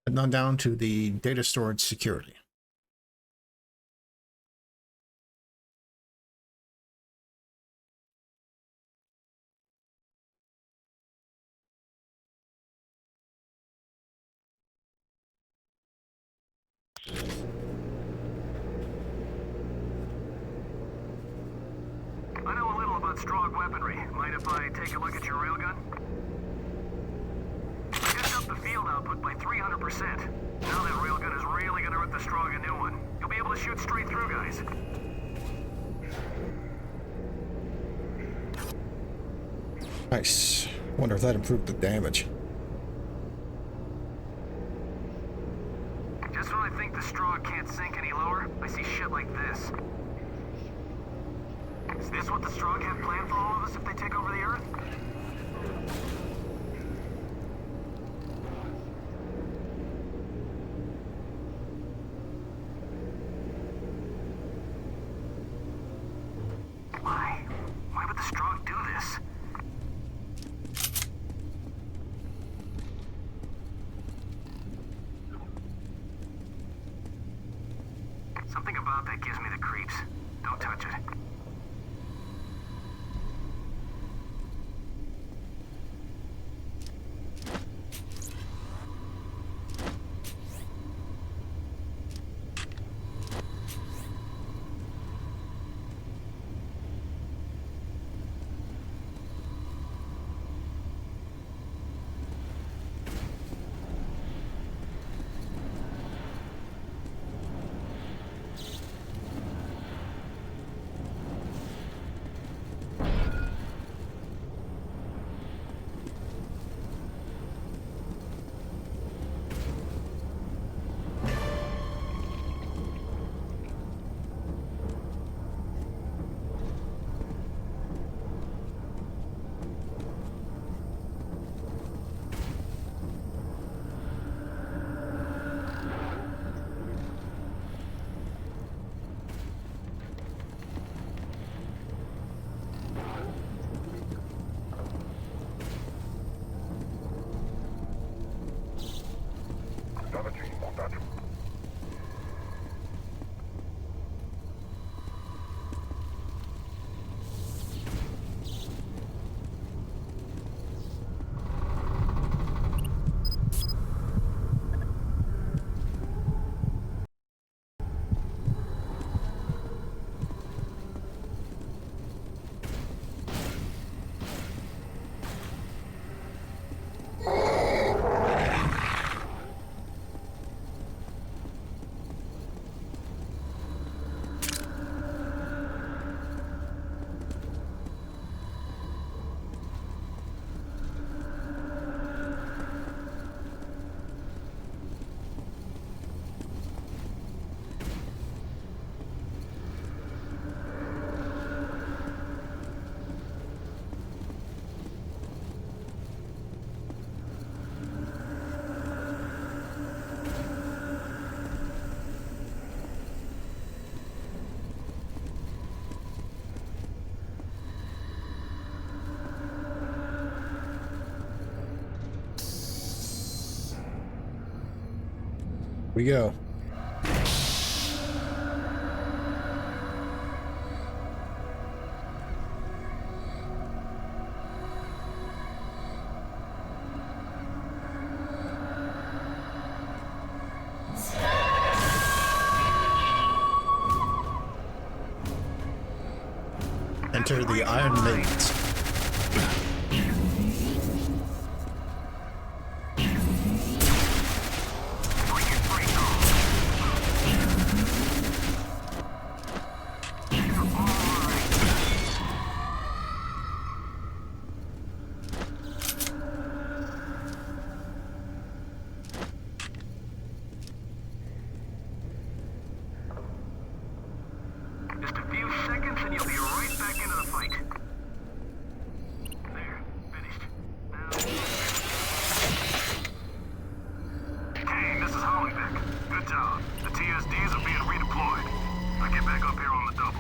Speaker 1: And on down to the data storage security.
Speaker 7: I know a little about Strogg weaponry. Mind if I take a look at your railgun? I just upped the field output by 300%. Now that railgun is really gonna rip the Strogg a new one. You'll be able to shoot straight through guys.
Speaker 1: Nice. Wonder if that improved the damage.
Speaker 7: Just when I think the Strogg can't sink any lower, I see shit like this. Is this what the Strogg have planned for all of us if they take over the Earth? Why? Why would the Strogg do this? Something about that gives me the creeps. Don't touch it.
Speaker 1: We go. Enter the Iron Maidens.
Speaker 7: Just a few seconds and you'll be right back into the fight. There, finished. Now... Kane, this is Hollybeck. Good job. The TSDs are being redeployed. I'll get back up here on the double.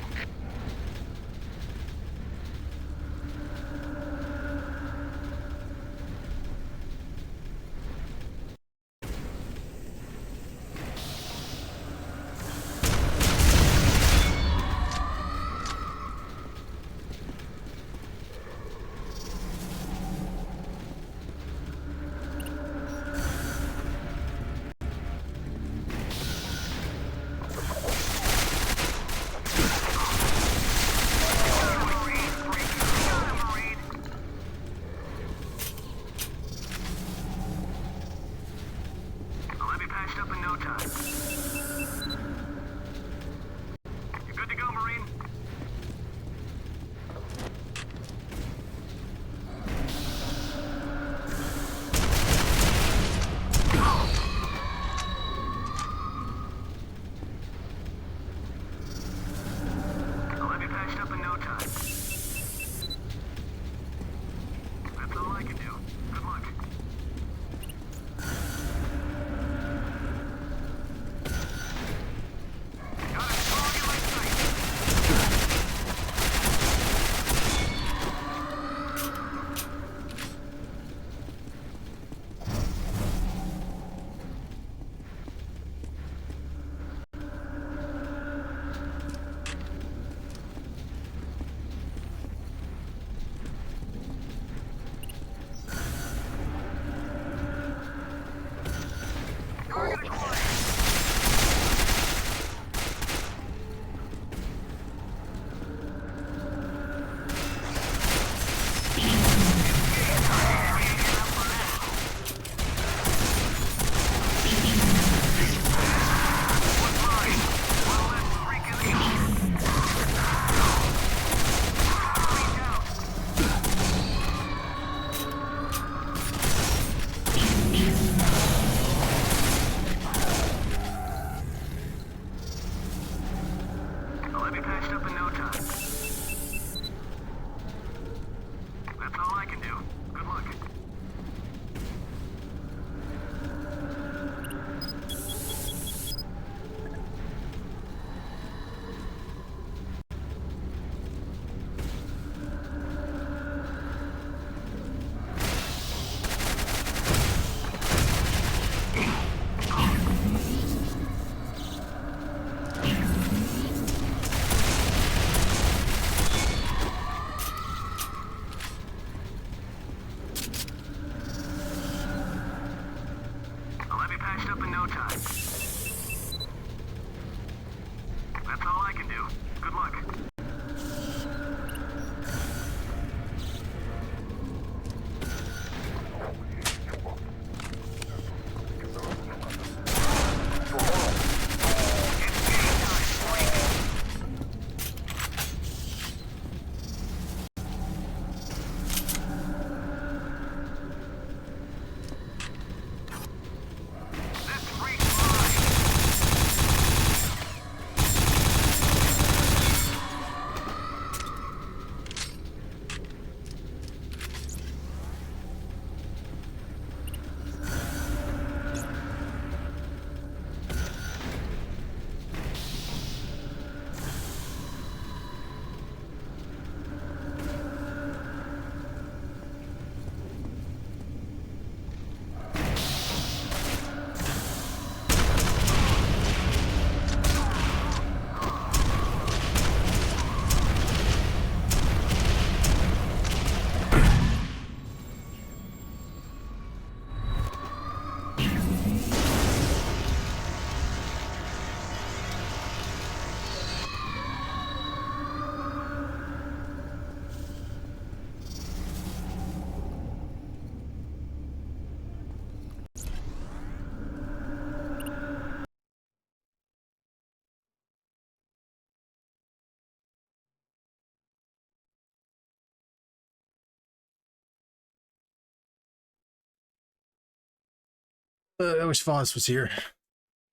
Speaker 1: I wish Foz was here.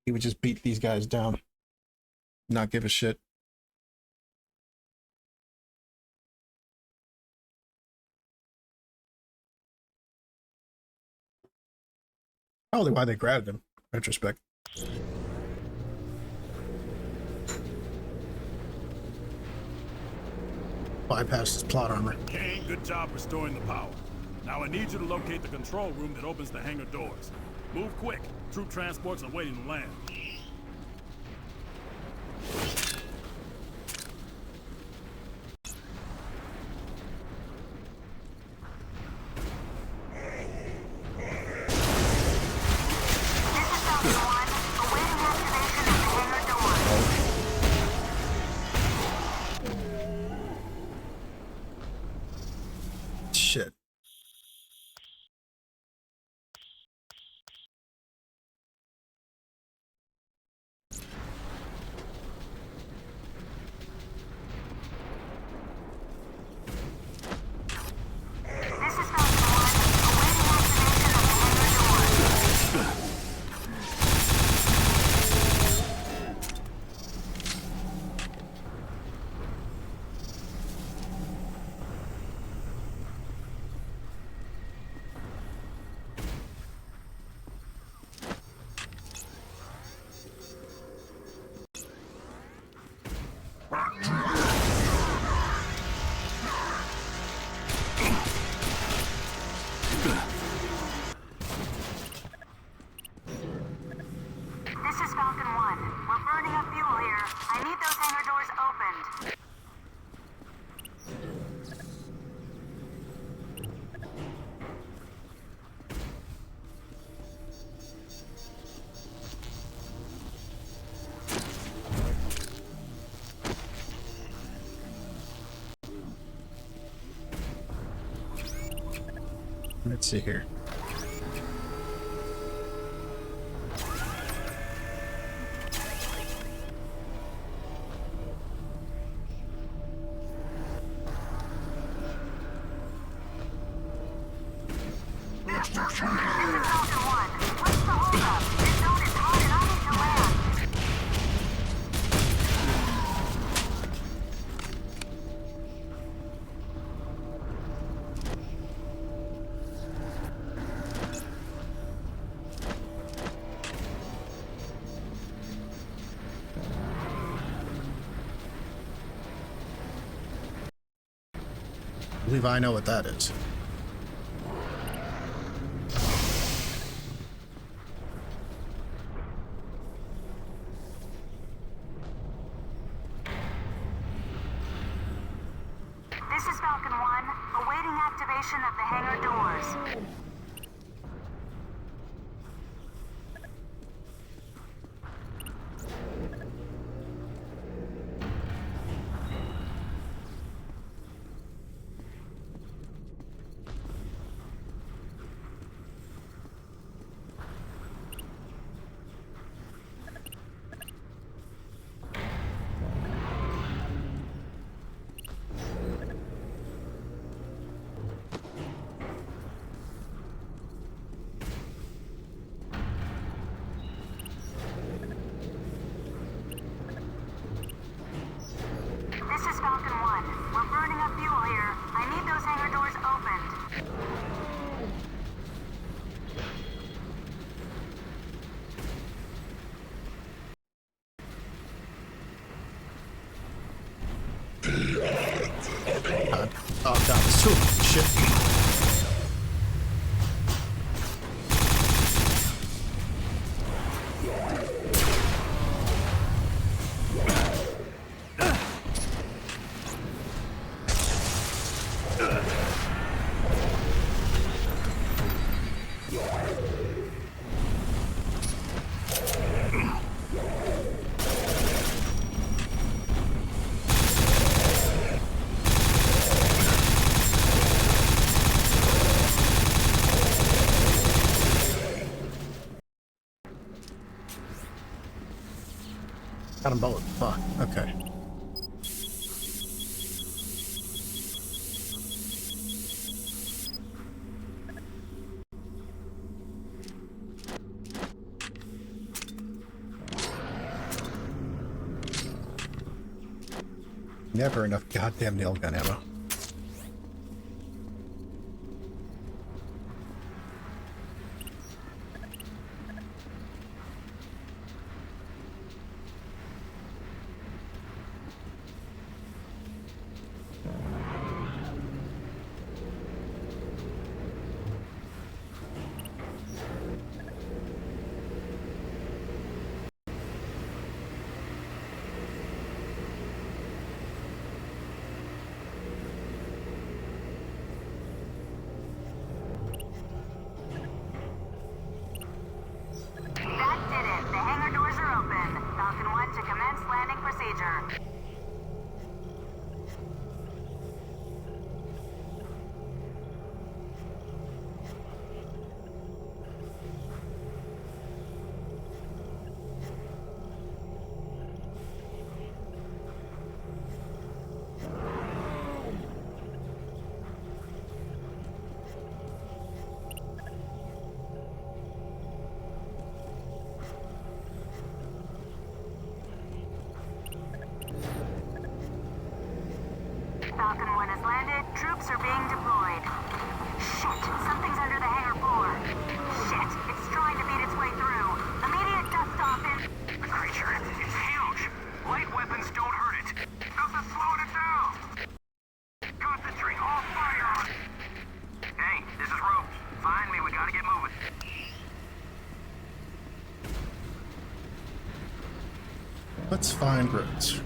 Speaker 1: He would just beat these guys down. Not give a shit. Probably why they grabbed him, in retrospect. Bypass his plot armor.
Speaker 11: Kane, good job restoring the power. Now I need you to locate the control room that opens the hangar doors. Move quick. Troop transports are waiting to land.
Speaker 1: Shit. Let's see here. I believe I know what that is.
Speaker 2: This is Falcon 1, awaiting activation of the hangar doors. This is Falcon 1. We're burning up fuel here. I need those hangar doors opened.
Speaker 1: Oh god, it's too shit. Got him both. Fuck. Okay. Never enough goddamn nail gun ammo.
Speaker 2: Falcon 1 has landed. Troops are being deployed. Shit! Something's under the hangar floor. Shit! It's trying to beat its way through. Immediate dust off in...
Speaker 7: The creature, it's huge! Light weapons don't hurt it. Nothing slowing it down! Concentrate all fire on it! Hey, this is Rogue. Find me, we gotta get moving.
Speaker 1: Let's find roads.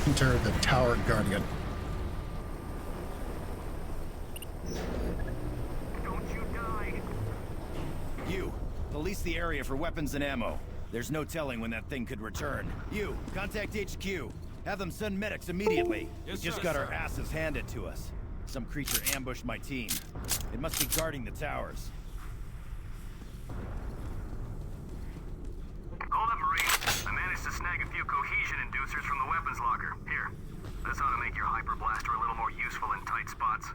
Speaker 1: Enter the Tower Guardian.
Speaker 7: Don't you die!
Speaker 14: You, police the area for weapons and ammo. There's no telling when that thing could return. You, contact HQ. Have them send medics immediately.
Speaker 15: Yes,
Speaker 14: We just
Speaker 15: sir,
Speaker 14: got
Speaker 15: sir.
Speaker 14: our asses handed to us. Some creature ambushed my team. It must be guarding the towers.
Speaker 7: Hold up, Marine. I managed to snag a few cohesion inducers from the weapons locker. Here. This ought to make your hyper blaster a little more useful in tight spots.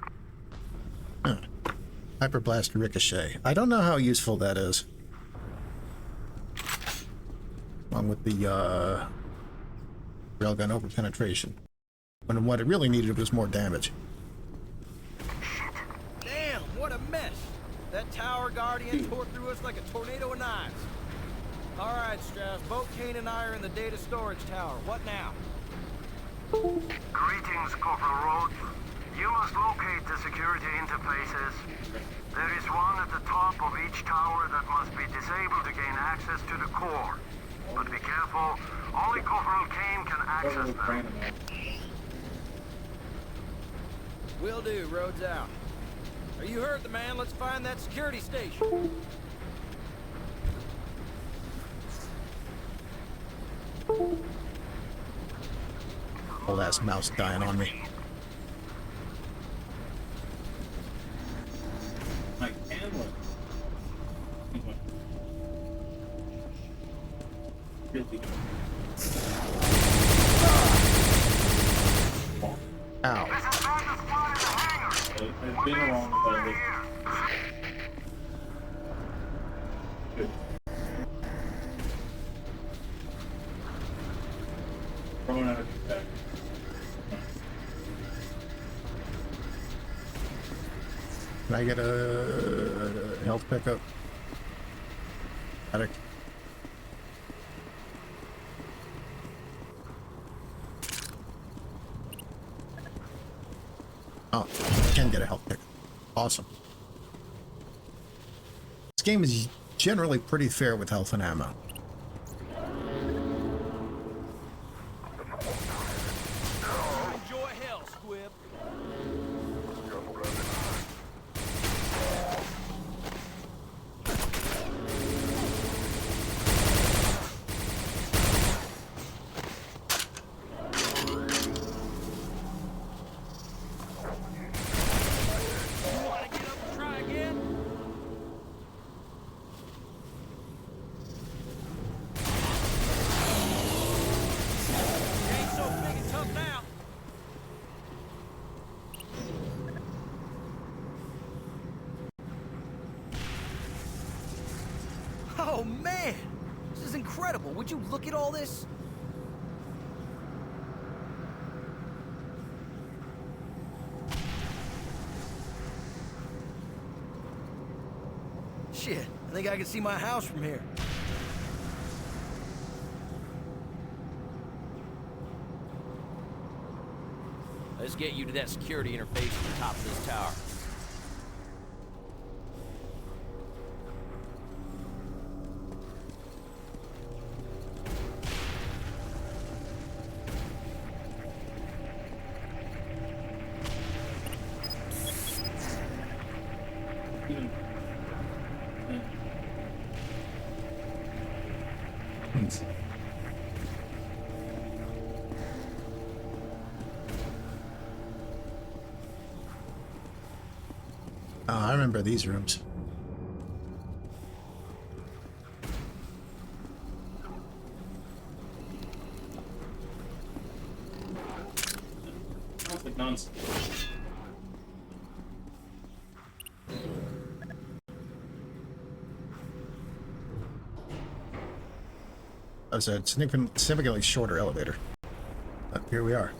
Speaker 1: Hyperblast Ricochet. I don't know how useful that is. Along with the railgun over penetration. When what it really needed was more damage.
Speaker 4: Damn, what a mess! That Tower Guardian tore through us like a tornado of knives. All right, Strauss, both Kane and I are in the data storage tower. What now?
Speaker 7: Greetings, Corporal Rhodes. You must locate the security interfaces. There is one at the top of each tower that must be disabled to gain access to the core. But be careful, only Corporal Kane can access them.
Speaker 4: Will do, Rhodes out. You heard the man, let's find that security station.
Speaker 1: Old ass mouse dying on me.
Speaker 20: My camera. Really?
Speaker 1: Ow.
Speaker 20: I've been wrong about it. Good. Throwing out a back.
Speaker 1: Can I get a health pickup? Medic. Oh, I can get a health pickup. Awesome. This game is generally pretty fair with health and ammo.
Speaker 4: Enjoy hell, Squib. Oh, man! This is incredible. Would you look at all this? Shit, I think I can see my house from here. Let's get you to that security interface at the top of this tower.
Speaker 1: Oh, I remember these rooms.
Speaker 20: Sounds like nonsense.
Speaker 1: That was a significantly shorter elevator. But here we are.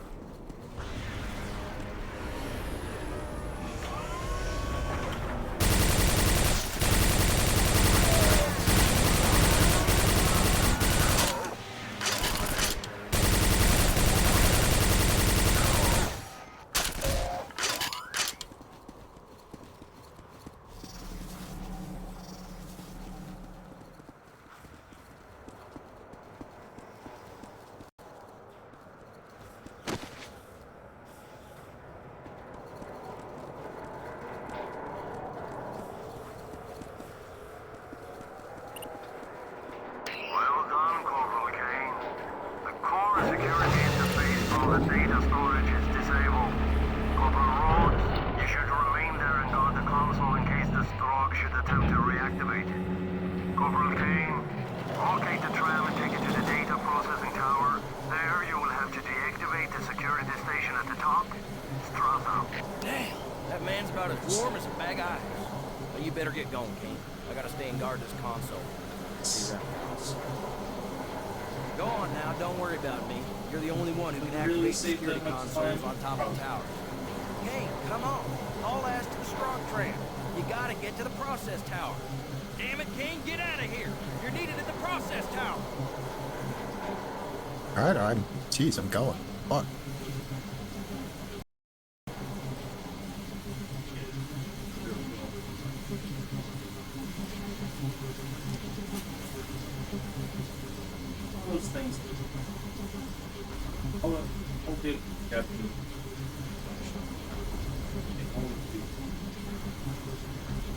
Speaker 7: Well done, Corporal Kane. The core security interface for the data storage is disabled. Corporal Rhodes, you should remain there and guard the console in case the Strogg should attempt to reactivate it. Corporal Kane, locate the tram and take it to the data processing tower. There you will have to deactivate the security station at the top. Strogg out.
Speaker 4: Damn, that man's about as warm as a bag of ice. Well, you better get going, Kane. I gotta stay and guard this console. See around the house. Go on now, don't worry about me. You're the only one who can activate the security consoles on top of the tower. Kane, come on. All ass to the Strogg tram. You gotta get to the process tower. Damn it, Kane, get out of here. You're needed at the process tower.
Speaker 1: Alright. Jeez, I'm going. Fuck.
Speaker 20: Those things. I'll do Captain.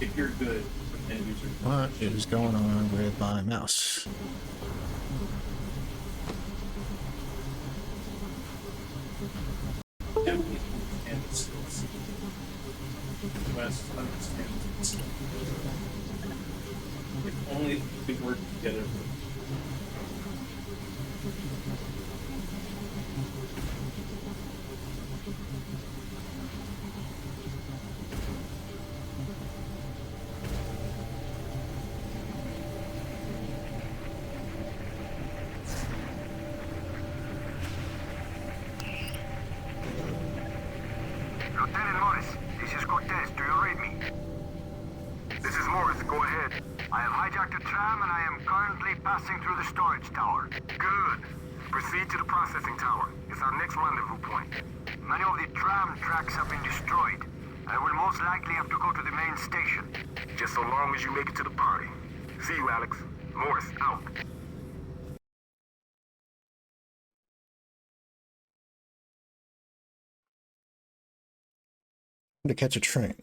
Speaker 20: If you're good end user.
Speaker 1: What is going on with my mouse?
Speaker 20: Definitely understand the skills. West understands the skills. If only we work together.
Speaker 7: Lieutenant Morris, this is Cortez. Do you read me? This is Morris. Go ahead. I have hijacked a tram and I am currently passing through the storage tower. Good. Proceed to the processing tower. It's our next rendezvous point. Many of the tram tracks have been destroyed. I will most likely have to go to the main station. Just so long as you make it to the party. See you, Alex. Morris, out.
Speaker 1: To catch a train.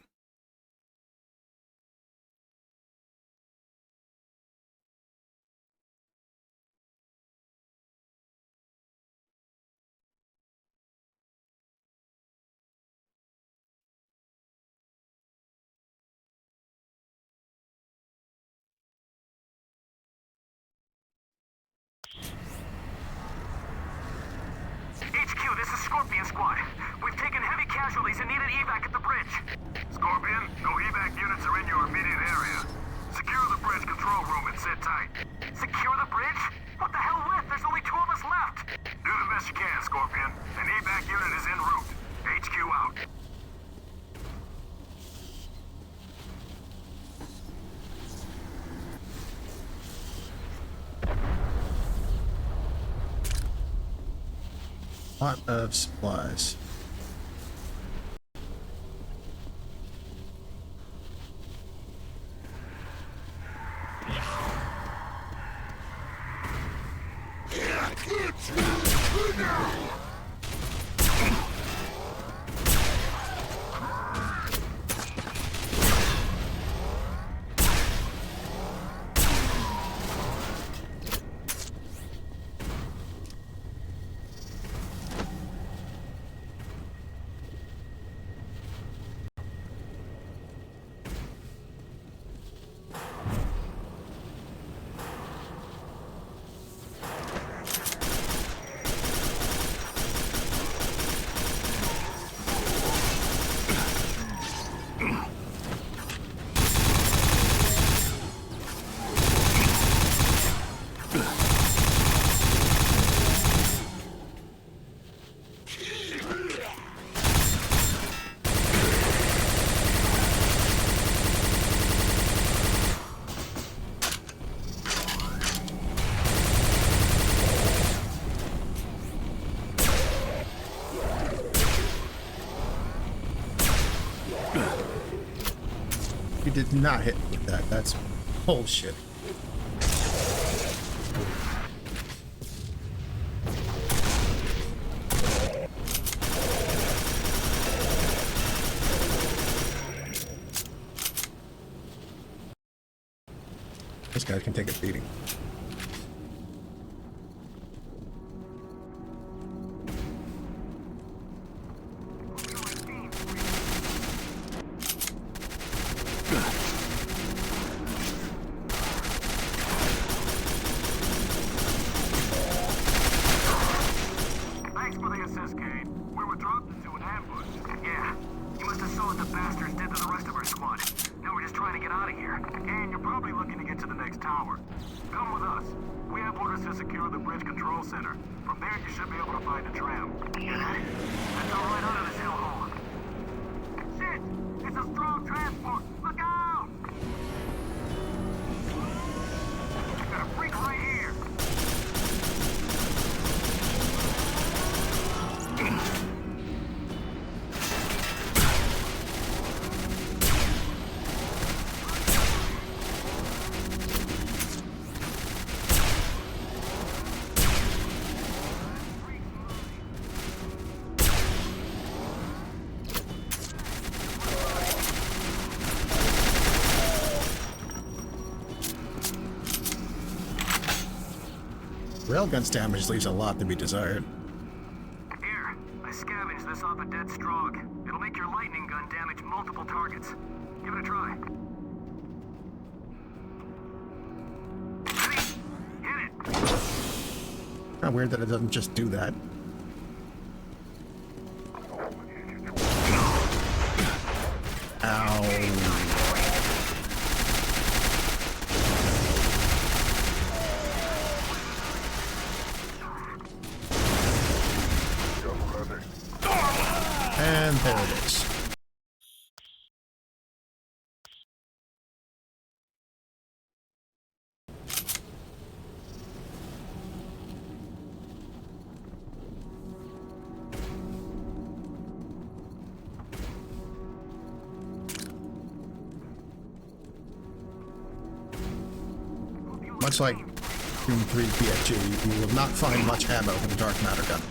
Speaker 7: HQ, this is Scorpion Squad. We've taken heavy casualties and need an evac at the bridge. Scorpion, no evac units are in your immediate area. Secure the bridge control room and Sit tight. Secure the bridge? What the hell with? There's only 2 of us left. Do the best you can, Scorpion. An evac unit is en route. HQ out.
Speaker 1: Lot of supplies. You did not hit me with that. That's bullshit. This guy can take a beating. Railgun's damage leaves a lot to be desired.
Speaker 7: Here, I scavenged this off a dead Strogg. It'll make your lightning gun damage multiple targets. Give it a try. Ready? Hit it!
Speaker 1: Kind of weird that it doesn't just do that. Ow. And there it is. Much like Doom 3 PFG, you will not find much ammo in the dark matter gun.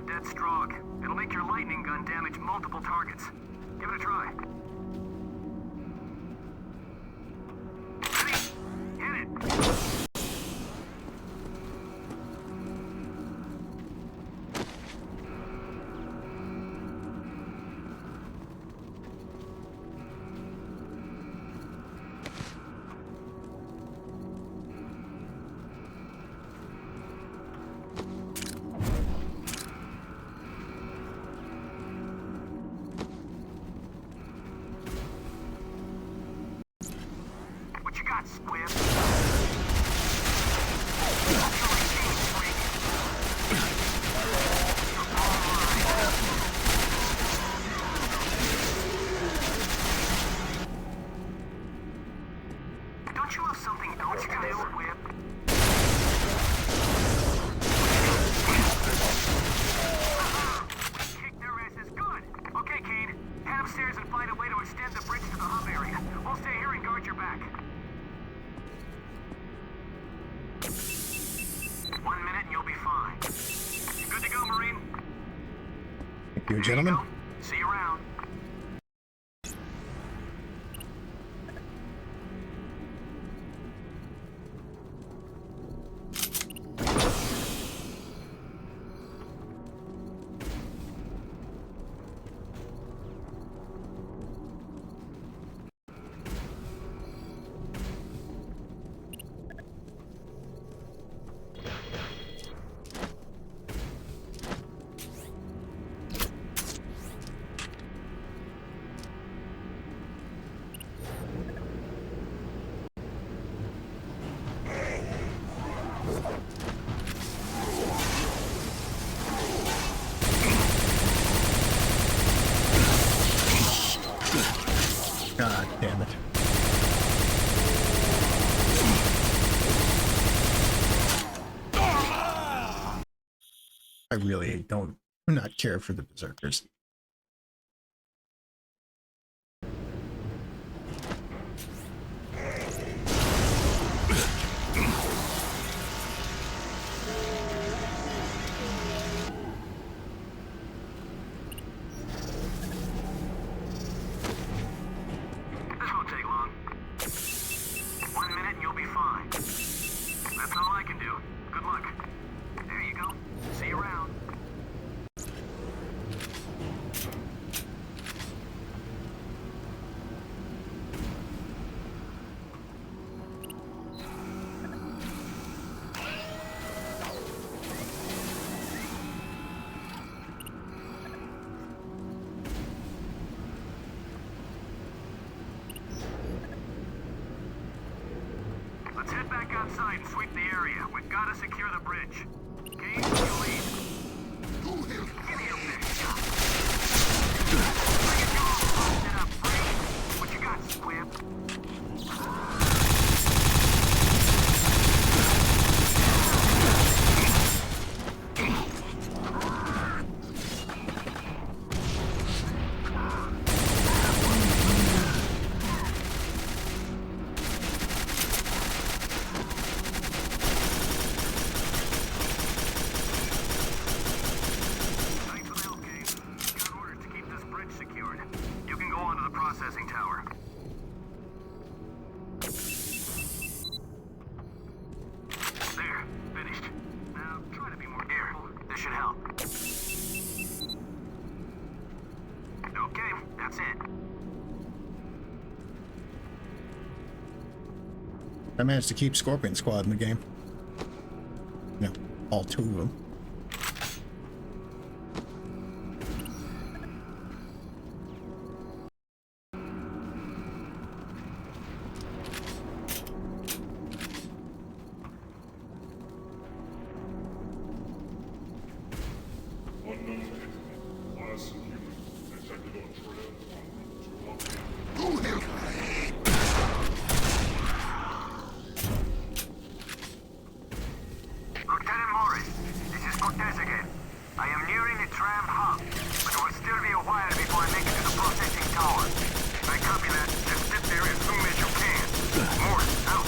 Speaker 7: dead Strogg. It'll make your lightning gun damage multiple targets. Give it a try. Ready? Hit it! What you got, Squib? Don't you have something else to do, Squib? Kick their asses good. Okay, Kane. Head upstairs and find a way to extend the bridge to the hub area. We'll stay here and guard your back. 1 minute and you'll be fine. You good to go, Marine?
Speaker 1: Thank you, gentlemen.
Speaker 7: See you around.
Speaker 1: God damn it. I really do not care for the berserkers.
Speaker 7: This won't take long. 1 minute and you'll be fine. That's all I can do. Good luck. There you go. See you around. Let's head back outside and sweep the area. We've got to secure the bridge. Kane, you lead. Inhale this shot. Bring it down, bust it up, free. What you got, Squib? Thanks for the help, Kane. Got orders to keep this bridge secured. You can go on to the processing tower. There, finished. Now try to be more careful. This should help. Okay, that's it.
Speaker 1: I managed to keep Scorpion Squad in the game. No, all two of them.
Speaker 21: Unknown entity. Class human. Detected on trail en route to hub.
Speaker 7: Lieutenant Morris, this is Cortez again. I am nearing the tram hub, but it will still be a while before I make it to the processing tower. I copy that. Just sit there as soon as you can. Morris, out.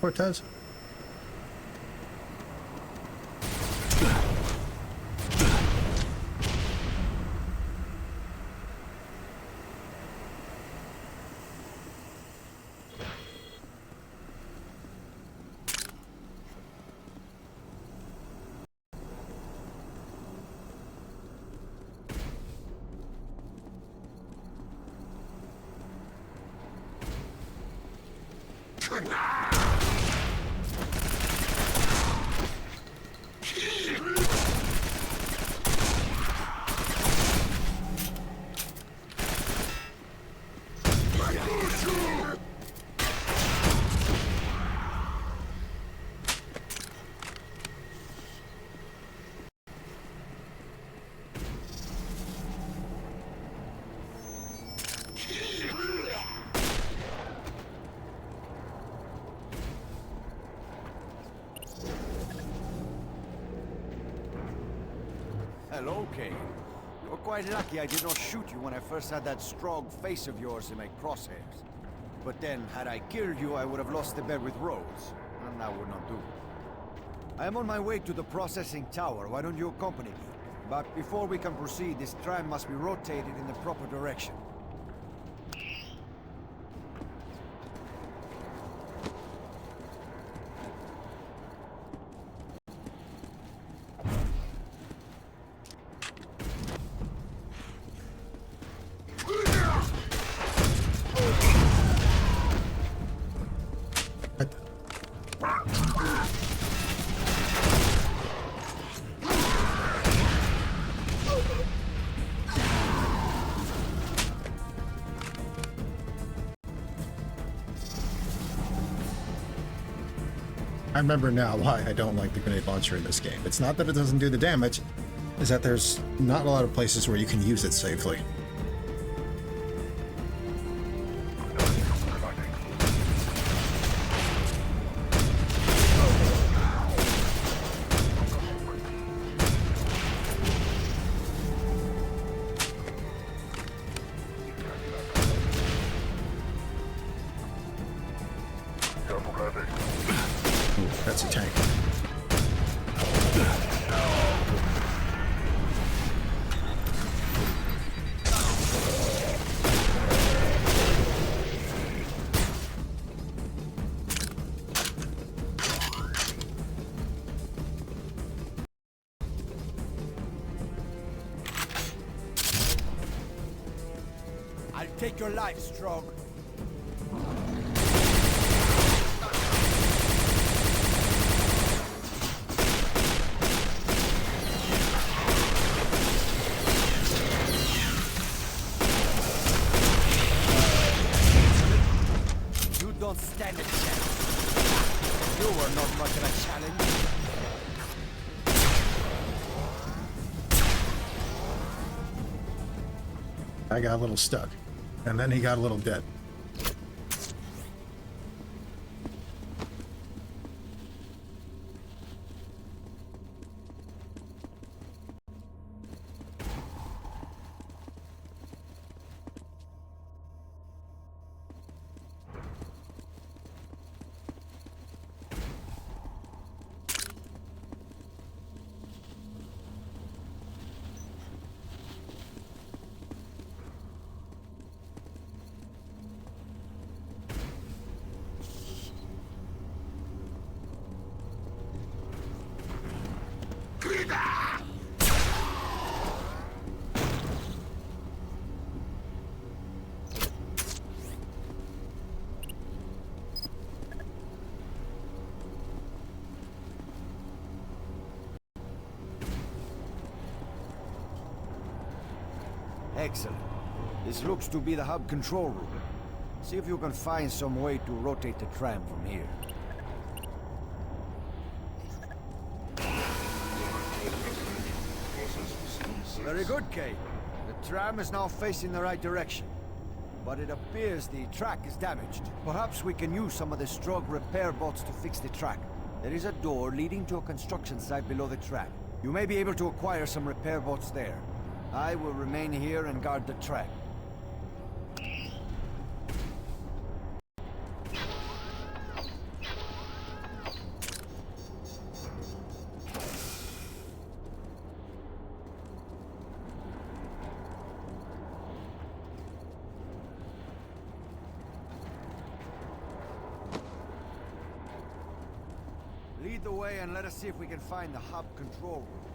Speaker 1: Cortez?
Speaker 10: Hello, Kane. You're quite lucky I did not shoot you when I first had that Strogg face of yours in my crosshairs. But then, had I killed you, I would have lost the bet with Rhodes, and that would not do. I am on my way to the processing tower. Why don't you accompany me? But before we can proceed, this tram must be rotated in the proper direction.
Speaker 1: I remember now why I don't like the grenade launcher in this game. It's not that it doesn't do the damage, it's that there's not a lot of places where you can use it safely. That's a tank.
Speaker 10: I'll take your life, Strogg. Don't stand a chance. You were not much of a challenge.
Speaker 1: I got a little stuck, and then he got a little dead.
Speaker 10: Excellent. This looks to be the hub control room. See if you can find some way to rotate the tram from here. Very good, Kate. The tram is now facing the right direction. But it appears the track is damaged. Perhaps we can use some of the Strogg repair bots to fix the track. There is a door leading to a construction site below the tram. You may be able to acquire some repair bots there. I will remain here and guard the track. Lead the way and let us see if we can find the hub control room.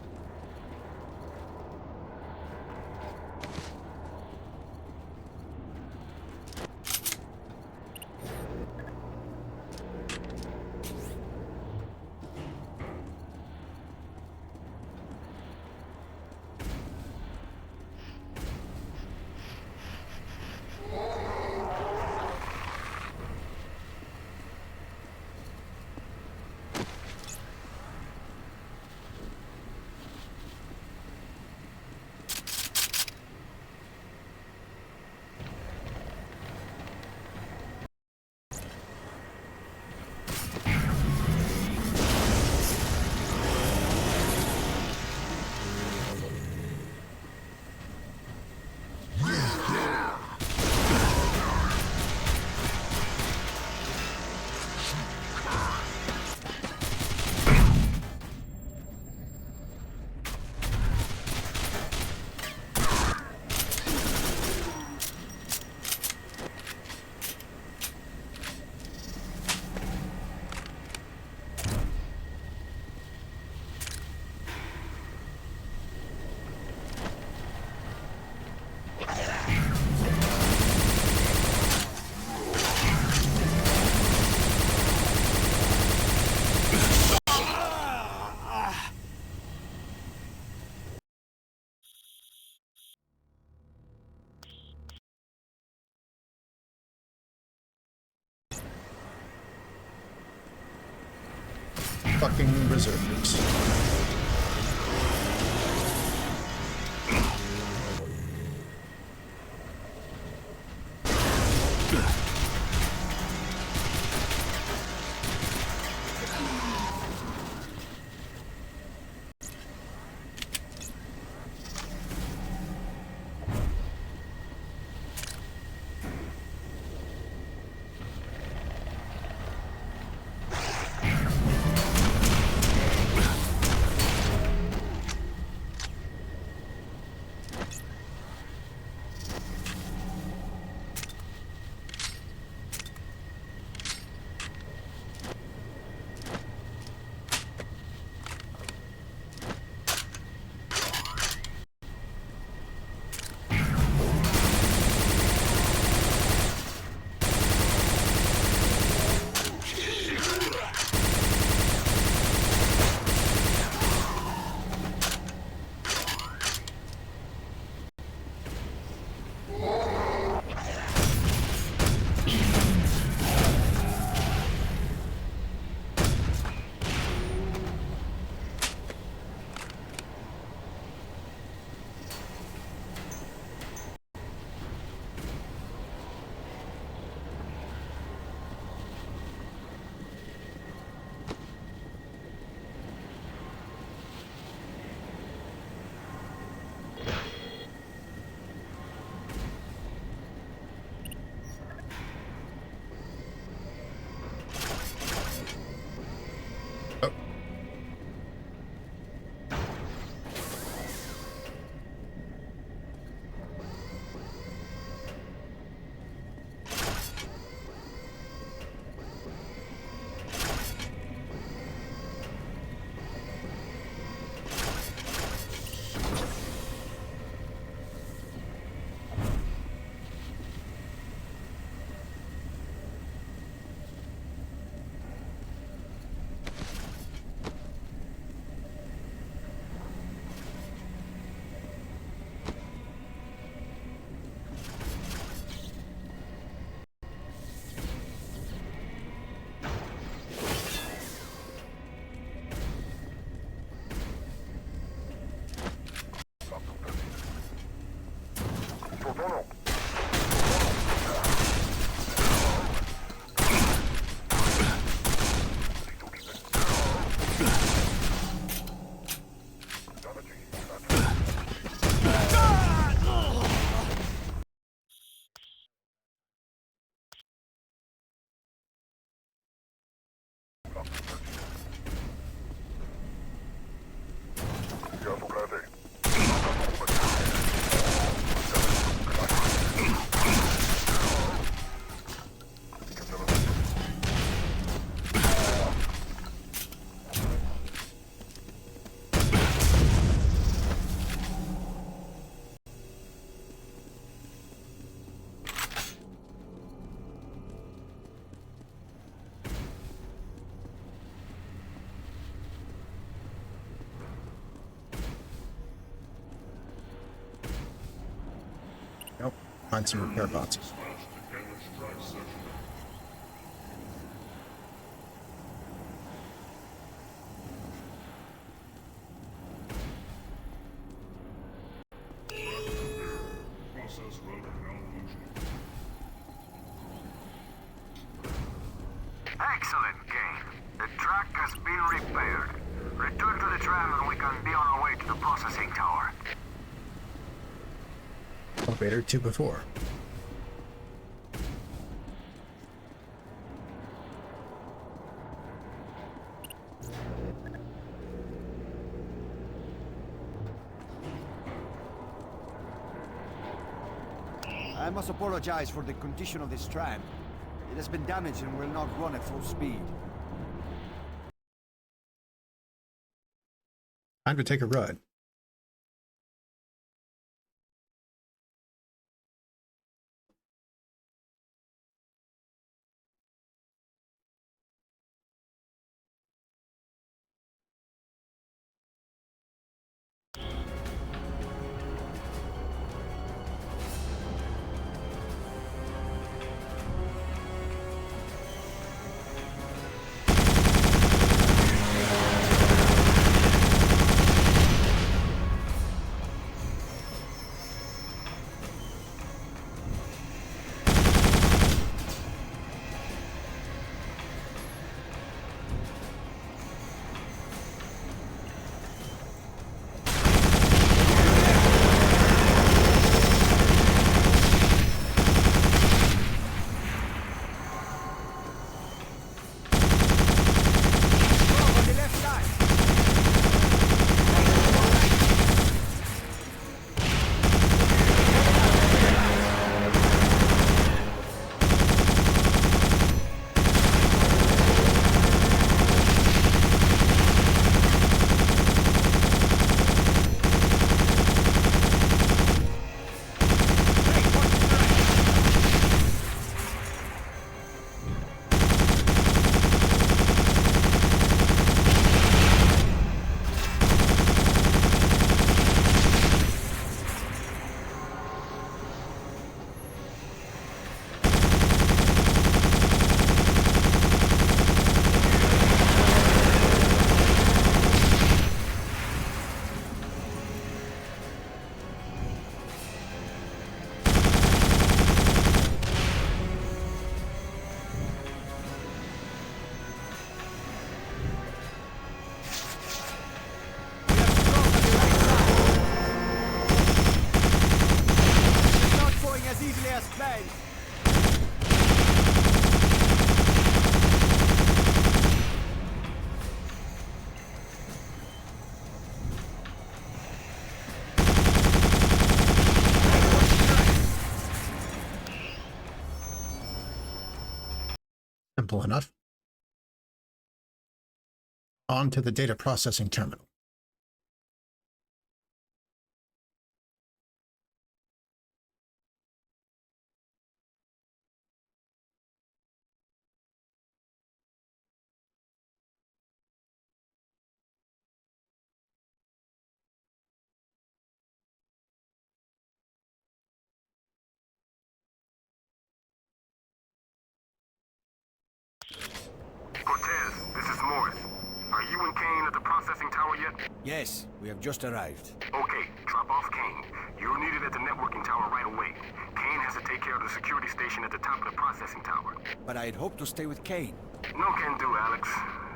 Speaker 1: Fucking reserves. find some repair bots.
Speaker 7: Excellent, Kane. The track has been repaired. Return to the tram and we can be on our way to the processing tower.
Speaker 1: Elevator 2 before.
Speaker 10: I must apologize for the condition of this tram. It has been damaged and will not run at full speed.
Speaker 1: Time to take a ride. Simple enough. On to the data processing terminal.
Speaker 7: Cortez, this is Morris. Are you and Kane at the processing tower yet?
Speaker 10: Yes, we have just arrived.
Speaker 7: Okay, drop off Kane. You're needed at the networking tower right away. Kane has to take care of the security station at the top of the processing tower.
Speaker 10: But I had hoped to stay with Kane.
Speaker 7: No can do, Alex.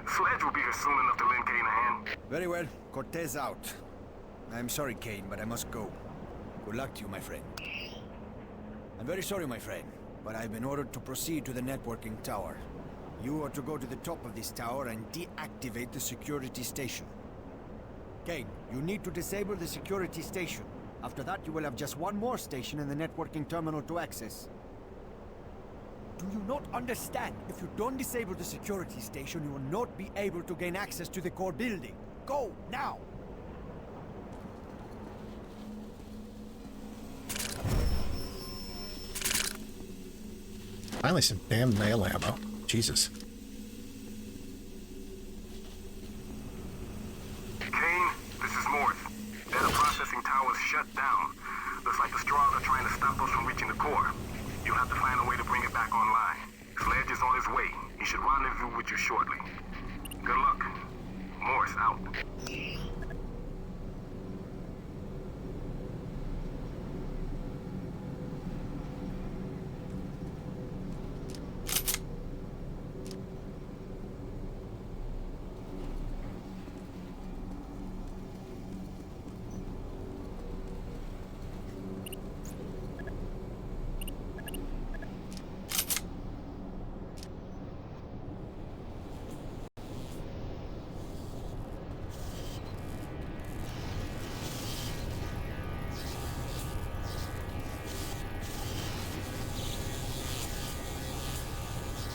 Speaker 7: Sledge will be here soon enough to lend Kane a hand.
Speaker 10: Very well. Cortez out. I'm sorry, Kane, but I must go. Good luck to you, my friend. I'm very sorry, my friend, but I've been ordered to proceed to the networking tower. You are to go to the top of this tower and deactivate the security station. Kane, you need to disable the security station. After that, you will have just one more station in the networking terminal to access. Do you not understand? If you don't disable the security station, you will not be able to gain access to the core building. Go, now!
Speaker 1: Finally some damn nail ammo. Jesus.
Speaker 7: Kane, this is Morris. Data processing tower's shut down. Looks like the Strogg are trying to stop us from reaching the core. You'll have to find a way to bring it back online. Sledge is on his way. He should rendezvous with you shortly. Good luck. Morris out.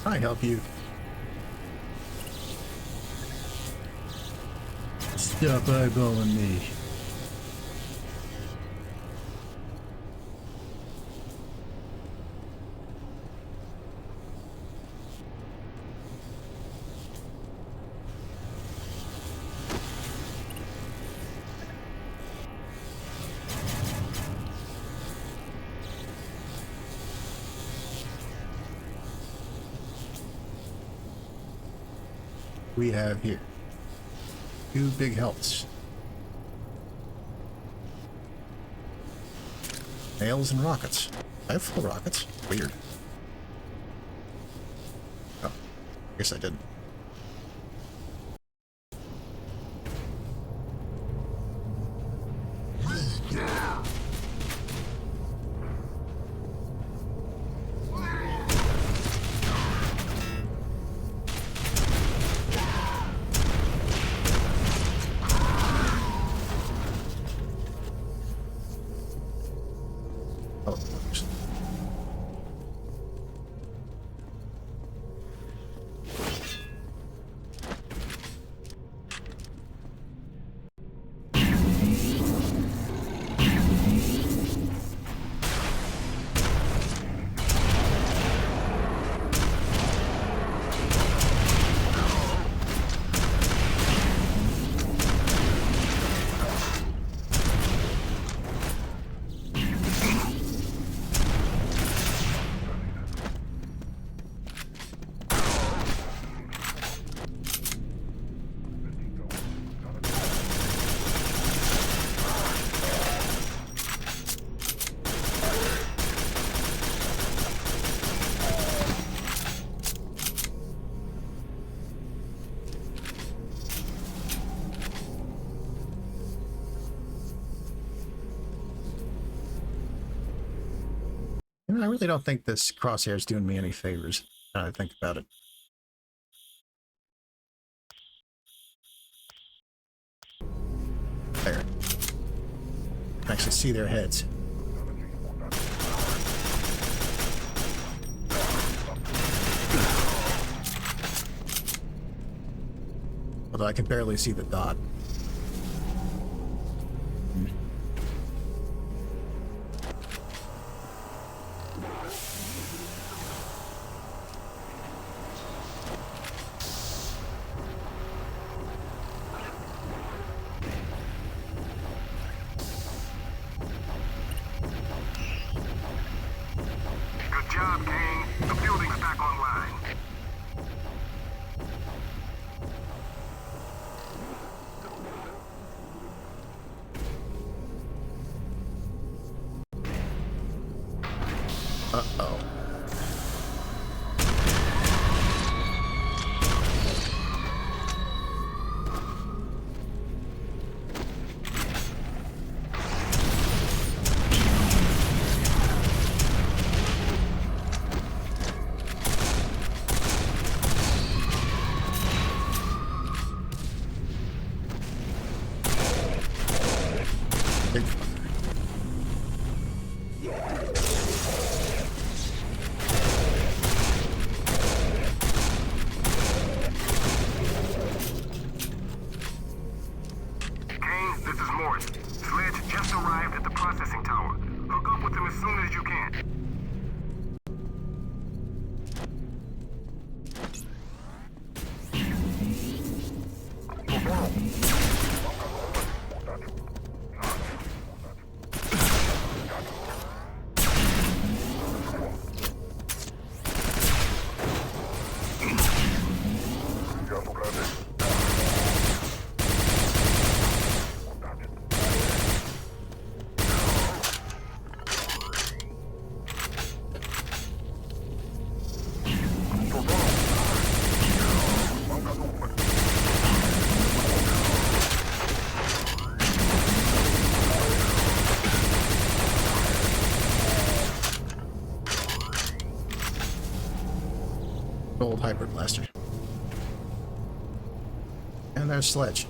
Speaker 1: I help you. Stop eyeballing me. We have here 2 big helps. Nails and rockets. I have full rockets. Weird. Oh, I guess I didn't. I really don't think this crosshair is doing me any favors, now that I think about it. There. I can actually see their heads. Although I can barely see the dot.
Speaker 7: Good job, Kane. The building's back online.
Speaker 1: Uh-oh. old hyper blaster. And there's Sledge.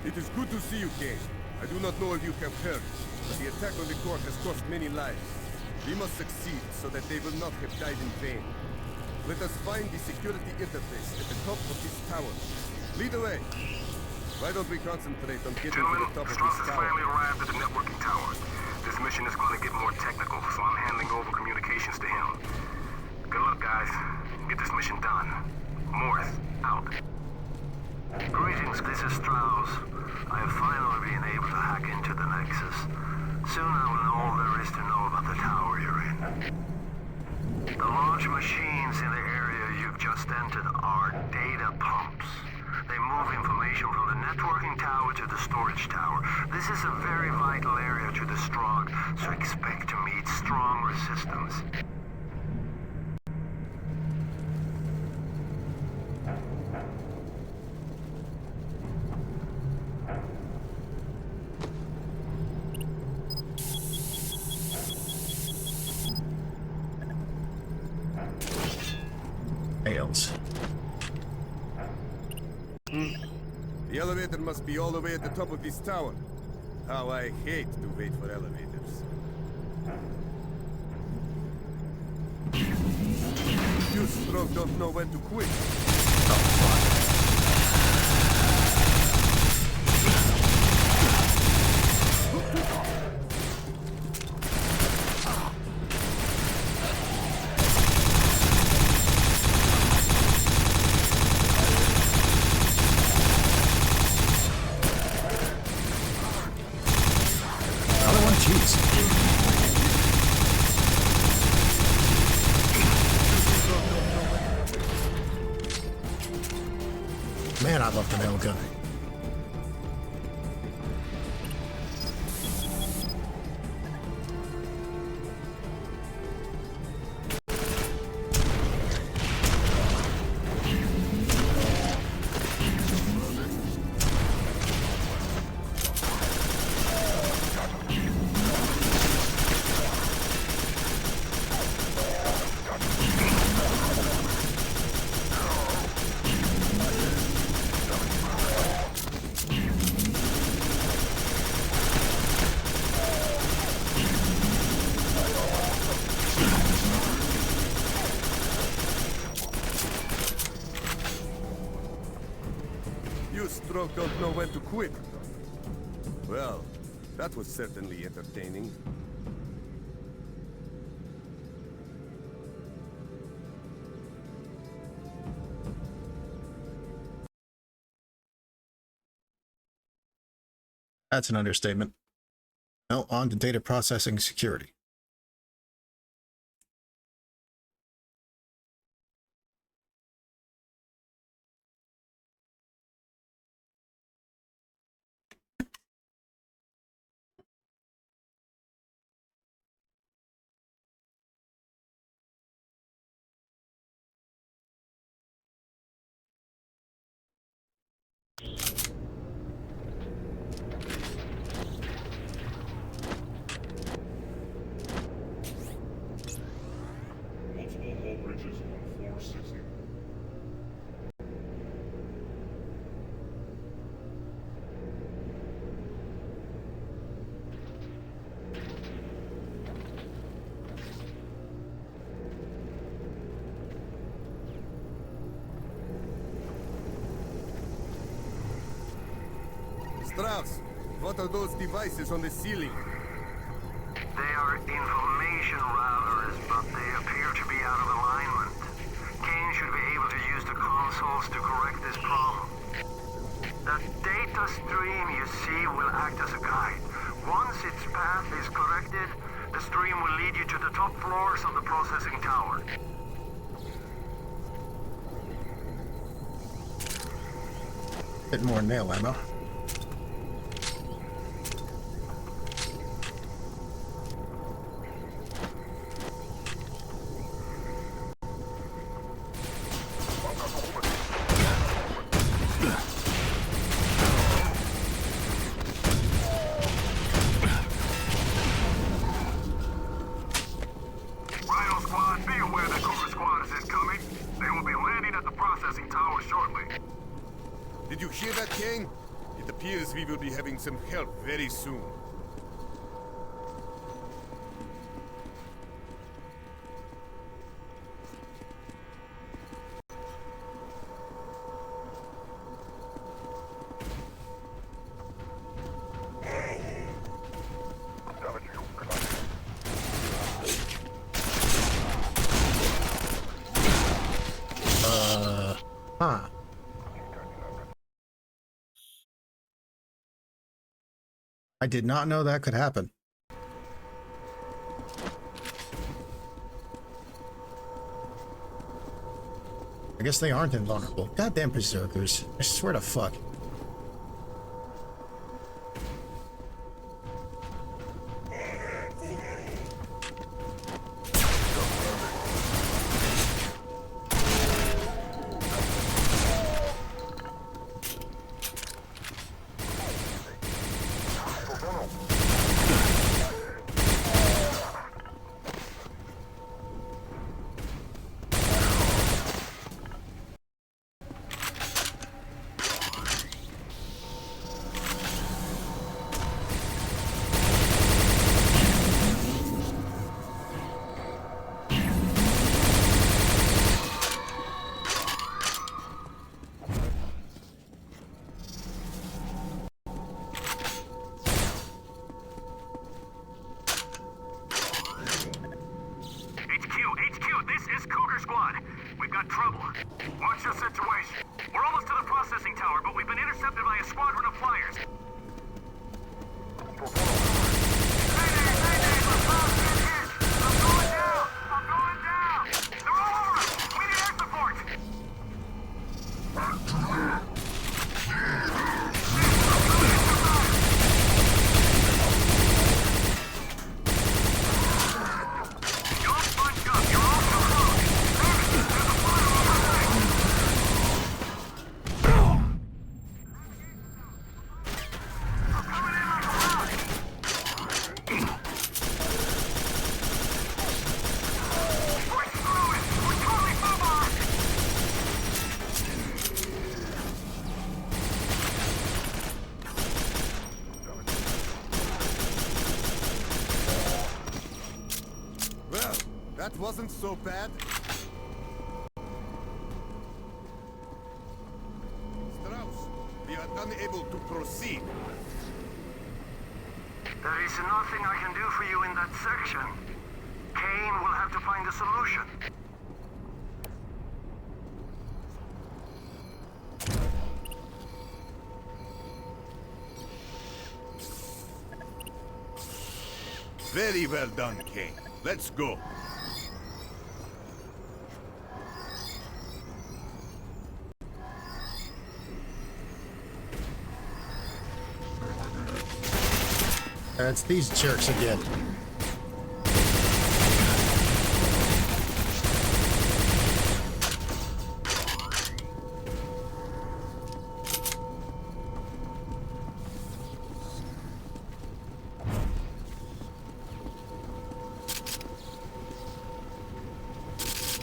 Speaker 19: It is good to see you, Kane. I do not know if you have heard, but the attack on the court has cost many lives. We must succeed so that they will not have died in vain. Let us find the security interface at the top of this tower. Lead the way. Why don't we concentrate on getting to the top of this tower?
Speaker 7: Strogg has finally arrived at the networking tower. This mission is going to get more technical, so I'm handing over communications to him. Good luck, guys. Get this mission done. Morris, out.
Speaker 8: Greetings, this is Strogg. I have finally been able to hack into the Nexus. Soon I will know all there is to know about the tower you're in. The large machines in the area you've just entered are data pumps. They move information from the networking tower to the storage tower. This is a very vital area to the Strogg, so expect to meet strong resistance.
Speaker 1: Fails.
Speaker 19: The elevator must be all the way at the top of this tower. How I hate to wait for elevators. You Strogg don't know when to quit.
Speaker 1: Man, I love the nail gun.
Speaker 19: Strogg don't know when to quit. Well, that was certainly entertaining.
Speaker 1: That's an understatement. Now on to data processing security.
Speaker 21: Multiple hull bridges on floor 60.
Speaker 19: Strauss, what are those devices on the ceiling?
Speaker 8: They are information routers, but they appear to be out of alignment. Kane should be able to use the consoles to correct this problem. The data stream you see will act as a guide. Once its path is corrected, the stream will lead you to the top floors of the processing tower.
Speaker 1: Bit more nail ammo.
Speaker 7: Rhino squad, be aware that Cobra squad is incoming. They will
Speaker 19: appears we will be having some help very soon.
Speaker 1: Huh. I did not know that could happen. I guess they aren't invulnerable. Goddamn berserkers. I swear to fuck.
Speaker 19: That wasn't so bad. Strauss, we are unable to proceed.
Speaker 8: There is nothing I can do for you in that section. Kane will have to find a solution.
Speaker 19: Very well done, Kane. Let's go.
Speaker 1: It's these jerks again.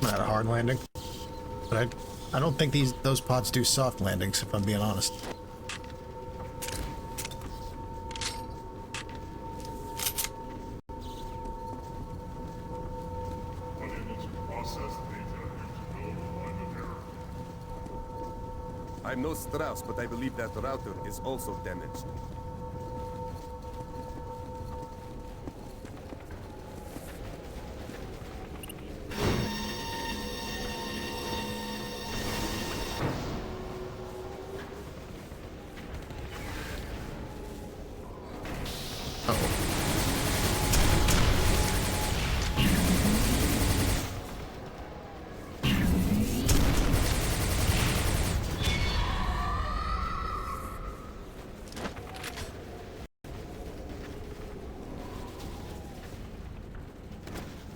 Speaker 1: Not a hard landing, but I don't think those pods do soft landings, if I'm being honest.
Speaker 19: I'm no Strauss, but I believe that router is also damaged.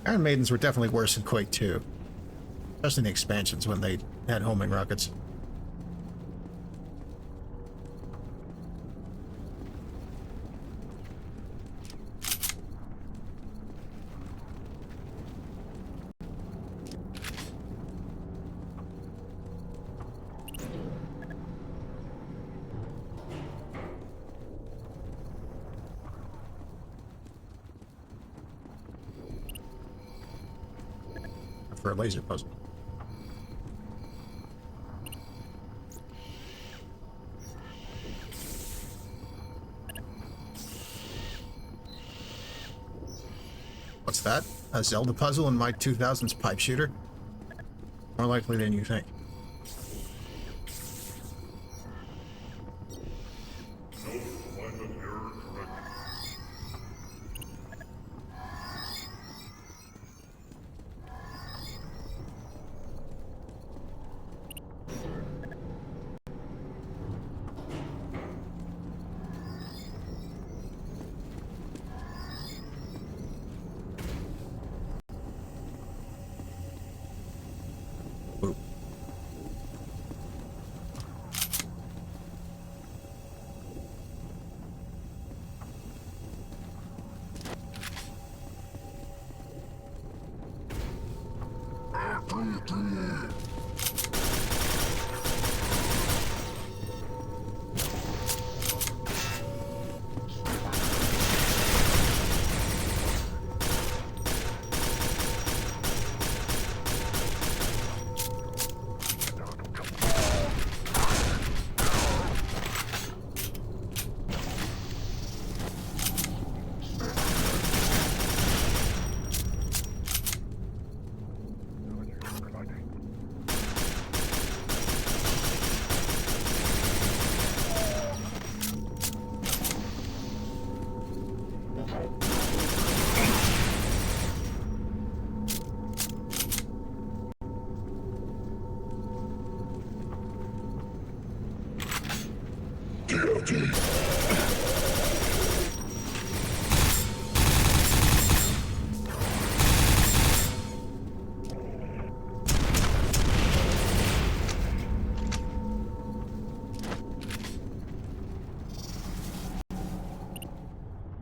Speaker 1: Iron Maidens were definitely worse in Quake 2. Especially in the expansions when they had homing rockets. for a laser puzzle. What's that? A Zelda puzzle in my 2000s pipe shooter? More likely than you think.
Speaker 21: Self-alignment error corrected.
Speaker 1: Ooh.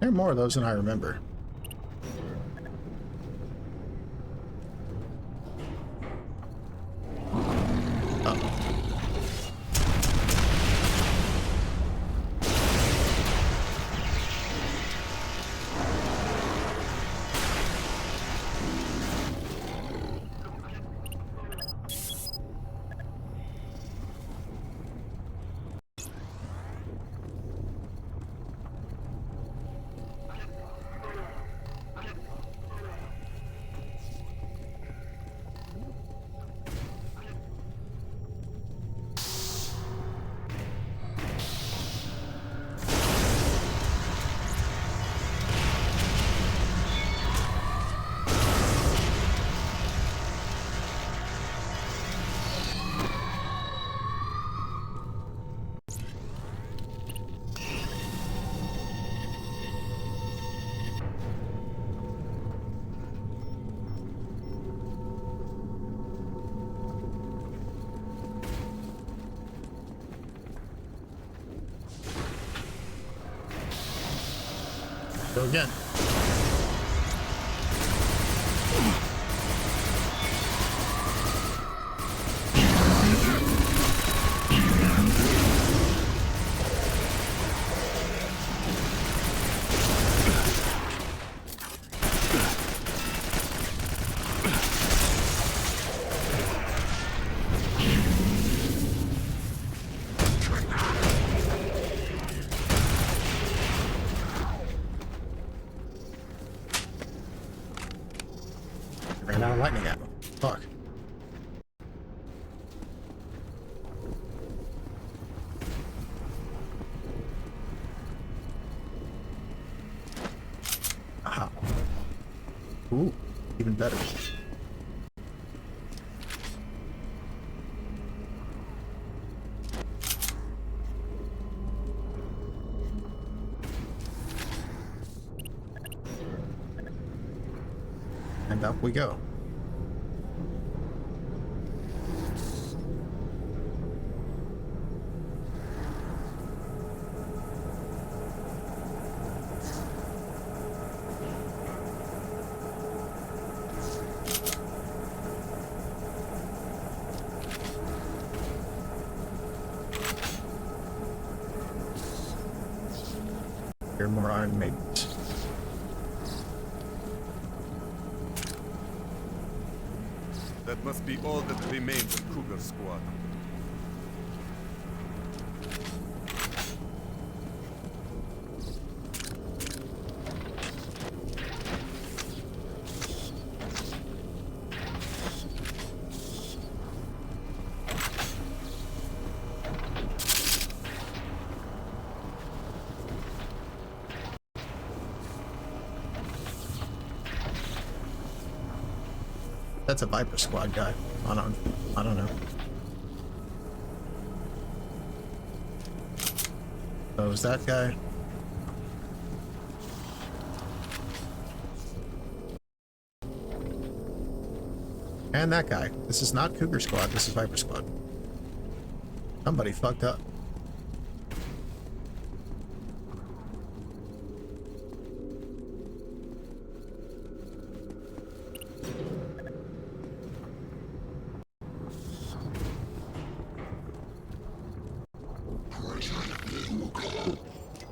Speaker 1: There are more of those than I remember. Go again. Ran out of lightning ammo. Fuck. Aha. Ooh, even better. And up we go. Here are more Iron Maidens.
Speaker 19: That must be all that remains of Kruger's squad.
Speaker 1: That's a Viper Squad guy. I don't know. Oh, is that guy? And that guy. This is not Cougar Squad, this is Viper Squad. Somebody fucked up.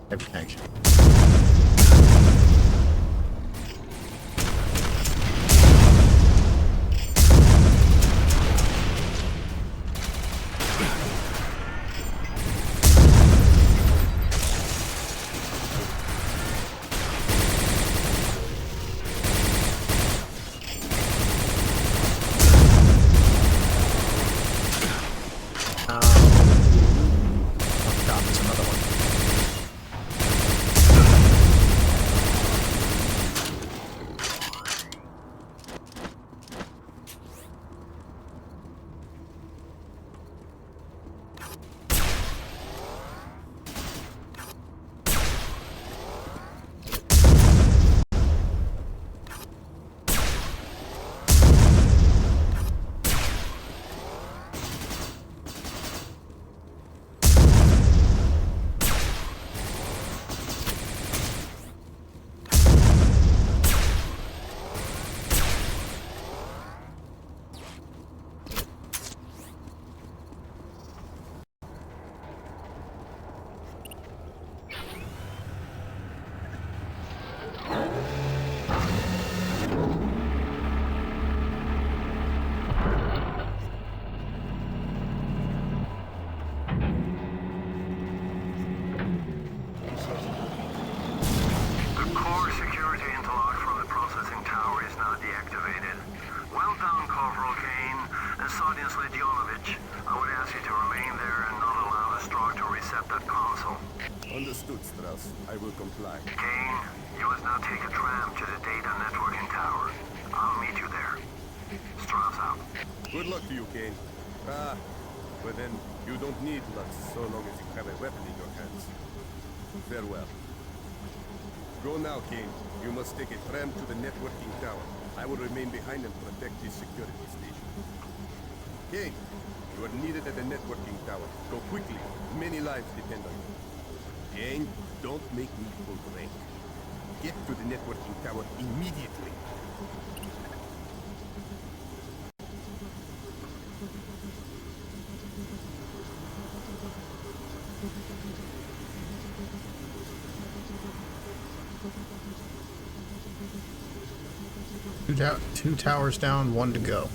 Speaker 1: Everything.
Speaker 19: Understood, Strauss. I will comply.
Speaker 8: Kane, you must now take a tram to the data networking tower. I'll meet you there. Strauss out.
Speaker 19: Good luck to you, Kane. But then you don't need luck so long as you have a weapon in your hands. Farewell. Go now, Kane. You must take a tram to the networking tower. I will remain behind and protect the security station. Kane, you are needed at the networking tower. Go quickly. Many lives depend on you. Kane, don't make me pull rank. Get to the networking tower immediately.
Speaker 1: Two towers down, one to go.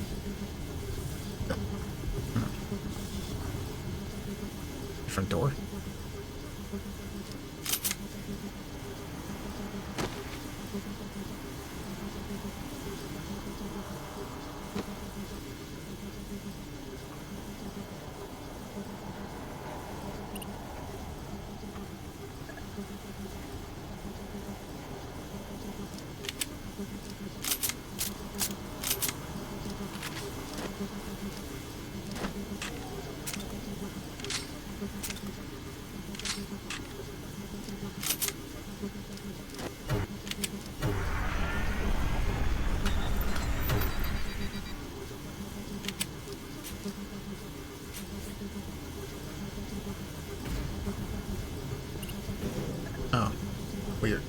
Speaker 1: Different door. Oh, weird.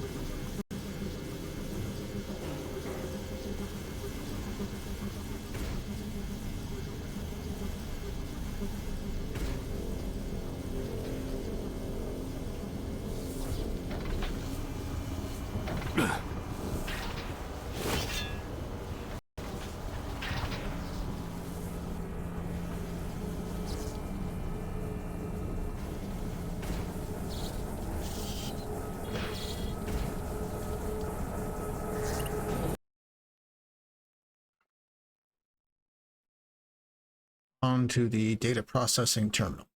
Speaker 1: onto the data processing terminal.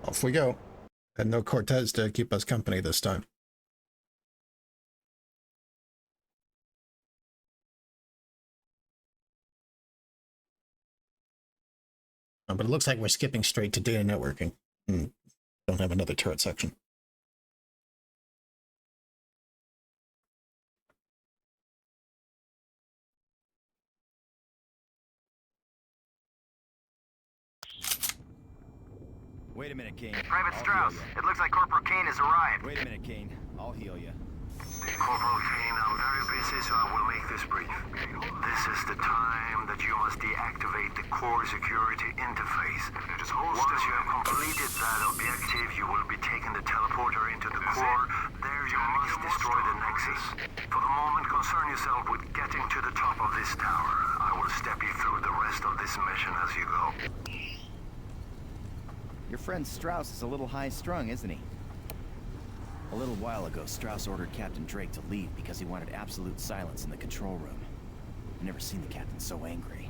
Speaker 1: Off we go. Had no Cortez to keep us company this time. But it looks like we're skipping straight to data networking. Don't have another turret section.
Speaker 14: Wait a minute, Kane.
Speaker 7: Private
Speaker 14: I'll
Speaker 7: Strauss,
Speaker 14: heal
Speaker 7: it looks like Corporal Kane has arrived.
Speaker 14: Wait a minute, Kane. I'll heal you.
Speaker 8: Corporal Kane, I'm very busy, so I will make this brief. This is the time that you must deactivate the core security interface. Once you have completed that objective, you will be taking the teleporter into the core. There you must destroy the Nexus. For the moment, concern yourself with getting to the top of this tower. I will step you through the rest of this mission as you go.
Speaker 14: Your friend Strauss is a little high-strung, isn't he? A little while ago, Strauss ordered Captain Drake to leave because he wanted absolute silence in the control room. I've never seen the captain so angry.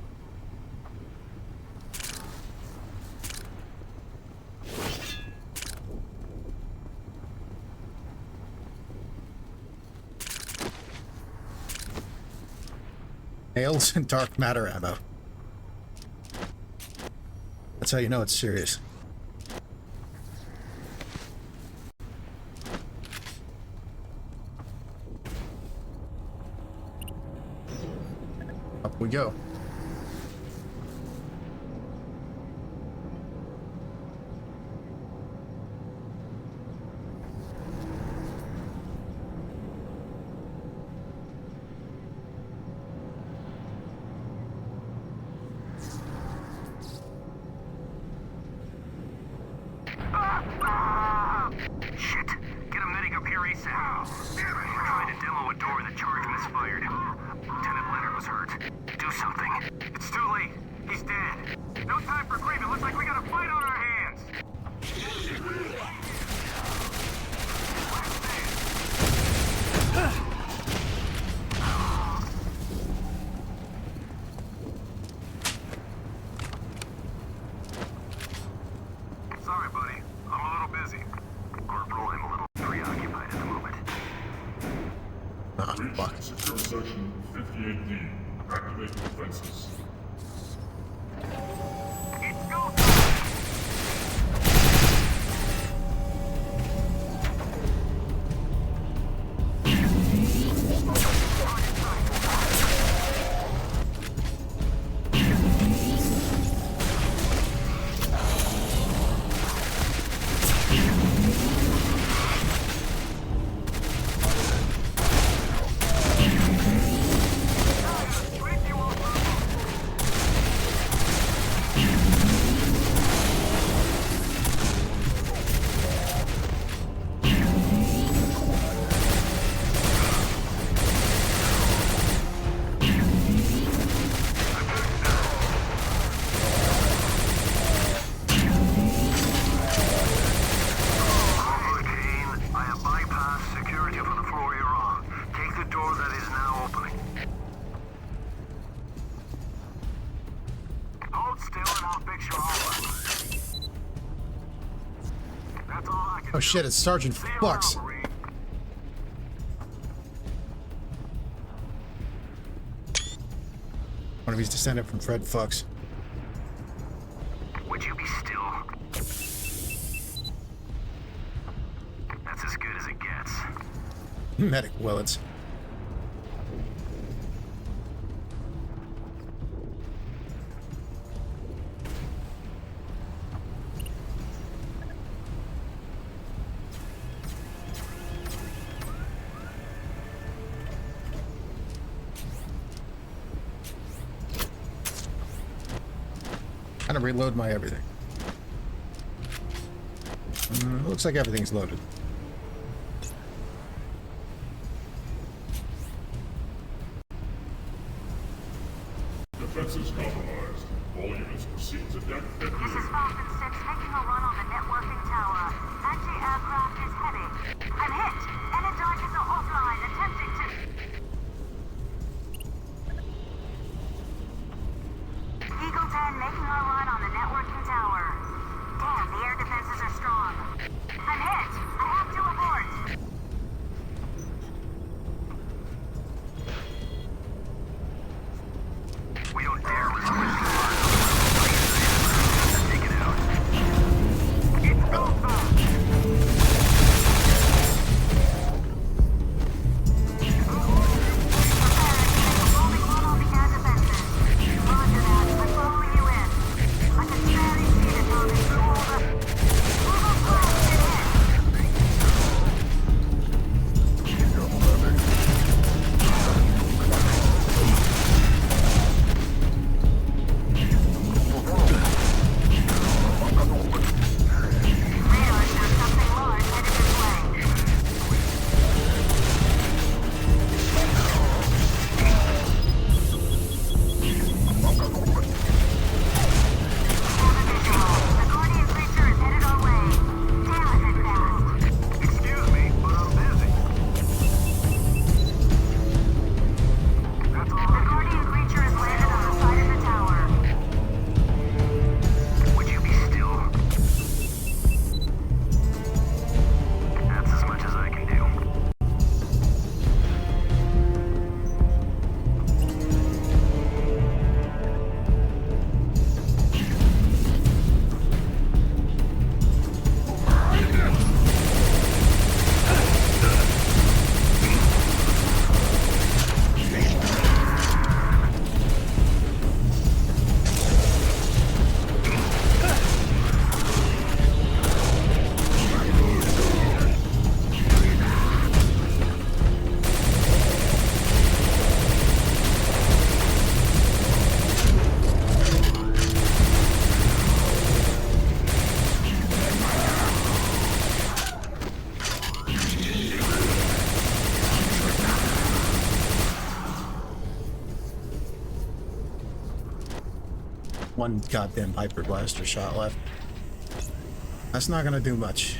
Speaker 1: Nails and dark matter ammo. That's how you know it's serious. Up we go.
Speaker 7: Shit! Get a medic up here ASAP. We're trying to demo a door and the charge misfired. Lieutenant Leonard was hurt. Do something. It's too late. He's dead. No time for grief. It looks like we got a fight on our hands. Sorry, buddy. I'm a little busy. Corporal, I'm a little preoccupied at the moment.
Speaker 21: Reach secure section 58D. Activate defenses.
Speaker 7: It's go
Speaker 1: Oh shit, it's Sergeant Fucks. One of these descended from Fred Fucks.
Speaker 7: Would you be still? That's as good as it gets.
Speaker 1: Medic Willets. How to reload my everything. Looks like everything's loaded.
Speaker 21: Defenses compromised. All units proceed to deck
Speaker 2: This is Falcon 6 making a run on the networking tower. Anti-aircraft is heavy. I'm hit. Energizers are offline, attempting to... Eagle 10 making a run on the networking tower. Damn, the air defenses are strong. I'm hit. I have to abort.
Speaker 7: We don't dare relinquish command. Take it out. It's over. Rolling one on the air defenses. Roger that. I'm following you in. I can barely see the target through all the... Eagle 12 is hit. Radar shows something large headed this way. The Guardian creature is headed our way. Damn it, fast. Excuse me, but I'm busy. That's all.
Speaker 2: The Guardian creature has landed on the side of the tower.
Speaker 7: Would you be still? That's as much as I can do.
Speaker 1: One goddamn Hyper Blaster shot left. That's not gonna do much.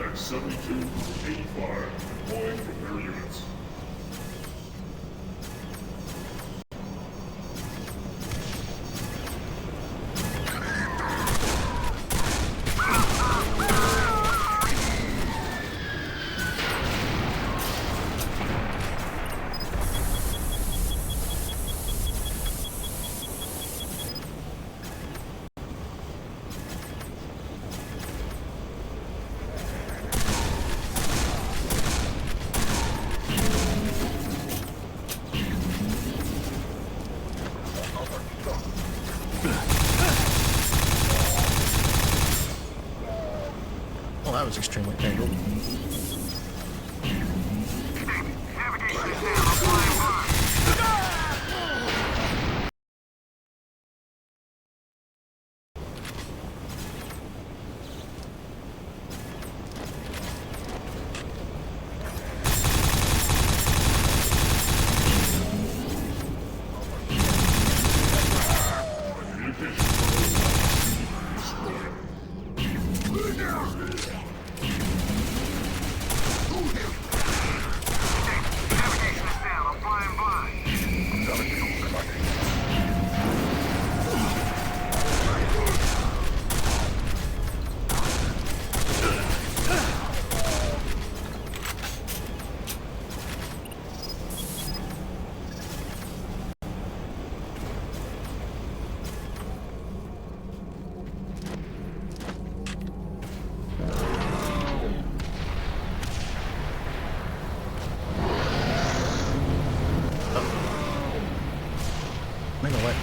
Speaker 21: Deck 72 through 85 deploying repair units.
Speaker 1: Well, that was extremely tangled. Make a way.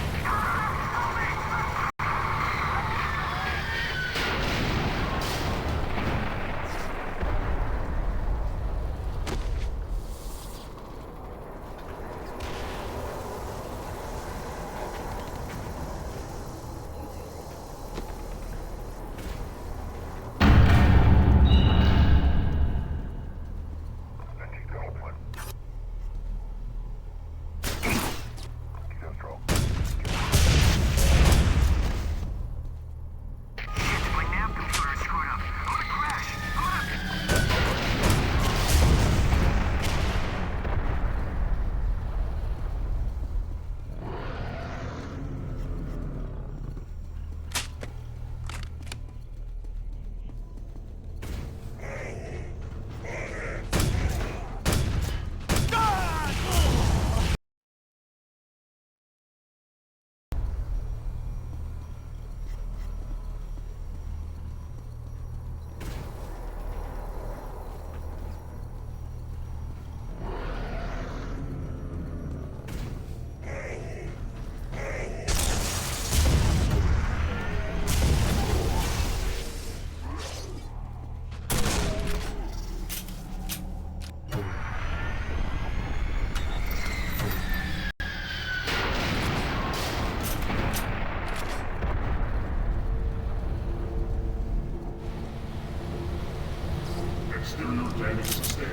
Speaker 21: Exterior damage sustained.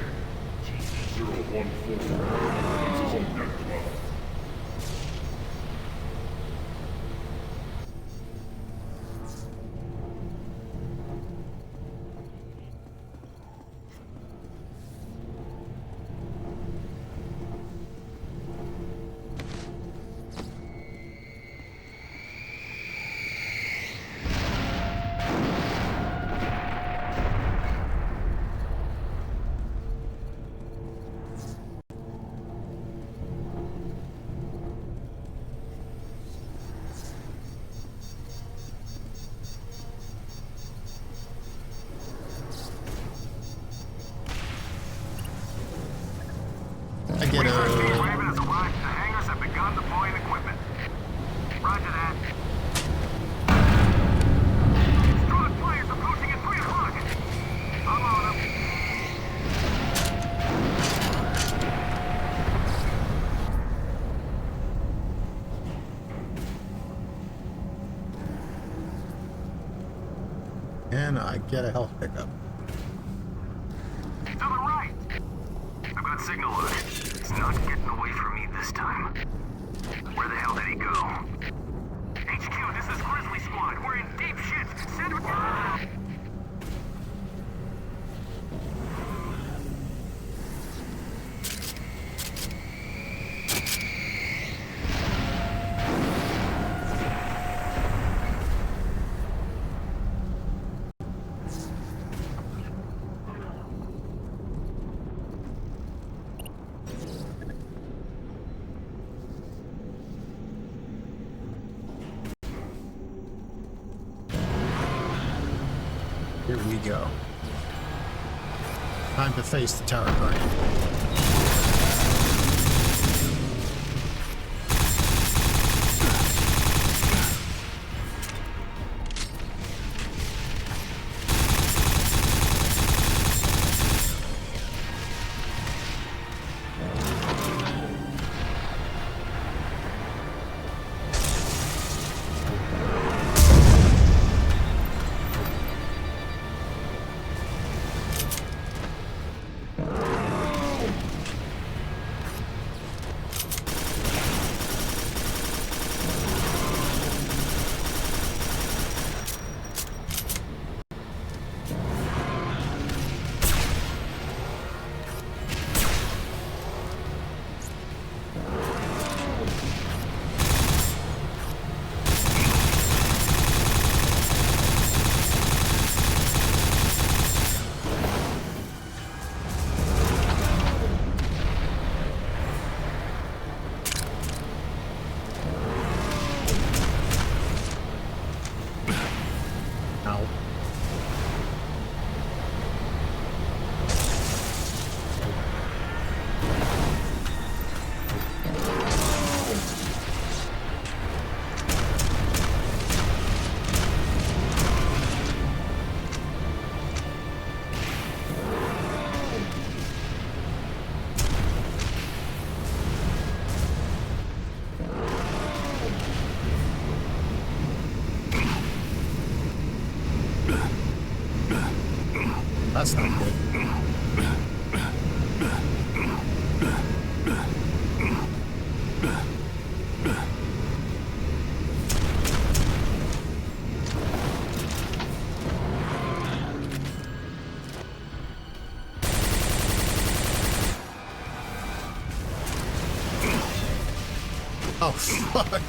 Speaker 21: GP-014. Defenses on deck 12.
Speaker 1: I get a...
Speaker 7: Raven has arrived. The hangars have begun deploying equipment. Roger that. Strogg players approaching at 3 o'clock. I'm on them.
Speaker 1: And I get a health pickup.
Speaker 7: To the right. I've got signal on it. It's not getting away from me this time. Where the hell did he go? HQ, this is Grizzly Squad. We're in deep shit. Send...
Speaker 1: Here we go. Time to face the tower guard. That's not good. Oh, fuck.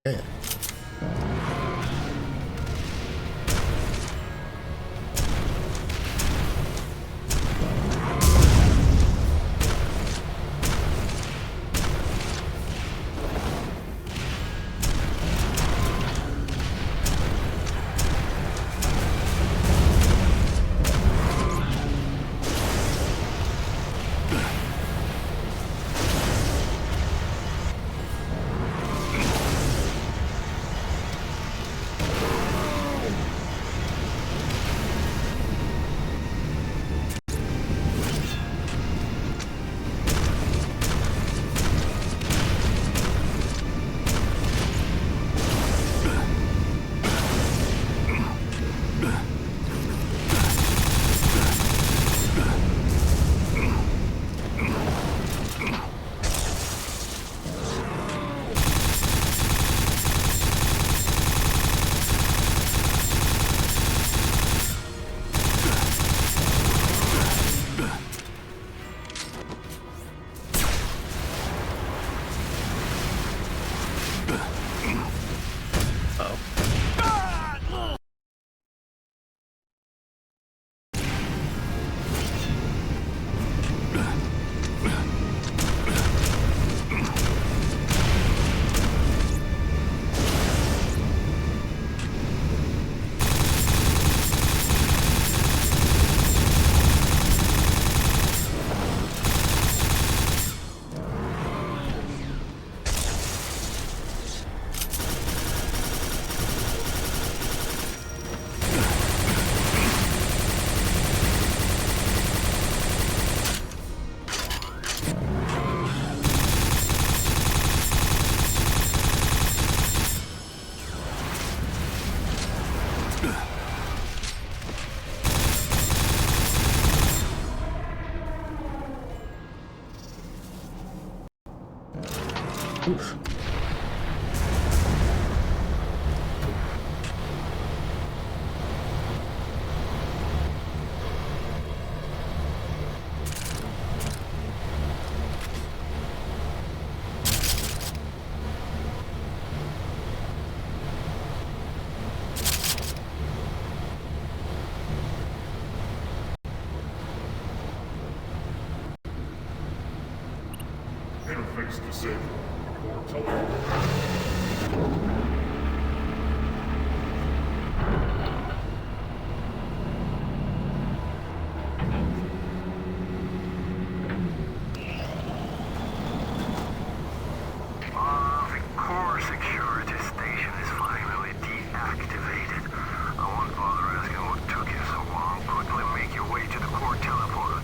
Speaker 1: Yeah.
Speaker 21: Access disabled. Core teleporter.
Speaker 8: The core security station is finally deactivated. I won't bother asking what took you so long. Quickly make your way to the core teleporter.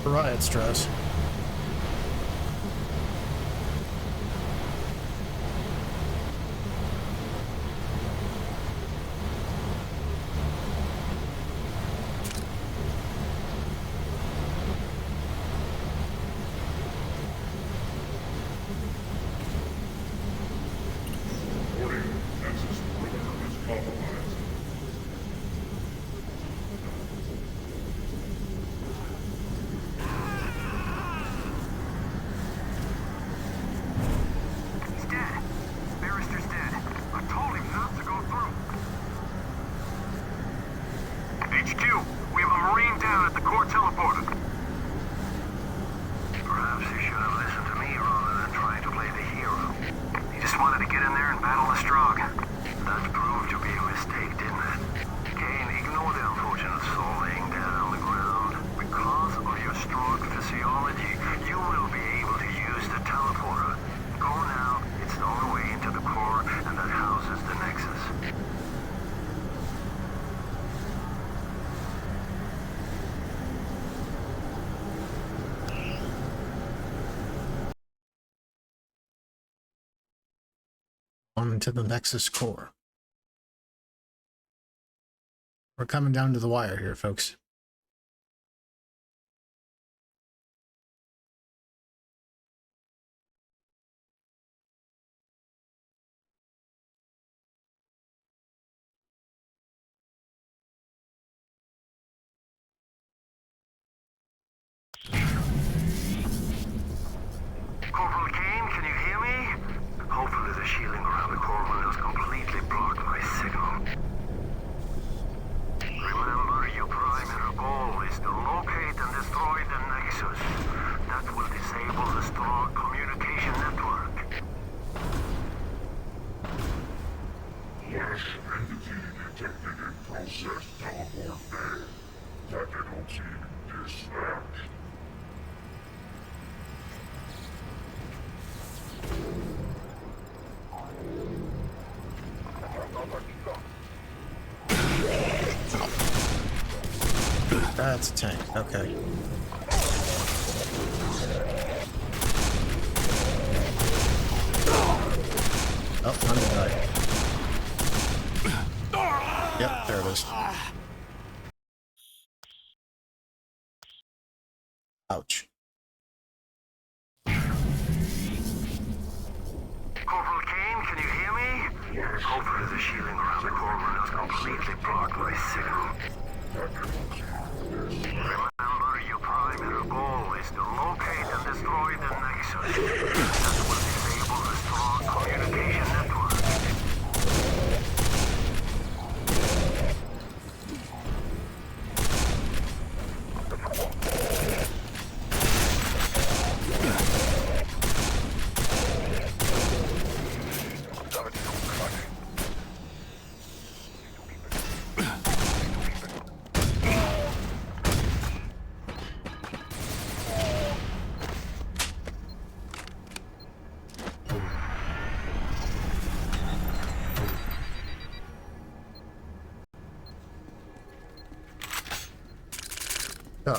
Speaker 1: Riot stress.
Speaker 21: Warning. Access perimeter is compromised.
Speaker 8: He's dead. Barrister's dead. I told him not to go through. HQ, we have a Marine down at the core teleporter. Perhaps you should have listened to me rather than trying to play the hero. He just wanted to get in there and battle the Strogg. That proved to be a mistake, didn't it? Kane, ignore the unfortunate soul laying dead on the ground. Because of your Strogg physiology, you will be able to use the teleporter. Go now. It's the only way into the core, and that houses the Nexus.
Speaker 1: On to the Nexus core. We're coming down to the wire here, folks.
Speaker 8: Corporal Kane, can you hear me? Hopefully the shielding around the core windows completely blocked my signal. Remember, your primary goal is to locate and destroy the Nexus. That will disable the Strogg communication network.
Speaker 21: Flash entity detected in process teleport bay. Technical team dispatched.
Speaker 1: That's a tank. Okay. Oh, I'm gonna die. Yep, there it is. Ouch.
Speaker 8: Corporal Kane, can you hear me? Hopefully the shielding around the core windows completely blocked my signal. Remember, your primary goal is to locate and destroy the Nexus. That will disable the Strogg communication network.
Speaker 1: Oh.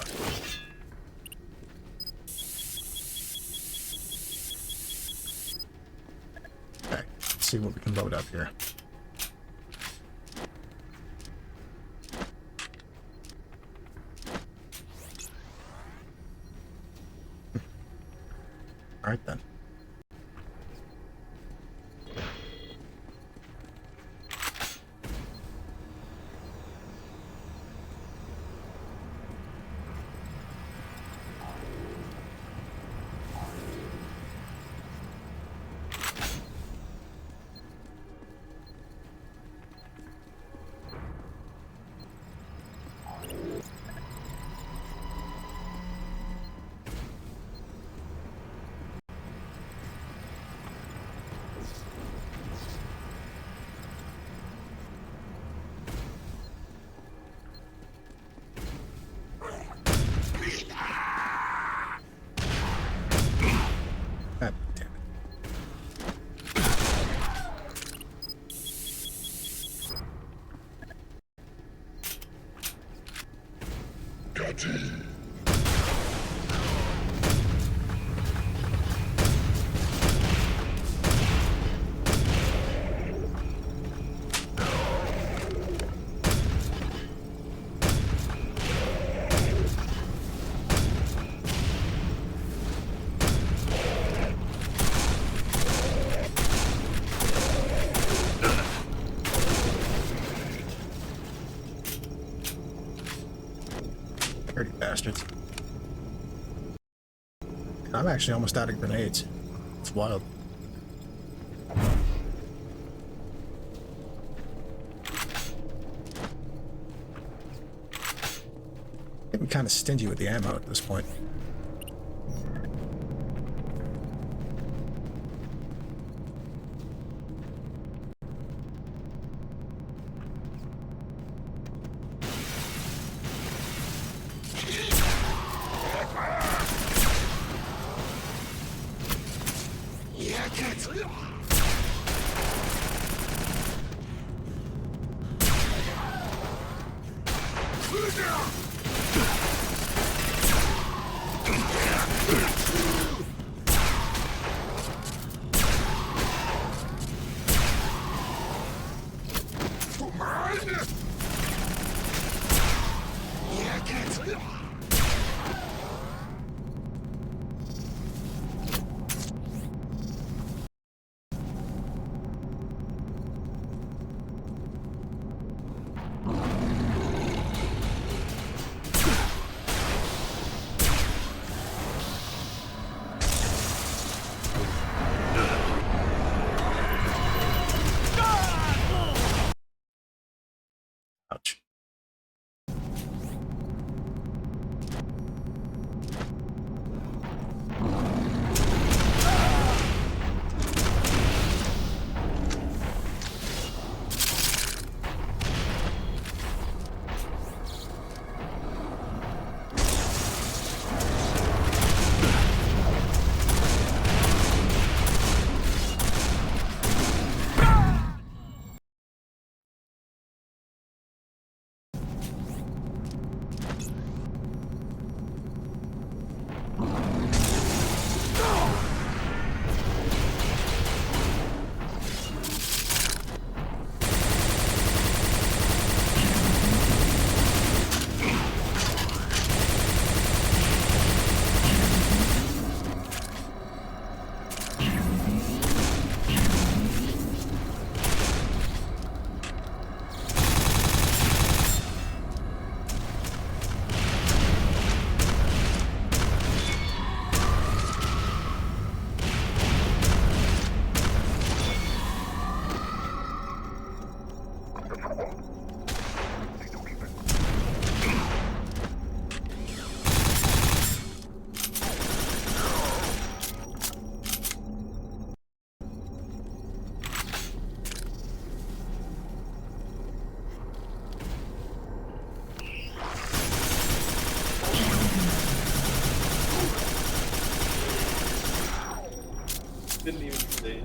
Speaker 1: Okay, let's see what we can load up here. All right then. bastards. I'm actually almost out of grenades. It's wild. I'm kind of stingy with the ammo at this point. Ouch.
Speaker 20: Didn't even say it.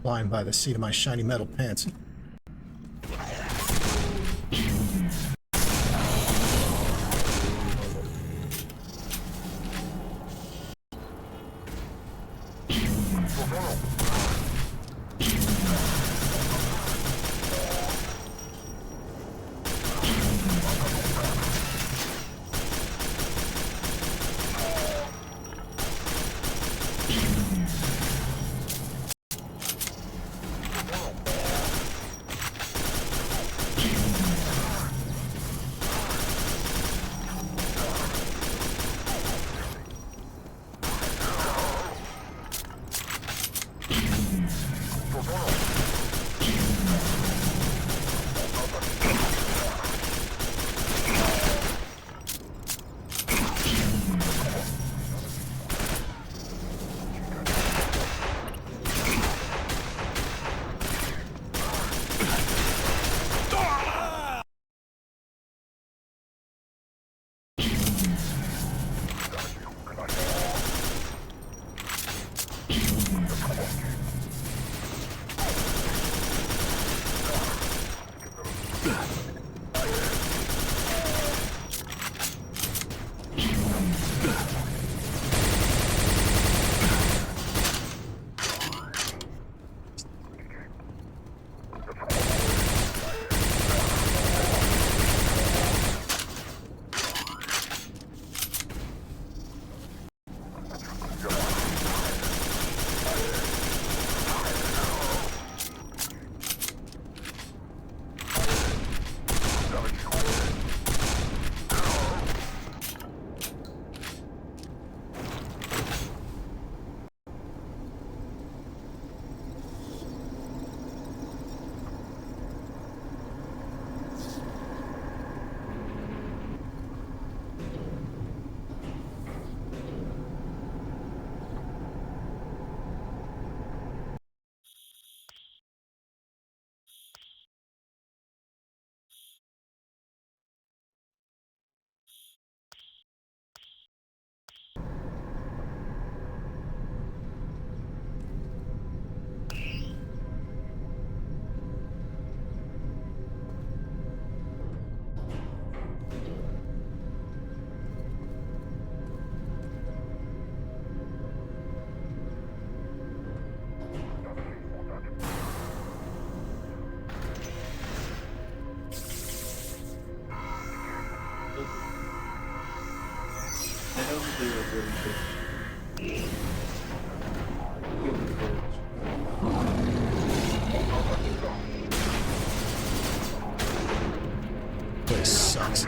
Speaker 1: Flying by the seat of my shiny metal pants. Place sucks.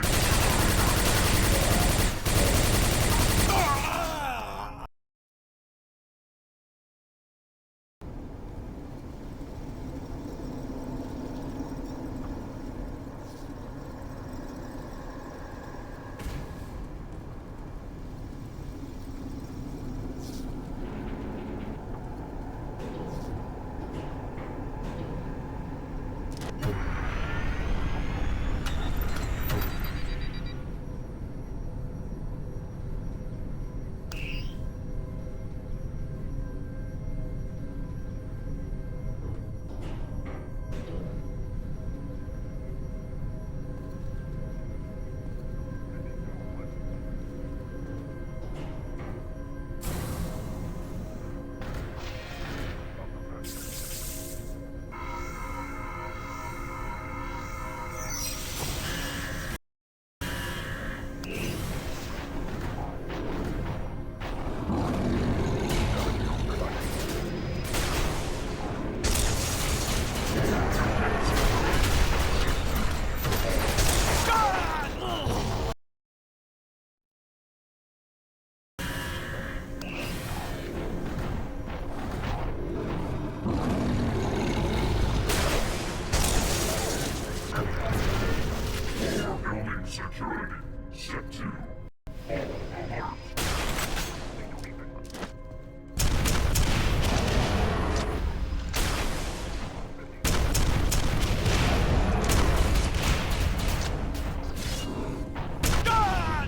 Speaker 21: Security. Step 2.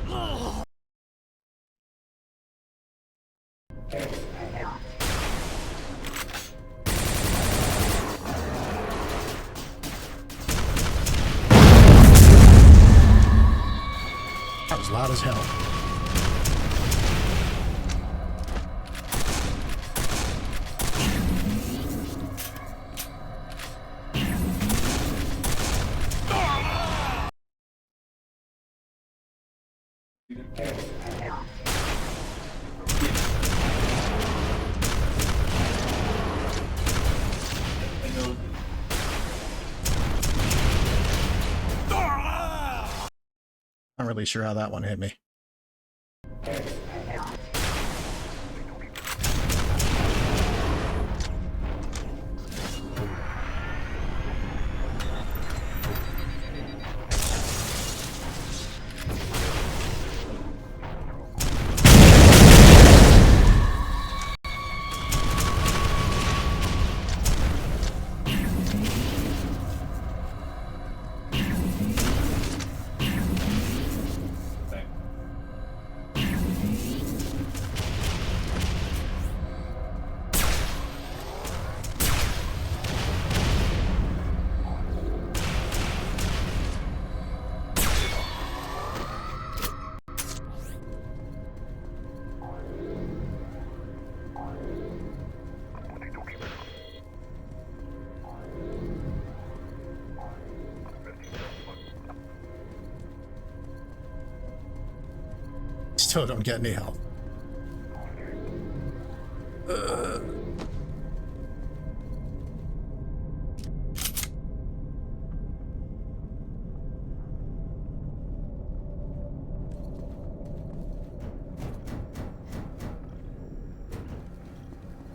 Speaker 21: All alert.
Speaker 1: That was loud as hell. Not really sure how that one hit me. Still don't get any help.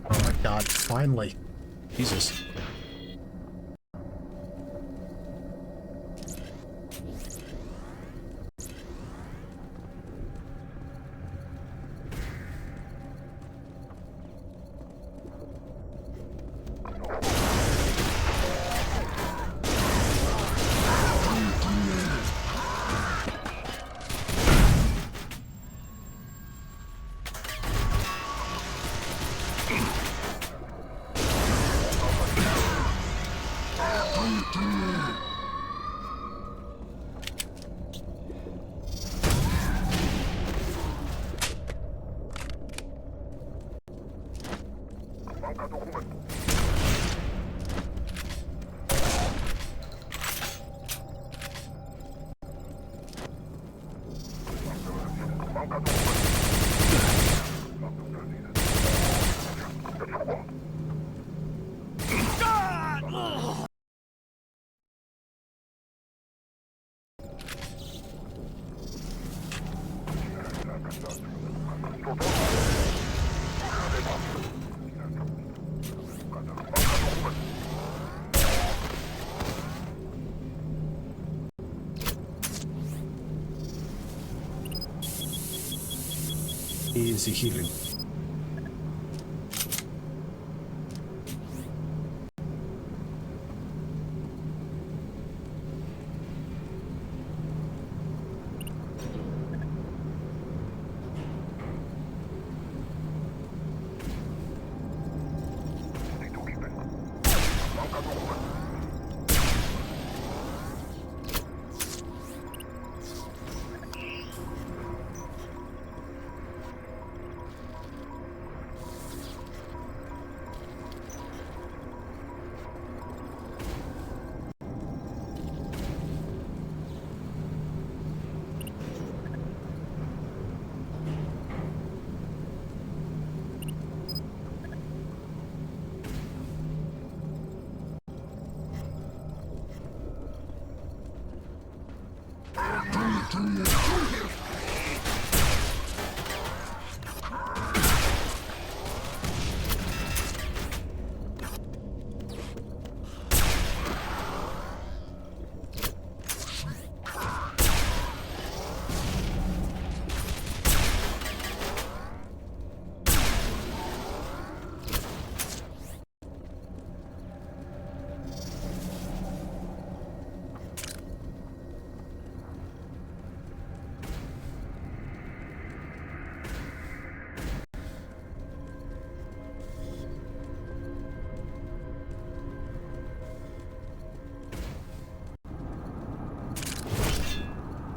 Speaker 1: Oh my god, finally. Jesus. Easy healing.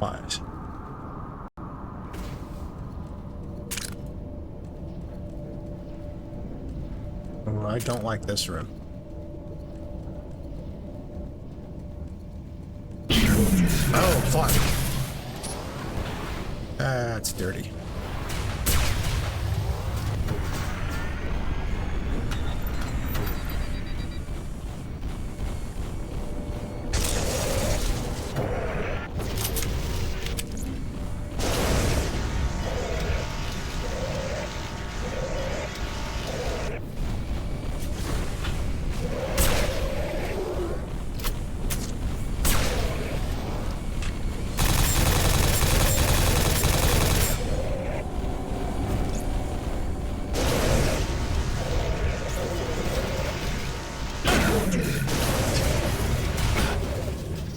Speaker 1: What? Oh, I don't like this room. Oh, fuck. That's dirty.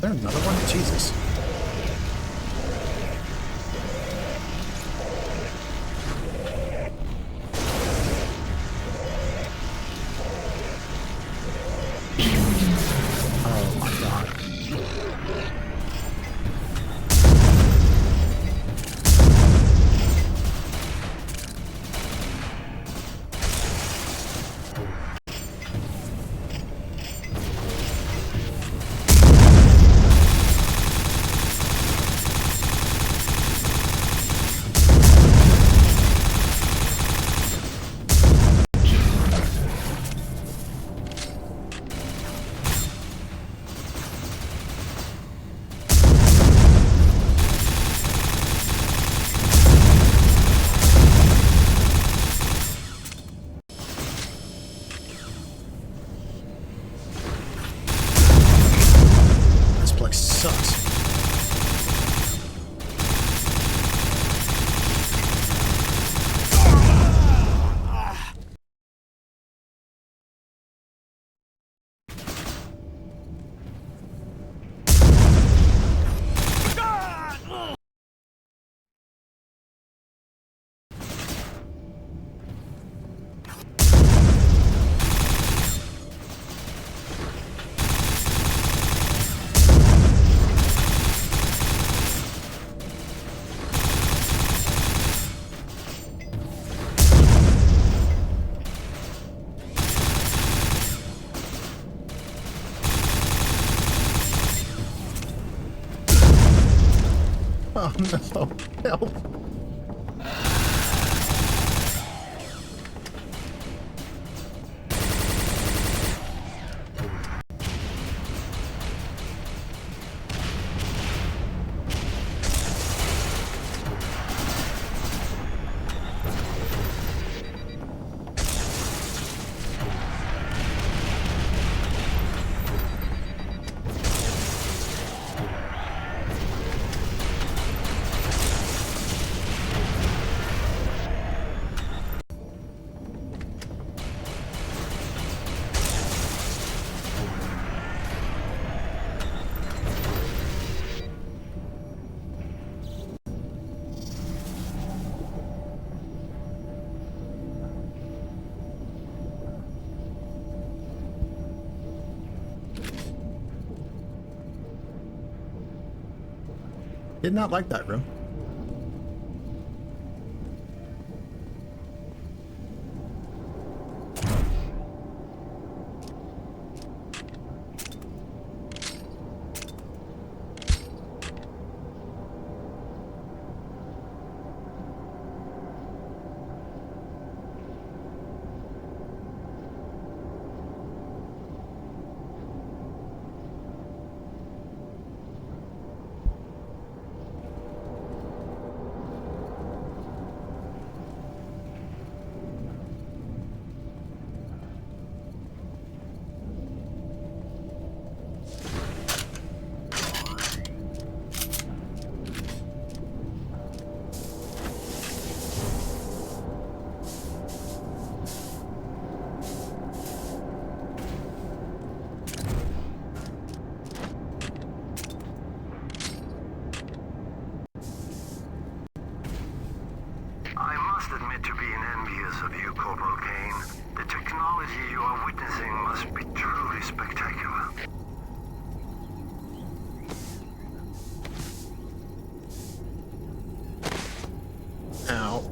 Speaker 1: Another one? Jesus. Oh my god. truck sucks. Oh no, help. Did not like that room.
Speaker 8: I must admit to being envious of you, Corporal Kane. The technology you are witnessing must be truly spectacular.
Speaker 1: Ow.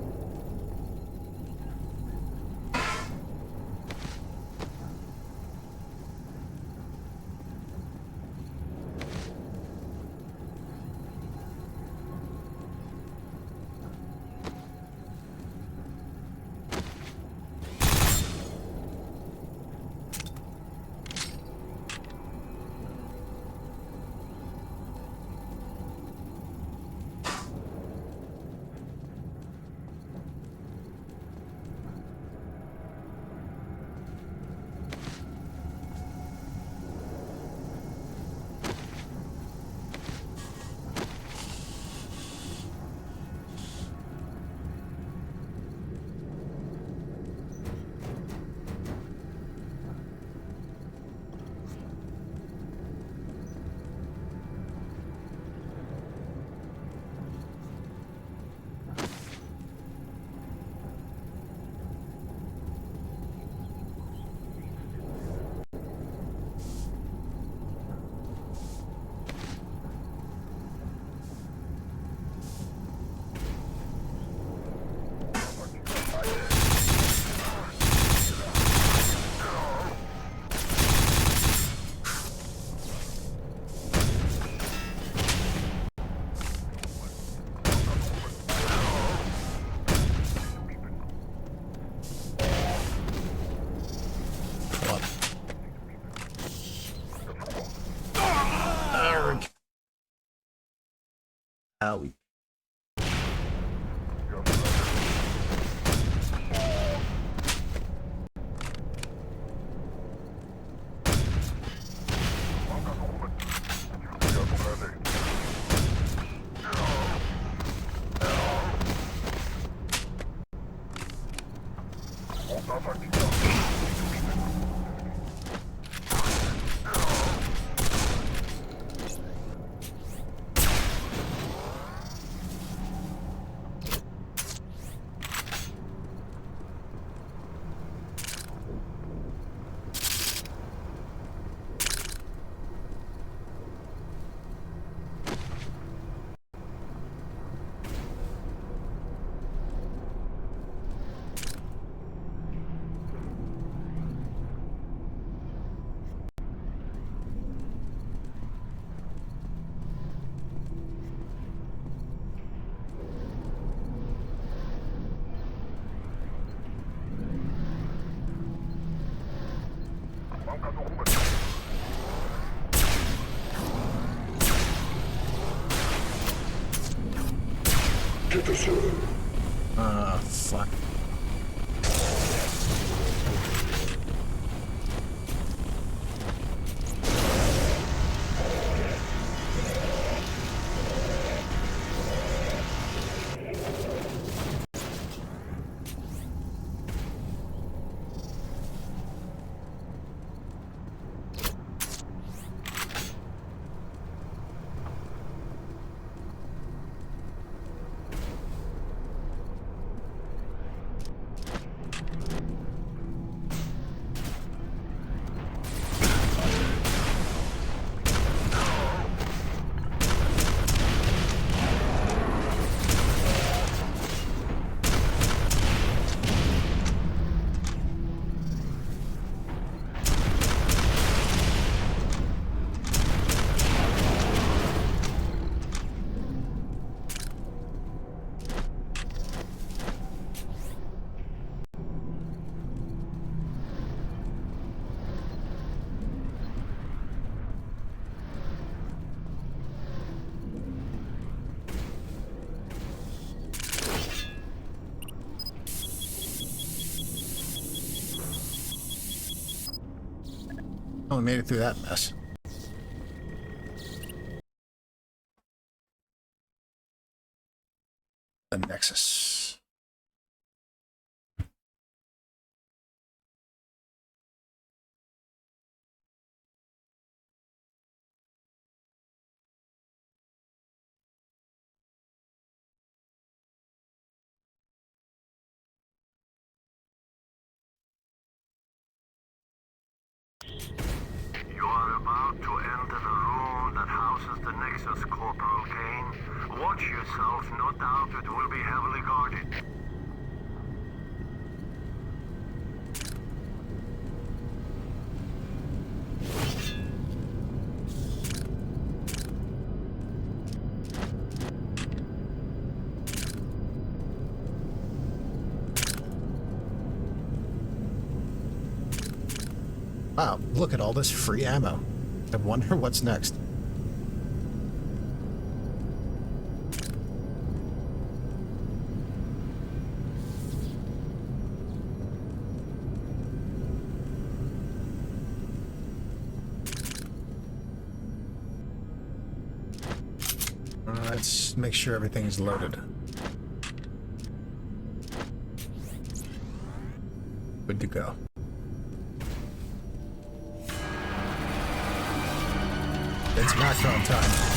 Speaker 1: Owie. Fuck. Oh, we made it through that mess. The Nexus.
Speaker 8: You are about to enter the room that houses the Nexus, Corporal Kane. Watch yourself, no doubt it will be heavily guarded.
Speaker 1: Wow, look at all this free ammo. I wonder what's next. Let's make sure everything's loaded. Good to go. It's Macron time.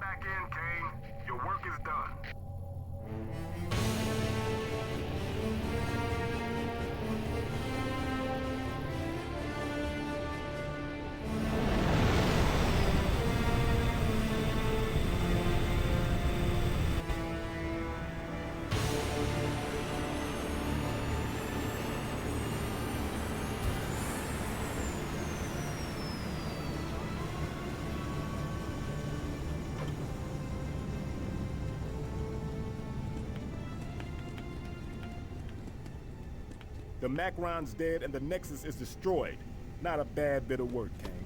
Speaker 7: back in, Kane. Your work is done.
Speaker 3: The Macron's dead and the Nexus is destroyed. Not a bad bit of work, Kane.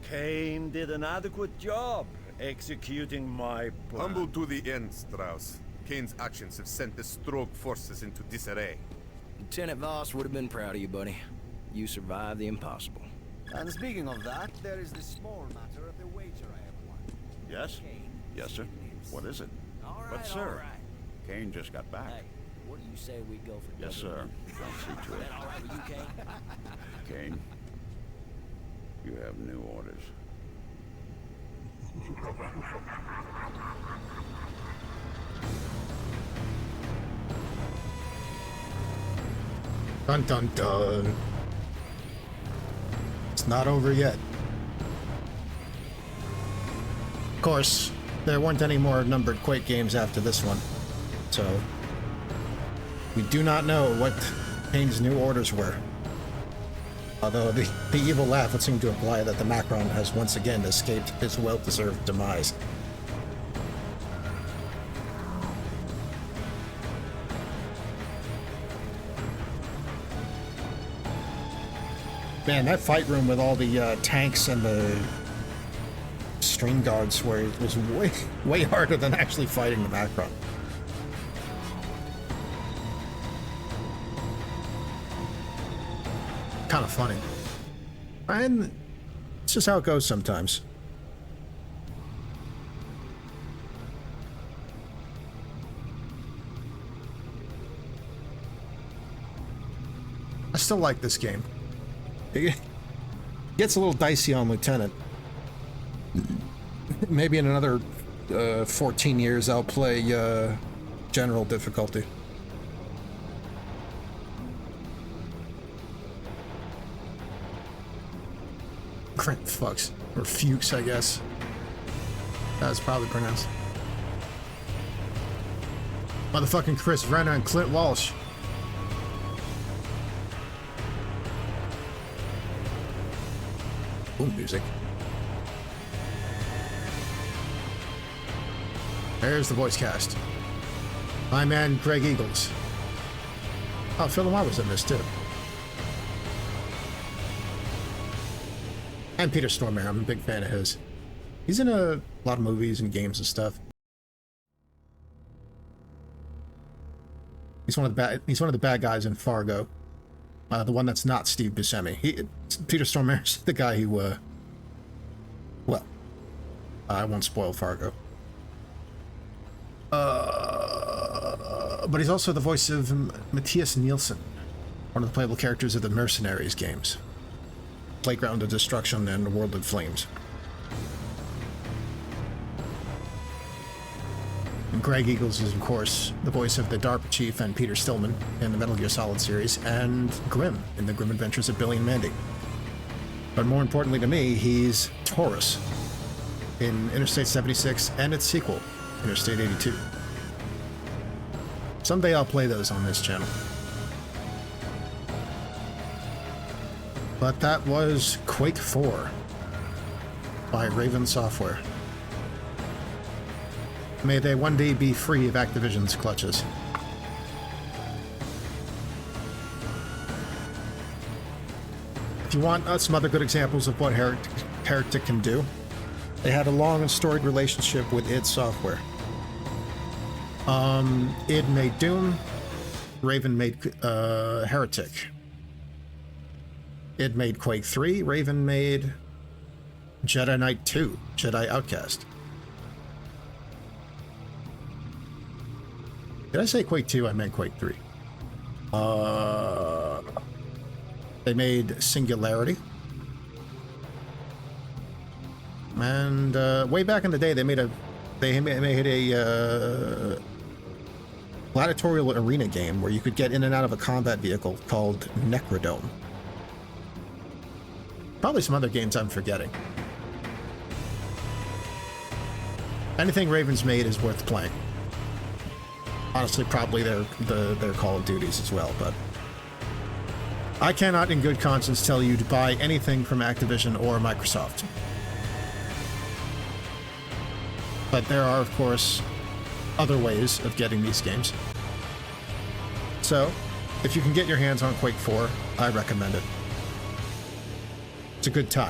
Speaker 5: Kane did an adequate job executing my plan.
Speaker 19: Humble to the end, Strauss. Kane's actions have sent the Strogg forces into disarray.
Speaker 4: Lieutenant Voss would have been proud of you, buddy. You survived the impossible.
Speaker 10: And speaking of that, there is the small matter of the wager I have won.
Speaker 18: Yes? Yes, sir. What is it?
Speaker 4: All right,
Speaker 18: But, sir,
Speaker 4: all right.
Speaker 18: Kane just got back.
Speaker 4: Hey, what do you say we go for
Speaker 18: Yes,
Speaker 4: double?
Speaker 18: sir. I'll see to
Speaker 4: Is
Speaker 18: it.
Speaker 4: that all right with you, Kane?
Speaker 18: Kane, you have new orders.
Speaker 1: Dun dun dun. It's not over yet. Of course, there weren't any more numbered Quake games after this one, so we do not know what Kane's new orders were. Although the evil laugh would seem to imply that the Macron has once again escaped his well-deserved demise. Man, that fight room with all the tanks and the stream guards was way harder than actually fighting the Macron. Kind of funny. And it's just how it goes sometimes. I still like this game. It gets a little dicey on Lieutenant. Maybe in another 14 years I'll play General difficulty. Grant fucks. Or Fuchs, I guess. That's probably pronounced. Motherfucking Chris Renner and Clint Walsh. Ooh, music. There's the voice cast. My man, Greg Eagles. Oh, Phil Lamar was in this, too. And Peter Stormare, I'm a big fan of his. He's in a lot of movies and games and stuff. He's one of the bad guys in Fargo. The one that's not Steve Buscemi. Peter Stormare's the guy who, well, I won't spoil Fargo. But he's also the voice of Matthias Nielsen, one of the playable characters of the Mercenaries games. Playground of Destruction and World of Flames. And Greg Eagles is, of course, the voice of the DARPA chief and Peter Stillman in the Metal Gear Solid series, and Grim in the Grim Adventures of Billy and Mandy. But more importantly to me, he's Taurus in Interstate 76 and its sequel, Interstate 82. Someday I'll play those on this channel. But that was Quake 4 by Raven Software. May they one day be free of Activision's clutches. If you want some other good examples of what Heretic can do, they had a long and storied relationship with id Software. Id made Doom, Raven made Heretic. Id made Quake 3, Raven made Jedi Knight 2, Jedi Outcast. Did I say Quake 2? I meant Quake 3. They made Singularity. And way back in the day, they made a They made a gladiatorial arena game where you could get in and out of a combat vehicle called Necrodome. Probably some other games I'm forgetting. Anything Raven's made is worth playing. Honestly, probably their Call of Duties as well, but I cannot in good conscience tell you to buy anything from Activision or Microsoft. But there are, of course, other ways of getting these games. So, if you can get your hands on Quake 4, I recommend it. It's a good time.